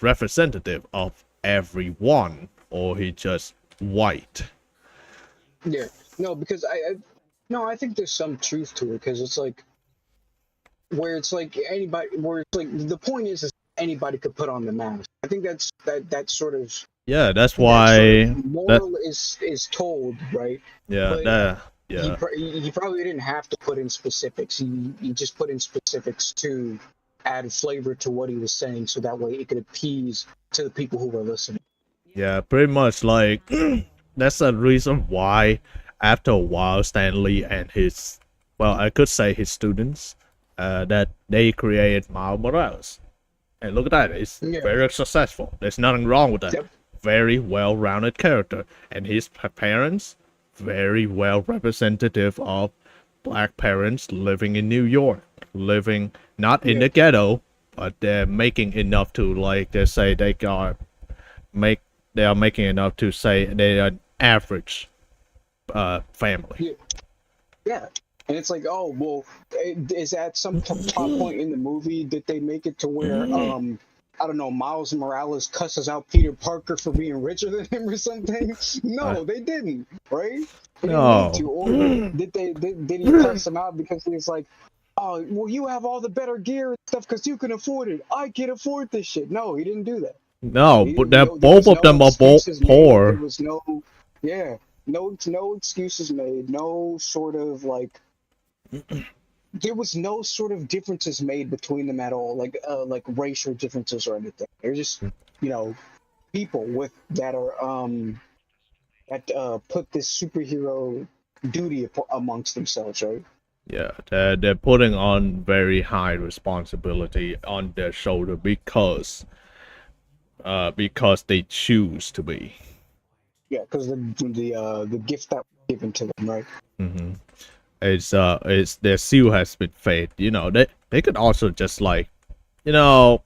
representative of everyone, or he just white? Yeah. No, because I think there's some truth to it, because it's like where it's like the point is anybody could put on the mask. I think that sort of, yeah, that's why moral is told, right? Yeah, but he probably didn't have to put in specifics. He just put in specifics to add flavor to what he was saying, so that way it could appease to the people who were listening. Yeah, pretty much like that's the reason why after a while Stan Lee and his, well, I could say his students, that they created Miles Morales. And look at that, it's very successful. There's nothing wrong with that. Yep. Very well-rounded character. And his parents, very well representative of black parents living in New York. Living not in the ghetto, but they're making enough to, like, they say they are making enough to say they are an average family. Yeah. And it's like, oh, well, is at some top point in the movie did they make it to where, I don't know, Miles Morales cusses out Peter Parker for being richer than him or something? No, they didn't, right? They No. didn't need to. Or did he cuss him out because he's like, oh, well, you have all the better gear and stuff because you can afford it. I can't afford this shit. No, he didn't do that. No, but both of them are both poor. There was no excuses made. No sort of like, there was no sort of differences made between them at all, like racial differences or anything. They're just, people that are that put this superhero duty amongst themselves, right? Yeah, they're putting on very high responsibility on their shoulder because they choose to be. Yeah, because the gift that was given to them, right? Mm-hmm. It's their seal has been fed. They could also just like, I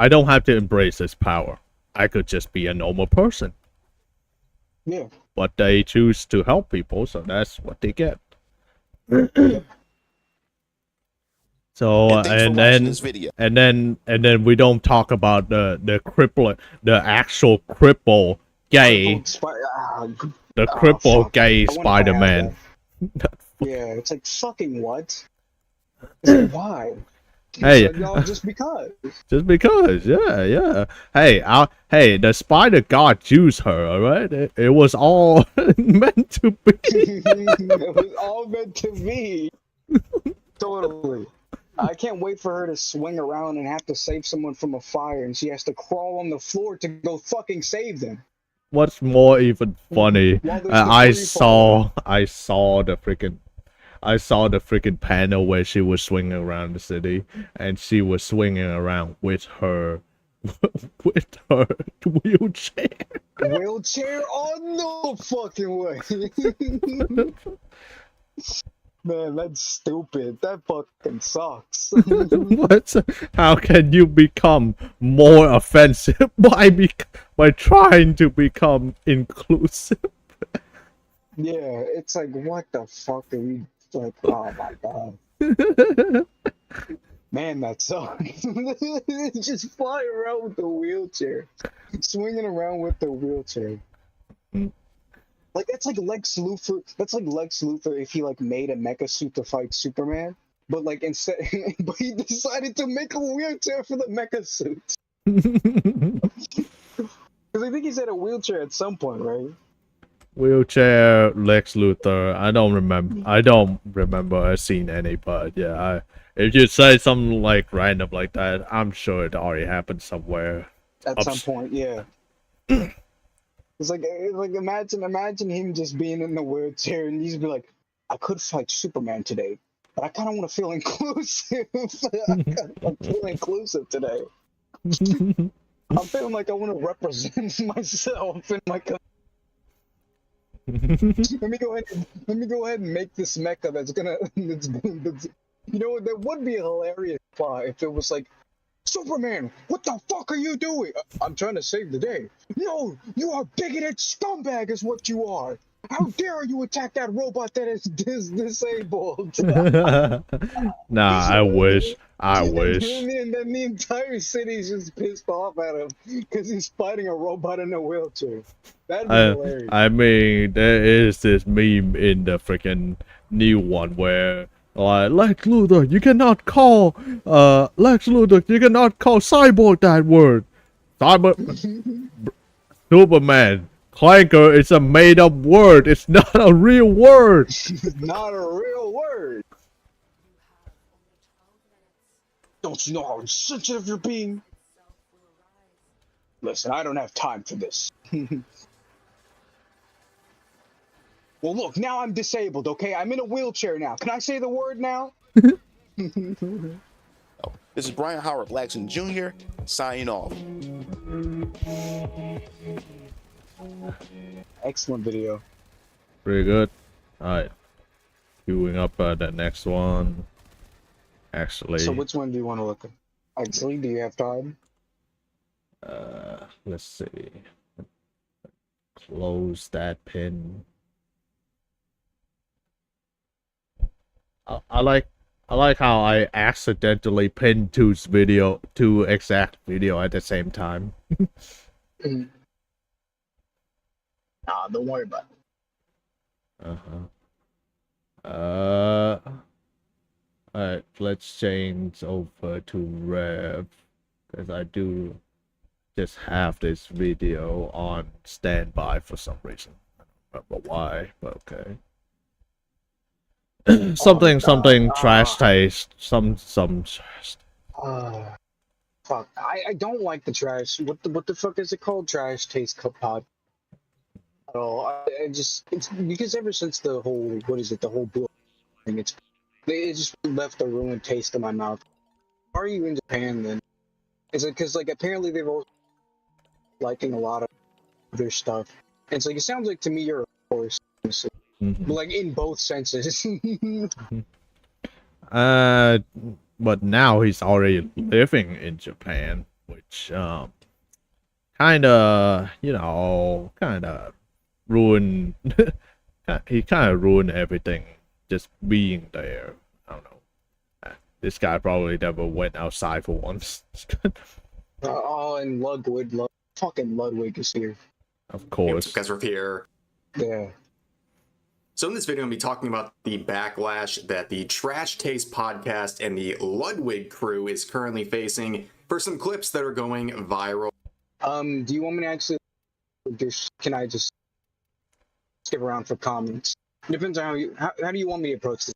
don't have to embrace this power. I could just be a normal person. Yeah. But they choose to help people, so that's what they get. So and then we don't talk about the actual cripple gay, the cripple gay Spider-Man. Yeah, it's like fucking what? It's like, why? Hey, No, just because. just because, yeah. Hey, hey, the spider god used her, all right? It was all meant to be. It was all meant to be. Totally. I can't wait for her to swing around and have to save someone from a fire, and she has to crawl on the floor to go fucking save them. What's more even funny? While there's debris falling. I saw the freaking panel where she was swinging around the city, and she was swinging around with her with her wheelchair. Wheelchair? Oh, no fucking way. Man, that's stupid. That fucking sucks. What? How can you become more offensive by trying to become inclusive? Yeah, it's like, what the fuck are we like? Oh my god. Man, that sucks. Just fly around with the wheelchair, swinging around with the wheelchair. Like that's like Lex Luthor. That's like Lex Luthor if he like made a mecha suit to fight Superman, but like instead, but he decided to make a wheelchair for the mecha suit. Because I think he's had a wheelchair at some point, right? Wheelchair Lex Luthor. I don't remember I've seen any, but yeah, if you say something like random like that, I'm sure it already happened somewhere. At some point, yeah. It's like imagine him just being in the wheelchair and he's be like, I could fight Superman today, but I kind of want to feel inclusive. I'm feeling inclusive today. I'm feeling like I want to represent myself in my. Let me go ahead and make this mecha that's you know, that would be a hilarious plot if it was like, Superman, what the fuck are you doing? I'm trying to save the day. No, you are bigoted scumbag is what you are. How dare you attack that robot that is disabled? Nah, I wish. And then the entire city's just pissed off at him because he's fighting a robot in a wheelchair. That'd be hilarious. I mean, there is this meme in the freaking new one where Lex Luthor, you cannot call Cyborg that word. Superman. Clanker is a made-up word. It's not a real word. Not a real word. Don't you know how insensitive you're being? Listen, I don't have time for this. Well, look, now I'm disabled, okay? I'm in a wheelchair now. Can I say the word now? This is Brian Howard Blackson Jr. signing off. Excellent video. Pretty good. Alright. Queuing up the next one. Actually. So which one do you want to look at? Actually, do you have time? Let's see. Close that pin. I like how I accidentally pinned two exact video at the same time. Nah, don't worry about it. Alright, let's change over to Rev, because I do just have this video on standby for some reason. I don't remember why, but okay. something trash taste. Some trash. Fuck. I don't like the trash. What the fuck is it called? Trash taste pod. At all. It's because ever since the whole the whole blue thing, it just left a ruined taste in my mouth. Are you in Japan then? Is it because like apparently they've all liking a lot of their stuff? And so it sounds like to me you're a horse. Like in both senses. But now he's already living in Japan, which kinda ruined he kinda ruined everything just being there. I don't know. This guy probably never went outside for once. And fucking Ludwig is here. Of course. Because we're here. Yeah. So in this video, I'm going to be talking about the backlash that the Trash Taste podcast and the Ludwig crew is currently facing for some clips that are going viral. Do you want me to actually can I just skip around for comments? Depends on how do you want me to approach this?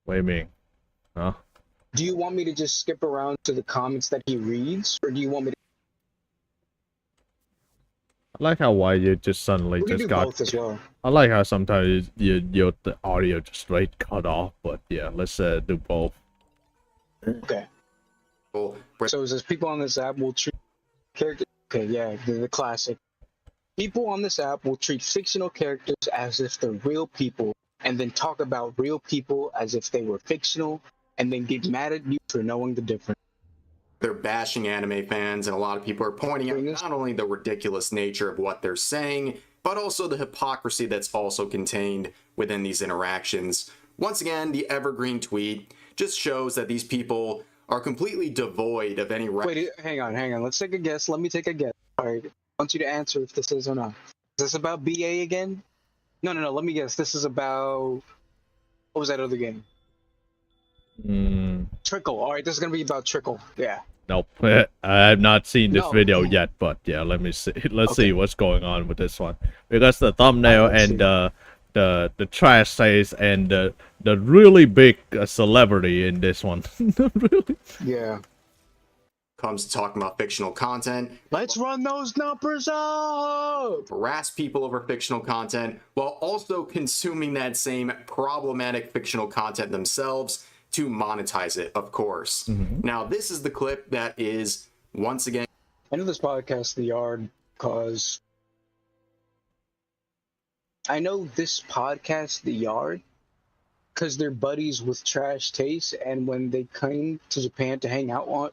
What do you mean? Huh? Do you want me to just skip around to the comments that he reads, or do you want me to? I like how why you just suddenly We can just do got. both as well. I like how sometimes your the audio just straight cut off, but yeah, let's do both. Okay. So it says people on this app will treat characters. Okay, yeah, the classic. People on this app will treat fictional characters as if they're real people, and then talk about real people as if they were fictional, and then get mad at you for knowing the difference. They're bashing anime fans, and a lot of people are pointing out not only the ridiculous nature of what they're saying, but also the hypocrisy that's also contained within these interactions. Once again, the evergreen tweet just shows that these people are completely devoid of any... Wait, hang on. Let's take a guess. Let me take a guess. All right, I want you to answer if this is or not. Is this about BA again? No. Let me guess. This is about... What was that other game? Trickle. All right, this is going to be about Trickle. Yeah. Nope, I have not seen this video yet, but yeah, let me see. Let's see what's going on with this one, because the thumbnail and the trash taste and the really big celebrity in this one. Really? Yeah. Comes to talking about fictional content. Let's run those numbers up! Harass people over fictional content while also consuming that same problematic fictional content themselves to monetize it, of course. Now, this is the clip that is, once again... I know this podcast, The Yard, because... I know this podcast, The Yard, because they're buddies with Trash Taste, and when they came to Japan to hang out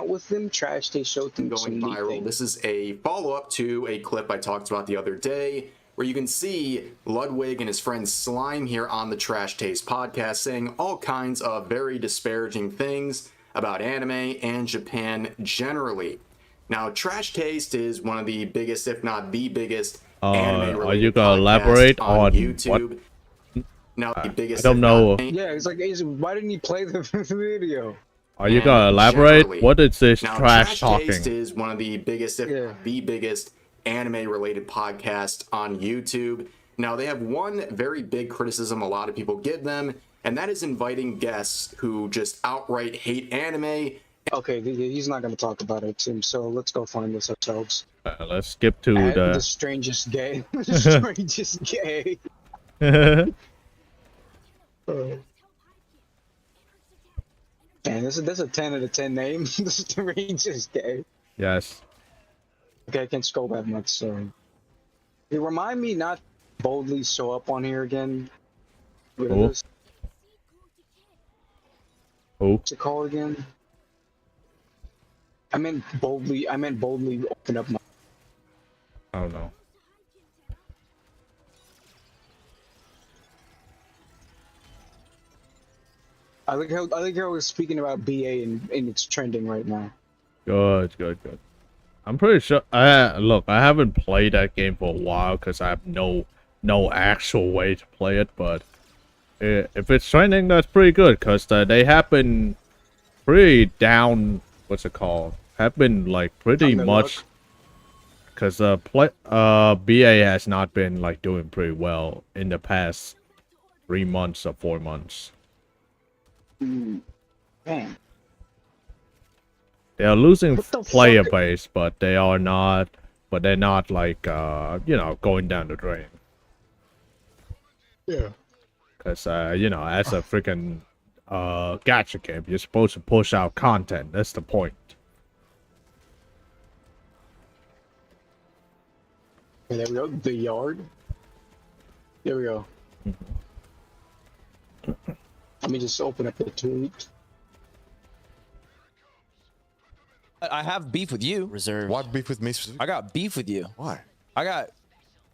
with them, Trash Taste showed them going viral. This is a follow-up to a clip I talked about the other day, where you can see Ludwig and his friend Slime here on the Trash Taste podcast saying all kinds of very disparaging things about anime and Japan generally. Now, Trash Taste is one of the biggest, if not the biggest, anime-related are you gonna elaborate on YouTube? What? Now, the biggest. I don't know. Yeah, it's like, why didn't you play the video? Are you gonna elaborate? Generally. What is this Now, trash Taste talking? is one of the biggest, if not the biggest, anime-related podcast on YouTube. Now, they have one very big criticism a lot of people give them, and that is inviting guests who just outright hate anime. Okay, he's not going to talk about it, Tim, so let's go find this ourselves. Let's skip to the strangest gay. The strangest gay. Man, this is a 10 out of 10 name. The strangest gay. Yes. Okay, I can't scroll that much, so... You remind me not boldly show up on here again. What's it called again? I meant boldly open up my... I don't know. I like how I was speaking about BA and it's trending right now. Good. I'm pretty sure. Look, I haven't played that game for a while because I have no actual way to play it. But if it's trending, that's pretty good because they have been pretty down. What's it called? Have been like pretty much because BA has not been like doing pretty well in the past 3 months or 4 months. Damn. They are losing player base, but they are not. But they're not like going down the drain. Yeah. Because as a freaking gacha game, you're supposed to push out content. That's the point. Okay, there we go. The Yard. There we go. Let me just open up the tweet. I have beef with you. Reserved. What beef with me? I got beef with you. Why? I got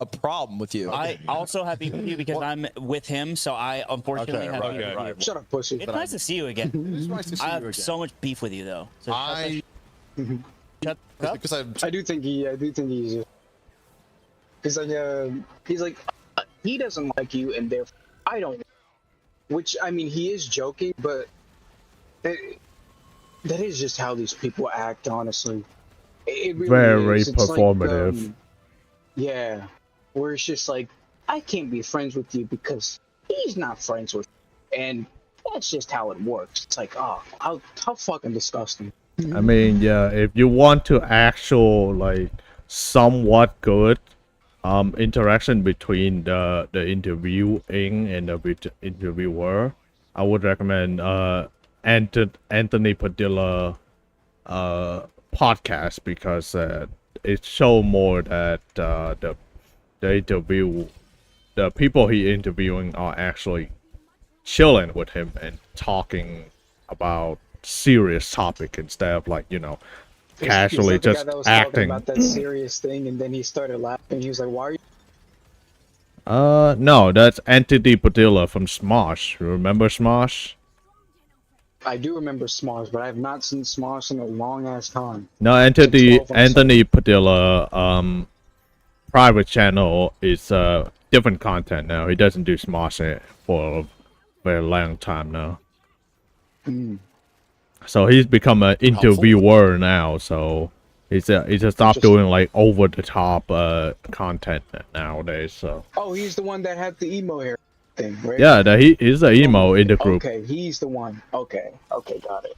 a problem with you. I also have beef with you because I'm with him, so I unfortunately have beef with you. Shut up, pussy. It's nice to see you again. It's nice to see I you have again. so much beef with you though. So Shut up. Because I do think he's. He's like he doesn't like you, and therefore I don't. Which, I mean, he is joking, but that is just how these people act, honestly. It really Very is. It's performative. like, yeah, where it's just like, I can't be friends with you because he's not friends with you. And that's just how it works. It's like, oh, how fucking disgusting. I mean, yeah, if you want to actual like somewhat good interaction between the interviewing and the interviewer, I would recommend Anthony Padilla podcast, because it show more that the people he interviewing are actually chilling with him and talking about serious topic instead of like, you know, casually Is that the guy just that was talking acting. about that serious thing, and then he started laughing. He was like, "Why are you?" No, that's Anthony Padilla from Smosh. Remember Smosh? I do remember Smosh, but I have not seen Smosh in a long ass time. No, Anthony Padilla private channel is different content now. He doesn't do Smosh for a very long time now. So he's become an interviewer now. So he's stopped doing like over the top content nowadays. So Oh, he's the one that had the emo hair thing, right? yeah, he's an emo in the group. Okay, he's the one. Okay, got it.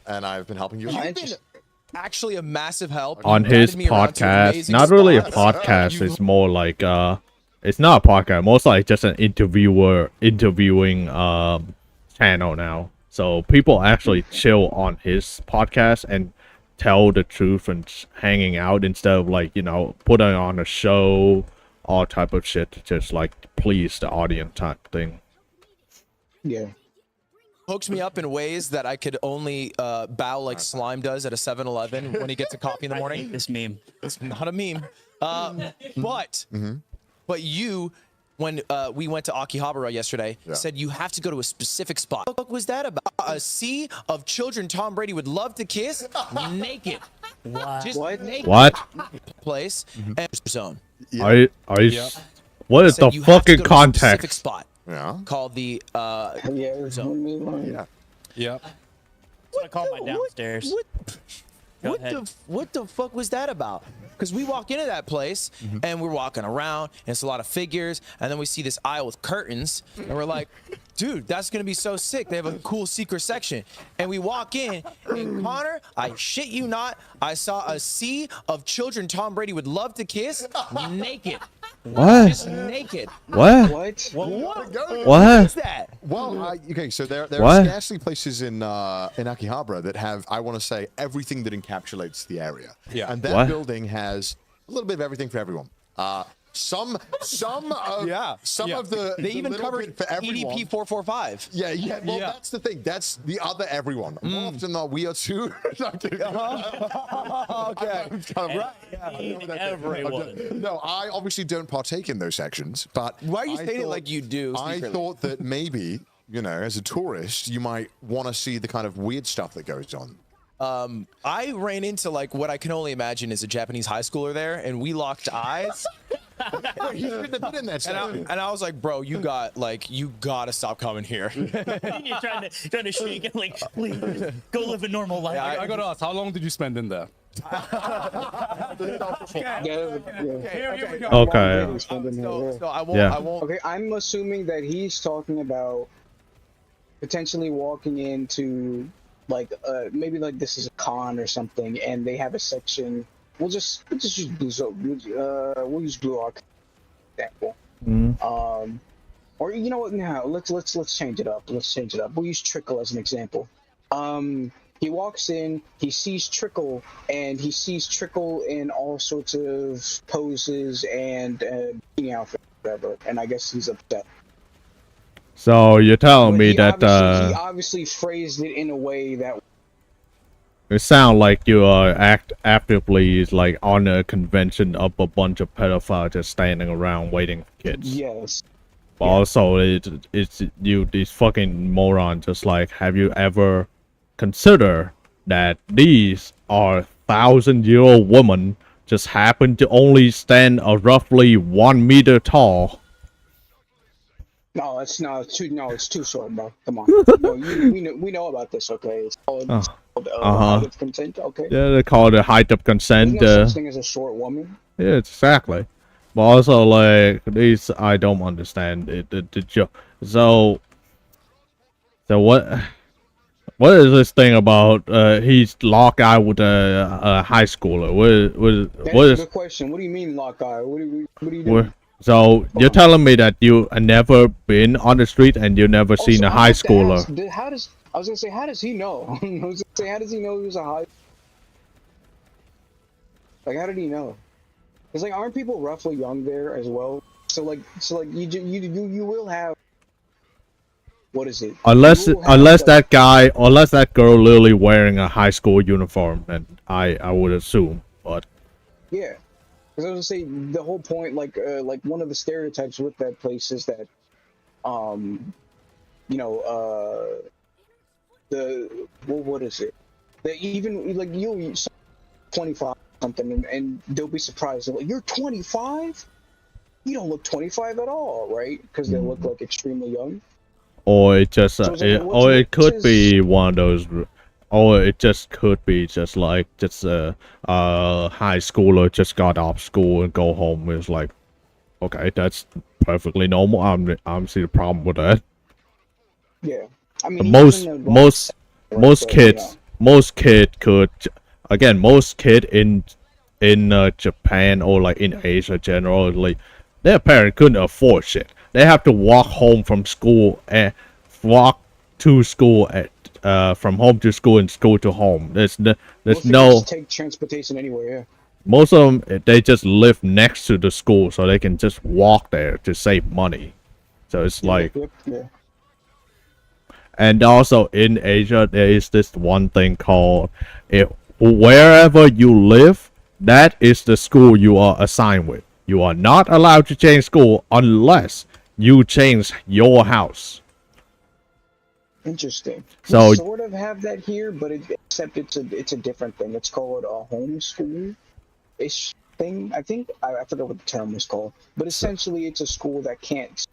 And I've been helping you. You've been actually a massive help. On You his guided me around to podcast. amazing Not really a spots. podcast, it's more like it's not a podcast, most like just an interviewing channel now. So people actually chill on his podcast and tell the truth and hanging out instead of like, you know, putting on a show, all type of shit to just like please the audience type thing. Yeah. Hooks me up in ways that I could only bow like Slime does at a 7-Eleven when he gets a coffee in the morning. This meme. It's not a meme. But you, when we went to Akihabara yesterday, said you have to go to a specific spot. What was that about? A sea of children Tom Brady would love to kiss naked. What? Just naked. What? Place and zone. Are you what is the Said you have to fucking go to a specific context? spot. Yeah. Called the zone. Yeah. Yep. That's what I call my downstairs. Go ahead. What the fuck was that about? Because we walk into that place and we're walking around and it's a lot of figures, and then we see this aisle with curtains and we're like, dude, that's gonna be so sick. They have a cool secret section. And we walk in and Connor, I shit you not, I saw a sea of children Tom Brady would love to kiss naked. What? Just naked. What? What is that? Well, okay, so there are What? scarcely places in Akihabara that have, I want to say, everything that encapsulates the area. Yeah. And that What? building has a little bit of everything for everyone. Some of the They even little covered bit for everyone. EDP 445. Yeah. Well, that's the thing. That's the other everyone. More often than not, we are too. Okay. Everyone. No, I obviously don't partake in those sections. But Why are you I saying it thought- like you do? I secretly? thought that maybe, you know, as a tourist, you might want to see the kind of weird stuff that goes on. I ran into like what I can only imagine is a Japanese high schooler there, and we locked eyes. He shouldn't have been in that section. And I was like, bro, you gotta stop coming here. You're trying to shake it like, please, go live a normal life. I gotta ask, how long did you spend in there? Okay. So I won't. Yeah. I won't. Okay, I'm assuming that he's talking about potentially walking into like maybe like this is a con or something, and they have a section. We'll just use we'll use Blue Arc example. Or you know what? Now let's change it up. We'll use Trickle as an example. He walks in, he sees Trickle, and he sees Trickle in all sorts of poses and outfits, whatever. And I guess he's upset. So you're telling me He that obviously phrased it in a way that it sounds like you are actively like on a convention of a bunch of pedophiles just standing around waiting for kids. yes. But also, it's you, these fucking morons. Just like, have you ever considered that these are 1,000-year-old women just happen to only stand a roughly 1 meter tall. No, it's not too. No, it's too short, bro. Come on. No, we know about this. Okay, it's called, height of consent. Okay. Yeah, they call it the height of consent. There's no such thing as a short woman. Yeah, exactly. But also, like, these, I don't understand it. The joke. So what is this thing about? He's locked out with a high schooler. What That's is? a good question. What do you mean lock eye? What are you doing? So you're telling me that you have never been on the street and you never seen a high schooler? How does I was gonna say how does he know? I was gonna say how does he know he was a high? Like how did he know? Because like aren't people roughly young there as well? So like you will have. What is it? Unless that girl literally wearing a high school uniform, and I would assume, but yeah, because I was gonna say the whole point, like one of the stereotypes with that place is that, what is it? That even like you 25 something, and they'll be surprised. They're like, you're 25? You don't look 25 at all, right? Because they look like extremely young. or it just or it could be one of those, or it just could be just like a high schooler just got off school and go home. It's like, okay, that's perfectly normal. I'm see the problem with that. Yeah, I mean most kid could, again, most kid in Japan or like in Asia generally, their parents couldn't afford shit. They have to walk home from school and walk to school from home to school and school to home. There's no just take transportation anywhere. Yeah. Most of them, they just live next to the school, so they can just walk there to save money. So it's like, yeah. And also in Asia, there is this one thing called, wherever you live, that is the school you are assigned with. You are not allowed to change school unless you change your house. Interesting. So we sort of have that here, but except it's a different thing. It's called a homeschool-ish thing. I think I forgot what the term was called, but essentially it's a school that can't.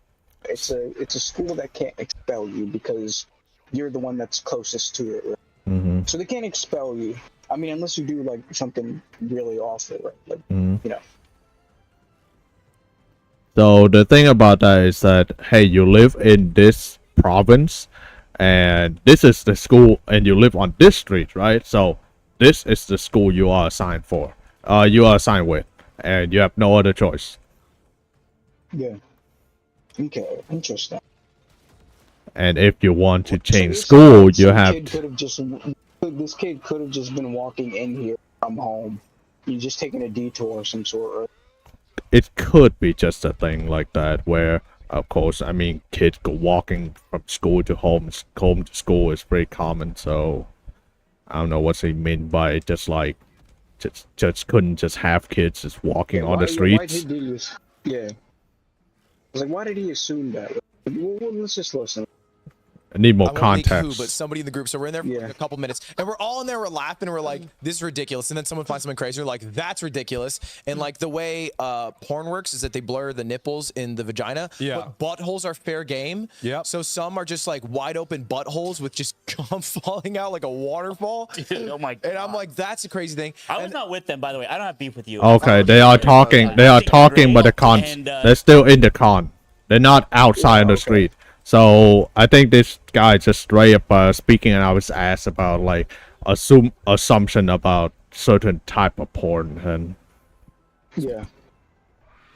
It's a school that can't expel you because you're the one that's closest to it. Right? Mm-hmm. So they can't expel you. I mean, unless you do like something really awful, right? Like you know. So the thing about that is that, hey, you live in this province, and this is the school, and you live on this street, right? So this is the school you are assigned for. You are assigned with, and you have no other choice. Yeah. Okay. Interesting. And if you want to change school, you have. This kid could have just been walking in here from home. You're just taking a detour of some sort. Right? It could be just a thing like that where, of course, I mean, kids go walking from school to home to school is very common. So I don't know what's he mean by just like just couldn't just have kids just walking on the streets. Yeah. I was like, why did he assume that? Well, let's just listen. I need more I won't make context. who, but somebody in the group. So we're in there for like a couple minutes, and we're all in there. We're laughing. And we're like, "This is ridiculous." And then someone finds something crazy. We're like, "That's ridiculous." And like the way porn works is that they blur the nipples in the vagina. Yeah. But buttholes are fair game. Yeah. So some are just like wide open buttholes with just cum falling out like a waterfall. Dude, oh my God. And I'm like, that's a crazy thing. I was not with them, by the way. I don't have beef with you. Okay, they are talking. They are talking, but the cons. They're still in the con. They're not outside on the street. So I think this guy just straight up speaking out of his ass about like assumption about certain type of porn and. Yeah.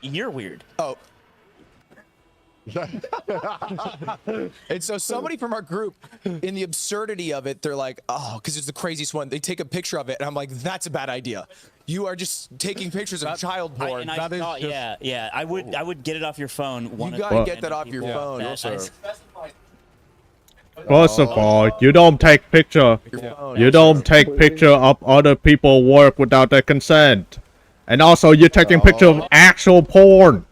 You're weird. Oh. And so somebody from our group, in the absurdity of it, they're like, oh, because it's the craziest one. They take a picture of it, and I'm like, that's a bad idea. You are just taking pictures of child porn. Yeah. I would get it off your phone. You gotta get that off your phone. First of all, you don't take picture. You don't take picture of other people work without their consent, and also you're taking picture of actual porn.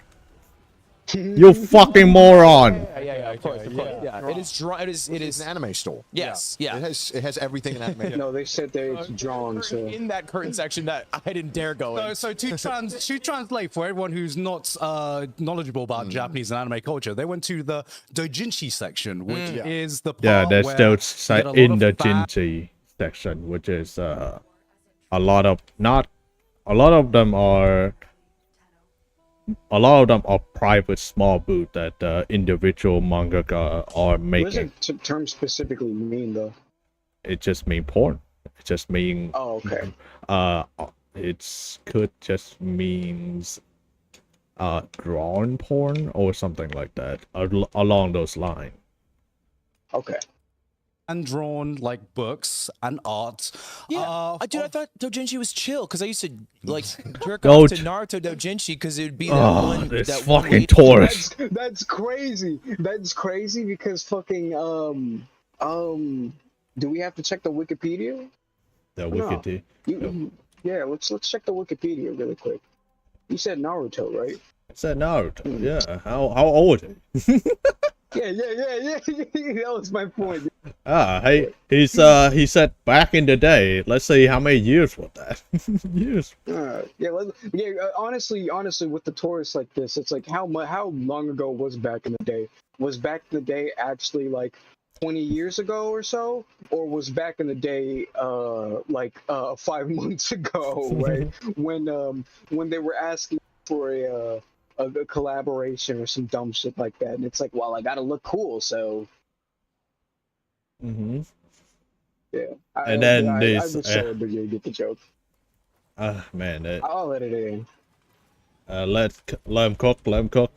You fucking moron. Yeah, of course. Yeah. It is drawn. It is an anime store. Yes, yeah. It has everything in anime. No, they said that it's drawn. So in that curtain section that I didn't dare go in. So to translate for everyone who's not knowledgeable about Japanese and anime culture, they went to the doujinshi section, which is the part That's where still you get a lot in of the fan- Jinji section, which is a lot of them are private small booth that individual mangaka are what does making. the term specifically mean, though? It just mean porn. It just mean Oh, okay. It could just means drawn porn or something like that along those lines. Okay. And drawn like books and art. Yeah, dude, I thought doujinshi was chill because I used to like jerk Go off to to- Naruto doujinshi because it would be that one. this that one fucking lady- Taurus. That's crazy. That's crazy because fucking do we have to check the Wikipedia? The No. Wikity. Yeah, let's check the Wikipedia really quick. You said Naruto, right? I said Naruto. Yeah. How old? Yeah. That was my point. Hey, he said back in the day. Let's see how many years was that? Years. Honestly, with the Taurus like this, it's like how long ago was back in the day? Was back in the day actually like 20 years ago or so, or was back in the day 5 months ago, right? when they were asking for a collaboration or some dumb shit like that, and it's like, well, I gotta look cool, so Mm-hmm. yeah. And then I this. was so big you get the joke. Man. I'll let it in. Let him cook.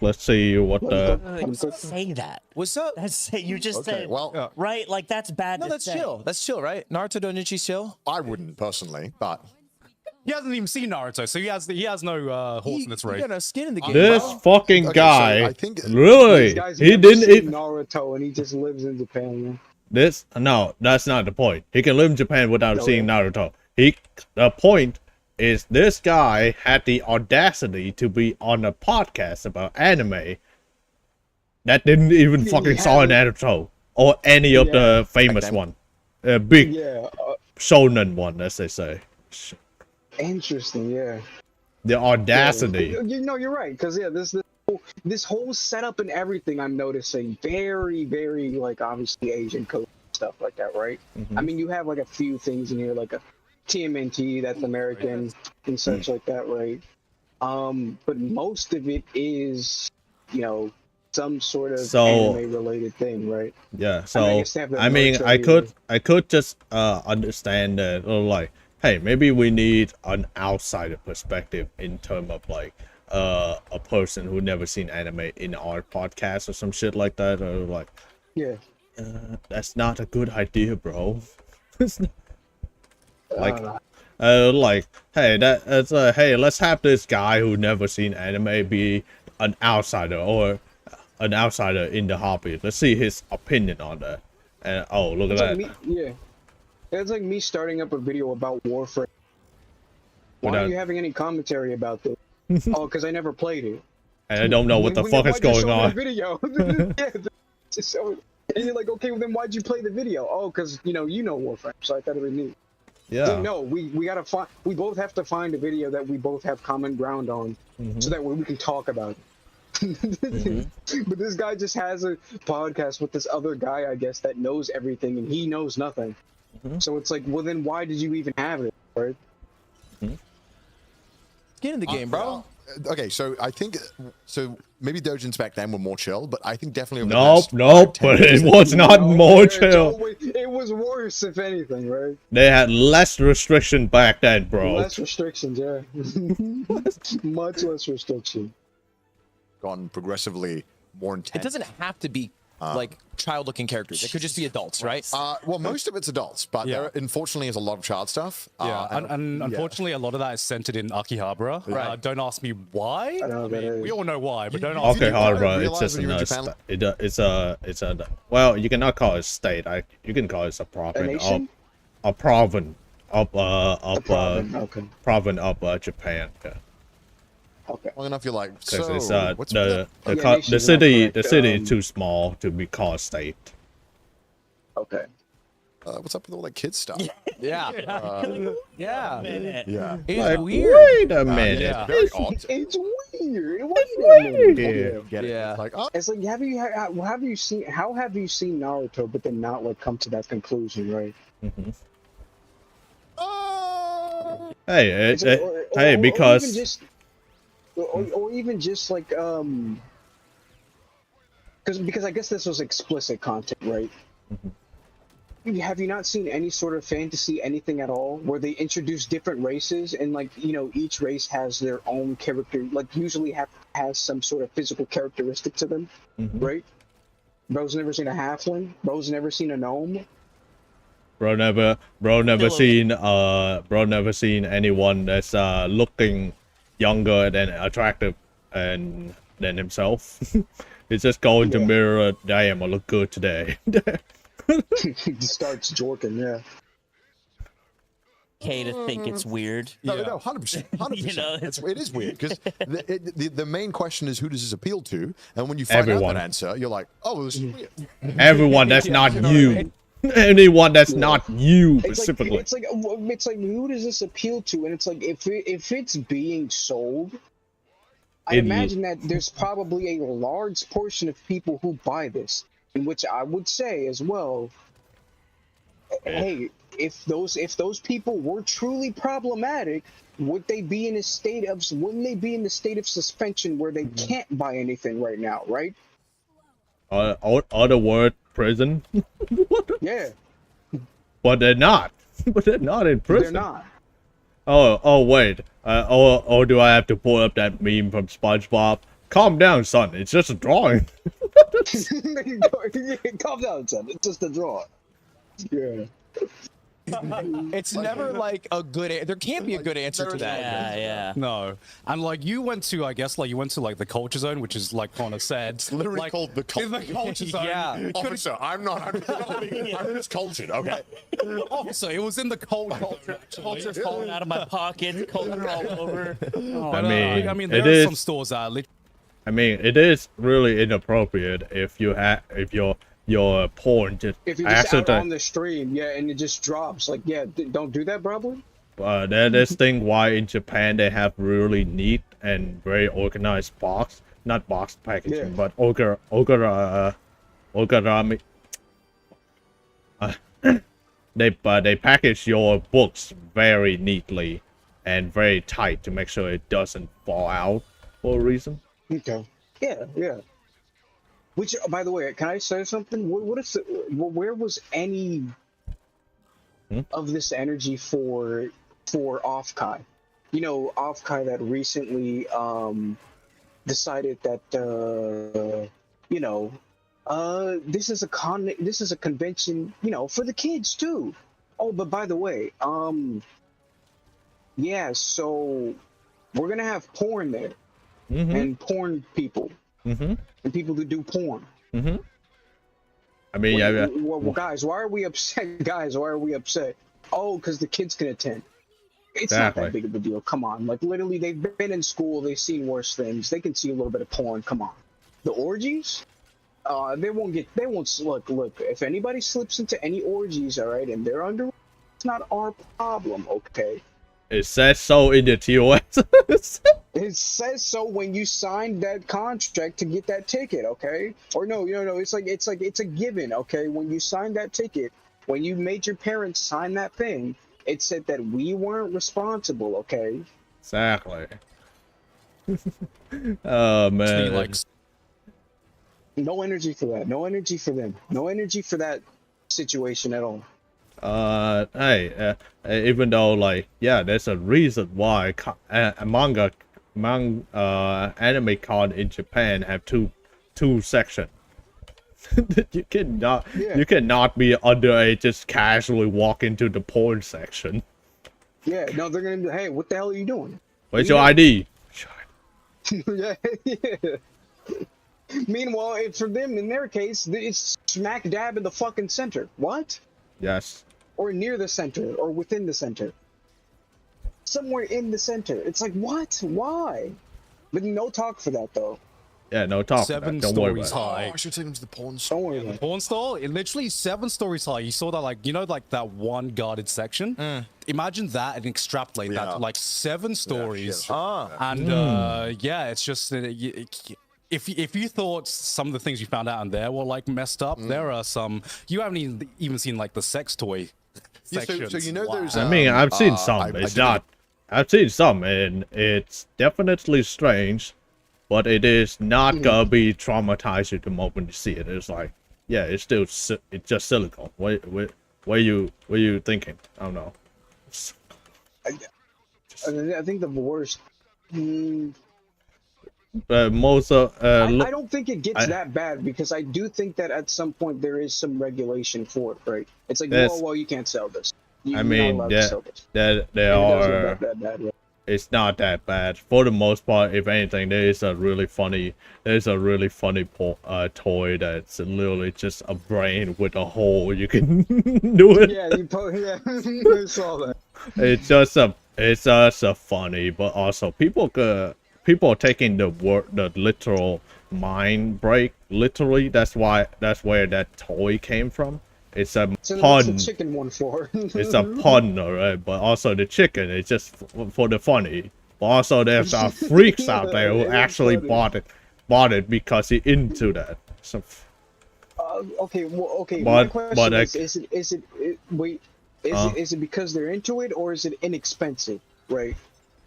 Let's see what Say that. What's up? You just said. Well, right? Like that's bad. No, to that's say. chill. That's chill, right? Naruto doujinshi chill. I wouldn't personally, but He hasn't even seen Naruto, so he has no horse in this race. You got no skin in the game. this bro. fucking Okay, so guy. I think- Really, This guy's he never didn't seen even. Naruto, and he just lives in Japan. Man. No, that's not the point. He can live in Japan without seeing Naruto. The point is this guy had the audacity to be on a podcast about anime that didn't even fucking saw Naruto or any of the famous one, big shonen one, as they say. Interesting, yeah. The audacity. Yeah, you're right, because this whole setup and everything I'm noticing very, very like obviously Asian code stuff like that, right? Mhm. I mean, you have like a few things in here, like a TMNT that's American and such like that, right? But most of it is, some sort of anime related thing, right? Yeah, I mean, I so guess they have the I mean, military I could just understand that, or like, hey, maybe we need an outsider perspective in terms of like a person who never seen anime in our podcast or some shit like that, or like, Yeah. That's not a good idea, bro. It's not- hey, let's have this guy who never seen anime be an outsider or an outsider in the hobby. Let's see his opinion on that. And oh, look at It's that. like me, it's like me starting up a video about Warframe. Why Without- are you having any commentary about this? Oh, because I never played it. And I don't know what the fuck is why'd you going show me on. the video? Yeah, just show it. And you're like, okay, well then why'd you play the video? Oh, because you know Warframe, so I thought it was neat. Yeah. So, no, we gotta find. We both have to find a video that we both have common ground on, so that way we can talk about it. But this guy just has a podcast with this other guy, I guess, that knows everything, and he knows nothing. So it's like, well, then why did you even have it, right? Get in the game, bro. Okay, so I think maybe doujins back then were more chill, but I think definitely over the Nope, past nope, 10 but years, it was not more It's chill. it was worse, if anything, right? They had less restriction back then, bro. Less restrictions, yeah. Much less restriction. gone progressively more intense. It doesn't have to be like child-looking characters. It could just be adults, right? Well, most of it's adults, but there unfortunately is a lot of child stuff. Yeah, and unfortunately, a lot of that is centered in Akihabara. Right. Don't ask me why. I mean, we all know why, but don't ask Okay, me why. Harbor, it's just a nice. It's a. Well, you cannot call it state. You can call it a province. nation? A province of province, okay. province of Japan. Yeah. Okay. Long enough, you're like, Because so it's what's the Nation's not city correct. is too small to be called state. Okay. What's up with all that kid stuff? Yeah. Yeah. It's Like, weird. wait a minute. Yeah, very odd. It's weird. Yeah. It's like, oh, It's like have you seen Naruto, but then not like come to that conclusion, right? Hey, It's like, hey, because or even just like because I guess this was explicit content, right? Have you not seen any sort of fantasy, anything at all, where they introduce different races and like each race has their own character, like usually has some sort of physical characteristic to them, right? Bro's never seen a halfling. Bro's never seen a gnome. bro never seen anyone that's looking younger than attractive and than himself. He's just going to mirror. Damn, I look good today. He starts jorking, yeah. Okay to think it's weird. no, 100%. 100%. It is weird because the main question is who does this appeal to, and when you find out Everyone. that answer, you're like, oh, this is weird. Everyone that's not you. Anyone that's not you specifically. It's like who does this appeal to? And it's like if it's being sold, I imagine that there's probably a large portion of people who buy this, in which I would say as well, hey, if those people were truly problematic, wouldn't they be in the state of suspension where they can't buy anything right now, right? Other word, prison. Yeah. But they're not. But they're not in prison. They're not. Oh wait. Or do I have to pull up that meme from SpongeBob? Calm down, son. It's just a drawing. Calm down, son. It's just a drawing. Yeah. It's never like a good. There can't be a good answer to that. Yeah. No, and like you went to, I guess, like you went to like the culture zone, which is like Connor said, It's literally like, called the culture zone. Yeah. Officer, I'm just cultured, okay? Officer, it was in the culture. Culture's falling out of my pocket. Culture all over. Oh, I mean, there it are is. some stores that are I mean, it is really inappropriate if your porn just If you're just out on the stream, yeah, and it just drops, like, yeah, don't do that, brother. This thing why in Japan they have really neat and very organized not box packaging, but origami. They package your books very neatly and very tight to make sure it doesn't fall out for a reason. Okay. Yeah. Which, by the way, can I say something? Where was any of this energy for Offkai? You know, Offkai that recently decided that this is a convention, for the kids too. Oh, but by the way, yeah, so we're gonna have porn there, and porn people. And people who do porn. I mean, well, guys, why are we upset? Guys, why are we upset? Oh, because the kids can attend. It's not that big of a deal. Come on, like literally, they've been in school. They've seen worse things. They can see a little bit of porn. Come on, the orgies. They won't look. If anybody slips into any orgies, all right, and they're under, it's not our problem. Okay. It says so in the TOS. It says so when you signed that contract to get that ticket, okay? Or no, it's a given, okay? When you signed that ticket, when you made your parents sign that thing, it said that we weren't responsible, okay? Exactly. Oh man. No energy for that. No energy for them. No energy for that situation at all. Hey, even though there's a reason why anime con in Japan have two sections. you cannot be underage just casually walk into the porn section. Yeah, no, they're gonna be, hey, what the hell are you doing? Where's your ID? Yeah. Meanwhile, for them, in their case, it's smack dab in the fucking center. What? Yes. Or near the center, or within the center. Somewhere in the center. It's like, what? Why? But no talk for that though. Yeah, no talk. 7 Don't worry stories about high. I should take him to the porn Don't store. worry The about it. porn store, it literally 7 stories high. You saw that, like, you know, like that one guarded section. Imagine that and extrapolate that to like 7 stories. And yeah, it's just if you thought some of the things you found out in there were like messed up, there are some you haven't even seen like the sex toy Yeah, so sections. you know there's. I mean, I've seen some. It's not. I've seen some, and it's definitely strange, but it is not gonna be traumatizing the moment you see it. It's like, yeah, it's still it's just silicone. What you thinking? I don't know. I think the worst. Most of I don't think it gets that bad because I do think that at some point there is some regulation for it, right? It's like, well, you can't sell this. I mean, there are. It's not that bad for the most part. If anything, there's a really funny toy that's literally just a brain with a hole. You can do it. Yeah, I saw that. It's just a funny, but also people are taking the literal mind break literally. That's where that toy came from. It's a pun. It's a chicken one for. It's a pun, alright, but also the chicken is just for the funny. But also there's freaks out there who actually bought it because he into that. So. Okay. But, my question is it because they're into it or is it inexpensive? Right.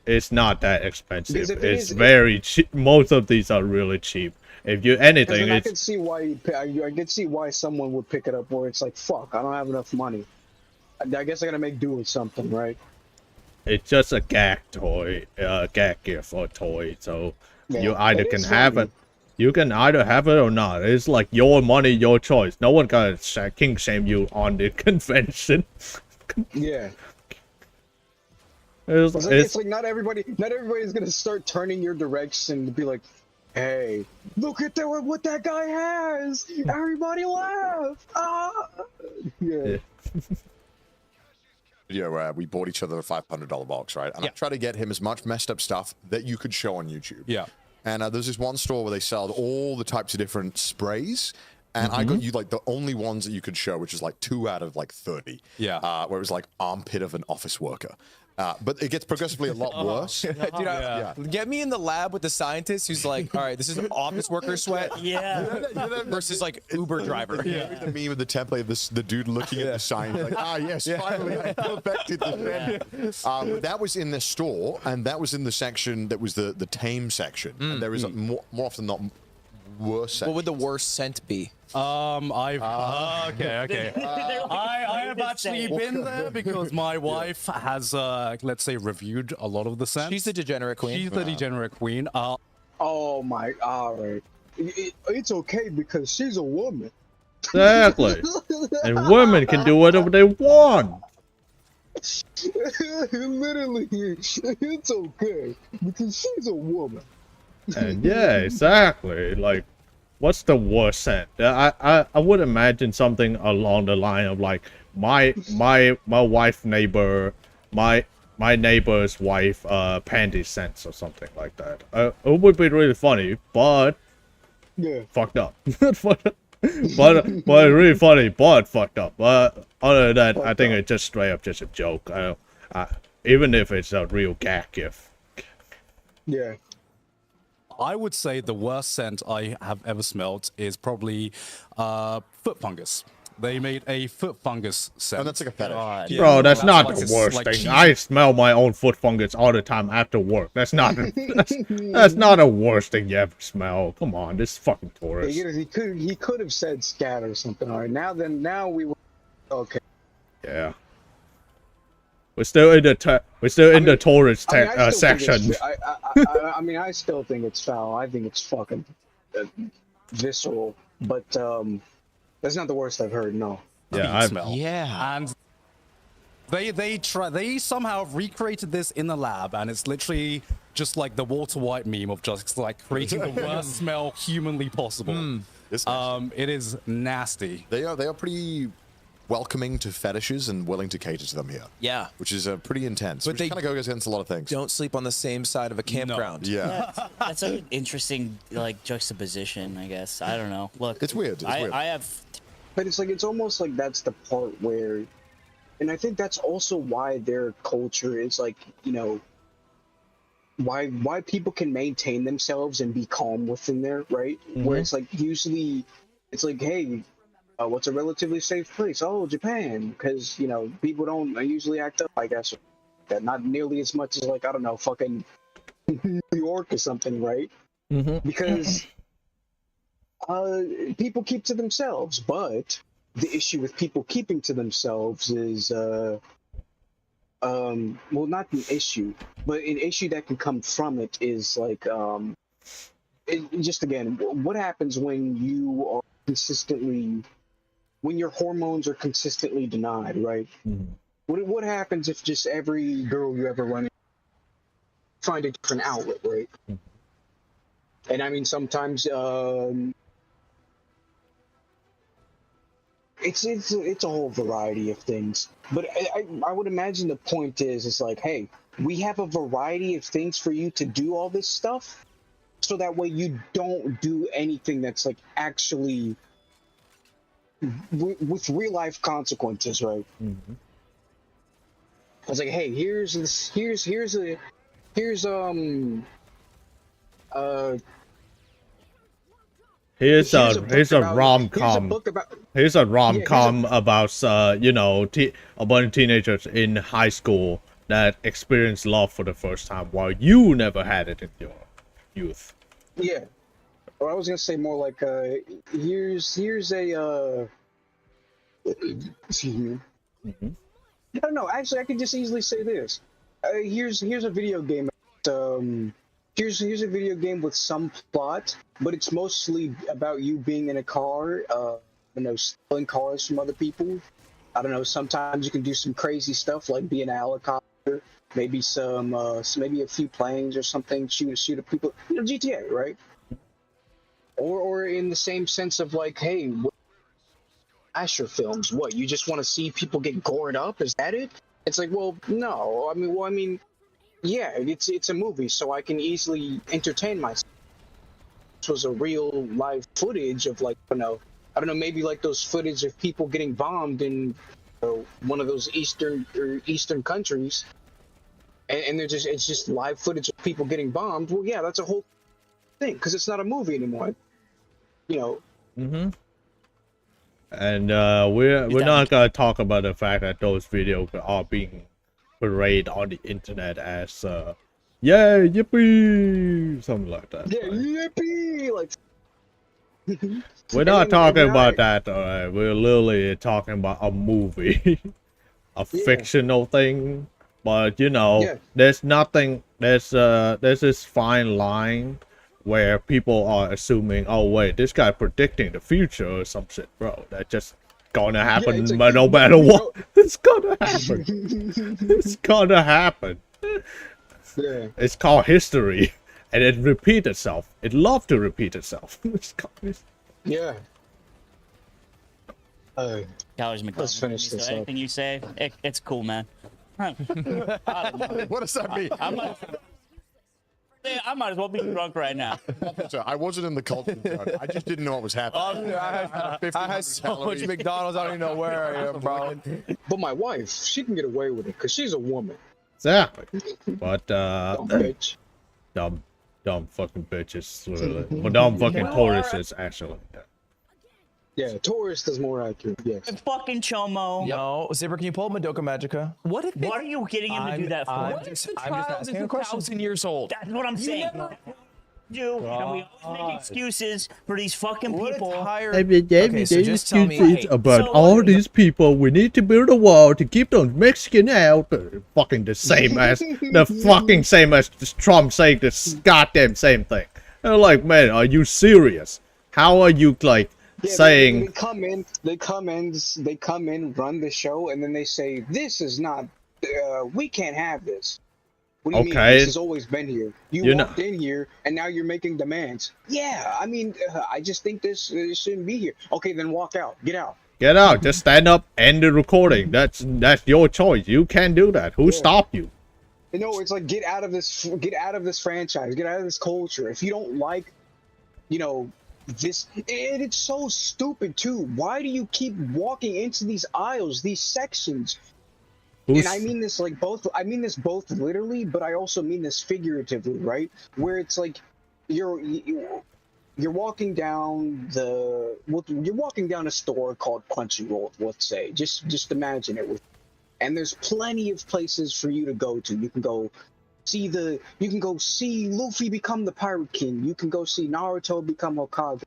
It's not that expensive. It's very cheap. Most of these are really cheap. If you anything, I can see why I can see why someone would pick it up. Where it's like, fuck, I don't have enough money. I guess I gotta make do with something, right? It's just a gag toy, gag gift or toy. So you either can have it. You can either have it or not. It's like your money, your choice. No one gonna king shame you on the convention. Yeah. It's like not everybody's gonna start turning your direction and be like, hey, look at what that guy has! Everybody laugh! Ah! Yeah. Video where we bought each other a $500 box, right? And I tried to get him as much messed up stuff that you could show on YouTube. Yeah. And there's this one store where they sell all the types of different sprays. And I got you like the only ones that you could show, which is like 2 out of like 30. Yeah. Where it was like armpit of an office worker. But it gets progressively a lot worse. Dude, get me in the lab with the scientist who's like, all right, this is an office worker sweat. Versus like Uber driver. The meme of the template of the dude looking at the sign, like, yes, finally I perfected the that was in the store, and that was in the section that was the tame section. And there is more often than not worse scent. What would the worst scent be? Okay. I have actually been there because my wife has, let's say, reviewed a lot of the scents. She's the degenerate queen. She's the degenerate queen. Oh my, alright. It's okay because she's a woman. Exactly. And women can do whatever they want. Literally, it's okay because she's a woman. And yeah, exactly. Like, what's the worst scent? I would imagine something along the line of like my wife neighbor's wife panty scents or something like that. It would be really funny, but fucked up. but really funny, but fucked up. But other than that, I think it's just straight up just a joke. Even if it's a real gag gift. Yeah. I would say the worst scent I have ever smelled is probably foot fungus. They made a foot fungus scent. And that's like a fetish. Bro, that's not the worst thing. I smell my own foot fungus all the time after work. That's not that's not the worst thing you ever smell. Come on, this fucking tourist. He could have said scat or something. All right, now we were okay. Yeah. We're still in the tourist section. I mean, I still think it's foul. I think it's fucking visceral. But that's not the worst I've heard. No. Yeah. And they somehow recreated this in the lab, and it's literally just like the Walter White meme of just like creating the worst smell humanly possible. It is nasty. They are pretty welcoming to fetishes and willing to cater to them here. Yeah. Which is pretty intense. But Which they kind of goes against a lot of things. Don't sleep on the same side of a campground. Yeah. That's an interesting like juxtaposition, I guess. I don't know. Look, it's weird. It's weird. I have, but it's almost like that's the part where, and I think that's also why their culture is like, you know, why people can maintain themselves and be calm within there, right? Where it's like usually, it's like, hey, what's a relatively safe place? Oh, Japan, because you know people don't usually act up, I guess. That not nearly as much as like I don't know, fucking New York or something, right? Because people keep to themselves, but the issue with people keeping to themselves is well, not an issue, but an issue that can come from it is like just again, what happens when you are consistently, when your hormones are consistently denied, right? What happens if just every girl you ever run into find a different outlet, right? And I mean sometimes it's a whole variety of things, but I would imagine the point is it's like, hey, we have a variety of things for you to do all this stuff, so that way you don't do anything that's like actually with real life consequences, right? I was like, hey, here's a Here's a rom-com. Here's a rom-com about you know, a bunch of teenagers in high school that experience love for the first time, while you never had it in your youth. Yeah, or I was gonna say more like here's a excuse me. I don't know. Actually, I could just easily say this. Here's a video game. Here's a video game with some plot, but it's mostly about you being in a car, you know, stealing cars from other people. I don't know. Sometimes you can do some crazy stuff like be in a helicopter, maybe maybe a few planes or something. Shoot at people. You know, GTA, right? Or in the same sense of like, hey, slasher films. What, you just want to see people get gored up? Is that it? It's like, well, no. I mean, yeah, it's a movie, so I can easily entertain myself. This was a real live footage of like, I don't know, maybe like those footage of people getting bombed in one of those eastern countries, and it's just live footage of people getting bombed. Well, yeah, that's a whole thing because it's not a movie anymore. You know. And we're not gonna talk about the fact that those videos are being paraded on the internet as yeah, yippee, something like that. Yeah, yippee, like. We're not talking about that. We're literally talking about a movie, a fictional thing. But you know, there's this fine line where people are assuming, oh wait, this guy predicting the future or some shit, bro. That just gonna happen, like, no matter what. It's gonna happen. It's gonna happen. Yeah. It's called history, and it repeats itself. It loves to repeat itself. Yeah. Let's finish this up. Anything you say, it's cool, man. What does that mean? I might as well be drunk right now. I wasn't in the culture. I just didn't know what was happening. I had so much McDonald's, I don't even know where I am, bro. But my wife, she can get away with it because she's a woman. Exactly. But dumb bitch. Dumb fucking bitches, literally. Well, dumb fucking tourists, actually. Yeah, tourist is more accurate. Yes. Fucking chomo. No, Zipper, can you pull Madoka Magica? What are you getting him to do that for? I'm just asking a question. 1,000 years old. That's what I'm saying. And we always make excuses for these fucking people. Okay, so just tell me about all these people. We need to build a wall to keep those Mexican out. Fucking the same as Trump saying this goddamn same thing. And like, man, are you serious? How are you like saying? They come in, run the show, and then they say, "This is not. We can't have this." What do you mean? This has always been here. You walked in here, and now you're making demands. Yeah, I mean, I just think this shouldn't be here. Okay, then walk out. Get out. Get out. Just stand up, end the recording. That's your choice. You can't do that. Who stopped you? You know, it's like get out of this franchise, get out of this culture. If you don't like, you know, this, and it's so stupid too. Why do you keep walking into these aisles, these sections? And I mean this like both. I mean this both literally, but I also mean this figuratively, right? Where it's like you're walking down you're walking down a store called Crunchyroll, let's say. Just imagine it. And there's plenty of places for you to go to. You can go see Luffy become the Pirate King. You can go see Naruto become Hokage.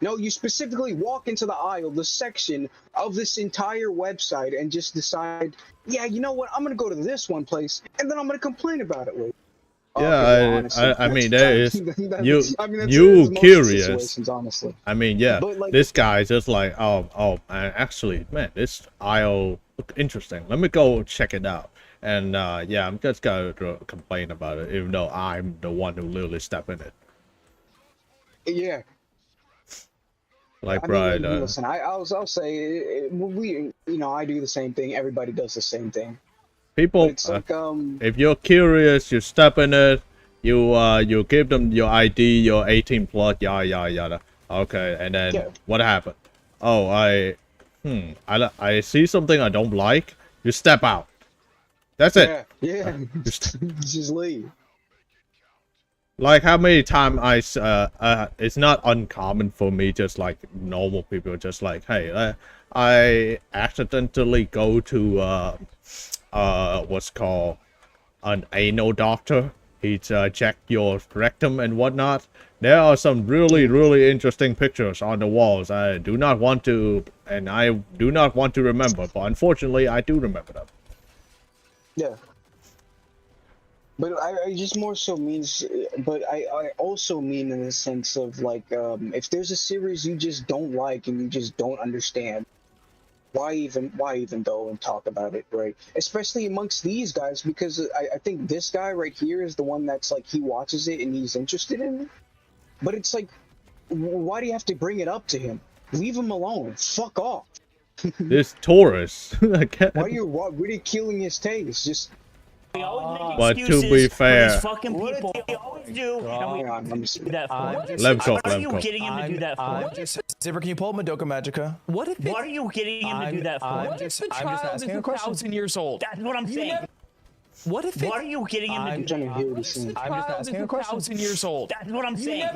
No, you specifically walk into the aisle, the section of this entire website, and just decide, yeah, you know what? I'm gonna go to this one place, and then I'm gonna complain about it later. Yeah, I mean, there is that's you most curious. situations, honestly. I mean, yeah, But, like, this guy's just like, oh, actually, man, this aisle look interesting. Let me go check it out. And yeah, I'm just gonna complain about it, even though I'm the one who literally stepped in it. Yeah. Like, I right? mean, listen, I'll say I do the same thing. Everybody does the same thing. People, It's like, if you're curious, you step in it. You give them your ID, your 18 plus, yada yada yada. Okay, and then what happened? Oh, I see something I don't like. You step out. That's it. Yeah. Just leave. Like how many times it's not uncommon for me, just like normal people, just like, hey, I accidentally go to what's called an anal doctor. He's check your rectum and whatnot. There are some really interesting pictures on the walls. I do not want to remember, but unfortunately I do remember them. Yeah. But I just more so means, but I also mean in the sense of like, if there's a series you just don't like and you just don't understand, why even go and talk about it, right? Especially amongst these guys, because I think this guy right here is the one that's like, he watches it and he's interested in it. But it's like, why do you have to bring it up to him? Leave him alone. Fuck off. This Taurus. Why are you ridiculing his taste? Just. But to be fair, fucking people always do. Let me see that for. Let him go. What are you getting him to do that for? Zipper, can you pull Madoka Magica? What are you getting him to do that for? I'm just asking a question. 1,000 years old. That's what I'm saying. What if What are you getting him to do? I'm just asking a question. 1,000 years old. That's what I'm saying.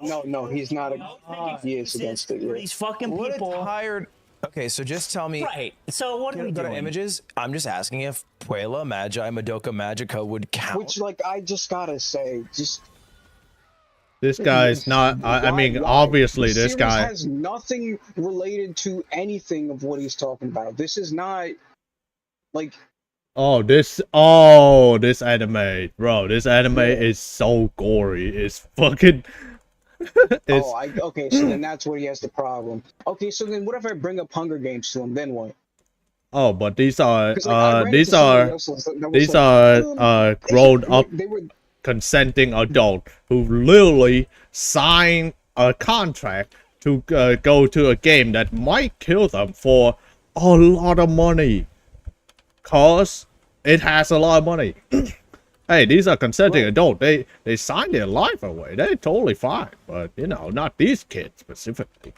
No, he's not. He is against it. Yeah. These fucking people. Tired. Okay, so just tell me. Right. So what are we go doing? to images. I'm just asking if Puella Magi Madoka Magica would count. Which, like, I just gotta say, this guy's not. I mean, obviously, this guy has nothing related to anything of what he's talking about. This is not like. this anime, bro. This anime is so gory. It's fucking. Okay, so then that's where he has the problem. Okay, so then what if I bring up Hunger Games to him? Then what? Oh, but these are like, grown up, they were consenting adult who literally sign a contract to go to a game that might kill them for a lot of money, cause it has a lot of money. Hey, these are consenting adults. They sign their life away. They're totally fine. But, you know, not these kids specifically.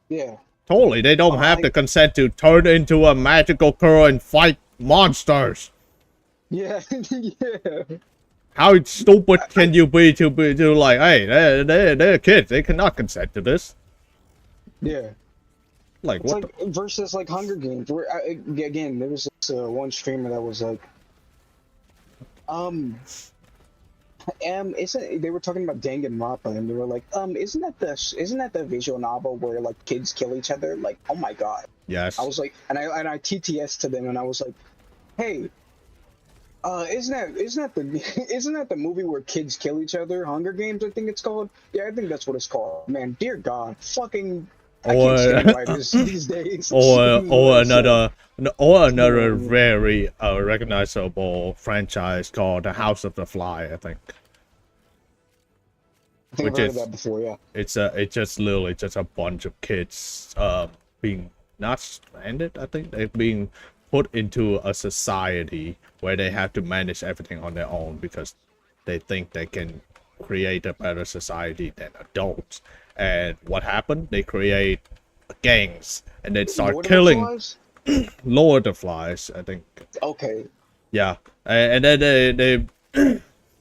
Yeah. Totally. They don't have the consent to turn into a magical girl and fight monsters. Yeah. Yeah. How stupid can you be to like, hey, they're kids. They cannot consent to this. Yeah. Like, it's what? Like, versus, like, Hunger Games. Where, again, there was this one streamer that was like, they were talking about Danganronpa, and they were like, isn't that the visual novel where like kids kill each other? Like, oh my god. Yes. I was like, and I TTS to them, and I was like, hey, isn't that the movie where kids kill each other? Hunger Games, I think it's called. Yeah, I think that's what it's called. Man, dear God, fucking. I can't stand writers these days. Or another very recognizable franchise called The House of the Fly, I think. I think I've heard of that before, yeah. It's just literally just a bunch of kids being not stranded. I think they're being put into a society where they have to manage everything on their own because they think they can create a better society than adults. And what happened? They create gangs and they start killing Lord of Flies, I think. Okay. Yeah, and then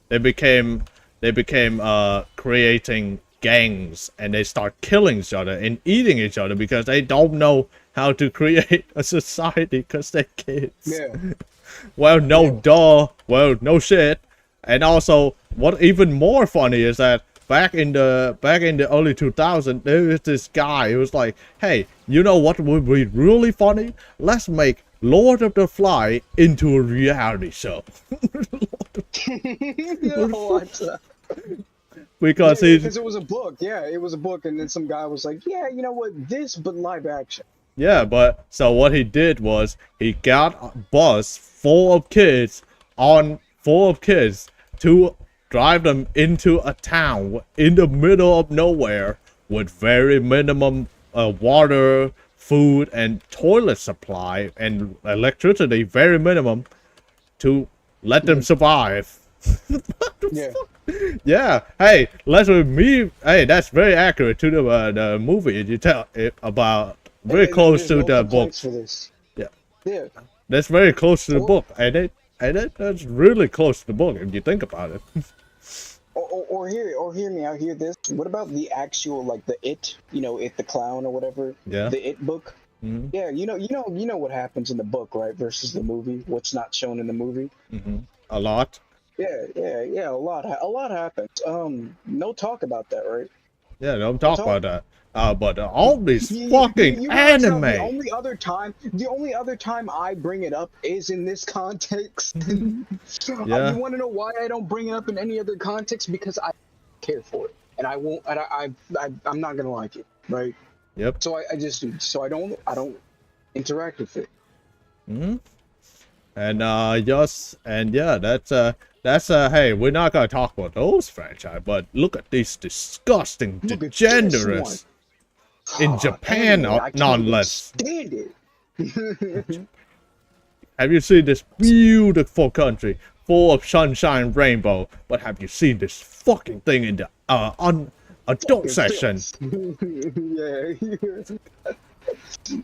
they became creating gangs, and they start killing each other and eating each other because they don't know how to create a society because they're kids. Yeah. Well, no shit. And also, what even more funny is that back in the early 2000s, there was this guy who was like, "Hey, you know what would be really funny? Let's make Lord of the Fly into a reality show." Because it was a book. Yeah, it was a book, and then some guy was like, "Yeah, you know what? This, but live action." Yeah, but so what he did was he got a bus full of kids to drive them into a town in the middle of nowhere with very minimum water, food, and toilet supply and electricity, very minimum, to let them survive. Yeah. Yeah. Hey, hey, that's very accurate to the movie. You tell it about very close to the book. For this. Yeah. Yeah. That's very close to the book, and that's really close to the book if you think about it. Or hear me out. Hear this. What about the actual, like, the It? You know, It the Clown or whatever. Yeah. The It book. Mm-hmm. Yeah. You know what happens in the book, right? Versus the movie. What's not shown in the movie. Mm-hmm. A lot. Yeah. A lot happens. No talk about that, right? Yeah, don't talk about that. But all these fucking anime. The only other time I bring it up is in this context. Yeah. You want to know why I don't bring it up in any other context? Because I care for it, and I won't. I'm not gonna like it, right? Yep. So I don't interact with it. Hmm. And that's hey, we're not gonna talk about those franchise, but look at these disgusting degenerates in Japan, nonetheless. Stand it. Have you seen this beautiful country full of sunshine, rainbow? But have you seen this fucking thing in the adult section?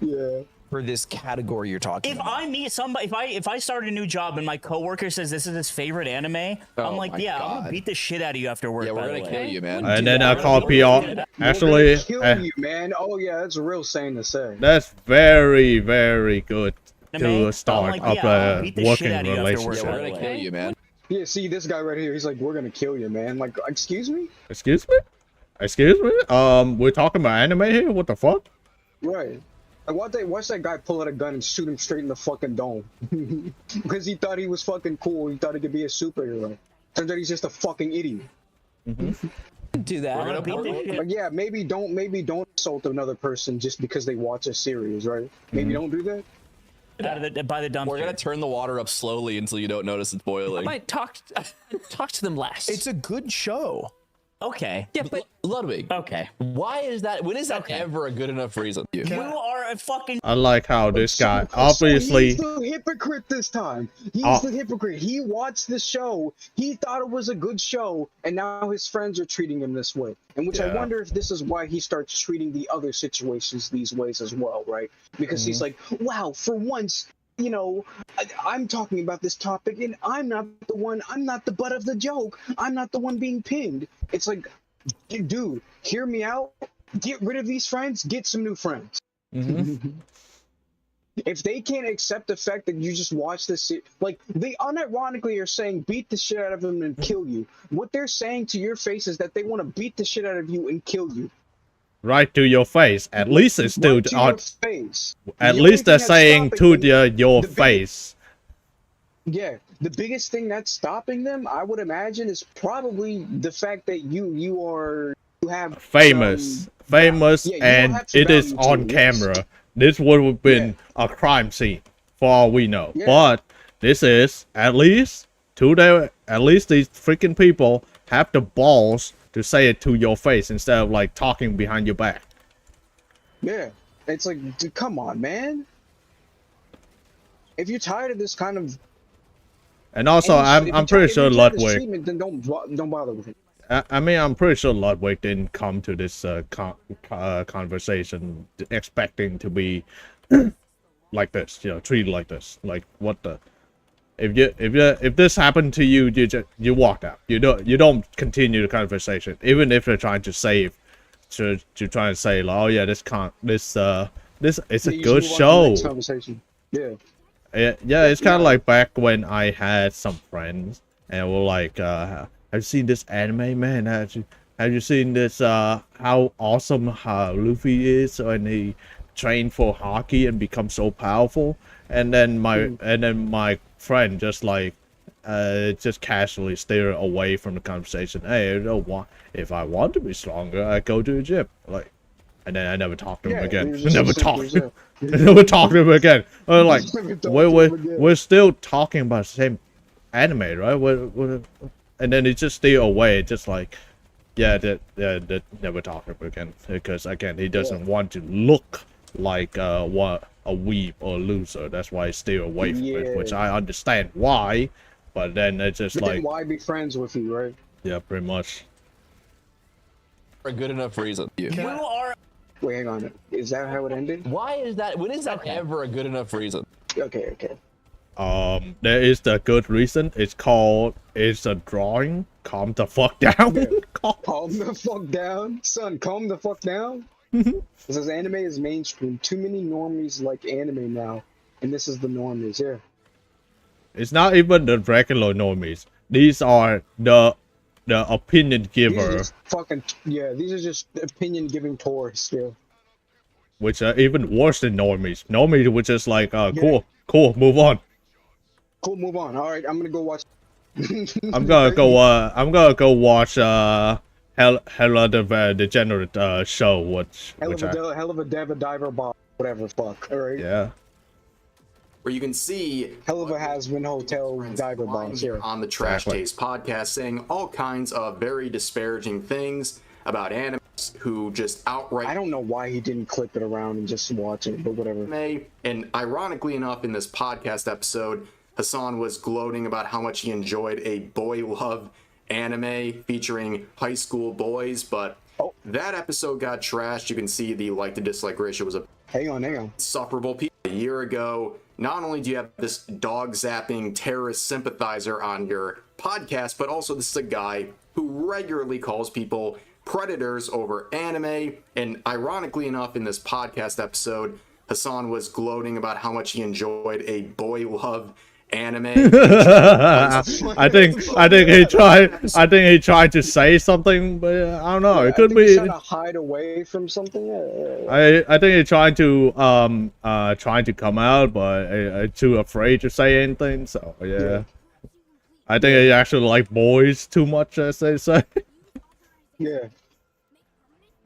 Yeah. For this category you're talking If about. I meet somebody, if I start a new job and my coworker says this is his favorite anime, I'm like, yeah, I'm gonna beat the shit out of you after work. Yeah, we're gonna kill you, man. And then I call PR. Actually, Kill you, man. Oh yeah, that's a real saying to say. that's very, very good to start up a working relationship. Yeah, we're gonna kill you, man. Yeah, see this guy right here. He's like, "We're gonna kill you, man." Like, excuse me? Excuse me? Excuse me? We're talking about anime here? What the fuck? Right. Like, watch that guy pull out a gun and shoot him straight in the fucking dome. Because he thought he was fucking cool. He thought he could be a superhero. Turns out he's just a fucking idiot. Do that. Like, yeah, maybe don't insult another person just because they watch a series, right? Maybe don't do that. By the dumpster. We're gonna turn the water up slowly until you don't notice it's boiling. I might talk to them less. It's a good show. Okay. Yeah, but Ludwig. Okay. Why is that? When is that ever a good enough reason? You are a fucking. I like how this guy obviously. He's the hypocrite this time. He's the hypocrite. He watched the show. He thought it was a good show, and now his friends are treating him this way. And which I wonder if this is why he starts treating the other situations these ways as well, right? Because he's like, wow, for once. You know, I'm talking about this topic, and I'm not the butt of the joke. I'm not the one being pinned. It's like, dude, hear me out. Get rid of these friends. Get some new friends. If they can't accept the fact that you just watch this, like, they unironically are saying beat the shit out of them and kill you. What they're saying to your face is that they want to beat the shit out of you and kill you. Right to your face. At least it's still Right to your face. At The least they're only thing that's saying stopping to them- your the face. Yeah, the biggest thing that's stopping them, I would imagine, is probably the fact that you have Famous, yeah, you don't and have some it is value on to it, yes. camera. This would have been a crime scene, for all we know. Yeah. But this is at least these freaking people have the balls to say it to your face instead of like talking behind your back. Yeah, It's like, dude, come on, man. If you're tired of this kind of, and also, I'm pretty sure Ludwig. Then don't bother with it. I mean, I'm pretty sure Ludwig didn't come to this conversation expecting to be like this, treated like this. Like, what the? If this happened to you, you walk out. You don't continue the conversation, even if they're trying to save, to try and say, like, oh yeah, this it's a good show. Yeah. Yeah, it's kind of like back when I had some friends and were like, have you seen this anime, man? Have you seen this, how awesome Luffy is when he trained for hockey and become so powerful? And then my friend just like, just casually steer away from the conversation. Hey, if I want to be stronger, I go to the gym. Like, and then I never talked to him again. Never talked to him again. Like, we're still talking about the same anime, right? And then he just steer away, just like, that never talk to him again. Because again, he doesn't want to look like a weeb or a loser. That's why he steer away from it, which I understand why. But then it's just like, why be friends with you, right? Yeah, pretty much. For a good enough reason. You are. Wait, hang on. Is that how it ended? Why is that? When is that ever a good enough reason? Okay. There is the good reason. It's a drawing. Calm the fuck down. Calm the fuck down, son. Calm the fuck down. Because anime is mainstream. Too many normies like anime now, and this is the normies. Yeah. It's not even the regular normies. These are the opinion giver. These are just opinion giving tourists. Yeah. Which are even worse than normies. Normies were just like, cool, move on. Cool, move on. All right, I'm gonna go watch. I'm gonna go watch Hella the Degenerate show. Hell of a diver bomb, whatever. Fuck. All right. Yeah. Where you can see Hell of a has-been hotel diver bombs here on the Trash Taste podcast, saying all kinds of very disparaging things about animes who just outright. I don't know why he didn't clip it around and just watch it, but whatever. And ironically enough, in this podcast episode, Hassan was gloating about how much he enjoyed a boy love anime featuring high school boys, but that episode got trashed. You can see the like to dislike ratio was a hang on insufferable. A year ago, not only do you have this dog zapping terrorist sympathizer on your podcast, but also this is a guy who regularly calls people predators over anime. And ironically enough, in this podcast episode, Hassan was gloating about how much he enjoyed a boy love anime. I think he tried to say something, but I don't know. It could be trying to hide away from something. I think he's trying to come out, but too afraid to say anything. So yeah. I think he actually like boys too much, as they say. Yeah.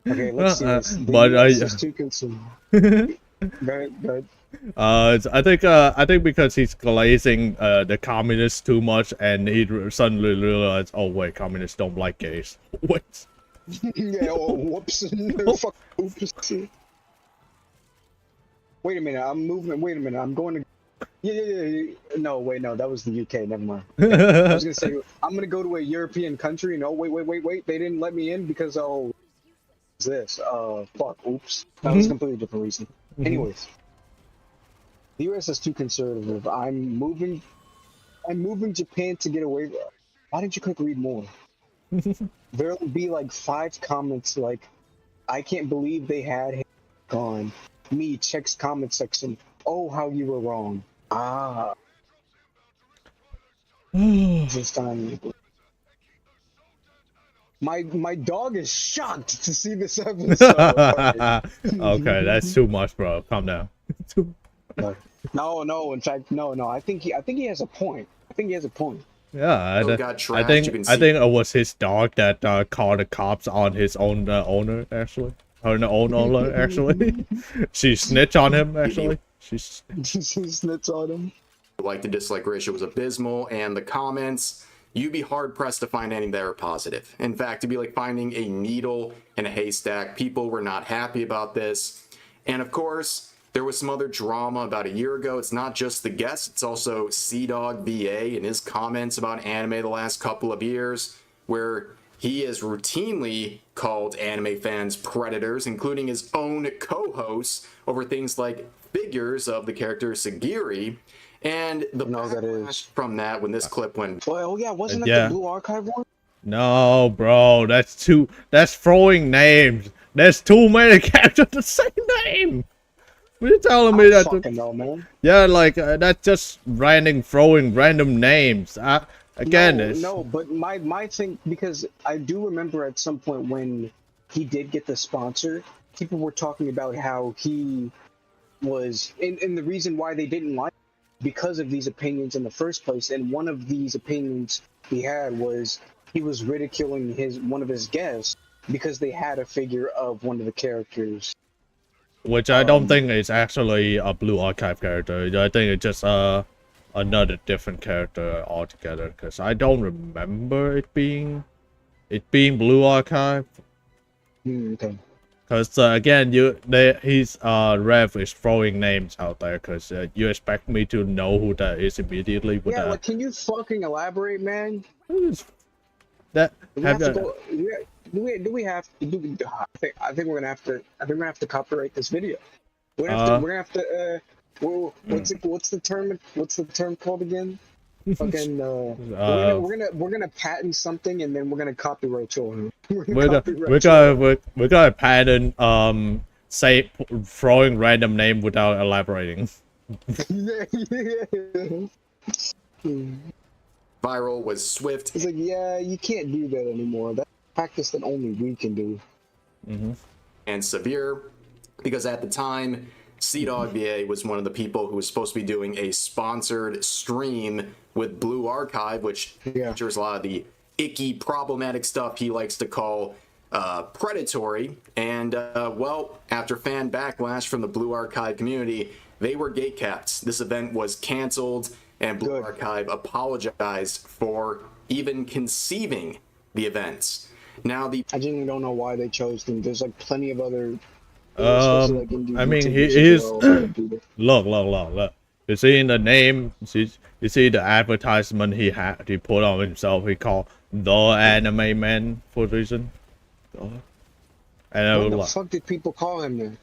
Okay, let's see this. But is too consumed. Good. I think because he's glazing the communists too much, and he suddenly realized, oh wait, communists don't like gays. What? Yeah. Oh, whoops. Fuck. Oops. Wait a minute. I'm moving. Wait a minute. I'm going to. Yeah. No, wait, no. That was the UK. Never mind. I was gonna say I'm gonna go to a European country. No, wait. They didn't let me in because this. Fuck. Oops. That was a completely different reason. Anyways. The US is too conservative. I'm moving Japan to get away. Why didn't you click read more? There'll be like 5 comments like, I can't believe they had him gone. Me checks comment section. Oh, how you were wrong. This time. My dog is shocked to see this episode. Okay, that's too much, bro. Calm down. No. In fact, no. I think he has a point. Yeah, I think it was his dog that called the cops on his own owner. Actually, her own owner. Actually, she snitched on him. Actually, she snitched on him. Like the dislike ratio was abysmal, and the comments. You'd be hard pressed to find any that are positive. In fact, it'd be like finding a needle in a haystack. People were not happy about this. And of course, there was some other drama about a year ago. It's not just the guests, it's also CDawg VA and his comments about anime the last couple of years, where he has routinely called anime fans predators, including his own co-hosts, over things like figures of the character Sagiri. And the backlash from that when this clip went. Well, yeah, wasn't it the Blue Archive one? No, bro, that's throwing names. There's too many characters the same name. What are you telling me that? Fucking know, man. Yeah, like that's just throwing random names. Again, no, but my thing, because I do remember at some point when he did get the sponsor, people were talking about how he was, and the reason why they didn't like him, because of these opinions in the first place. And one of these opinions he had was he was ridiculing one of his guests because they had a figure of one of the characters. Which I don't think is actually a Blue Archive character. I think it's just another different character altogether. Because I don't remember it being Blue Archive. Okay. Because again, his ref is throwing names out there. Because you expect me to know who that is immediately. Yeah, like, can you fucking elaborate, man? That Do we have to? I think we're gonna have to copyright this video. We're gonna have to. What's the term called again? Fucking. We're gonna patent something and then we're gonna copyright you. We're gonna patent say throwing random name without elaborating. Viral was swift. It's like, yeah, you can't do that anymore. That's practice that only we can do. And severe, because at the time, CDawg VA was one of the people who was supposed to be doing a sponsored stream with Blue Archive, which features a lot of the icky, problematic stuff he likes to call predatory. And, well, after fan backlash from the Blue Archive community, they were gatekept. This event was canceled, and Blue Archive apologized for even conceiving the events. Now, I genuinely don't know why they chose them. There's like plenty of other. I mean, he is. Look. You see in the name, you see the advertisement he put on himself. He called the Anime Man for a reason. And what the fuck did people call him then?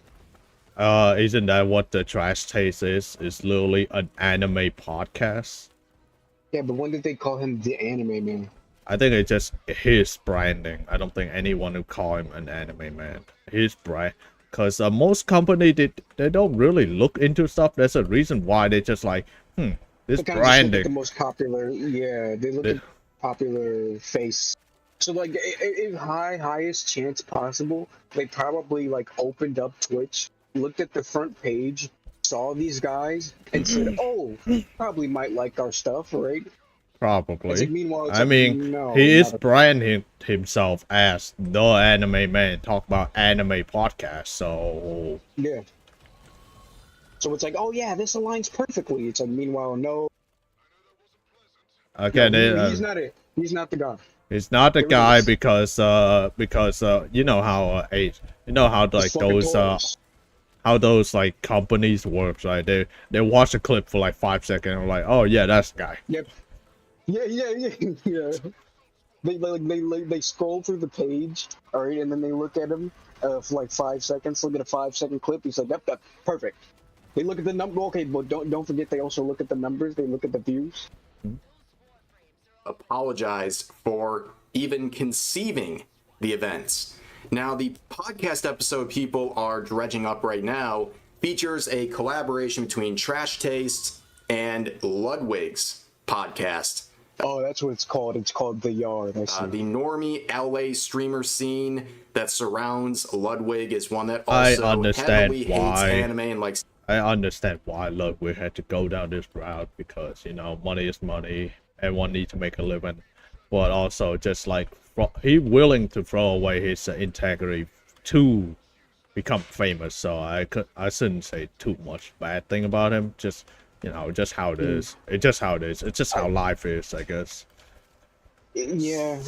Isn't that what the Trash Taste is? It's literally an anime podcast. Yeah, but when did they call him the Anime Man? I think it's just his branding. I don't think anyone would call him an anime man. His brand, because most company they don't really look into stuff. There's a reason why they just like, this branding. Look at the most popular, they look at popular face. So like, highest chance possible, they probably like opened up Twitch, looked at the front page, saw these guys, and said, "Oh, probably might like our stuff, right?" Probably. Like, meanwhile, I mean, he is branding himself as the Anime Man. Talk about anime podcast. So yeah. So it's like, oh yeah, this aligns perfectly. It's like, meanwhile, no. Okay, no, he's not it. He's not the guy. He's not the guy because you know how like those like companies work, right? They watch a clip for like 5 seconds and like, oh yeah, that's the guy. Yep. Yeah. They scroll through the page, all right, and then they look at him for like 5 seconds. Look at a 5-second clip. He's like, yep, perfect. They look at the number. Okay, but don't forget they also look at the numbers. They look at the views. Apologized for even conceiving the events. Now, the podcast episode people are dredging up right now features a collaboration between Trash Taste and Ludwig's podcast. Oh, that's what it's called. It's called The Yard. The normie LA streamer scene that surrounds Ludwig is one that also heavily hates anime and likes. I understand why Ludwig had to go down this route because, you know, money is money. Everyone needs to make a living. But also, just like, he willing to throw away his integrity to become famous. So I shouldn't say too much bad thing about him. Just, you know, just how it is. It's just how it is. It's just how life is, I guess. Yeah,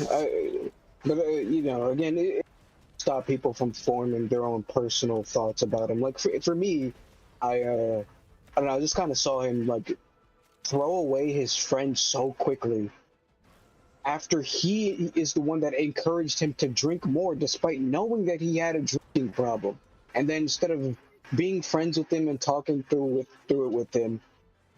but you know, again, stop people from forming their own personal thoughts about him. Like for me, I don't know. I just kind of saw him like throw away his friend so quickly after he is the one that encouraged him to drink more, despite knowing that he had a drinking problem. And then instead of being friends with him and talking through it with him,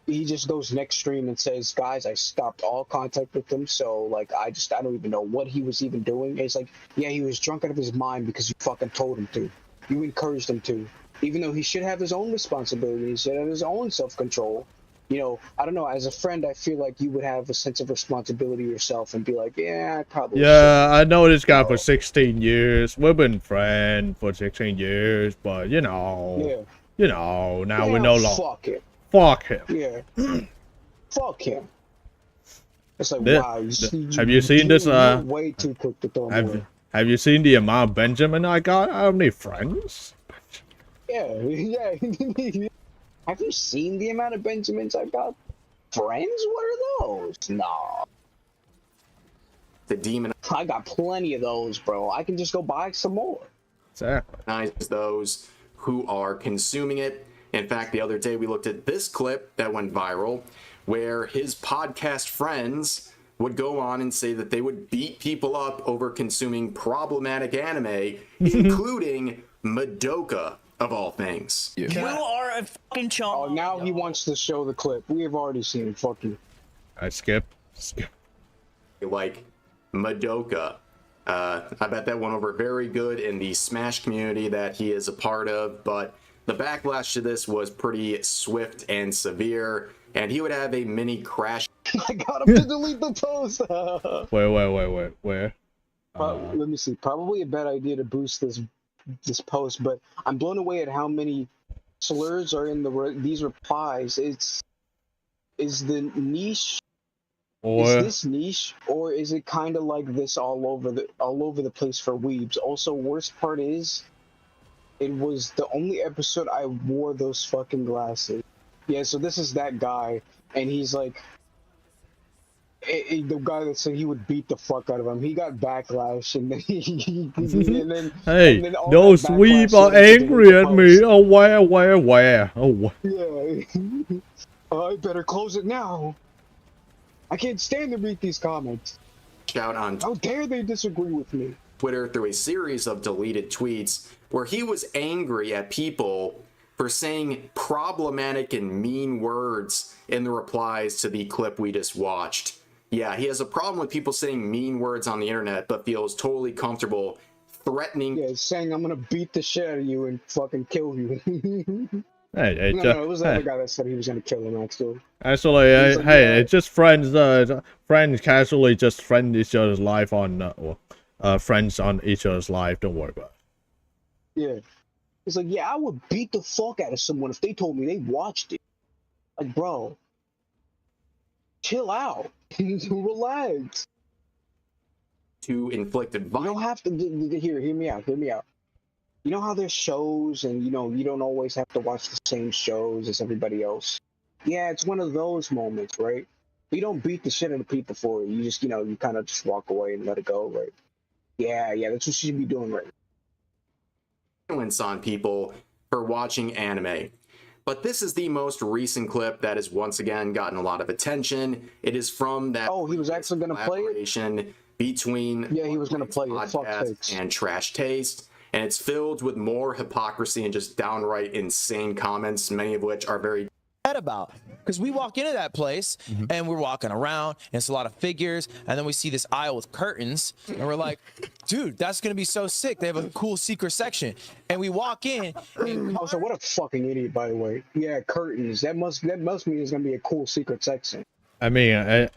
he just goes next stream and says, "Guys, I stopped all contact with him, so like I don't even know what he was even doing." And it's like, yeah, he was drunk out of his mind because you fucking told him to. You encouraged him to, even though he should have his own responsibility. He should have his own self-control. You know, I don't know. As a friend, I feel like you would have a sense of responsibility yourself and be like, yeah, I probably. Yeah, I know this guy for 16 years. We've been friends for 16 years, but now we're no longer. Fuck him. Fuck him. Yeah. Fuck him. It's like, This- wow. have you seen this? You're way too quick to throw him away. Have you seen the amount of Benjamin I got? I don't need friends. Yeah. Have you seen the amount of Benjamins I got? Friends? What are those? Nah. The demon. I got plenty of those, bro. I can just go buy some more. Exactly. Those who are consuming it. In fact, the other day we looked at this clip that went viral where his podcast friends would go on and say that they would beat people up over consuming problematic anime, including Madoka, of all things. You are a fucking chump. Oh, now he wants to show the clip. We have already seen it. Fuck you. I skip. Like Madoka. I bet that went over very good in the Smash community that he is a part of, but the backlash to this was pretty swift and severe, and he would have a mini crash. I got him to delete the post. Where? Let me see. Probably a bad idea to boost this post, but I'm blown away at how many slurs are in these replies. Is the niche? Is this niche, or is it kind of like this all over the place for weebs? Also, worst part is, it was the only episode I wore those fucking glasses. Yeah, so this is that guy, and he's like, the guy that said he would beat the fuck out of him. He got backlash, and then Hey, and then all those that weeb backlash are led him to angry delete at the me. post. Oh, where? Oh, what? Yeah. I better close it now. I can't stand to read these comments. Shout on How dare they disagree with me? Twitter through a series of deleted tweets where he was angry at people for saying problematic and mean words in the replies to the clip we just watched. Yeah, he has a problem with people saying mean words on the internet, but feels totally comfortable threatening. Yeah, saying I'm gonna beat the shit out of you and fucking kill you. Hey, no, it was the other guy that said he was gonna kill him, actually. Actually, it's just friends. Friends casually just friend each other's life on, friends on each other's life. Don't worry about it. Yeah. It's like, yeah, I would beat the fuck out of someone if they told me they watched it. Like, bro, chill out. Relax. To inflict advice. You don't have to. Hear me out. You know how there's shows, and you don't always have to watch the same shows as everybody else. Yeah, it's one of those moments, right? You don't beat the shit out of people for it. You just, you kind of just walk away and let it go, right? Yeah, that's what you should be doing right now. Violence on people for watching anime. But this is the most recent clip that has once again gotten a lot of attention. It is from that. Oh, he was actually going to play it? Between he was going to play it. Fuck sakes. And Trash Taste. And it's filled with more hypocrisy and just downright insane comments, many of which are very about, because we walk into that place and we're walking around and it's a lot of figures, and then we see this aisle with curtains and we're like, dude, that's gonna be so sick. They have a cool secret section, and we walk in and so what a fucking idiot, by the way. Yeah, curtains, that must mean there's gonna be a cool secret section. I mean,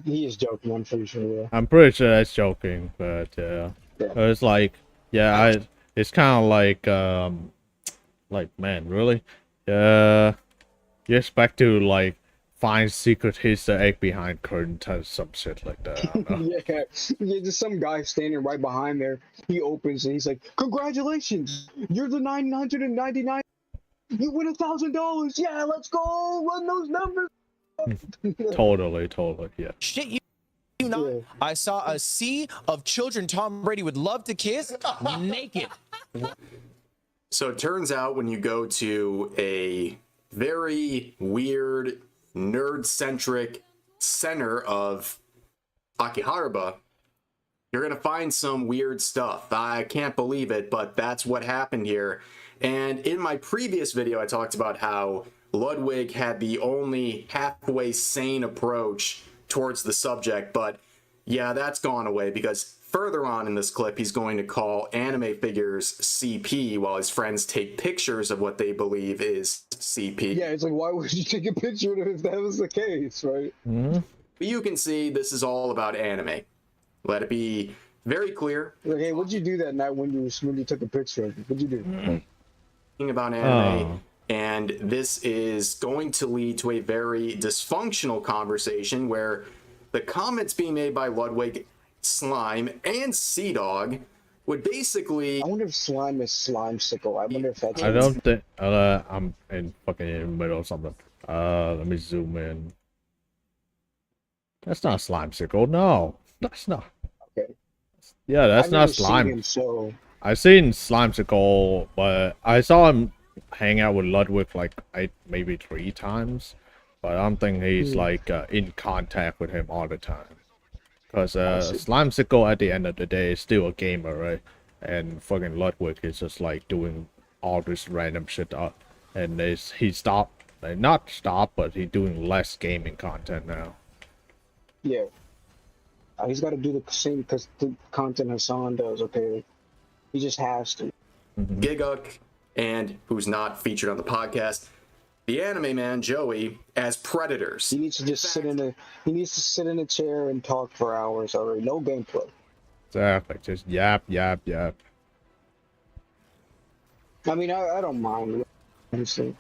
he is joking. I'm pretty sure. Yeah. I'm pretty sure that's joking, but it's like, it's kind of like, man, really? You expect to like find secret Easter egg behind curtains or some shit like that. I don't know. yeah, just some guy standing right behind there. He opens and he's like, "Congratulations, you're the 999. You win $1,000. Yeah, let's go run those numbers." Totally, yeah. shit you not. I saw a sea of children Tom Brady would love to kiss naked. So it turns out when you go to a very weird, nerd-centric center of Akihabara, you're going to find some weird stuff. I can't believe it, but that's what happened here. And in my previous video, I talked about how Ludwig had the only halfway sane approach towards the subject, but yeah, that's gone away because further on in this clip, he's going to call anime figures CP while his friends take pictures of what they believe is CP. Yeah, it's like, why would you take a picture of it if that was the case, right? But you can see this is all about anime. Let it be very clear. Like, hey, what'd you do that night when you took a picture of it? What'd you do? About anime, and this is going to lead to a very dysfunctional conversation where the comments being made by Ludwig, Slime, and Sea Dog would basically. I wonder if Slime is Slime Sickle. I wonder if that's. I don't think. I'm in the middle of something. Let me zoom in. That's not Slime Sickle. No, that's not. Okay. Yeah, that's I've not never seen Slime. him, so. I seen Slimesicle, but I saw him hang out with Ludwig like maybe 3 times, but I don't think he's like in contact with him all the time. Because Slimesicle at the end of the day is still a gamer, right? And fucking Ludwig is just like doing all this random shit up, and he stopped, not stopped, but he's doing less gaming content now. Yeah. He's got to do the same because the content Hassan does. Okay. He just has to. Giguk, and who's not featured on the podcast, the anime man Joey as predators. He needs to just sit in a. He needs to sit in a chair and talk for hours already. No gameplay. Exactly. Just yap, yap, yap. I mean, I don't mind. Honestly.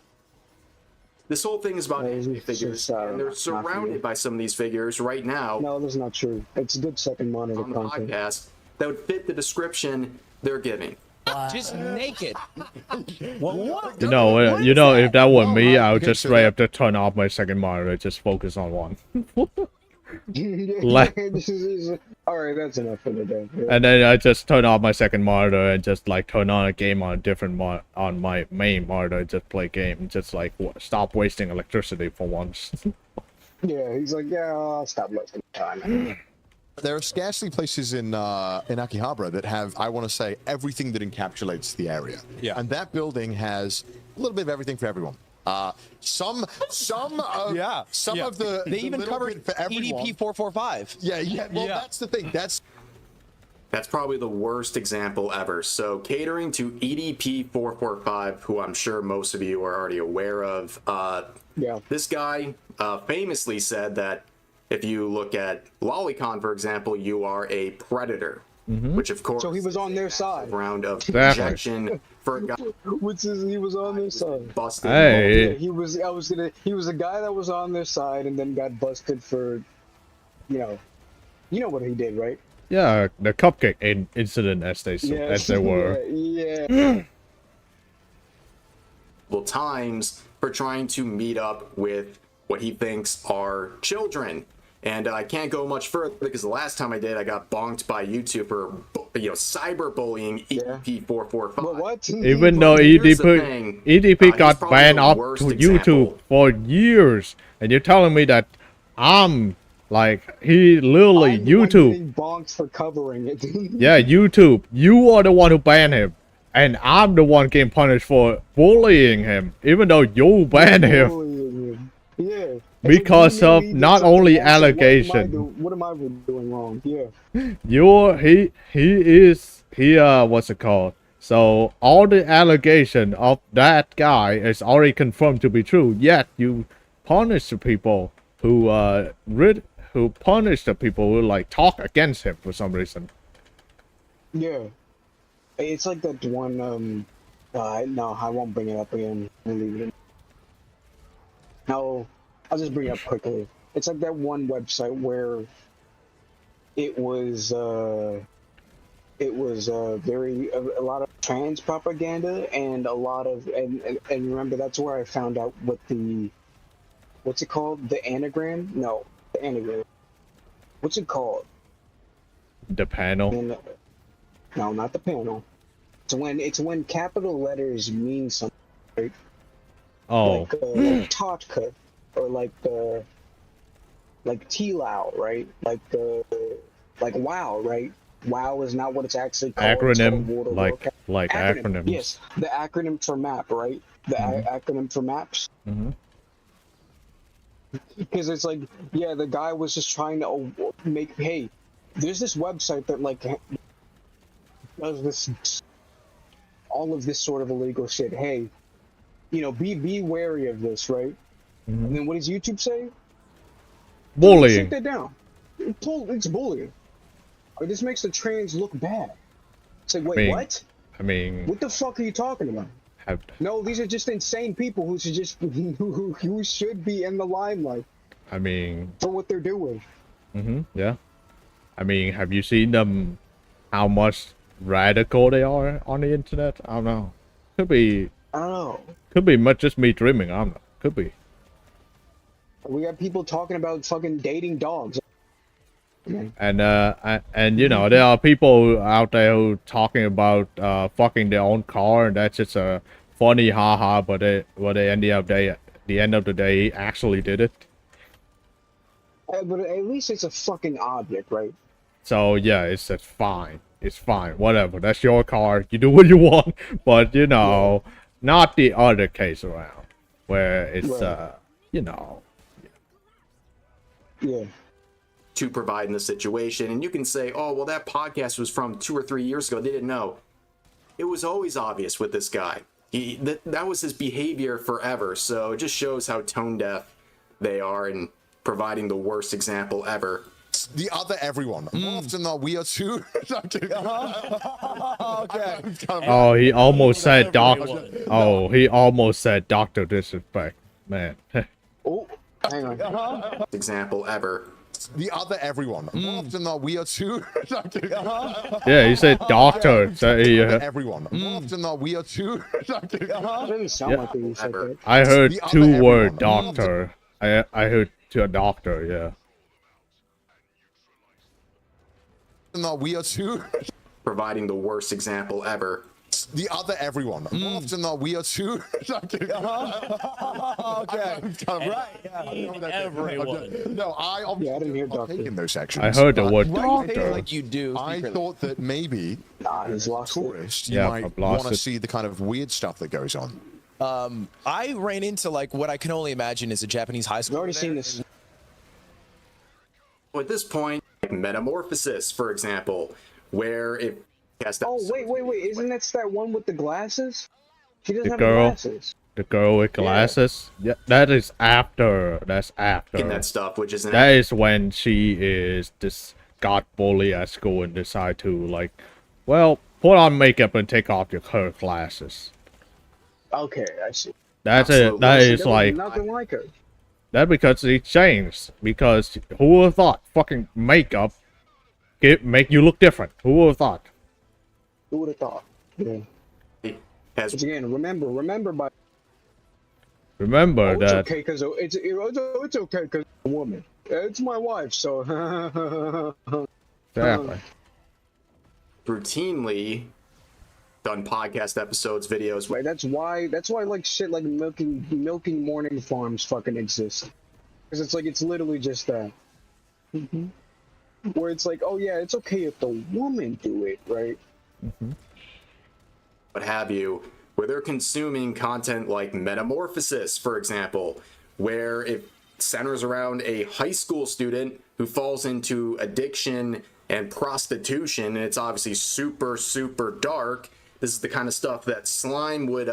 This whole thing is about anime figures, and they're surrounded by some of these figures right now. No, that's not true. It's good second monitor on the content. podcast that would fit the description they're giving. Just naked. You know, if that were me, I would just straight up to turn off my second monitor, just focus on one. Alright, that's enough for the day. Yeah. And then I just turn off my second monitor and just like turn on a game on a different on my main monitor and just play game. Just like stop wasting electricity for once. Yeah, he's like, yeah, I'll stop wasting time. There are scarcely places in Akihabara that have, I want to say, everything that encapsulates the area. Yeah. And that building has a little bit of everything for everyone. Some of the they even covered for everyone. EDP 445. Yeah. Well, that's the thing. That's probably the worst example ever. So catering to EDP 445, who I'm sure most of you are already aware of. This guy famously said that if you look at Lolicon, for example, you are a predator, which of course. So he was on their side. Round of rejection for a guy. Which is he was on their side. Busted. Hey. Yeah, he was. He was a guy that was on their side and then got busted for, you know what he did, right? Yeah, the cupcake incident, as they were. Yeah. Well, times for trying to meet up with what he thinks are children. And I can't go much further because the last time I did, I got bonked by YouTube for, cyberbullying EDP445. What? Even though EDP got banned off to YouTube for years, and you're telling me that I'm like he literally YouTube bonked for covering it. Yeah, YouTube. You are the one who banned him, and I'm the one getting punished for bullying him, even though you banned him. Yeah. Because of not only allegation. What am I doing wrong? Yeah. What's it called? So all the allegation of that guy is already confirmed to be true. Yet you punish the people who punish the people who like talk against him for some reason. Yeah. It's like that one. No, I won't bring it up again. I'll leave it. No. I'll just bring it up quickly. It's like that one website where it was a lot of trans propaganda and a lot of and remember that's where I found out what the what's it called, the anagram? No, the anagram. what's it called? The panel. And, no, not the panel. It's when capital letters mean something, right? Oh. Like Totka, or like T-Lao, right? Like WoW, right? WoW is not what it's actually called. Acronym, like acronym. acronyms. Yes, the acronym for map, right? The acronym for maps. Mm-hmm. Because it's like, yeah, the guy was just trying to make, hey, there's this website that like does this, all of this sort of illegal shit. Hey, you know, be wary of this, right? Mm-hmm. And then what does YouTube say? Bullying. Take that down. It's bullying. Or this makes the trans look bad. It's like, wait, what? I mean, what the fuck are you talking about? No, these are just insane people who should just who should be in the limelight. I mean, for what they're doing. Yeah. I mean, have you seen them? How much radical they are on the internet? I don't know. Could be. I don't know. Could be much just me dreaming. I don't know. Could be. We got people talking about fucking dating dogs. And you know, there are people out there who talking about fucking their own car, and that's just a funny haha. But at the end of the day, he actually did it. But at least it's a fucking object, right? So yeah, it's fine. It's fine. Whatever. That's your car. You do what you want. But you know, not the other case around where it's you know. Yeah. To provide in the situation, and you can say, oh well, that podcast was from 2 or 3 years ago. They didn't know. It was always obvious with this guy. That was his behavior forever. So it just shows how tone deaf they are and providing the worst example ever. The other everyone. More often than we are too. Okay. Oh, he almost said doctor. Oh, he almost said Doctor Disrespect. Man. Oh, hang on. Example ever. The other everyone. More often than we are too. Yeah, he said doctor. So everyone. More often than we are too. Didn't sound like he said that. I heard two word doctor. I heard to a doctor. Yeah. No, we are too. Providing the worst example ever. The other everyone. More often than we are too. Okay. Everyone. No, I didn't hear doctor. In those sections. I heard the word Why do you say it doctor. like you do? I thought that maybe he's lost tourist, Yeah, you might I've lost want to it. see the kind of weird stuff that goes on. I ran into like what I can only imagine is a Japanese high school. I've already seen this. At this point, Metamorphosis, for example, where it has that. Oh wait! Isn't that one with the glasses? She doesn't The have girl. glasses. The girl with glasses. Yeah, that is after. That's after. In that stuff, which is That is when she is got bullied at school and decide to like, well, put on makeup and take off her glasses. Okay, I see. That's it. That is like. Nothing like her. That because he changed. Because who would have thought fucking makeup make you look different? Who would have thought? Who would have thought? Yeah. But again, remember by. Remember It's that. okay because it's okay because a woman. It's my wife, so. Exactly. Routinely done podcast episodes, videos. Right. That's why like shit like milking morning farms fucking exist. Because it's literally just that. Where it's like, oh yeah, it's okay if the woman do it, right? What have you, where they're consuming content like Metamorphosis, for example, where it centers around a high school student who falls into addiction and prostitution, and it's obviously super, super dark. This is the kind of stuff that Slime would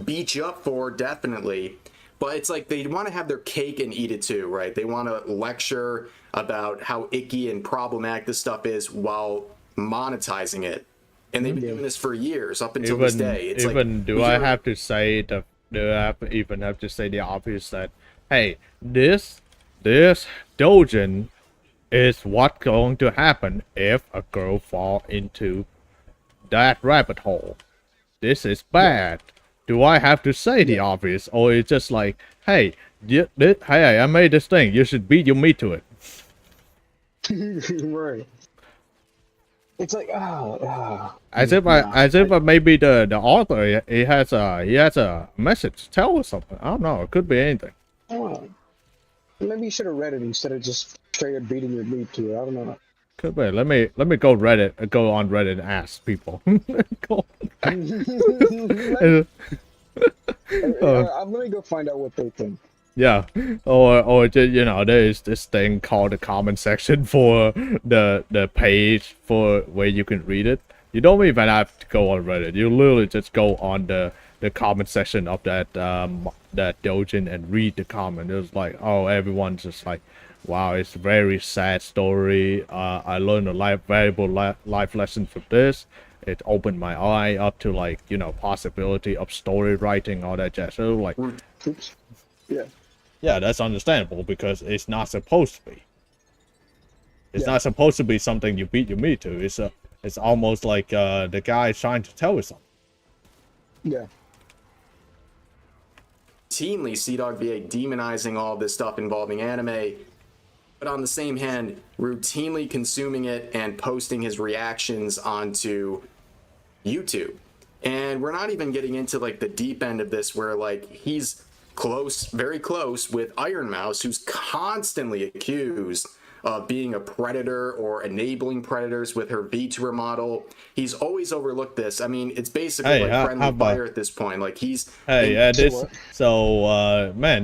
beat you up for, definitely. But it's like they want to have their cake and eat it too, right? They want to lecture about how icky and problematic this stuff is while monetizing it. And they've been doing this for years, up until this day. It's Do I have to say the obvious that, hey, this doujin is what's going to happen if a girl fall into that rabbit hole. This is bad. Do I have to say the obvious, or it's just like, hey, hey, I made this thing. You should beat your meat to it. Right. It's like As if maybe the author he has a message to tell or something. I don't know. It could be anything. oh, maybe you should have read it instead of just straight up beating your meat to it. I don't know. Could be. Let me go go on Reddit and ask people. Let me go find out what they think. Yeah, or just, there is this thing called the comment section for the page for where you can read it. You don't even have to go on Reddit. You literally just go on the comment section of that doujin and read the comment. It's like, oh, everyone's just like, wow, it's a very sad story. I learned a valuable life lesson from this. It opened my eye up to, like, possibility of story writing, all that jazz. So like, oops. Yeah. Yeah, that's understandable because it's not supposed to be. It's not supposed to be something you beat your meat to. It's almost like the guy is trying to tell you something. Yeah. Routinely, Sea-Dog VA demonizing all this stuff involving anime, but on the same hand, routinely consuming it and posting his reactions onto YouTube. And we're not even getting into like the deep end of this where like he's very close with Iron Mouse, who's constantly accused of being a predator or enabling predators with her VTuber model. He's always overlooked this. I mean, it's basically like friendly fire at this point. Like he's man,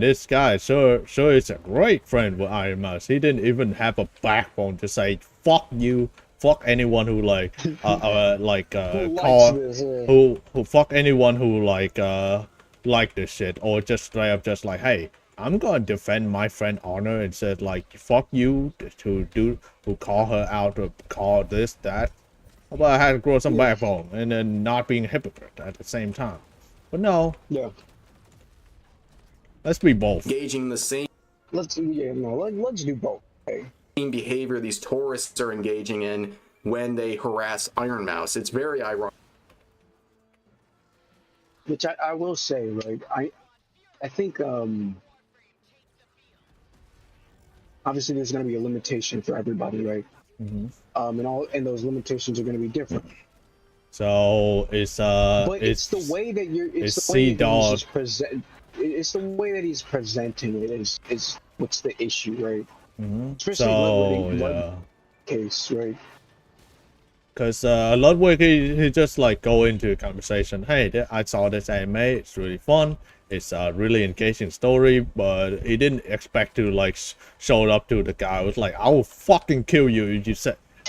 this guy sure is a great friend with Iron Mouse. He didn't even have a backbone to say fuck you. Fuck anyone who who fuck anyone who like this shit, or just straight up just like, hey, I'm gonna defend my friend Honor and said like fuck you who call her out or call this that. How about I had to grow some backbone and then not being a hypocrite at the same time? But no. Yeah. Let's be both. Engaging the same. Let's do both. Okay? Same behavior these tourists are engaging in when they harass Iron Mouse. It's very ironic. Which I will say, right? I think obviously there's going to be a limitation for everybody, right? Mm-hmm. And those limitations are going to be different. So it's but it's the way that it's the way that he's presenting it is what's the issue, right? Mm-hmm. Especially Ludwig case, right? Because Ludwig, he just like go into a conversation. Hey, I saw this anime. It's really fun. It's a really engaging story, but he didn't expect to like show up to the guy. It was like, I will fucking kill you if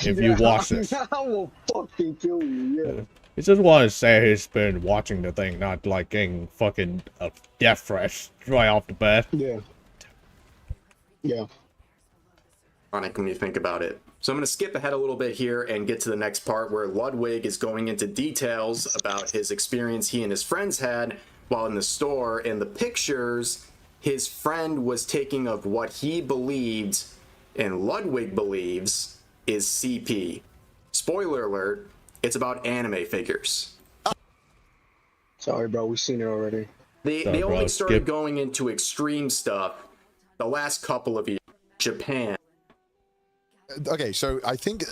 you watch this. I will fucking kill you. Yeah. He just wanted to say he's been watching the thing, not like getting fucking death threats right off the bat. Yeah. Yeah. Ironic when you think about it. So I'm going to skip ahead a little bit here and get to the next part where Ludwig is going into details about his experience he and his friends had while in the store. And the pictures his friend was taking of what he believed and Ludwig believes is CP. Spoiler alert, it's about anime figures. Sorry, bro, we've seen it already. They only started going into extreme stuff the last couple of years. Japan. Okay, so I think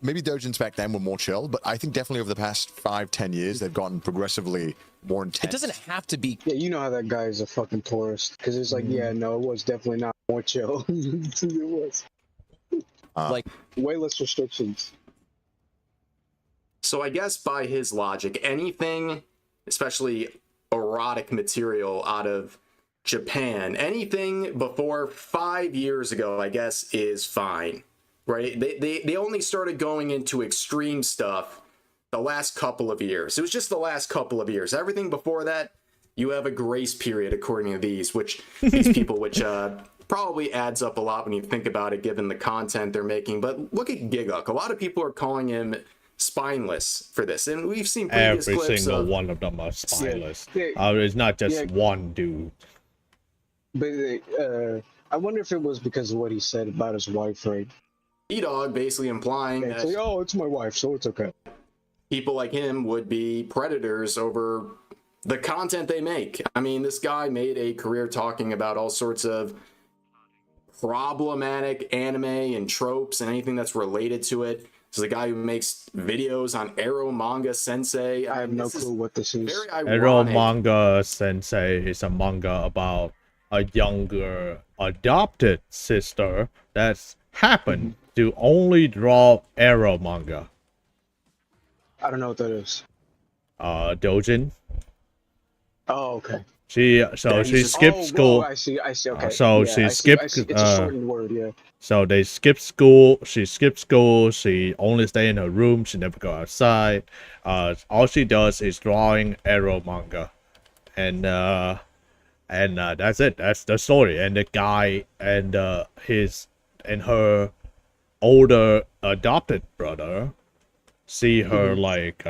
maybe doujins back then were more chill, but I think definitely over the past 5-10 years they've gotten progressively more intense. It doesn't have to be. Yeah, you know how that guy is a fucking tourist because it's like, yeah, no, it was definitely not more chill. It was like way less restrictions. So I guess by his logic, anything, especially erotic material out of Japan, anything before 5 years ago, I guess, is fine, right? They only started going into extreme stuff the last couple of years. It was just the last couple of years. Everything before that, you have a grace period according to these people, which probably adds up a lot when you think about it, given the content they're making. But look at Giguk. A lot of people are calling him spineless for this, and we've seen previous every clips single of, one of them are spineless. Yeah. It's not just one dude. But I wonder if it was because of what he said about his wife, right? E-Dog basically implying that, it's like, oh, it's my wife, so it's okay. People like him would be predators over the content they make. I mean, this guy made a career talking about all sorts of problematic anime and tropes and anything that's related to it. This is a guy who makes videos on Arrow Manga Sensei. I have no clue what this is. Very Arrow ironic. Manga Sensei is a manga about a younger adopted sister that's happened to only draw Arrow manga. I don't know what that is. Dojin. Oh, okay. She skipped school. I see. Okay. So yeah, she skipped. I see. It's a shortened word. Yeah. So they skipped school. She skipped school. She only stay in her room. She never go outside. All she does is drawing Arrow manga, and that's it. That's the story. And the guy and her older adopted brother see her like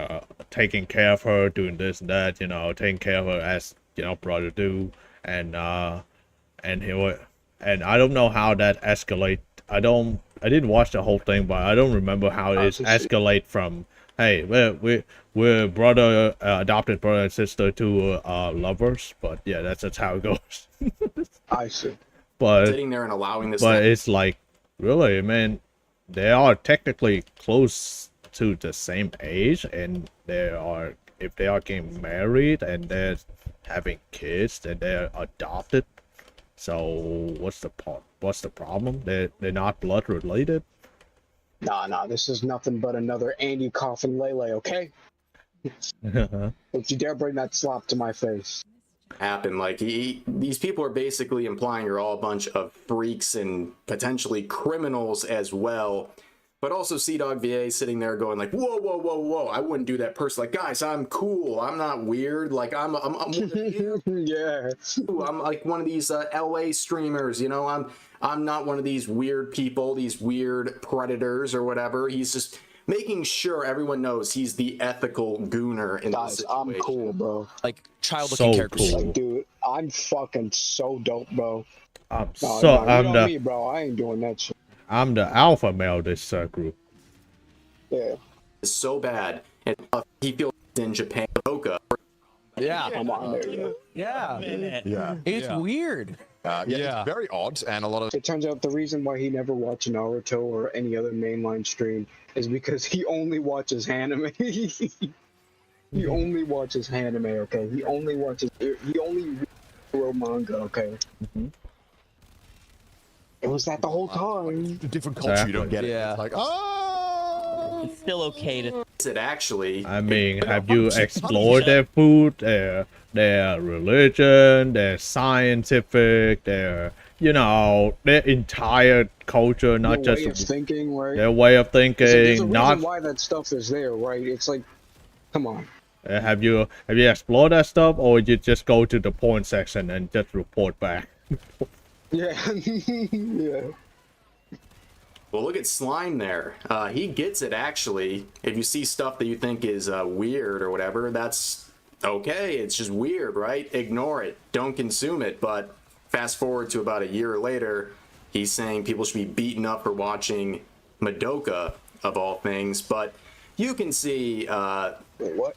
taking care of her, doing this and that, taking care of her as brother do, and I don't know how that escalate. I didn't watch the whole thing, but I don't remember how it escalate from hey we're brother adopted brother and sister to lovers, but yeah, that's how it goes. I see. But sitting there and allowing this. But it's like really, man, they are technically close to the same age, and if they are getting married and they're having kids, then they're adopted. So what's the problem? They're not blood related. Nah. This is nothing but another Andy Coffin Lele. Okay. Don't you dare bring that slop to my face. Happen like these people are basically implying you're all a bunch of freaks and potentially criminals as well. But also Dog VA sitting there going like, whoa, I wouldn't do that person. Like, guys, I'm cool. I'm not weird. Like, I'm one of you. Yeah. I'm like one of these LA streamers, I'm not one of these weird people, these weird predators or whatever. He's just making sure everyone knows he's the ethical gooner in this situation. I'm cool, bro. Like child-looking characters. Cool. Like, dude, I'm fucking so dope, bro. I'm me, bro. I ain't doing that shit. I'm the alpha male of this group. Yeah. It's so bad, and he feels in Japan. Yeah. Come on, there you go. Yeah. It's weird. It's very odd, and a lot of. It turns out the reason why he never watched Naruto or any other mainline stream is because he only watches anime. He only watches anime. Okay. He only reads manga. Okay. It was that the whole time. Different culture, you don't get it. Yeah. It's like, oh! It's still okay to. It actually. I mean, have you explored their food, their religion, their scientific, their entire culture, not just way of thinking, right? Their way of thinking. There's a reason why that stuff is there, right? It's like, come on. Have you explored that stuff, or you just go to the porn section and just report back? Yeah. Yeah. Well, look at Slime there. He gets it, actually. If you see stuff that you think is weird or whatever, that's okay. It's just weird, right? Ignore it. Don't consume it. But fast forward to about a year later, he's saying people should be beaten up for watching Madoka, of all things. But you can see... Wait, what?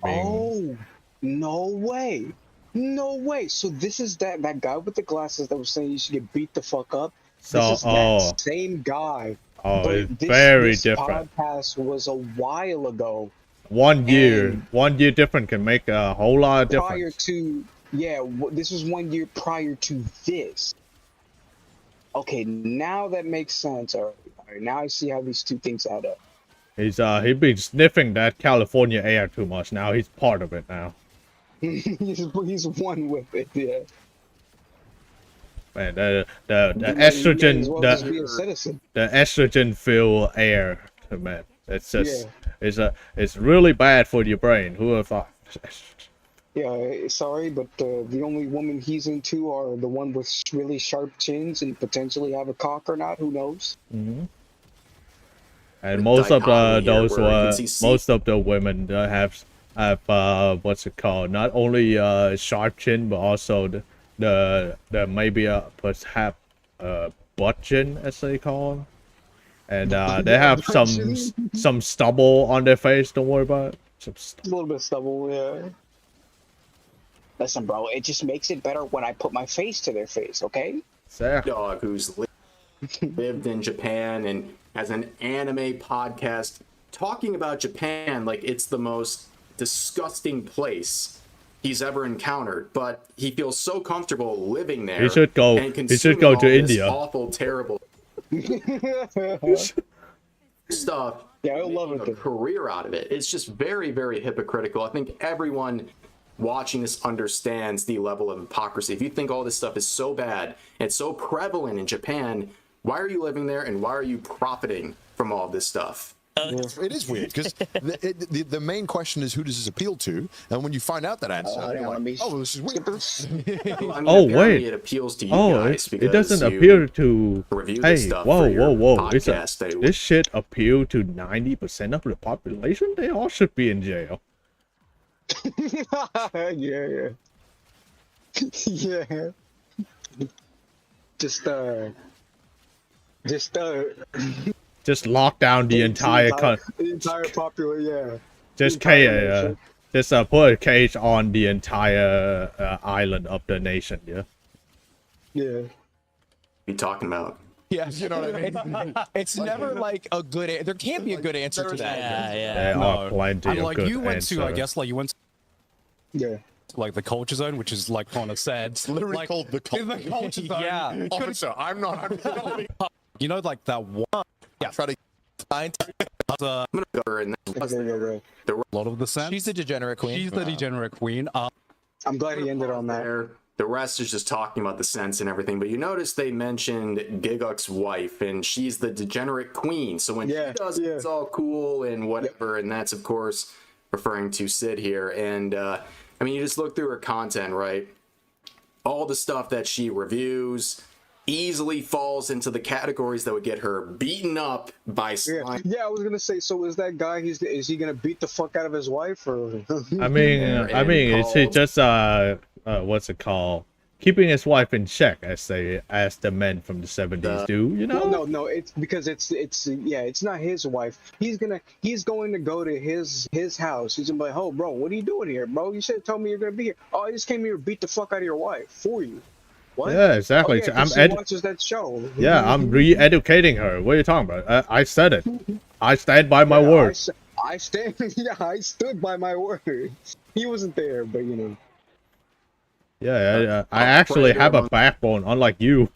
Oh, no way. No way. So this is that guy with the glasses that was saying you should get beat the fuck up? So, this is that same guy. Oh, it's very this different. Podcast was a while ago. 1 year. 1 year different can make a whole lot of difference. Prior to, this was 1 year prior to this. Okay, now that makes sense. All right, now I see how these two things add up. He's been sniffing that California air too much. Now he's part of it now. he's one with it, yeah. Man, the estrogen, the estrogen filled air, man. It's just, it's really bad for your brain. Who would have thought? Yeah, sorry, but the only woman he's into are the one with really sharp chins and potentially have a cock or not. Who knows? Mm-hmm. And most of the women have what's it called? Not only sharp chin, but also the maybe perhaps butt chin, as they call it. And they have some stubble on their face. Don't worry about it. A little bit of stubble, yeah. Listen, bro, it just makes it better when I put my face to their face, okay? Dog, who's lived in Japan and has an anime podcast talking about Japan like it's the most disgusting place he's ever encountered, but he feels so comfortable living there. He should go. And He should go consuming to all this India. Awful, terrible stuff. Yeah, I love making it. A career out of it. It's just very, very hypocritical. I think everyone watching this understands the level of hypocrisy. If you think all this stuff is so bad and so prevalent in Japan, why are you living there and why are you profiting from all this stuff? It is weird because the main question is who does this appeal to, and when you find out that answer, you're like, oh, this is weird. I mean, Oh, apparently wait. it appeals to you Oh, guys it because doesn't you appeal to. review Hey, this stuff whoa, for your whoa! It's podcast. this shit appeal to 90% of the population. They all should be in jail. Yeah. Yeah. Just Just lock down the entire the entire popular, yeah. Just The entire nation. put a cage on the entire island of the nation. Yeah. Yeah. You talking about? Yeah, you know what I mean. It's never like a good. There can't be a good answer to that. There are plenty And of like good you went to, I answers. guess, like you went to, yeah, like the culture zone, which is like kind of sad. It's literally like, called the culture zone. Yeah. Officer, I'm not. You know, like that one. Yeah. Try to. I'm gonna go over and a lot of the sense. She's the degenerate queen. She's the degenerate queen. I'm glad he ended on that. The rest is just talking about the sense and everything, but you notice they mentioned Giguk's wife, and she's the degenerate queen. So when she does it, it's all cool and whatever, and that's of course referring to Sid here. And I mean, you just look through her content, right? All the stuff that she reviews easily falls into the categories that would get her beaten up by slime. Yeah, I was gonna say. So is that guy? Is he gonna beat the fuck out of his wife, or? I mean, is he just what's it called? Keeping his wife in check, as the men from the 70s do, you know? No, it's because it's not his wife. He's going to go to his house. He's gonna be like, oh, bro, what are you doing here, bro? You should tell me you're gonna be here. Oh, I just came here to beat the fuck out of your wife for you. What? Yeah, exactly. Oh, yeah, I'm she watches that show. Yeah, I'm re-educating her. What are you talking about? I said it. I stand by my word. I stand. Yeah, I stood by my word. He wasn't there, but you know. Yeah, I actually have a backbone, unlike you.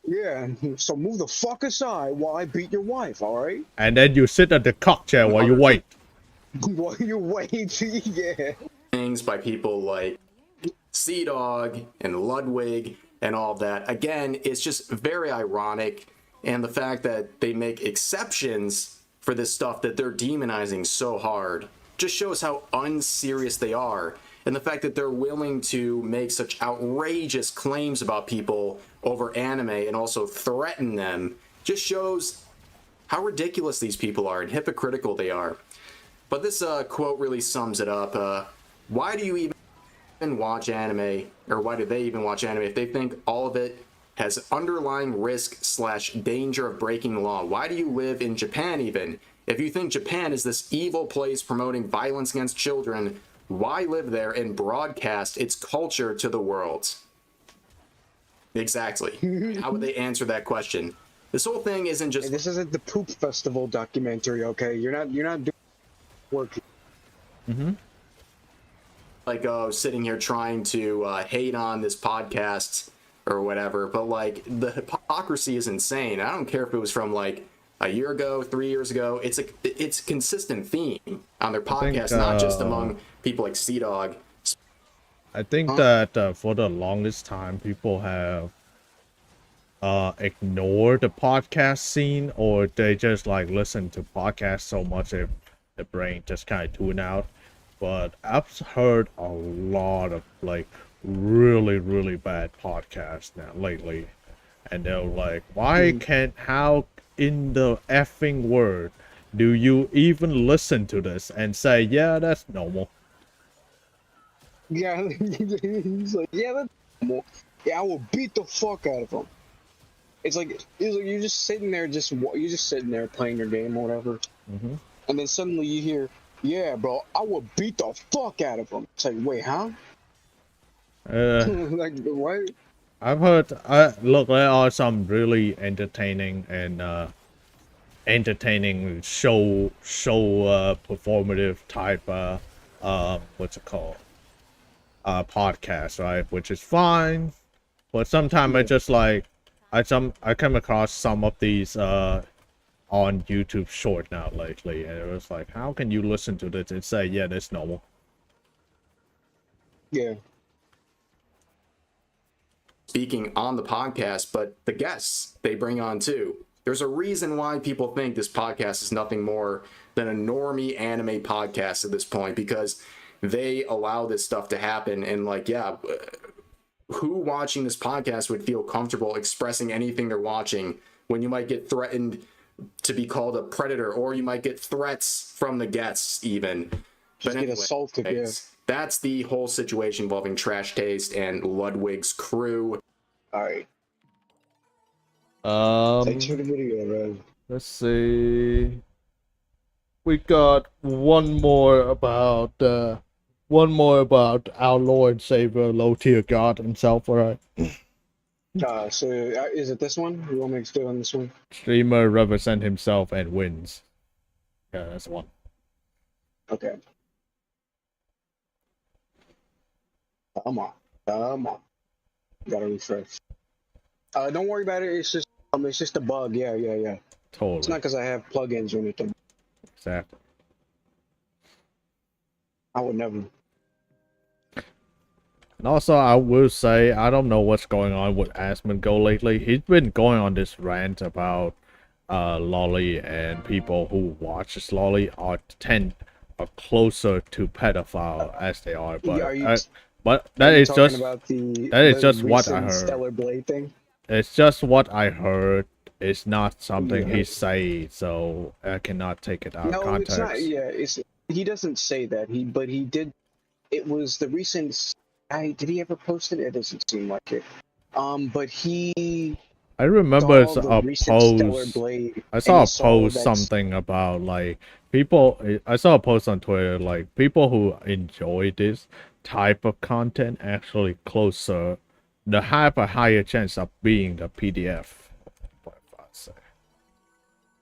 Yeah, so move the fuck aside while I beat your wife, alright? And then you sit at the cock chair while you wait. While you wait, yeah. Things by people like Sea Dog and Ludwig and all that. Again, it's just very ironic, and the fact that they make exceptions for this stuff that they're demonizing so hard just shows how unserious they are. And the fact that they're willing to make such outrageous claims about people over anime and also threaten them just shows how ridiculous these people are and hypocritical they are. But this quote really sums it up. Why do you even watch anime, or why do they even watch anime if they think all of it has underlying risk / danger of breaking the law? Why do you live in Japan even? If you think Japan is this evil place promoting violence against children, why live there and broadcast its culture to the world? Exactly. How would they answer that question? This whole thing isn't just. Hey, this isn't the Poop Festival documentary, okay? You're not doing work. Mm-hmm. Like, sitting here trying to hate on this podcast or whatever, but like the hypocrisy is insane. I don't care if it was from like a year ago, 3 years ago. It's a consistent theme on their podcast, not just among people like Sea Dog. I think that for the longest time, people have ignored the podcast scene, or they just like listen to podcasts so much that the brain just kind of tune out. But I've heard a lot of like really, really bad podcasts now lately, and they're like, how in the effing word do you even listen to this and say, yeah, that's normal? Yeah, he's like, yeah, that's normal. Yeah, I will beat the fuck out of him. It's like you're just sitting there, playing your game or whatever, and then suddenly you hear, yeah, bro, I will beat the fuck out of him. It's like, wait, huh? Like, what? I've heard. Look, there are some really entertaining and entertaining show performative type what's it called, podcast, right, which is fine, but sometimes I just like I come across some of these on YouTube short now lately, and it was like, how can you listen to this and say, yeah, that's normal? Yeah. Speaking on the podcast, but the guests they bring on too. There's a reason why people think this podcast is nothing more than a normie anime podcast at this point, because they allow this stuff to happen. And like, yeah, who watching this podcast would feel comfortable expressing anything they're watching when you might get threatened to be called a predator, or you might get threats from the guests even. Just get assaulted, yeah. That's the whole situation involving Trash Taste and Ludwig's crew. All right. Thanks for the video, man. Let's see. We got one more about our Lord and Savior, low tier God himself. All right. So is it this one? You want me to stay on this one? Streamer represent himself and wins. Yeah, that's one. Okay. Come on. Gotta refresh. Don't worry about it. It's just a bug. Yeah. Totally. It's not because I have plugins or anything. Exactly. I would never. And also, I will say, I don't know what's going on with Asmongold lately. He's been going on this rant about Lolly, and people who watch Lolly are closer to pedophile as they are. But but that is just what I heard. Stellar Blade thing? It's just what I heard. It's not something he said, so I cannot take it out of context. No, it's not. Yeah, he doesn't say that. But he did. It was the recent. Did he ever post it? It doesn't seem like it. But he. I remember it's a post. I saw a post something about like people. I saw a post on Twitter like people who enjoy this type of content actually closer. They have a higher chance of being the PDF.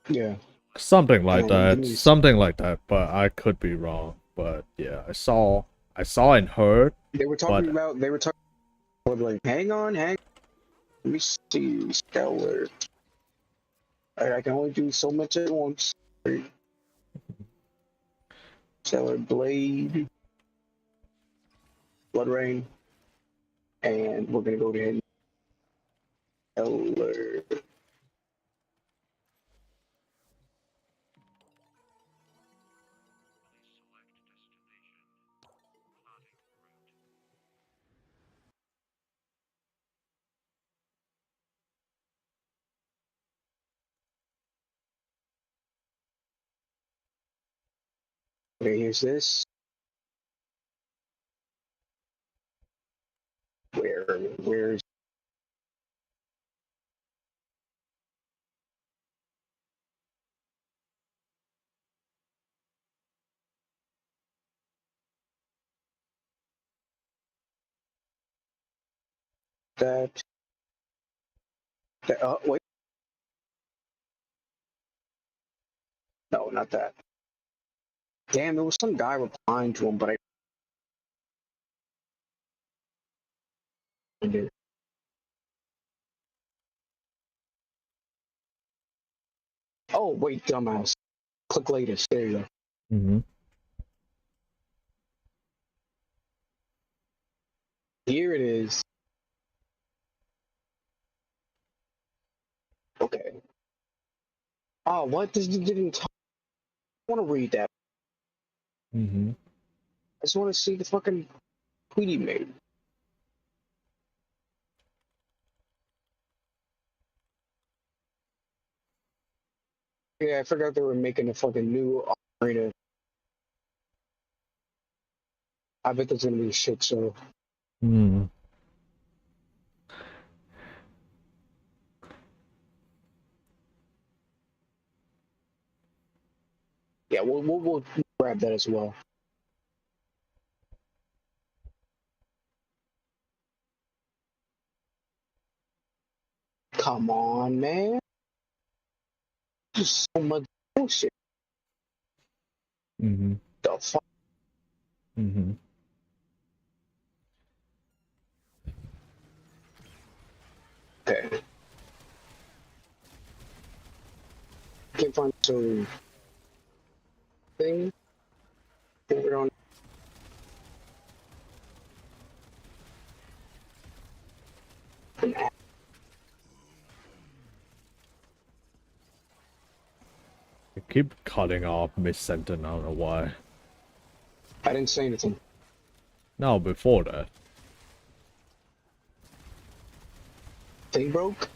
Yeah. Something like that. But I could be wrong. But yeah, I saw and heard. They were talking about. Like, hang on. Let me see, Stellar. I can only do so much at once. Stellar Blade, Blood Rain, and we're gonna go to Stellar. Okay, here's this. Where's that? Wait. No, not that. Damn, there was some guy replying to him, but I did. Oh, wait, dumbass. Click latest. There you go. Mm-hmm. Here it is. Okay. Oh, what? This didn't talk. I want to read that. Mm-hmm. I just want to see the fucking tweet he made. Yeah, I forgot they were making a fucking new arena. I bet that's gonna be a shit show. Hmm. Yeah, we'll grab that as well. Come on, man. Just so much bullshit. Mm-hmm. The fuck? Mm-hmm. Okay. Can't find some thing. We're on. You keep cutting off mid-sentence, I don't know why. I didn't say anything. No, before that. Thing broke?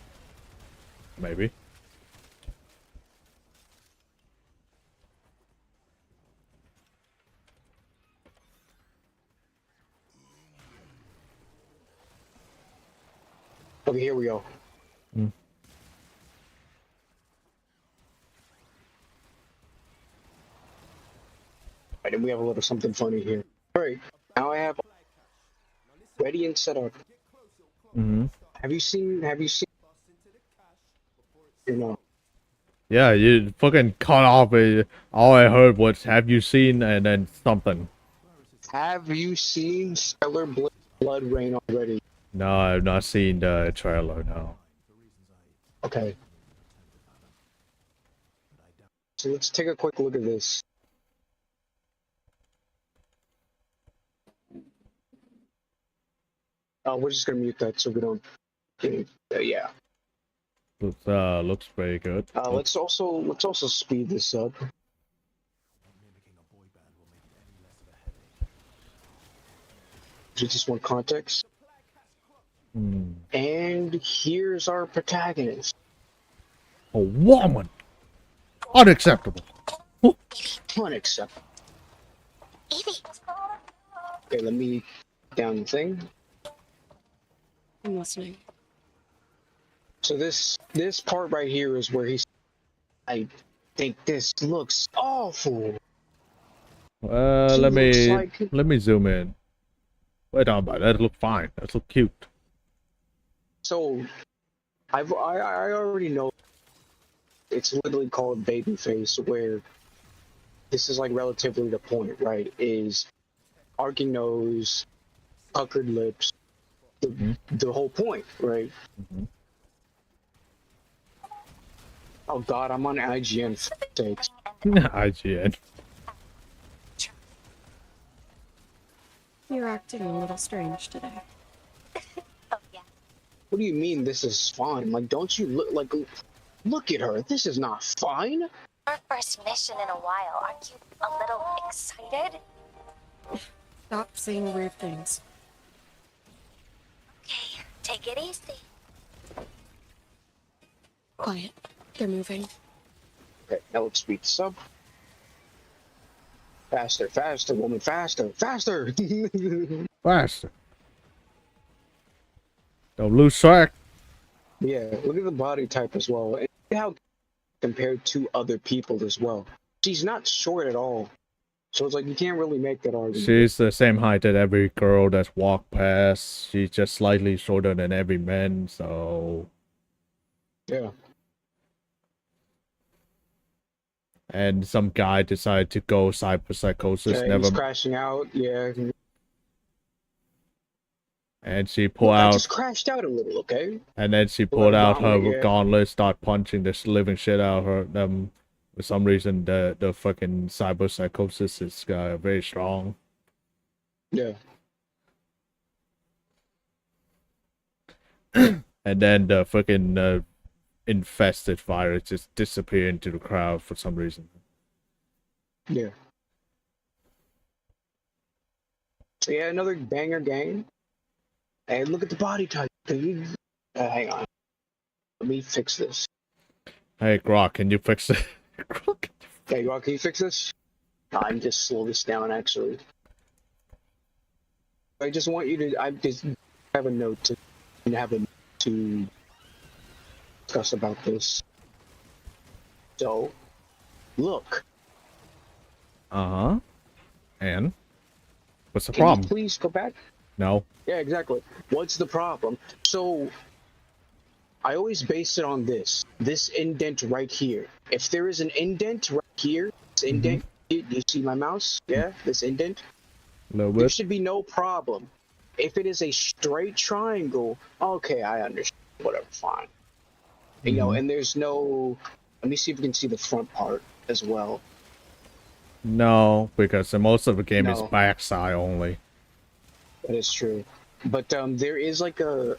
Maybe. Okay, here we go. Alright, and we have a little something funny here. Alright, now I have ready and set up. Mm-hmm. Have you seen you know? Yeah, you fucking cut off. All I heard was, have you seen, and then something. Have you seen Stellar Blood Rain already? No, I've not seen the trailer, no. Okay. So let's take a quick look at this. We're just gonna mute that so we don't. Yeah. Looks very good. Let's also speed this up. Just want context. And here's our protagonist. A woman. Unacceptable. Unacceptable. Okay, let me down the thing. I'm listening. So this part right here is where he's. I think this looks awful. Let me zoom in. Wait on, but that look fine. That look cute. So, I already know. It's literally called babyface, where this is like relatively the point, right? Is arcing nose, puckered lips, the whole point, right? Oh God, I'm on IGN for sakes. IGN. You're acting a little strange today. What do you mean this is fine? Like, don't you look at her? This is not fine. Our first mission in a while. Aren't you a little excited? Stop saying weird things. Okay, take it easy. Quiet. They're moving. Okay, now let's speed this up. Faster, faster, woman, faster, faster! Faster. Don't lose track. Yeah, look at the body type as well. And how compared to other people as well. She's not short at all. So it's like you can't really make that argument. She's the same height as every girl that's walked past. She's just slightly shorter than every man, so... Yeah. And some guy decided to go cyberpsychosis. Yeah, he's crashing out, yeah. And she pulled out... just crashed out a little, okay? And then she pulled out her yeah. gauntlet, start punching the living shit out of her. For some reason, the fucking cyberpsychosis is very strong. Yeah. And then the fucking infested virus just disappeared into the crowd for some reason. Yeah. So yeah, another banger game. And look at the body type. Hang on. Let me fix this. Hey, Grok, can you fix it? Hey, Grok, can you fix this? I can just slow this down, actually. I just want you to... I just have a note to discuss about this. So, look. Uh-huh. And? What's the Can problem? you please go back? No. Yeah, exactly. What's the problem? So, I always base it on this indent right here. If there is an indent right here, this indent, do you see my mouse? Yeah, this indent. No, There but should be no problem. If it is a straight triangle, okay, I understand. Whatever, fine. You know, and there's no. Let me see if we can see the front part as well. no, because most of the game is No. backside only. That is true. But there is like a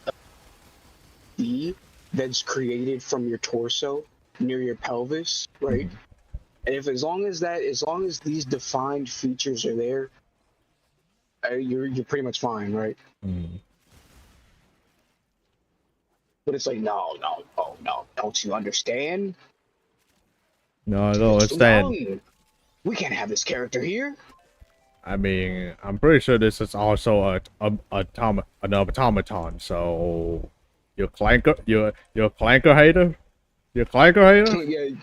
D that's created from your torso near your pelvis, right? And if as long as these defined features are there, you're pretty much fine, right? But it's like no, don't you understand? No, I don't understand. We can't have this character here. I mean, I'm pretty sure this is also an automaton. So, you're clanker hater. You're clanker hater. Yeah,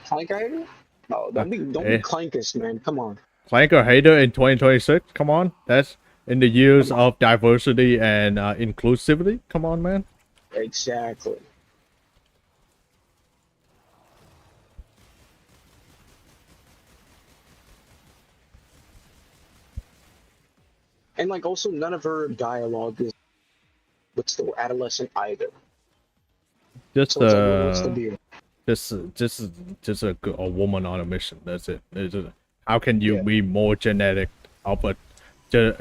clanker hater. No, don't be clankers, man. Come on. Clanker hater in 2026. Come on, that's in the years of diversity and inclusivity. Come on, man. Exactly. And like also none of her dialogue is what's the adolescent either. Just So it's like, what's the deal? just a woman on a mission. That's it. How can you be more generic of a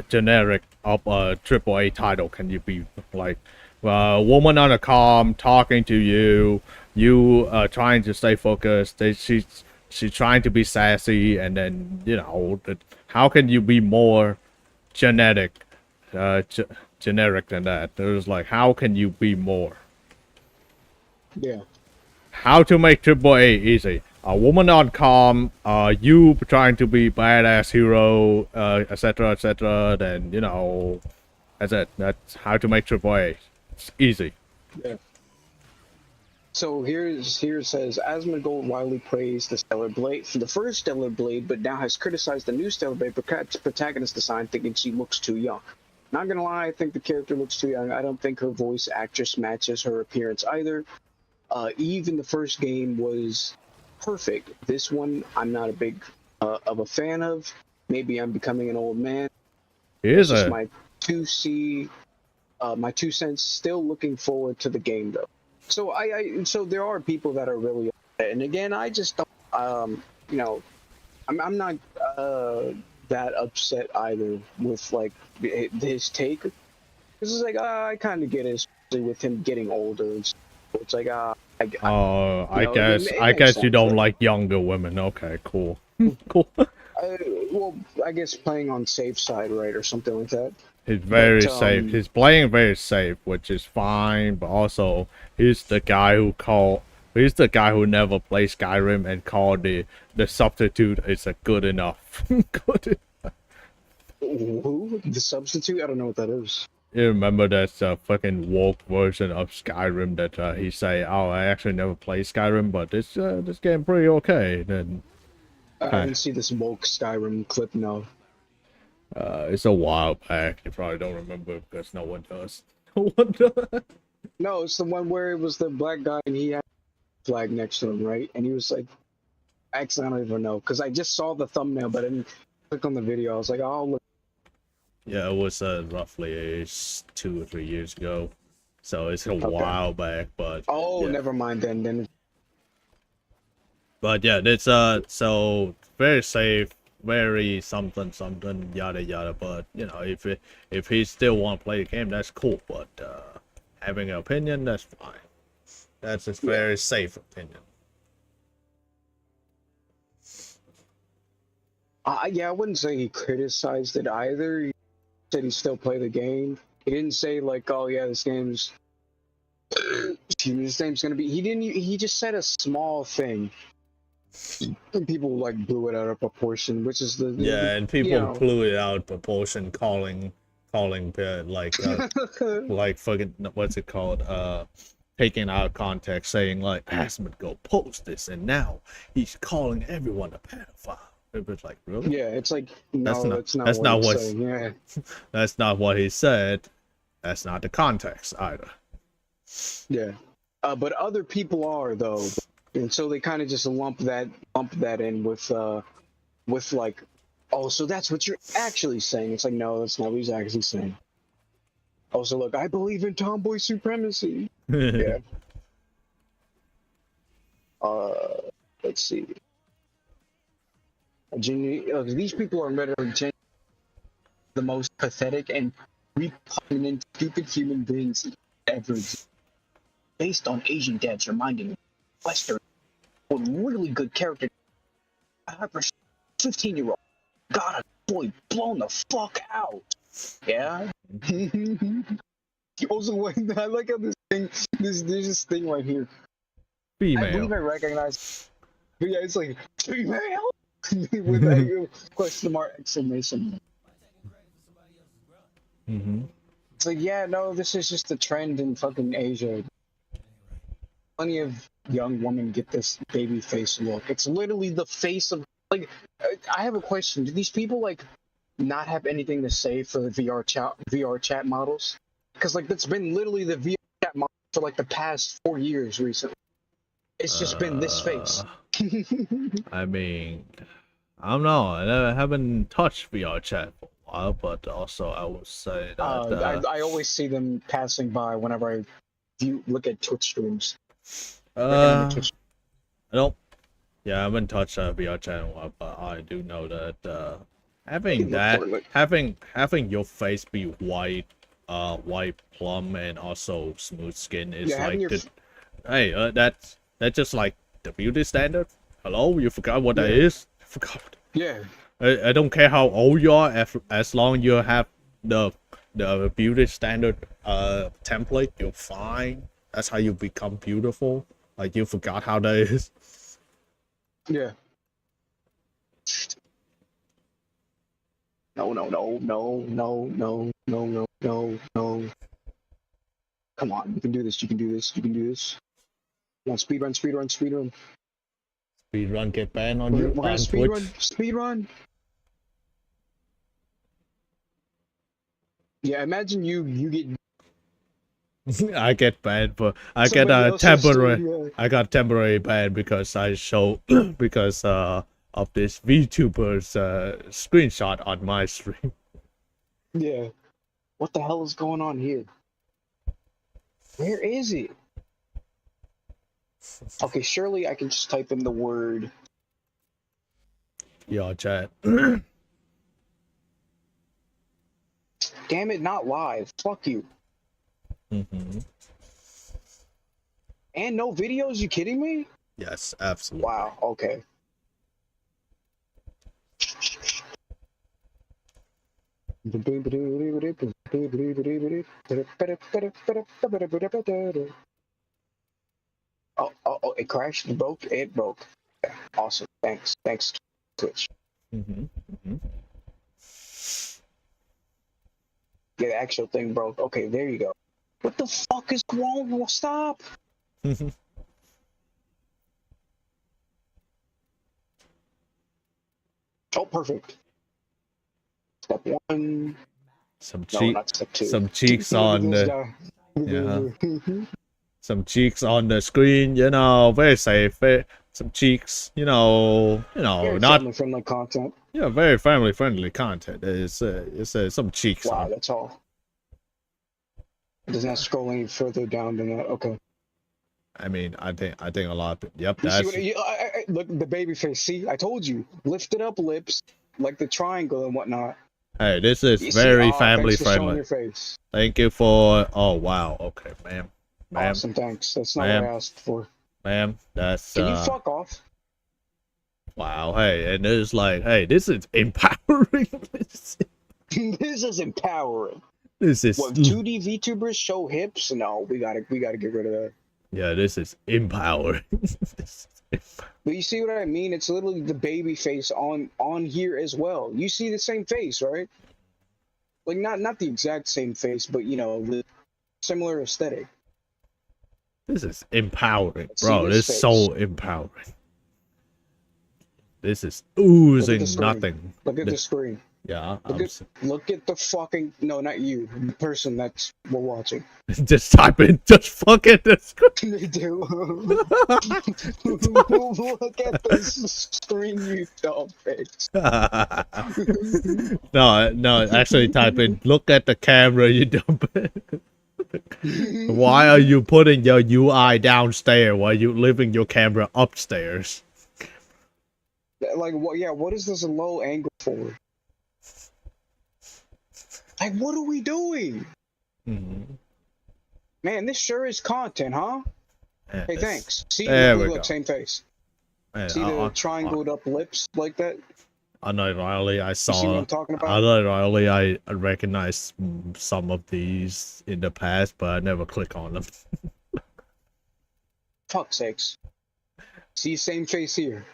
generic of a AAA title? Can you be like woman on a comm talking to you? You trying to stay focused. She's trying to be sassy, and then you know how can you be more generic generic than that? There's like how can you be more? Yeah. How to make AAA easy. A woman on comm, you trying to be badass hero, etc., etc. Then you know, that's it. That's how to make AAA. It's easy. Yeah. So here it says Asmongold widely praised the Stellar Blade for the first Stellar Blade, but now has criticized the new Stellar Blade protagonist design, thinking she looks too young. Not gonna lie, I think the character looks too young. I don't think her voice actress matches her appearance either. Eve in the first game was perfect. This one, I'm not a big of a fan of. Maybe I'm becoming an old man. Here's just my 2C, my 2 cents. Still looking forward to the game though. So so there are people that are really upset. And again, I just don't, you know, I'm not that upset either with like his take. This is like I kind of get it, especially with him getting older. It's like I guess you don't like younger women. Okay, cool. Cool. Well, I guess playing on safe side, right, or something like that. He's very safe. He's playing very safe, which is fine. But also, he's the guy who never played Skyrim and called the substitute is a good enough. Good enough. Who? The substitute? I don't know what that is. You remember that fucking woke version of Skyrim that he say, "Oh, I actually never played Skyrim, but this game pretty okay." Then I didn't see this woke Skyrim clip. No. It's a while back. You probably don't remember because no one does. No one does. No, it's the one where it was the black guy and he had a flag next to him, right? And he was like, actually, I don't even know because I just saw the thumbnail, but I didn't click on the video. I was like, oh, look. Yeah, it was roughly 2 or 3 years ago, so it's a while back. But oh, yeah. Never mind then. But yeah, it's so very safe, very something yada yada. But you know, if he still want to play the game, that's cool. But having an opinion, that's fine. That's a very safe opinion. Yeah, I wouldn't say he criticized it either. He said he still play the game. He didn't say like, "Oh yeah, this game's gonna be." He just said a small thing, and people like blew it out of proportion, which is and people blew it out of proportion, calling like like fucking what's it called? Taking out of context, saying like Asmongold post this, and now he's calling everyone a pedophile. It was like, really? Yeah, it's like, no, that's not what he's saying. Yeah. That's not what he said. That's not the context either. Yeah. But other people are though, and so they kind of just lump that in with like, oh, so that's what you're actually saying. It's like, no, that's not what he's actually saying. Also, look, I believe in tomboy supremacy. Yeah. Let's see. These people are literally the most pathetic and repugnant, stupid human beings ever existed. Based on Asian dads reminding Western with really good character. However, 15-year-old got a boy blown the fuck out. Yeah. Also, I like how there's this thing right here. Female. I believe I recognize. But yeah, it's like female with a question mark exclamation. It's like, yeah, no, this is just a trend in fucking Asia. Plenty of young women get this baby face look. It's literally the face of, like, I have a question. Do these people like not have anything to say for the VR chat models? Because like that's been literally the VR chat model for like the past 4 years recently. It's just been this face. I mean, I don't know. I haven't touched VR chat for a while, but also I would say that I always see them passing by whenever I look at Twitch streams. I don't. Yeah, I haven't touched VR chat in a while, but I do know that having your face be white, white plum, and also smooth skin is hey, that's just like the beauty standard. Hello, you forgot what that is? I forgot. Yeah. I don't care how old you are, as long you have the beauty standard template, you're fine. That's how you become beautiful. Like you forgot how that is. Yeah. No. Come on, you can do this. You can do this. You can do this. Come on, speedrun. Speedrun get banned on We're you gonna on speedrun. Twitch. Speedrun. Yeah, imagine you get. I get banned, but I Somebody get a else's temporary. stream, yeah. I got temporary ban because I show because of this VTuber's screenshot on my stream. Yeah. What the hell is going on here? Where is it? Okay, surely I can just type in the word. Yo, chat. Damn it, not live. Fuck you. And no videos? You kidding me? Yes, absolutely. Wow. Okay. Oh, it crashed. It broke. Yeah, awesome. Thanks, Twitch. Yeah, the actual thing broke. Okay, there you go. What the fuck is wrong? Well, stop. Oh, perfect. Step one. Some cheeks on the some cheeks on the screen. You know, very safe. Some cheeks. You know, Very not family-friendly content. Yeah, very family-friendly content. It's some cheeks Wow, on. that's all. It does not scroll any further down than that. Okay. I mean, I think a lot of yep. You see That's what, look, the baby face. See, I told you. Lifted up lips, like the triangle and whatnot. hey, this is You very see, family thanks for showing friendly. your face. Thank you for. Oh wow. Okay, ma'am. Awesome, thanks. That's not what I asked for. Ma'am, that's Can you fuck off? Wow. Hey, and it's like, hey, this is empowering. This is empowering. This is What 2D VTubers show hips? No, we gotta get rid of that. Yeah, this is empowering. But you see what I mean? It's literally the baby face on here as well. You see the same face, right? Like not the exact same face, but you know, the similar aesthetic. This is empowering, Let's bro. see This his is so empowering. This is oozing screen. nothing. Look at the screen. Yeah. Look at the fucking no, not you, the person that's we're watching. Just type in, just fucking description. Dude, look at this screen, you dumb bitch. No, actually type in, look at the camera, you dumb bitch. Why are you putting your UI downstairs while you leaving your camera upstairs? Like what? Yeah, what is this low angle for? Like, what are we doing? Man, this sure is content, huh? Yes. Hey, thanks. See, there we look, go. same face. Man, See the triangled up lips like that? Unironically, I see what saw. I'm talking about? Unironically, I recognized some of these in the past, but I never click on them. Fuck sakes. See, same face here.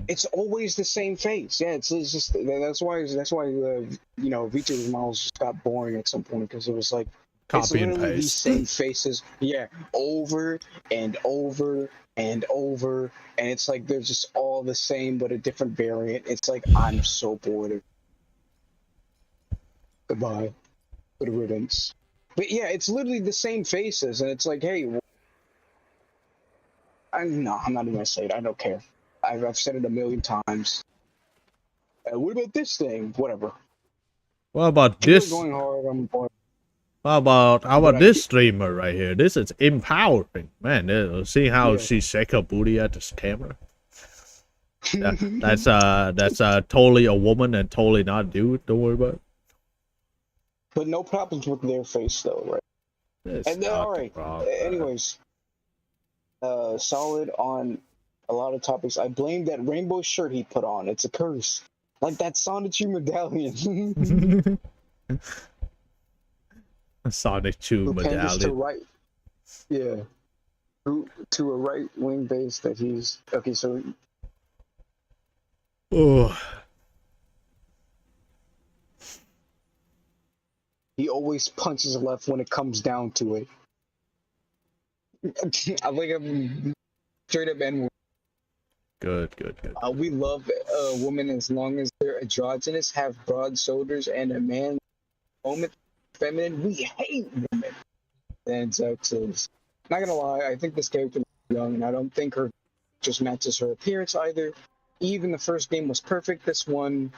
It's always the same face. Yeah, it's just that's why VTuber models just got boring at some point because it was like it's Copy and literally these paste. same faces. Yeah, over and over and over, and it's like they're just all the same but a different variant. It's like I'm so bored of. Goodbye. Good riddance. But yeah, it's literally the same faces, and it's like, hey, I'm not even gonna say it. I don't care. I've said it a million times. What about this thing? Whatever. What about People are this? going hard. I'm bored. How about this streamer right here? This is empowering, man. See how she shake her booty at this camera? That's totally a woman and totally not a dude. Don't worry about it. But no problems with their face though, right? And then all right. Anyways, solid on a lot of topics. I blame that rainbow shirt he put on. It's a curse. Like that Sonic 2 medallion. Sonic 2 medallion. To right. Yeah. To a right wing base that he's okay. So. Oh. He always punches left when it comes down to it. I like him straight up N-word. Good. We love women as long as they're androgynous, have broad shoulders, and a man moment feminine. We hate women. And sexes. Not gonna lie, I think this character is young, and I don't think her just matches her appearance either. Even the first game was perfect. This one,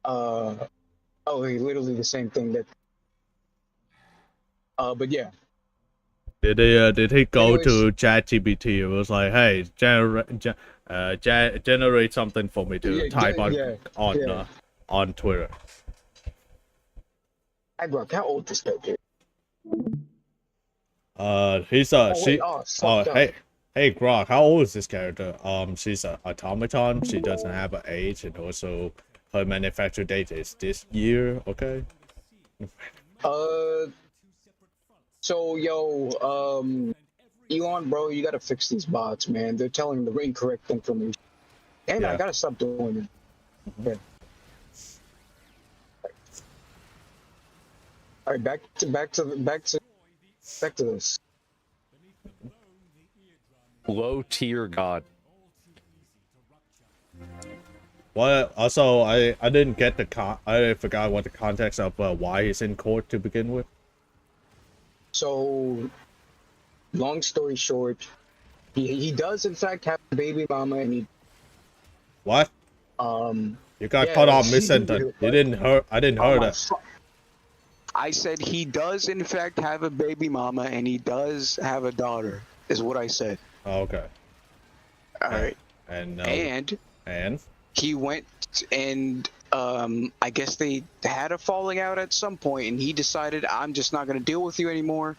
literally the same thing. But yeah. Did he go to ChatGPT? It was like, hey, generate something for me to type on Twitter. Hey, bro, how old is this character? Hey Grok, how old is this character? She's an automaton. She doesn't have an age, and also her manufacture date is this year. Okay. So Elon, bro, you gotta fix these bots, man. They're telling the incorrect information, and I gotta stop doing it. Okay. All right, back to this. Low tier god. What? Also, I didn't get I forgot what the context of why he's in court to begin with. So, long story short, he does in fact have a baby mama, and he. What? You got cut off mid-sentence. You didn't hear. I didn't hear that. I said he does in fact have a baby mama, and he does have a daughter. Is what I said. Oh, okay. All right. And he went and I guess they had a falling out at some point, and he decided, I'm just not going to deal with you anymore.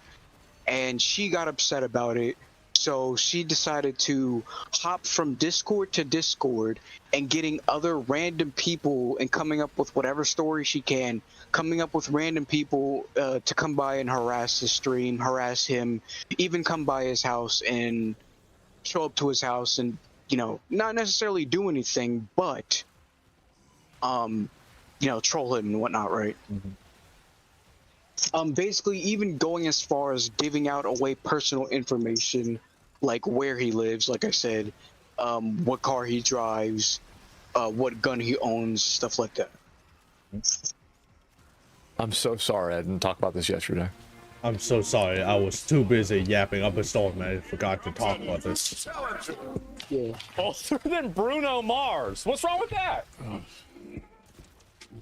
And she got upset about it. So she decided to hop from Discord to Discord and getting other random people and coming up with whatever story she can, coming up with random people to come by and harass his stream, harass him, even come by his house and show up to his house and, not necessarily do anything, but, troll him and whatnot, right? Basically, even going as far as giving out away personal information, like where he lives, like I said, what car he drives, what gun he owns, stuff like that. I'm so sorry I didn't talk about this yesterday. I'm so sorry. I was too busy yapping up a storm and I forgot to talk about this. Yeah. Older than Bruno Mars. What's wrong with that?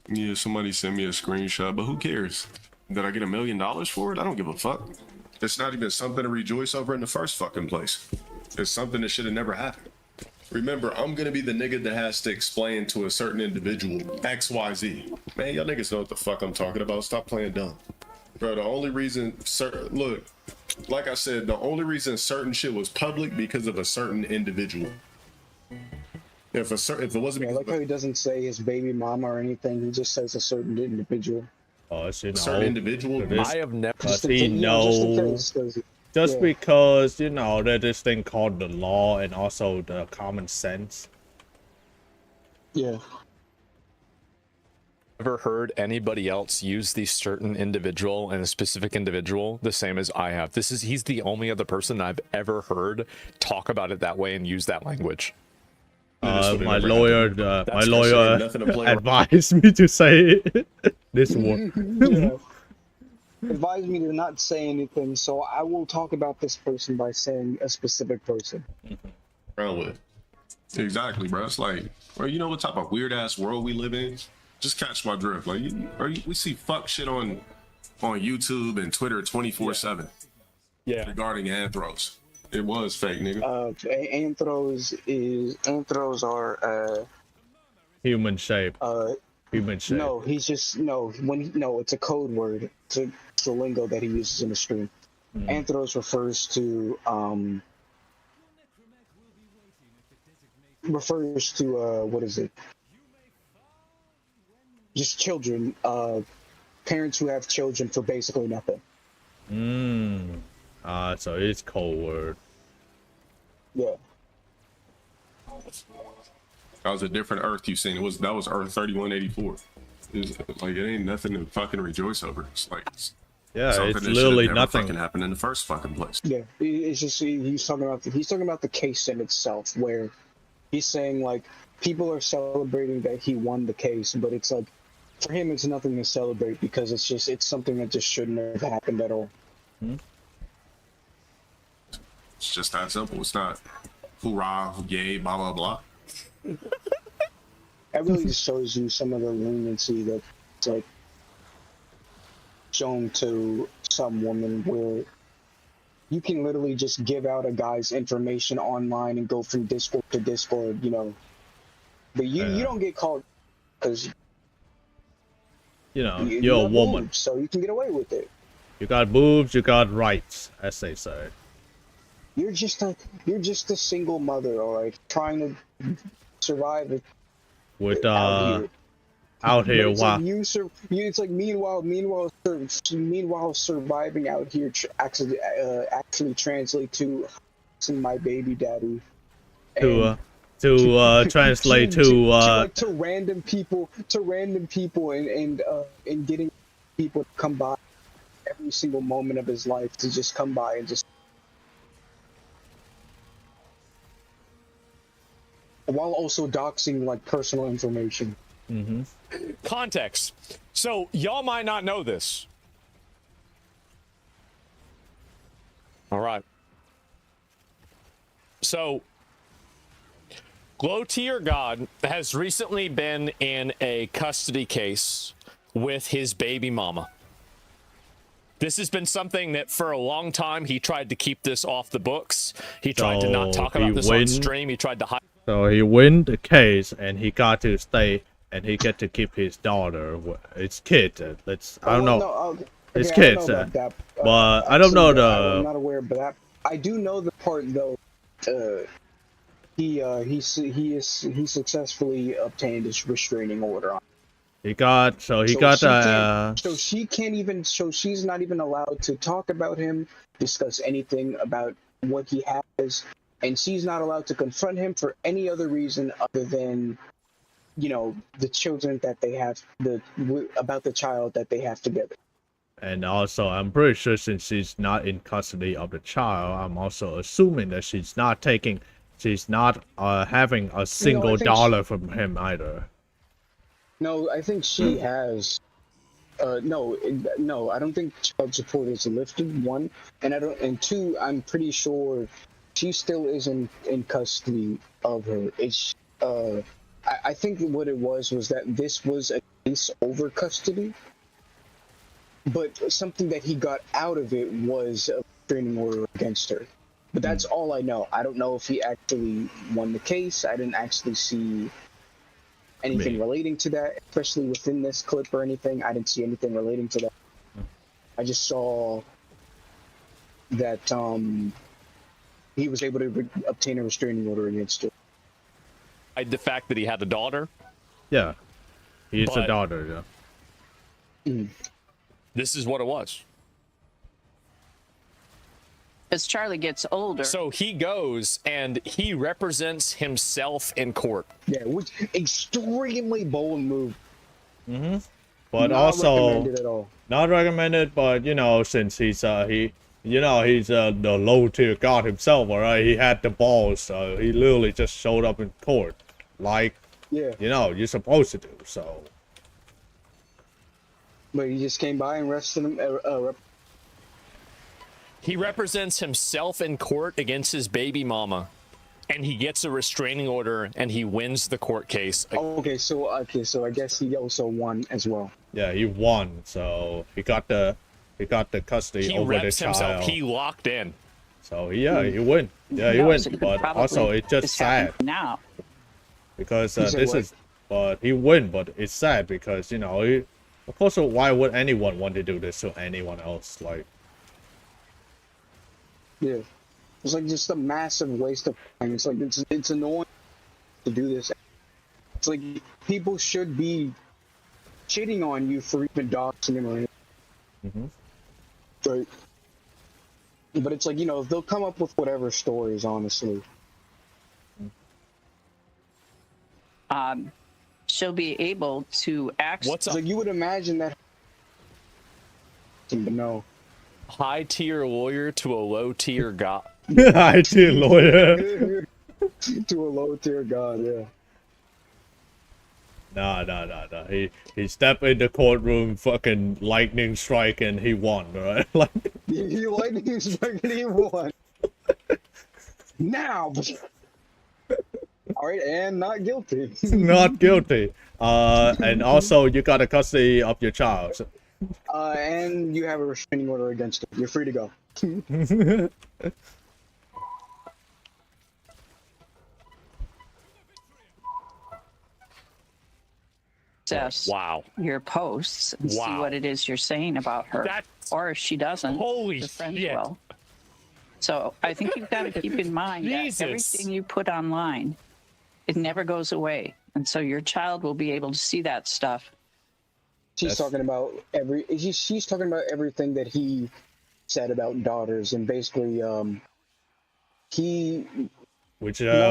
Yeah, somebody sent me a screenshot, but who cares? Did I get $1 million for it? I don't give a fuck. It's not even something to rejoice over in the first fucking place. It's something that should have never happened. Remember, I'm gonna be the nigga that has to explain to a certain individual XYZ. Man, y'all niggas know what the fuck I'm talking about. Stop playing dumb. Bro, the only reason, look, like I said, the only reason certain shit was public because of a certain individual. If it wasn't, I like how he doesn't say his baby mama or anything. He just says a certain individual. Oh, it's, you know, certain individual. I have never. He knows. Just because, you know, there's this thing called the law and also the common sense. Yeah. Ever heard anybody else use the certain individual and a specific individual the same as I have? He's the only other person I've ever heard talk about it that way and use that language. My lawyer advised me to say this one. Yeah. Advised me to not say anything, so I will talk about this person by saying a specific person. Run with. Exactly, bro. It's like, bro, you know what type of weird ass world we live in? Just catch my drift. Like, we see fuck shit on YouTube and Twitter 24/7. Yeah. Regarding anthros, it was fake, nigga. Anthros are human shape. Human shape. No, he's just it's a code word. It's a lingo that he uses in the stream. Anthros refers to what is it? Just children, parents who have children for basically nothing. So it's code word. Yeah. That was a different Earth you seen. That was Earth 3184. It ain't nothing to fucking rejoice over. It's like, yeah, something it's that literally should've never nothing. fucking happened in the first fucking place. Yeah, it's just he's talking about the case in itself, where he's saying like people are celebrating that he won the case, but it's like for him it's nothing to celebrate because it's something that just shouldn't have happened at all. It's just that simple. It's not hoorah, yay, blah blah blah. That really just shows you some of the leniency that's like shown to some women, where you can literally just give out a guy's information online and go from Discord to Discord, you know. But you don't get called because you're a have woman, boobs, so you can get away with it. You got boobs, you got rights, as they say. You're just a single mother, all right, trying to survive With out here. It's wow. like it's like meanwhile surviving out here actually translate to my baby daddy. To translate to random people and getting people to come by every single moment of his life, to just come by and just, while also doxing like personal information. Context. So y'all might not know this. All right. So Glow Tier God has recently been in a custody case with his baby mama. This has been something that for a long time he tried to keep this off the books. He tried to not talk about this on stream. He tried to hide. So he win the case and he got to stay and he get to keep his daughter. It's kid. I don't know. It's kids. But I don't know I'm not aware of that. I do know the part though. He successfully obtained his restraining order on. So she's not even allowed to talk about him, discuss anything about what he has, and she's not allowed to confront him for any other reason other than, you know, the children that they have, about the child that they have together. And also, I'm pretty sure since she's not in custody of the child, I'm also assuming that she's not having a single dollar from him either. No, I think she has. No, I don't think child support is lifted. One, and two, I'm pretty sure she still is in custody of her. I think what it was that this was a case over custody, but something that he got out of it was a restraining order against her. But that's all I know. I don't know if he actually won the case. I didn't actually see anything relating to that, especially within this clip or anything. I didn't see anything relating to that. I just saw that he was able to obtain a restraining order against her. The fact that he had a daughter. Yeah, he's a But- daughter. Yeah. This is what it was. As Charlie gets older. So he goes and he represents himself in court. Yeah, which extremely bold move. Mm-hmm. But Not also recommended at all. not recommended. But since he's the low tier god himself, all right, he had the balls, so he literally just showed up in court, like you're supposed to do. So. But he just came by and arrested him. He represents himself in court against his baby mama, and he gets a restraining order, and he wins the court case. Okay, so I guess he also won as well. Yeah, he won, so he got the custody He over the reps child. himself. He locked in. So he win. Yeah, he No, win. so he But probably also it's just is sad happening now. because You said this what? is. But he win, but it's sad because of course, why would anyone want to do this to anyone else? Like. Yeah, it's like just a massive waste of time. It's like it's annoying to do this. It's like people should be shitting on you for even doxing him or anything. Right. But it's like they'll come up with whatever stories. Honestly, She'll be able to act. It's like you would imagine that. But no. High tier lawyer to a low tier god. High tier lawyer. To a low tier god, yeah. Nah. He stepped in the courtroom, fucking lightning strike, and he won, right? Like. He lightning strike and he won. Now. All right, and not guilty. Not guilty. And also you got a custody of your child. So. And you have a restraining order against him. You're free to go. Access wow. your posts and see what it is you're saying about her. Or if she doesn't, holy the friends shit. will. So I think you've got to keep in mind that everything you put online, it never goes away. And so your child will be able to see that stuff. She's talking about she's talking about everything that he said about daughters, and basically long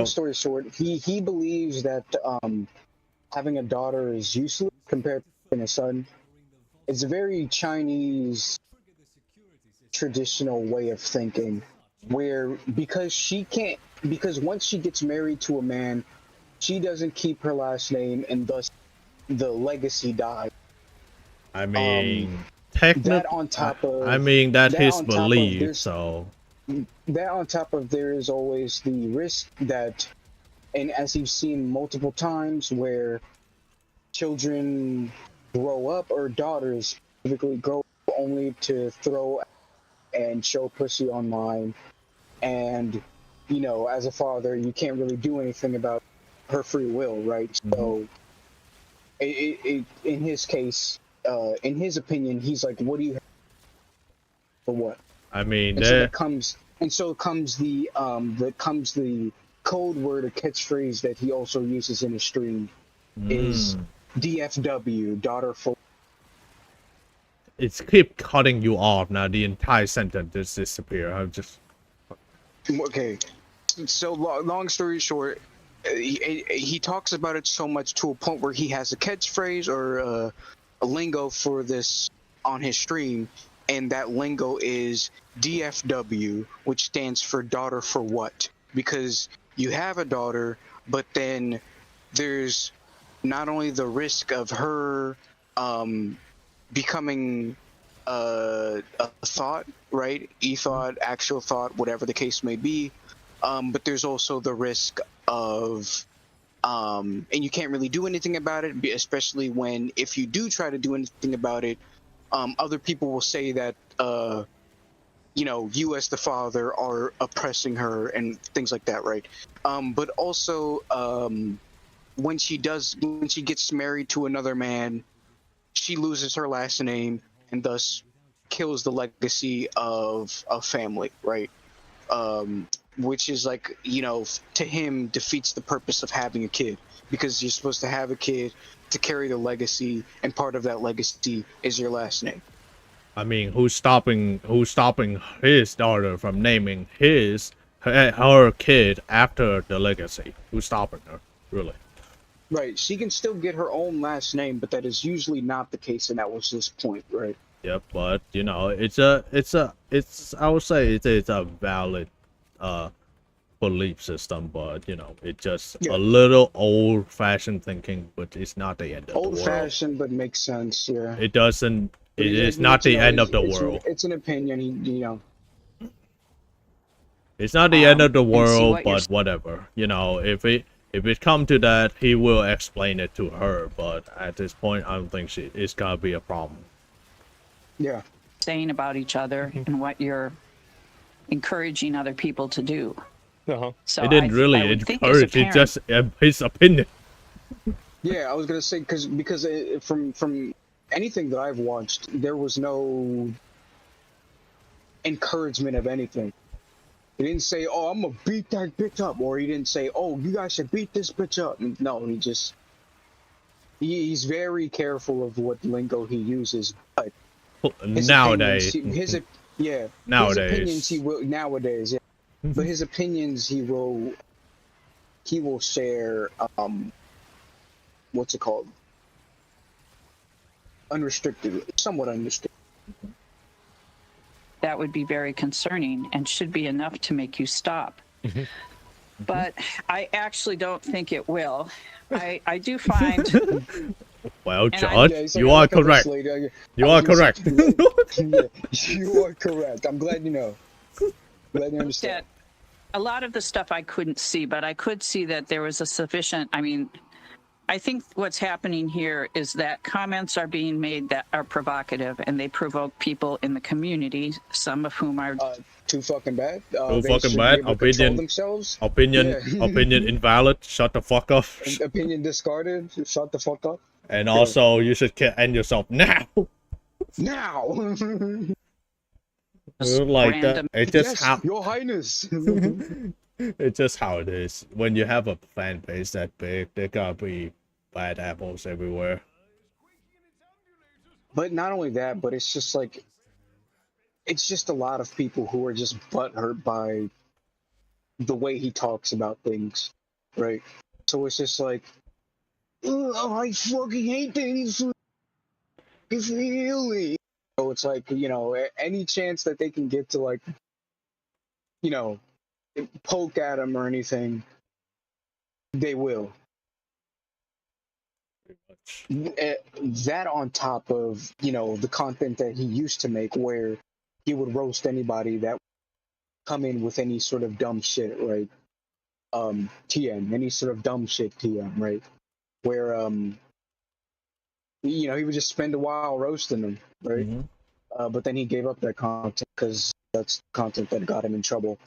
story short, he believes that having a daughter is useless compared to having a son. It's a very Chinese traditional way of thinking, where because once she gets married to a man, she doesn't keep her last name, and thus the legacy dies. I mean, technically, that on top of that's that his on top of belief. there's- So That on top of there is always the risk that, and as you've seen multiple times, where children grow up, or daughters typically grow up only to throw and show pussy online, and as a father, you can't really do anything about her free will, right? So, in his case, in his opinion, he's like, "What do you have for what?" I mean, And so comes the code word or catchphrase that he also uses in his stream is DFW, daughter for. it's keep cutting you off now. The entire sentence just disappear. I'm just Okay, so long story short, he talks about it so much to a point where he has a catchphrase or a lingo for this on his stream, and that lingo is DFW, which stands for daughter for what? Because you have a daughter, but then there's not only the risk of her becoming a thought, right? E-thought, actual thought, whatever the case may be, but there's also the risk of and you can't really do anything about it, especially when if you do try to do anything about it, other people will say that you as the father are oppressing her and things like that, right? But also when she gets married to another man, she loses her last name and thus kills the legacy of a family, right? Which is like, to him defeats the purpose of having a kid, because you're supposed to have a kid to carry the legacy, and part of that legacy is your last name. I mean, who's stopping his daughter from naming her kid after the legacy? Who's stopping her, really? Right. She can still get her own last name, but that is usually not the case, and that was his point, right? Yep, but it's I would say it's a valid belief system, but it's just a little old-fashioned thinking, but it's not the end of the world. Old-fashioned, but makes sense, yeah. It doesn't. It is not the end of the world. It's an opinion, It's not the end of the world, but whatever. If it come to that, he will explain it to her. But at this point, I don't think it's gonna be a problem. Yeah. Saying about each other and what you're encouraging other people to do. So It didn't really encourage. It's just his opinion. Yeah, I was gonna say because from anything that I've watched, there was no encouragement of anything. He didn't say, "Oh, I'm gonna beat that bitch up," or he didn't say, "Oh, you guys should beat this bitch up." No, he's very careful of what lingo he uses. But nowadays, his opinions he will nowadays, yeah. But his opinions he will share. What's it called? Unrestricted, somewhat unrestricted. That would be very concerning and should be enough to make you stop. But I actually don't think it will. I do find. Well, Judge, you are correct. You are correct. You are correct. I'm glad you know. Glad you understand. A lot of the stuff I couldn't see, but I could see that there was a sufficient. I think what's happening here is that comments are being made that are provocative, and they provoke people in the community, some of whom are too fucking bad. Too fucking bad. Opinion invalid. Shut the fuck up. Opinion discarded. Shut the fuck up. And also, you should end yourself now. Now. Like that. It's just yes, Your Highness. It's just how it is. When you have a fan base that big, there gotta be bad apples everywhere. But not only that, but it's just like, it's just a lot of people who are just butthurt by the way he talks about things, right? So it's just like, oh, I fucking hate that he's feeling. So it's like, any chance that they can get to, like, poke at him or anything, they will. That on top of, the content that he used to make, where he would roast anybody that come in with any sort of dumb shit, right? TM, any sort of dumb shit TM, right? Where, he would just spend a while roasting them, right? But then he gave up that content because that's content that got him in trouble.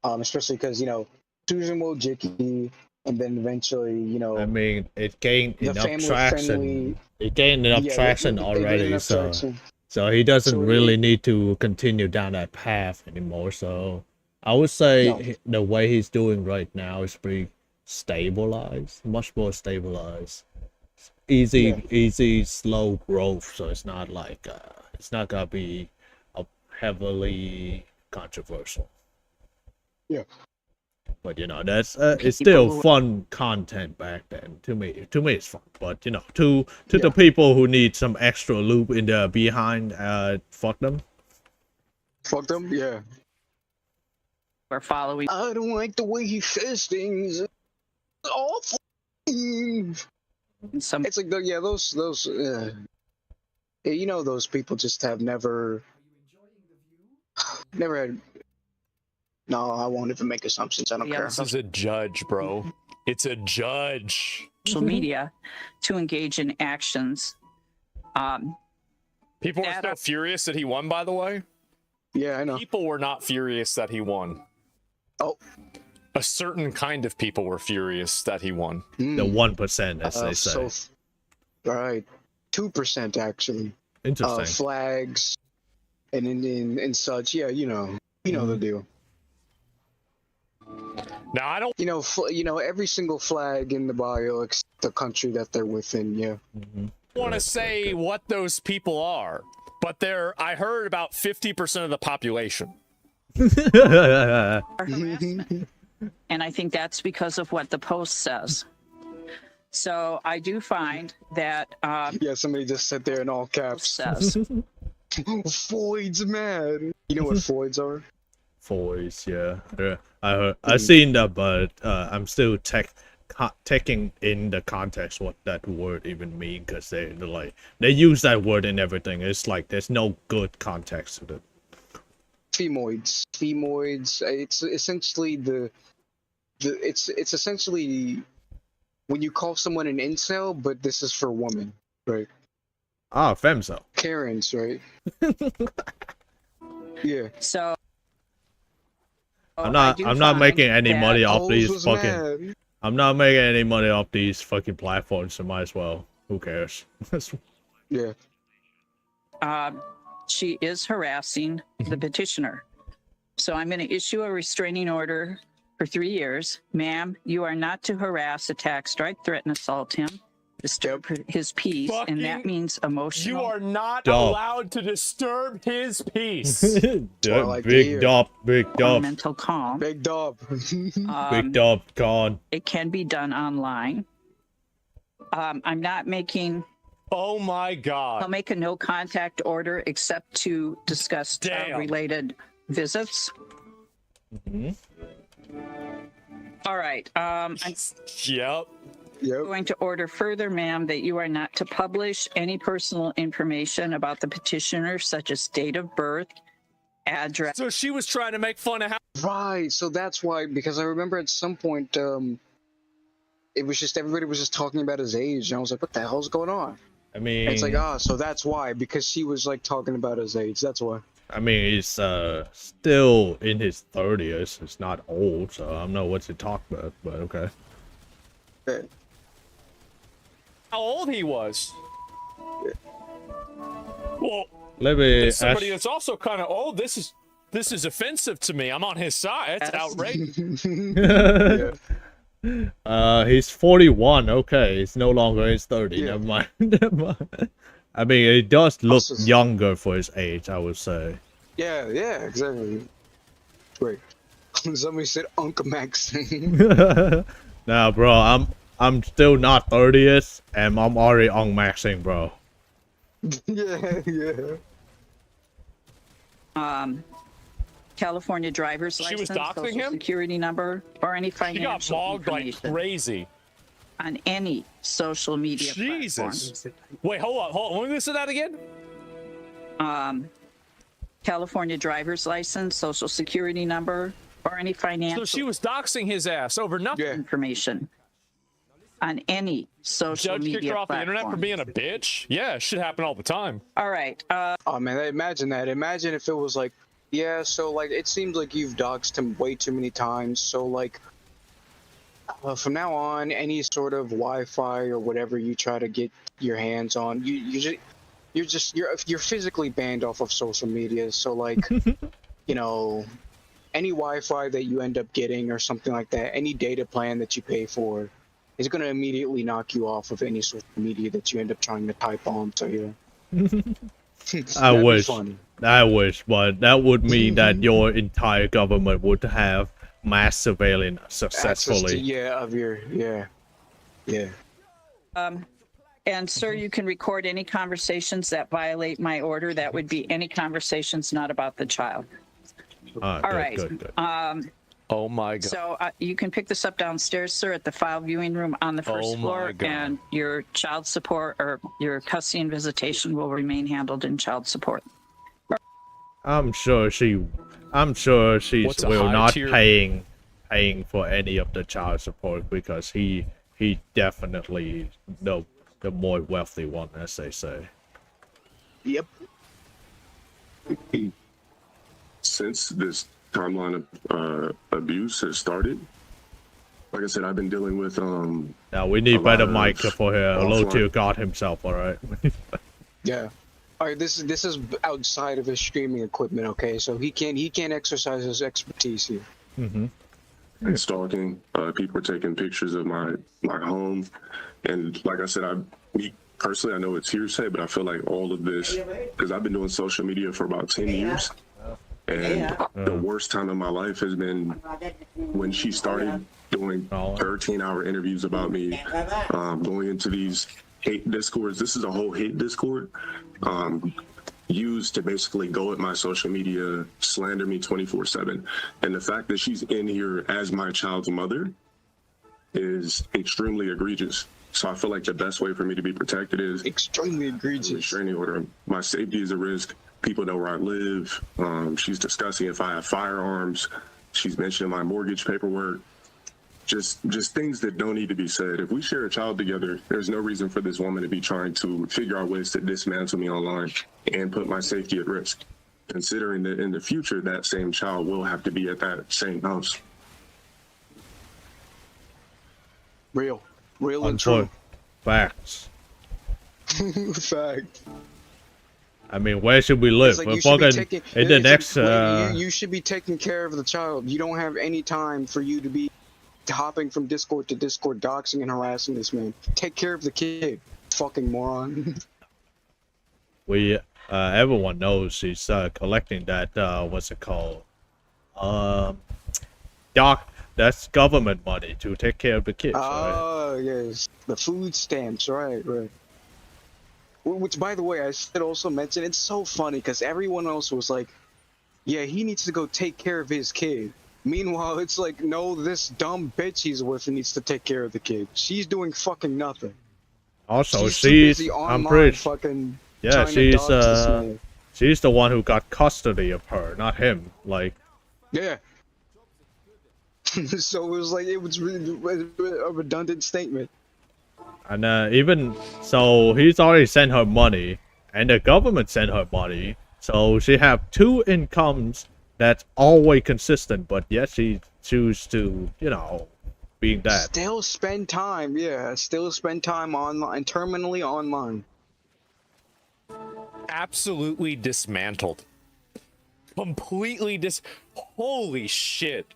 Especially because, Susan Wojcicki, and then eventually, I mean, it gained enough traction. It gained enough traction already, so he doesn't really need to continue down that path anymore. So I would say the way he's doing right now is pretty stabilized, much more stabilized. Easy, slow growth. So it's not like it's not gonna be heavily controversial. Yeah. But that's it's still fun content back then. To me it's fun. But to the people who need some extra loop in the behind, fuck them. Fuck them, yeah. We're following. I don't like the way he says things. It's awful. Some It's like those you know, those people just have never had. No, I won't even make assumptions. I don't care. This is a judge, bro. It's a judge. social media to engage in actions. People were so furious that he won, by the way. Yeah, I know. People were not furious that he won. Oh. A certain kind of people were furious that he won. The 1%, as they say. Right. 2% actually. Interesting. Flags and such. Yeah, you know the deal. Now I don't. You know every single flag in the bio except the country that they're within. Yeah. Want to say what those people are, but they're. I heard about 50% of the population. And I think that's because of what the post says. So I do find that yeah, somebody just sat there in all caps. Says Floyd's mad. You know what Floyd's are? Floyd's, yeah. I seen that, but I'm still taking in the context what that word even mean, because they use that word in everything. It's like there's no good context to it. Femoids. It's essentially it's essentially when you call someone an incel, but this is for women, right? Ah, femcel. Karens, right? Yeah. So I'm not making any money off these fucking. I'm not making any money off these fucking platforms, so might as well. Who cares? Yeah. She is harassing the petitioner. So I'm going to issue a restraining order for 3 years. Ma'am, you are not to harass, attack, strike, threaten, assault him, disturb his peace, and that means emotional. You are not allowed to disturb his peace. Big dub. Mental calm. Big dub. Big dub, gone. It can be done online. I'm not making. Oh my God. I'll make a no contact order except to discuss related visits. All right. Yep. Going to order further, ma'am, that you are not to publish any personal information about the petitioner, such as date of birth, address. So she was trying to make fun of how. Right. So that's why, because I remember at some point, it was just everybody was just talking about his age, and I was like, "What the hell's going on?" I mean, and it's like, so that's why, because she was like talking about his age. That's why. I mean, he's still in his 30s. It's not old, so I don't know what to talk about, but okay. How old he was. Well, let me as somebody that's also kind of old. This is offensive to me. I'm on his side. It's outrageous. He's 41. Okay, he's no longer in his 30. Yeah. Never mind. Never mind. I mean, he does look younger for his age, I would say. Yeah, exactly. Wait, somebody said Uncle Max. Nah, bro, I'm still not 30th, and I'm already on maxing, bro. Yeah. California driver's license, was doxing social him? security number, or any financial She got mogged like crazy. On any social media Jesus. Wait, hold on. Let me listen to that again. California driver's license, social security number, or any financial. So she was doxing his ass over nothing. Information on any social media kicked her off platform. the internet for being a bitch? Yeah, it should happen all the time. All right. Oh man, imagine that. Imagine if it was like, yeah, so like it seems like you've doxed him way too many times. So like, from now on, any sort of Wi-Fi or whatever you try to get your hands on, you're physically banned off of social media. So like, you know, any Wi-Fi that you end up getting or something like that, any data plan that you pay for, is going to immediately knock you off of any social media that you end up trying to type on. So yeah. I wish, but that would mean that your entire government would have mass surveillance successfully. Yeah. And sir, you can record any conversations that violate my order. That would be any conversations not about the child. All right. Good. Oh my god. So you can pick this up downstairs, sir, at the file viewing room on the first Oh my floor, God. and your child support or your custody and visitation will remain handled in child support. I'm sure she's What's a will high not tier- paying for any of the child support because he definitely the more wealthy one, as they say. Yep. Since this timeline of abuse has started, like I said, I've been dealing with Now we need a better lot mic of for here. Low offline- tier God himself, alright? Yeah. All right. This is outside of his streaming equipment. Okay, so he can't exercise his expertise here. Mm-hmm. and stalking. People are taking pictures of my home, and like I said, me personally, I know it's hearsay, but I feel like all of this, because I've been doing social media for about 10 years, and the worst time of my life has been when she started doing 13-hour interviews about me, going into these hate discords. This is a whole hate discord. Used to basically go at my social media, slander me 24/7. And the fact that she's in here as my child's mother is extremely egregious. So I feel like the best way for me to be protected is extremely egregious. Restraining order. My safety is a risk. People know where I live. She's discussing if I have firearms. She's mentioning my mortgage paperwork. Just things that don't need to be said. If we share a child together, there's no reason for this woman to be trying to figure out ways to dismantle me online and put my safety at risk, considering that in the future, that same child will have to be at that same house. Real and true. Facts. Fact. I mean, where should we live? It's like We're you should be fucking taking- in the it's next. like, you should be taking care of the child. You don't have any time for you to be hopping from Discord to Discord, doxing and harassing this man. Take care of the kid, fucking moron. Everyone knows she's collecting that. What's it called? That's government money to take care of the kids. Right? Oh, yes. The food stamps, right. Which, by the way, I should also mention, it's so funny because everyone else was like, yeah, he needs to go take care of his kid. Meanwhile, it's like, no, this dumb bitch he's with needs to take care of the kid. She's doing fucking nothing. Also, She's too busy I'm online pretty. fucking Yeah, trying to dox this man. she's the one who got custody of her, not him. Like, Yeah. So it was like, it was really a redundant statement. and even so, he's already sent her money, and the government sent her money. So she have two incomes that's always consistent, but yet she choose to, being that. Still spend time online, terminally online. Absolutely dismantled. Completely Holy shit.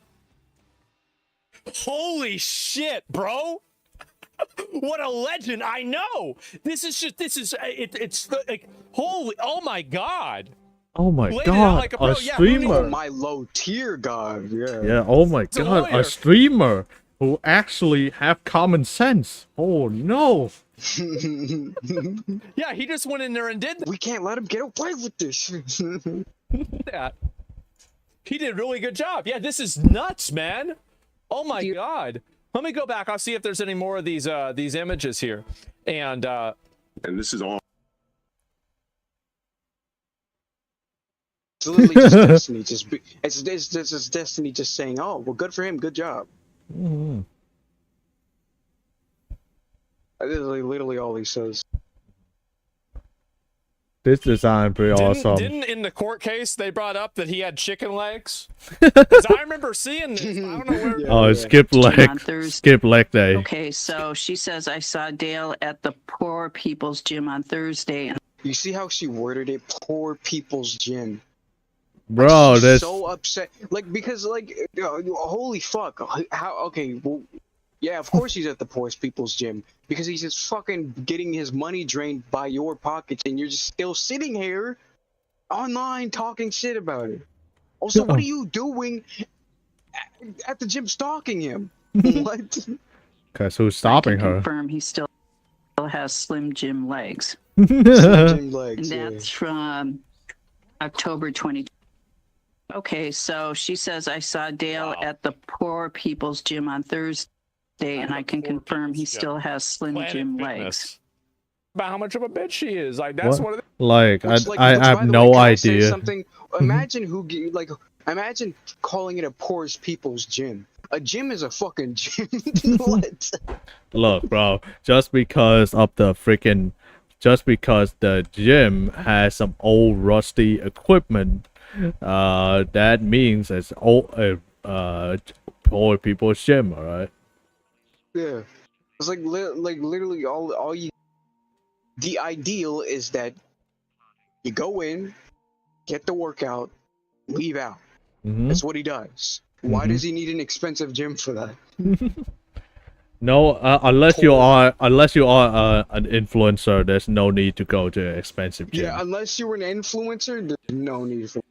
Holy shit, bro. What a legend. I know. It's like, holy, oh my god. Oh my Laid it out god, like a pro. a Yeah, streamer. Oh, my low tier god, yeah. Yeah, oh my a god, lawyer. a streamer who actually have common sense. Oh no. Yeah, he just went in there and did that. We can't let him get away with this. that. He did a really good job. Yeah, this is nuts, man. Oh my god. Let me go back. I'll see if there's any more of these images here. And this is all. It's literally just Destiny. It's just Destiny just saying, "Oh, well, good for him. Good job." Mm-hmm. That is literally all he says. This design pretty awesome. Didn't in the court case they brought up that he had chicken legs? Because I remember seeing this. I don't know where. Skip leg day. Okay, so she says, I saw Dale at the Poor People's Gym on Thursday. You see how she worded it? Poor People's Gym. Bro, She's that's so upset. Because holy fuck. How? Okay, well, yeah, of course he's at the Poorest People's Gym because he's just fucking getting his money drained by your pockets, and you're just still sitting here online talking shit about it. Also, what are you doing at the gym stalking him? What? Because who's stopping her? Confirm he still has Slim Jim legs. Slim Jim legs. And that's from October 2020. Okay, so she says I saw Dale at the Poor People's Gym on Thursday, and I can confirm he still has Slim Jim legs. About how much of a bitch she is. Like that's what it Like, Which, I which, have by the way, no can I say idea. something? Imagine imagine calling it a poor people's gym. A gym is a fucking gym. What? Look, bro, just because the gym has some old rusty equipment, that means it's old, poor people's gym, all right? Yeah, it's like literally all you. The ideal is that you go in, get the workout, leave out. Mhm. That's what he does. Why does he need an expensive gym for that? No, unless you are an influencer, there's no need to go to an expensive gym. Yeah, unless you're an influencer, there's no need for.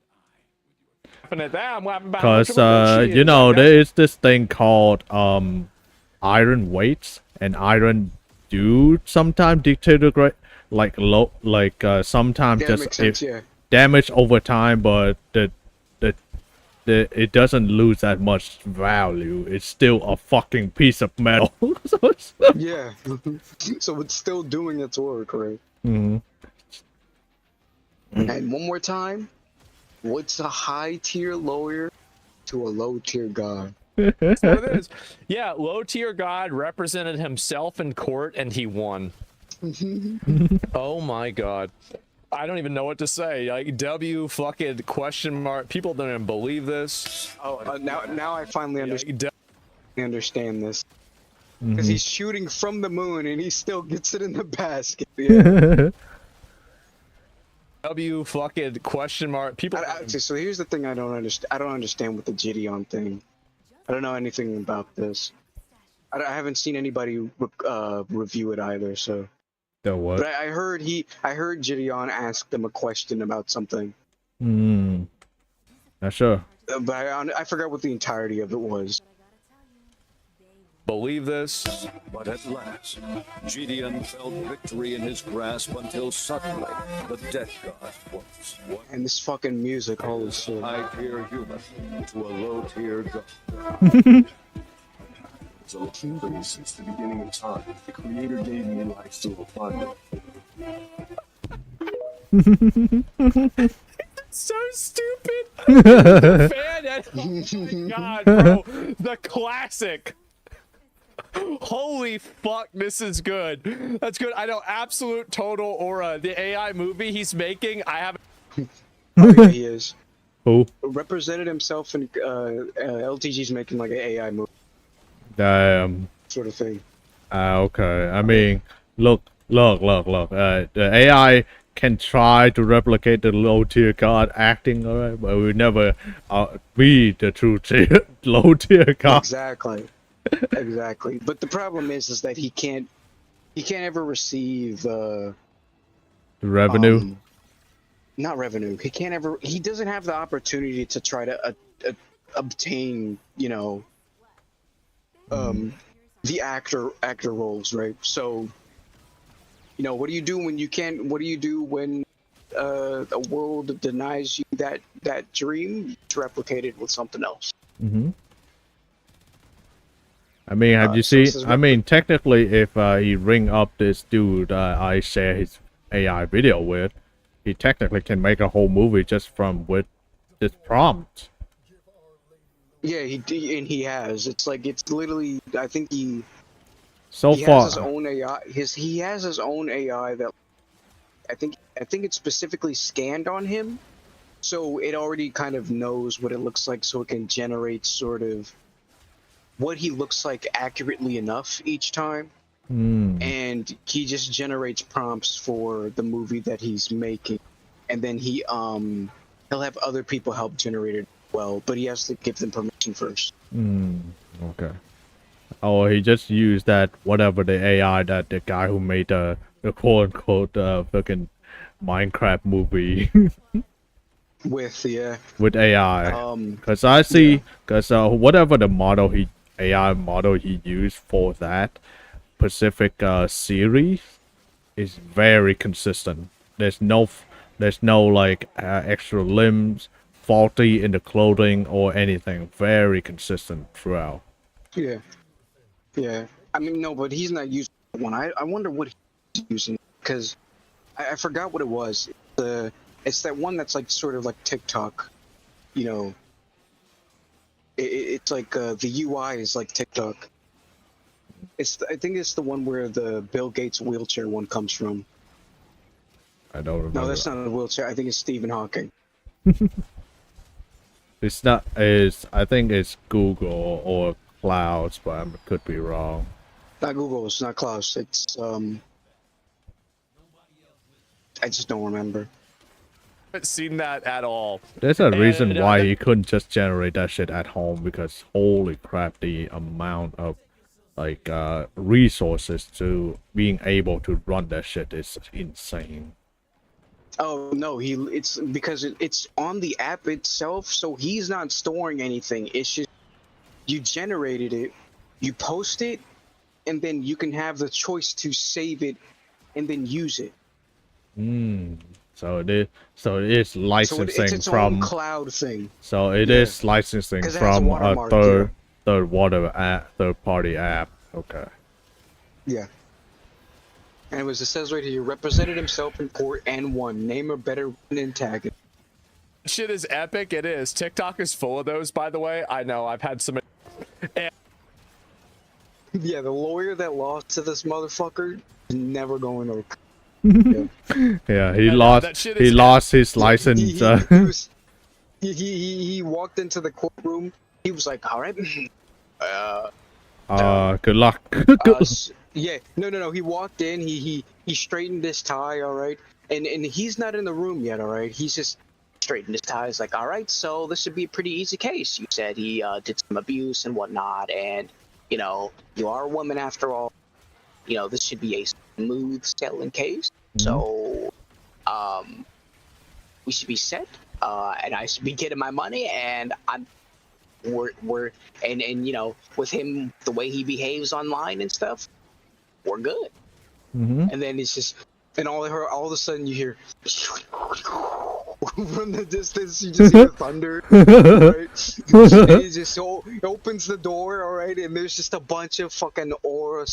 at that. I'm laughing about how much Because of a bitch she you is. know, Like, there is this thing called iron weights, and iron do sometimes deteriorate, sometimes Yeah, just makes sense, yeah. damage over time, but it doesn't lose that much value. It's still a fucking piece of metal. So it's- Yeah, so it's still doing its work, right? Mhm. And one more time, what's a high tier lawyer to a low tier god? That's what it is. Yeah, low tier god represented himself in court and he won. Oh my god. I don't even know what to say. Like W fucking question mark. People don't even believe this. Oh, now I finally understand this. Because he's shooting from the moon and he still gets it in the basket. Yeah. W fucking question mark. People. So here's the thing I don't understand. I don't understand with the Gideon thing. I don't know anything about this. I haven't seen anybody review it either. So. The what? But I heard Gideon asked them a question about something. Not sure. But I forgot what the entirety of it was. Believe this. But at last, Gideon felt victory in his grasp until suddenly the death god was. And this fucking music, holy shit. High tier human to a low tier god. So since the beginning of time, the creator gave me life to abundance. So stupid. The fan oh my god, bro. The classic. Holy fuck, this is good. That's good. I know Absolute Total or the AI movie he's making. I haven't. Oh, yeah, he is. Who? Represented himself in LTG's making like an AI movie sort of thing. Okay. I mean, look. The AI can try to replicate the low tier god acting, alright, but we never be the true low tier god. Exactly. But the problem is that he can't ever receive the revenue. Not revenue. He doesn't have the opportunity to try to obtain, the actor roles, right? So, what do you do when you can't? What do you do when a world denies you that dream? You replicate it with something else. I mean, have you seen? I mean, technically, if he ring up this dude I share his AI video with, he technically can make a whole movie just with this prompt. Yeah, he has. It's literally. I think he. So he far, has his own AI. He has his own AI that. I think it's specifically scanned on him, so it already kind of knows what it looks like, so it can generate sort of what he looks like accurately enough each time. And he just generates prompts for the movie that he's making, and then he'll have other people help generate it as well, but he has to give them permission first. Okay. Oh, he just used that whatever the AI that the guy who made the quote unquote fucking Minecraft movie with AI. Because I see, whatever the AI model he used for that specific series is very consistent. There's no like extra limbs, faulty in the clothing or anything. Very consistent throughout. Yeah. Yeah. I mean, no, but he's not using one. I wonder what he's using, because I forgot what it was. It's that one that's like sort of like TikTok, you know. It's like the UI is like TikTok. I think it's the one where the Bill Gates wheelchair one comes from. I don't remember. No, that's not a wheelchair. I think it's Stephen Hawking. It's not. I think it's Google or Clouds, but I could be wrong. Not Google. It's not Klaus. It's I just don't remember. Haven't seen that at all. There's a reason why he couldn't just generate that shit at home, because holy crap, the amount of like resources to being able to run that shit is insane. Oh no, it's because it's on the app itself, so he's not storing anything. It's just you generated it, you post it, and then you can have the choice to save it and then use it. So it is licensing it's its from own cloud thing. So it is licensing 'Cause it has a from a watermark, third party app. Okay. Yeah. And it says right here, represented himself in court and won. Name a better antagonist. Shit is epic. It is. TikTok is full of those, by the way. I know. I've had some. Yeah, the lawyer that lost to this motherfucker is never going to. Yeah, he lost his license. He walked into the courtroom. He was like, "All right, good luck." yeah, no. He walked in. He straightened his tie. All right, and he's not in the room yet. All right, he's just straightened his tie. He's like, "All right, so this should be a pretty easy case. You said he did some abuse and whatnot, and you know, you are a woman after all. You know, this should be a smooth sailing case. So, we should be set, and I should be getting my money, and we're you know, with him, the way he behaves online and stuff, we're good." And then it's just, and all of a sudden you hear from the distance, you just hear thunder, right? And he just opens the door, all right, and there's just a bunch of fucking aura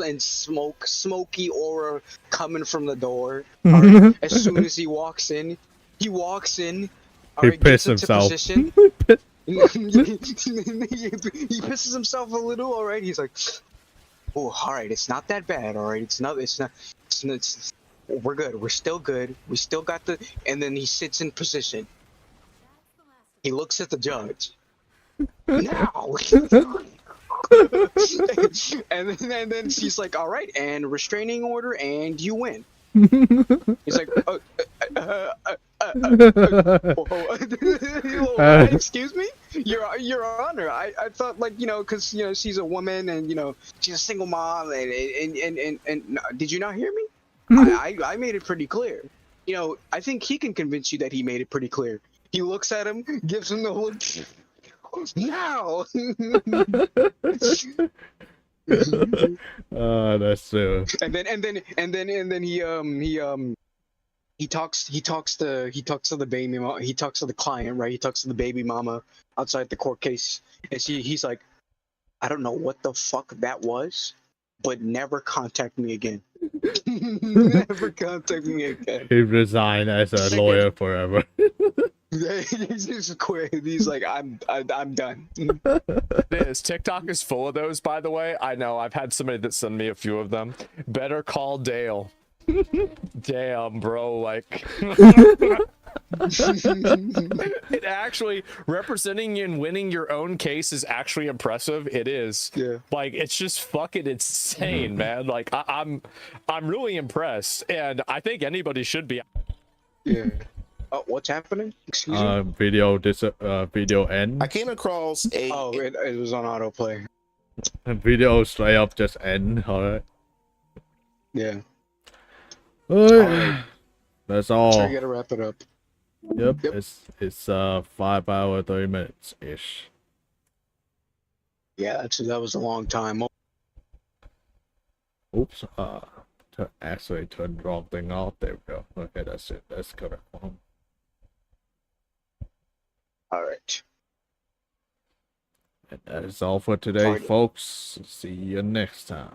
and smoky aura coming from the door. All right? As soon as he walks in, all right, gets into position. He pisses himself a little, all right. He's like, "Oh, all right, it's not that bad, all right. It's we're good. We're still good. We still got the." And then he sits in position. He looks at the judge. Now. and then she's like, "All right, and restraining order, and you win." He's like, "Excuse me, Your Honor. I thought, like, you know, because, you know, she's a woman and, you know, she's a single mom, and did you not hear me? I made it pretty clear. You know, I think he can convince you that he made it pretty clear." He looks at him, gives him the look. Now. That's true. And then he talks to the baby mama. He talks to the client, right? He talks to the baby mama outside the court case, and he's like, "I don't know what the fuck that was, but never contact me again." Never contact me again. He resigned as a lawyer forever. He's just quit. He's like, I'm done. It is. TikTok is full of those, by the way. I know. I've had somebody that sent me a few of them. Better call Dale. Damn, bro. Like, it actually, representing and winning your own case is actually impressive. It is. Yeah. Like, it's just fucking insane, man. Like, I'm really impressed, and I think anybody should be. Yeah. Oh, what's happening? Excuse me. Video end. I came across a. Oh, it was on autoplay. Video straight up just end. All right. Yeah. Alright. That's all. Sure, you gotta wrap it up. Yep. It's 5 hours 30 minutes ish. Yeah, that was a long time. Oops. Actually turned the wrong thing off. There we go. Okay, that's it. That's correct one. All right. And that is all for today, folks. See you next time.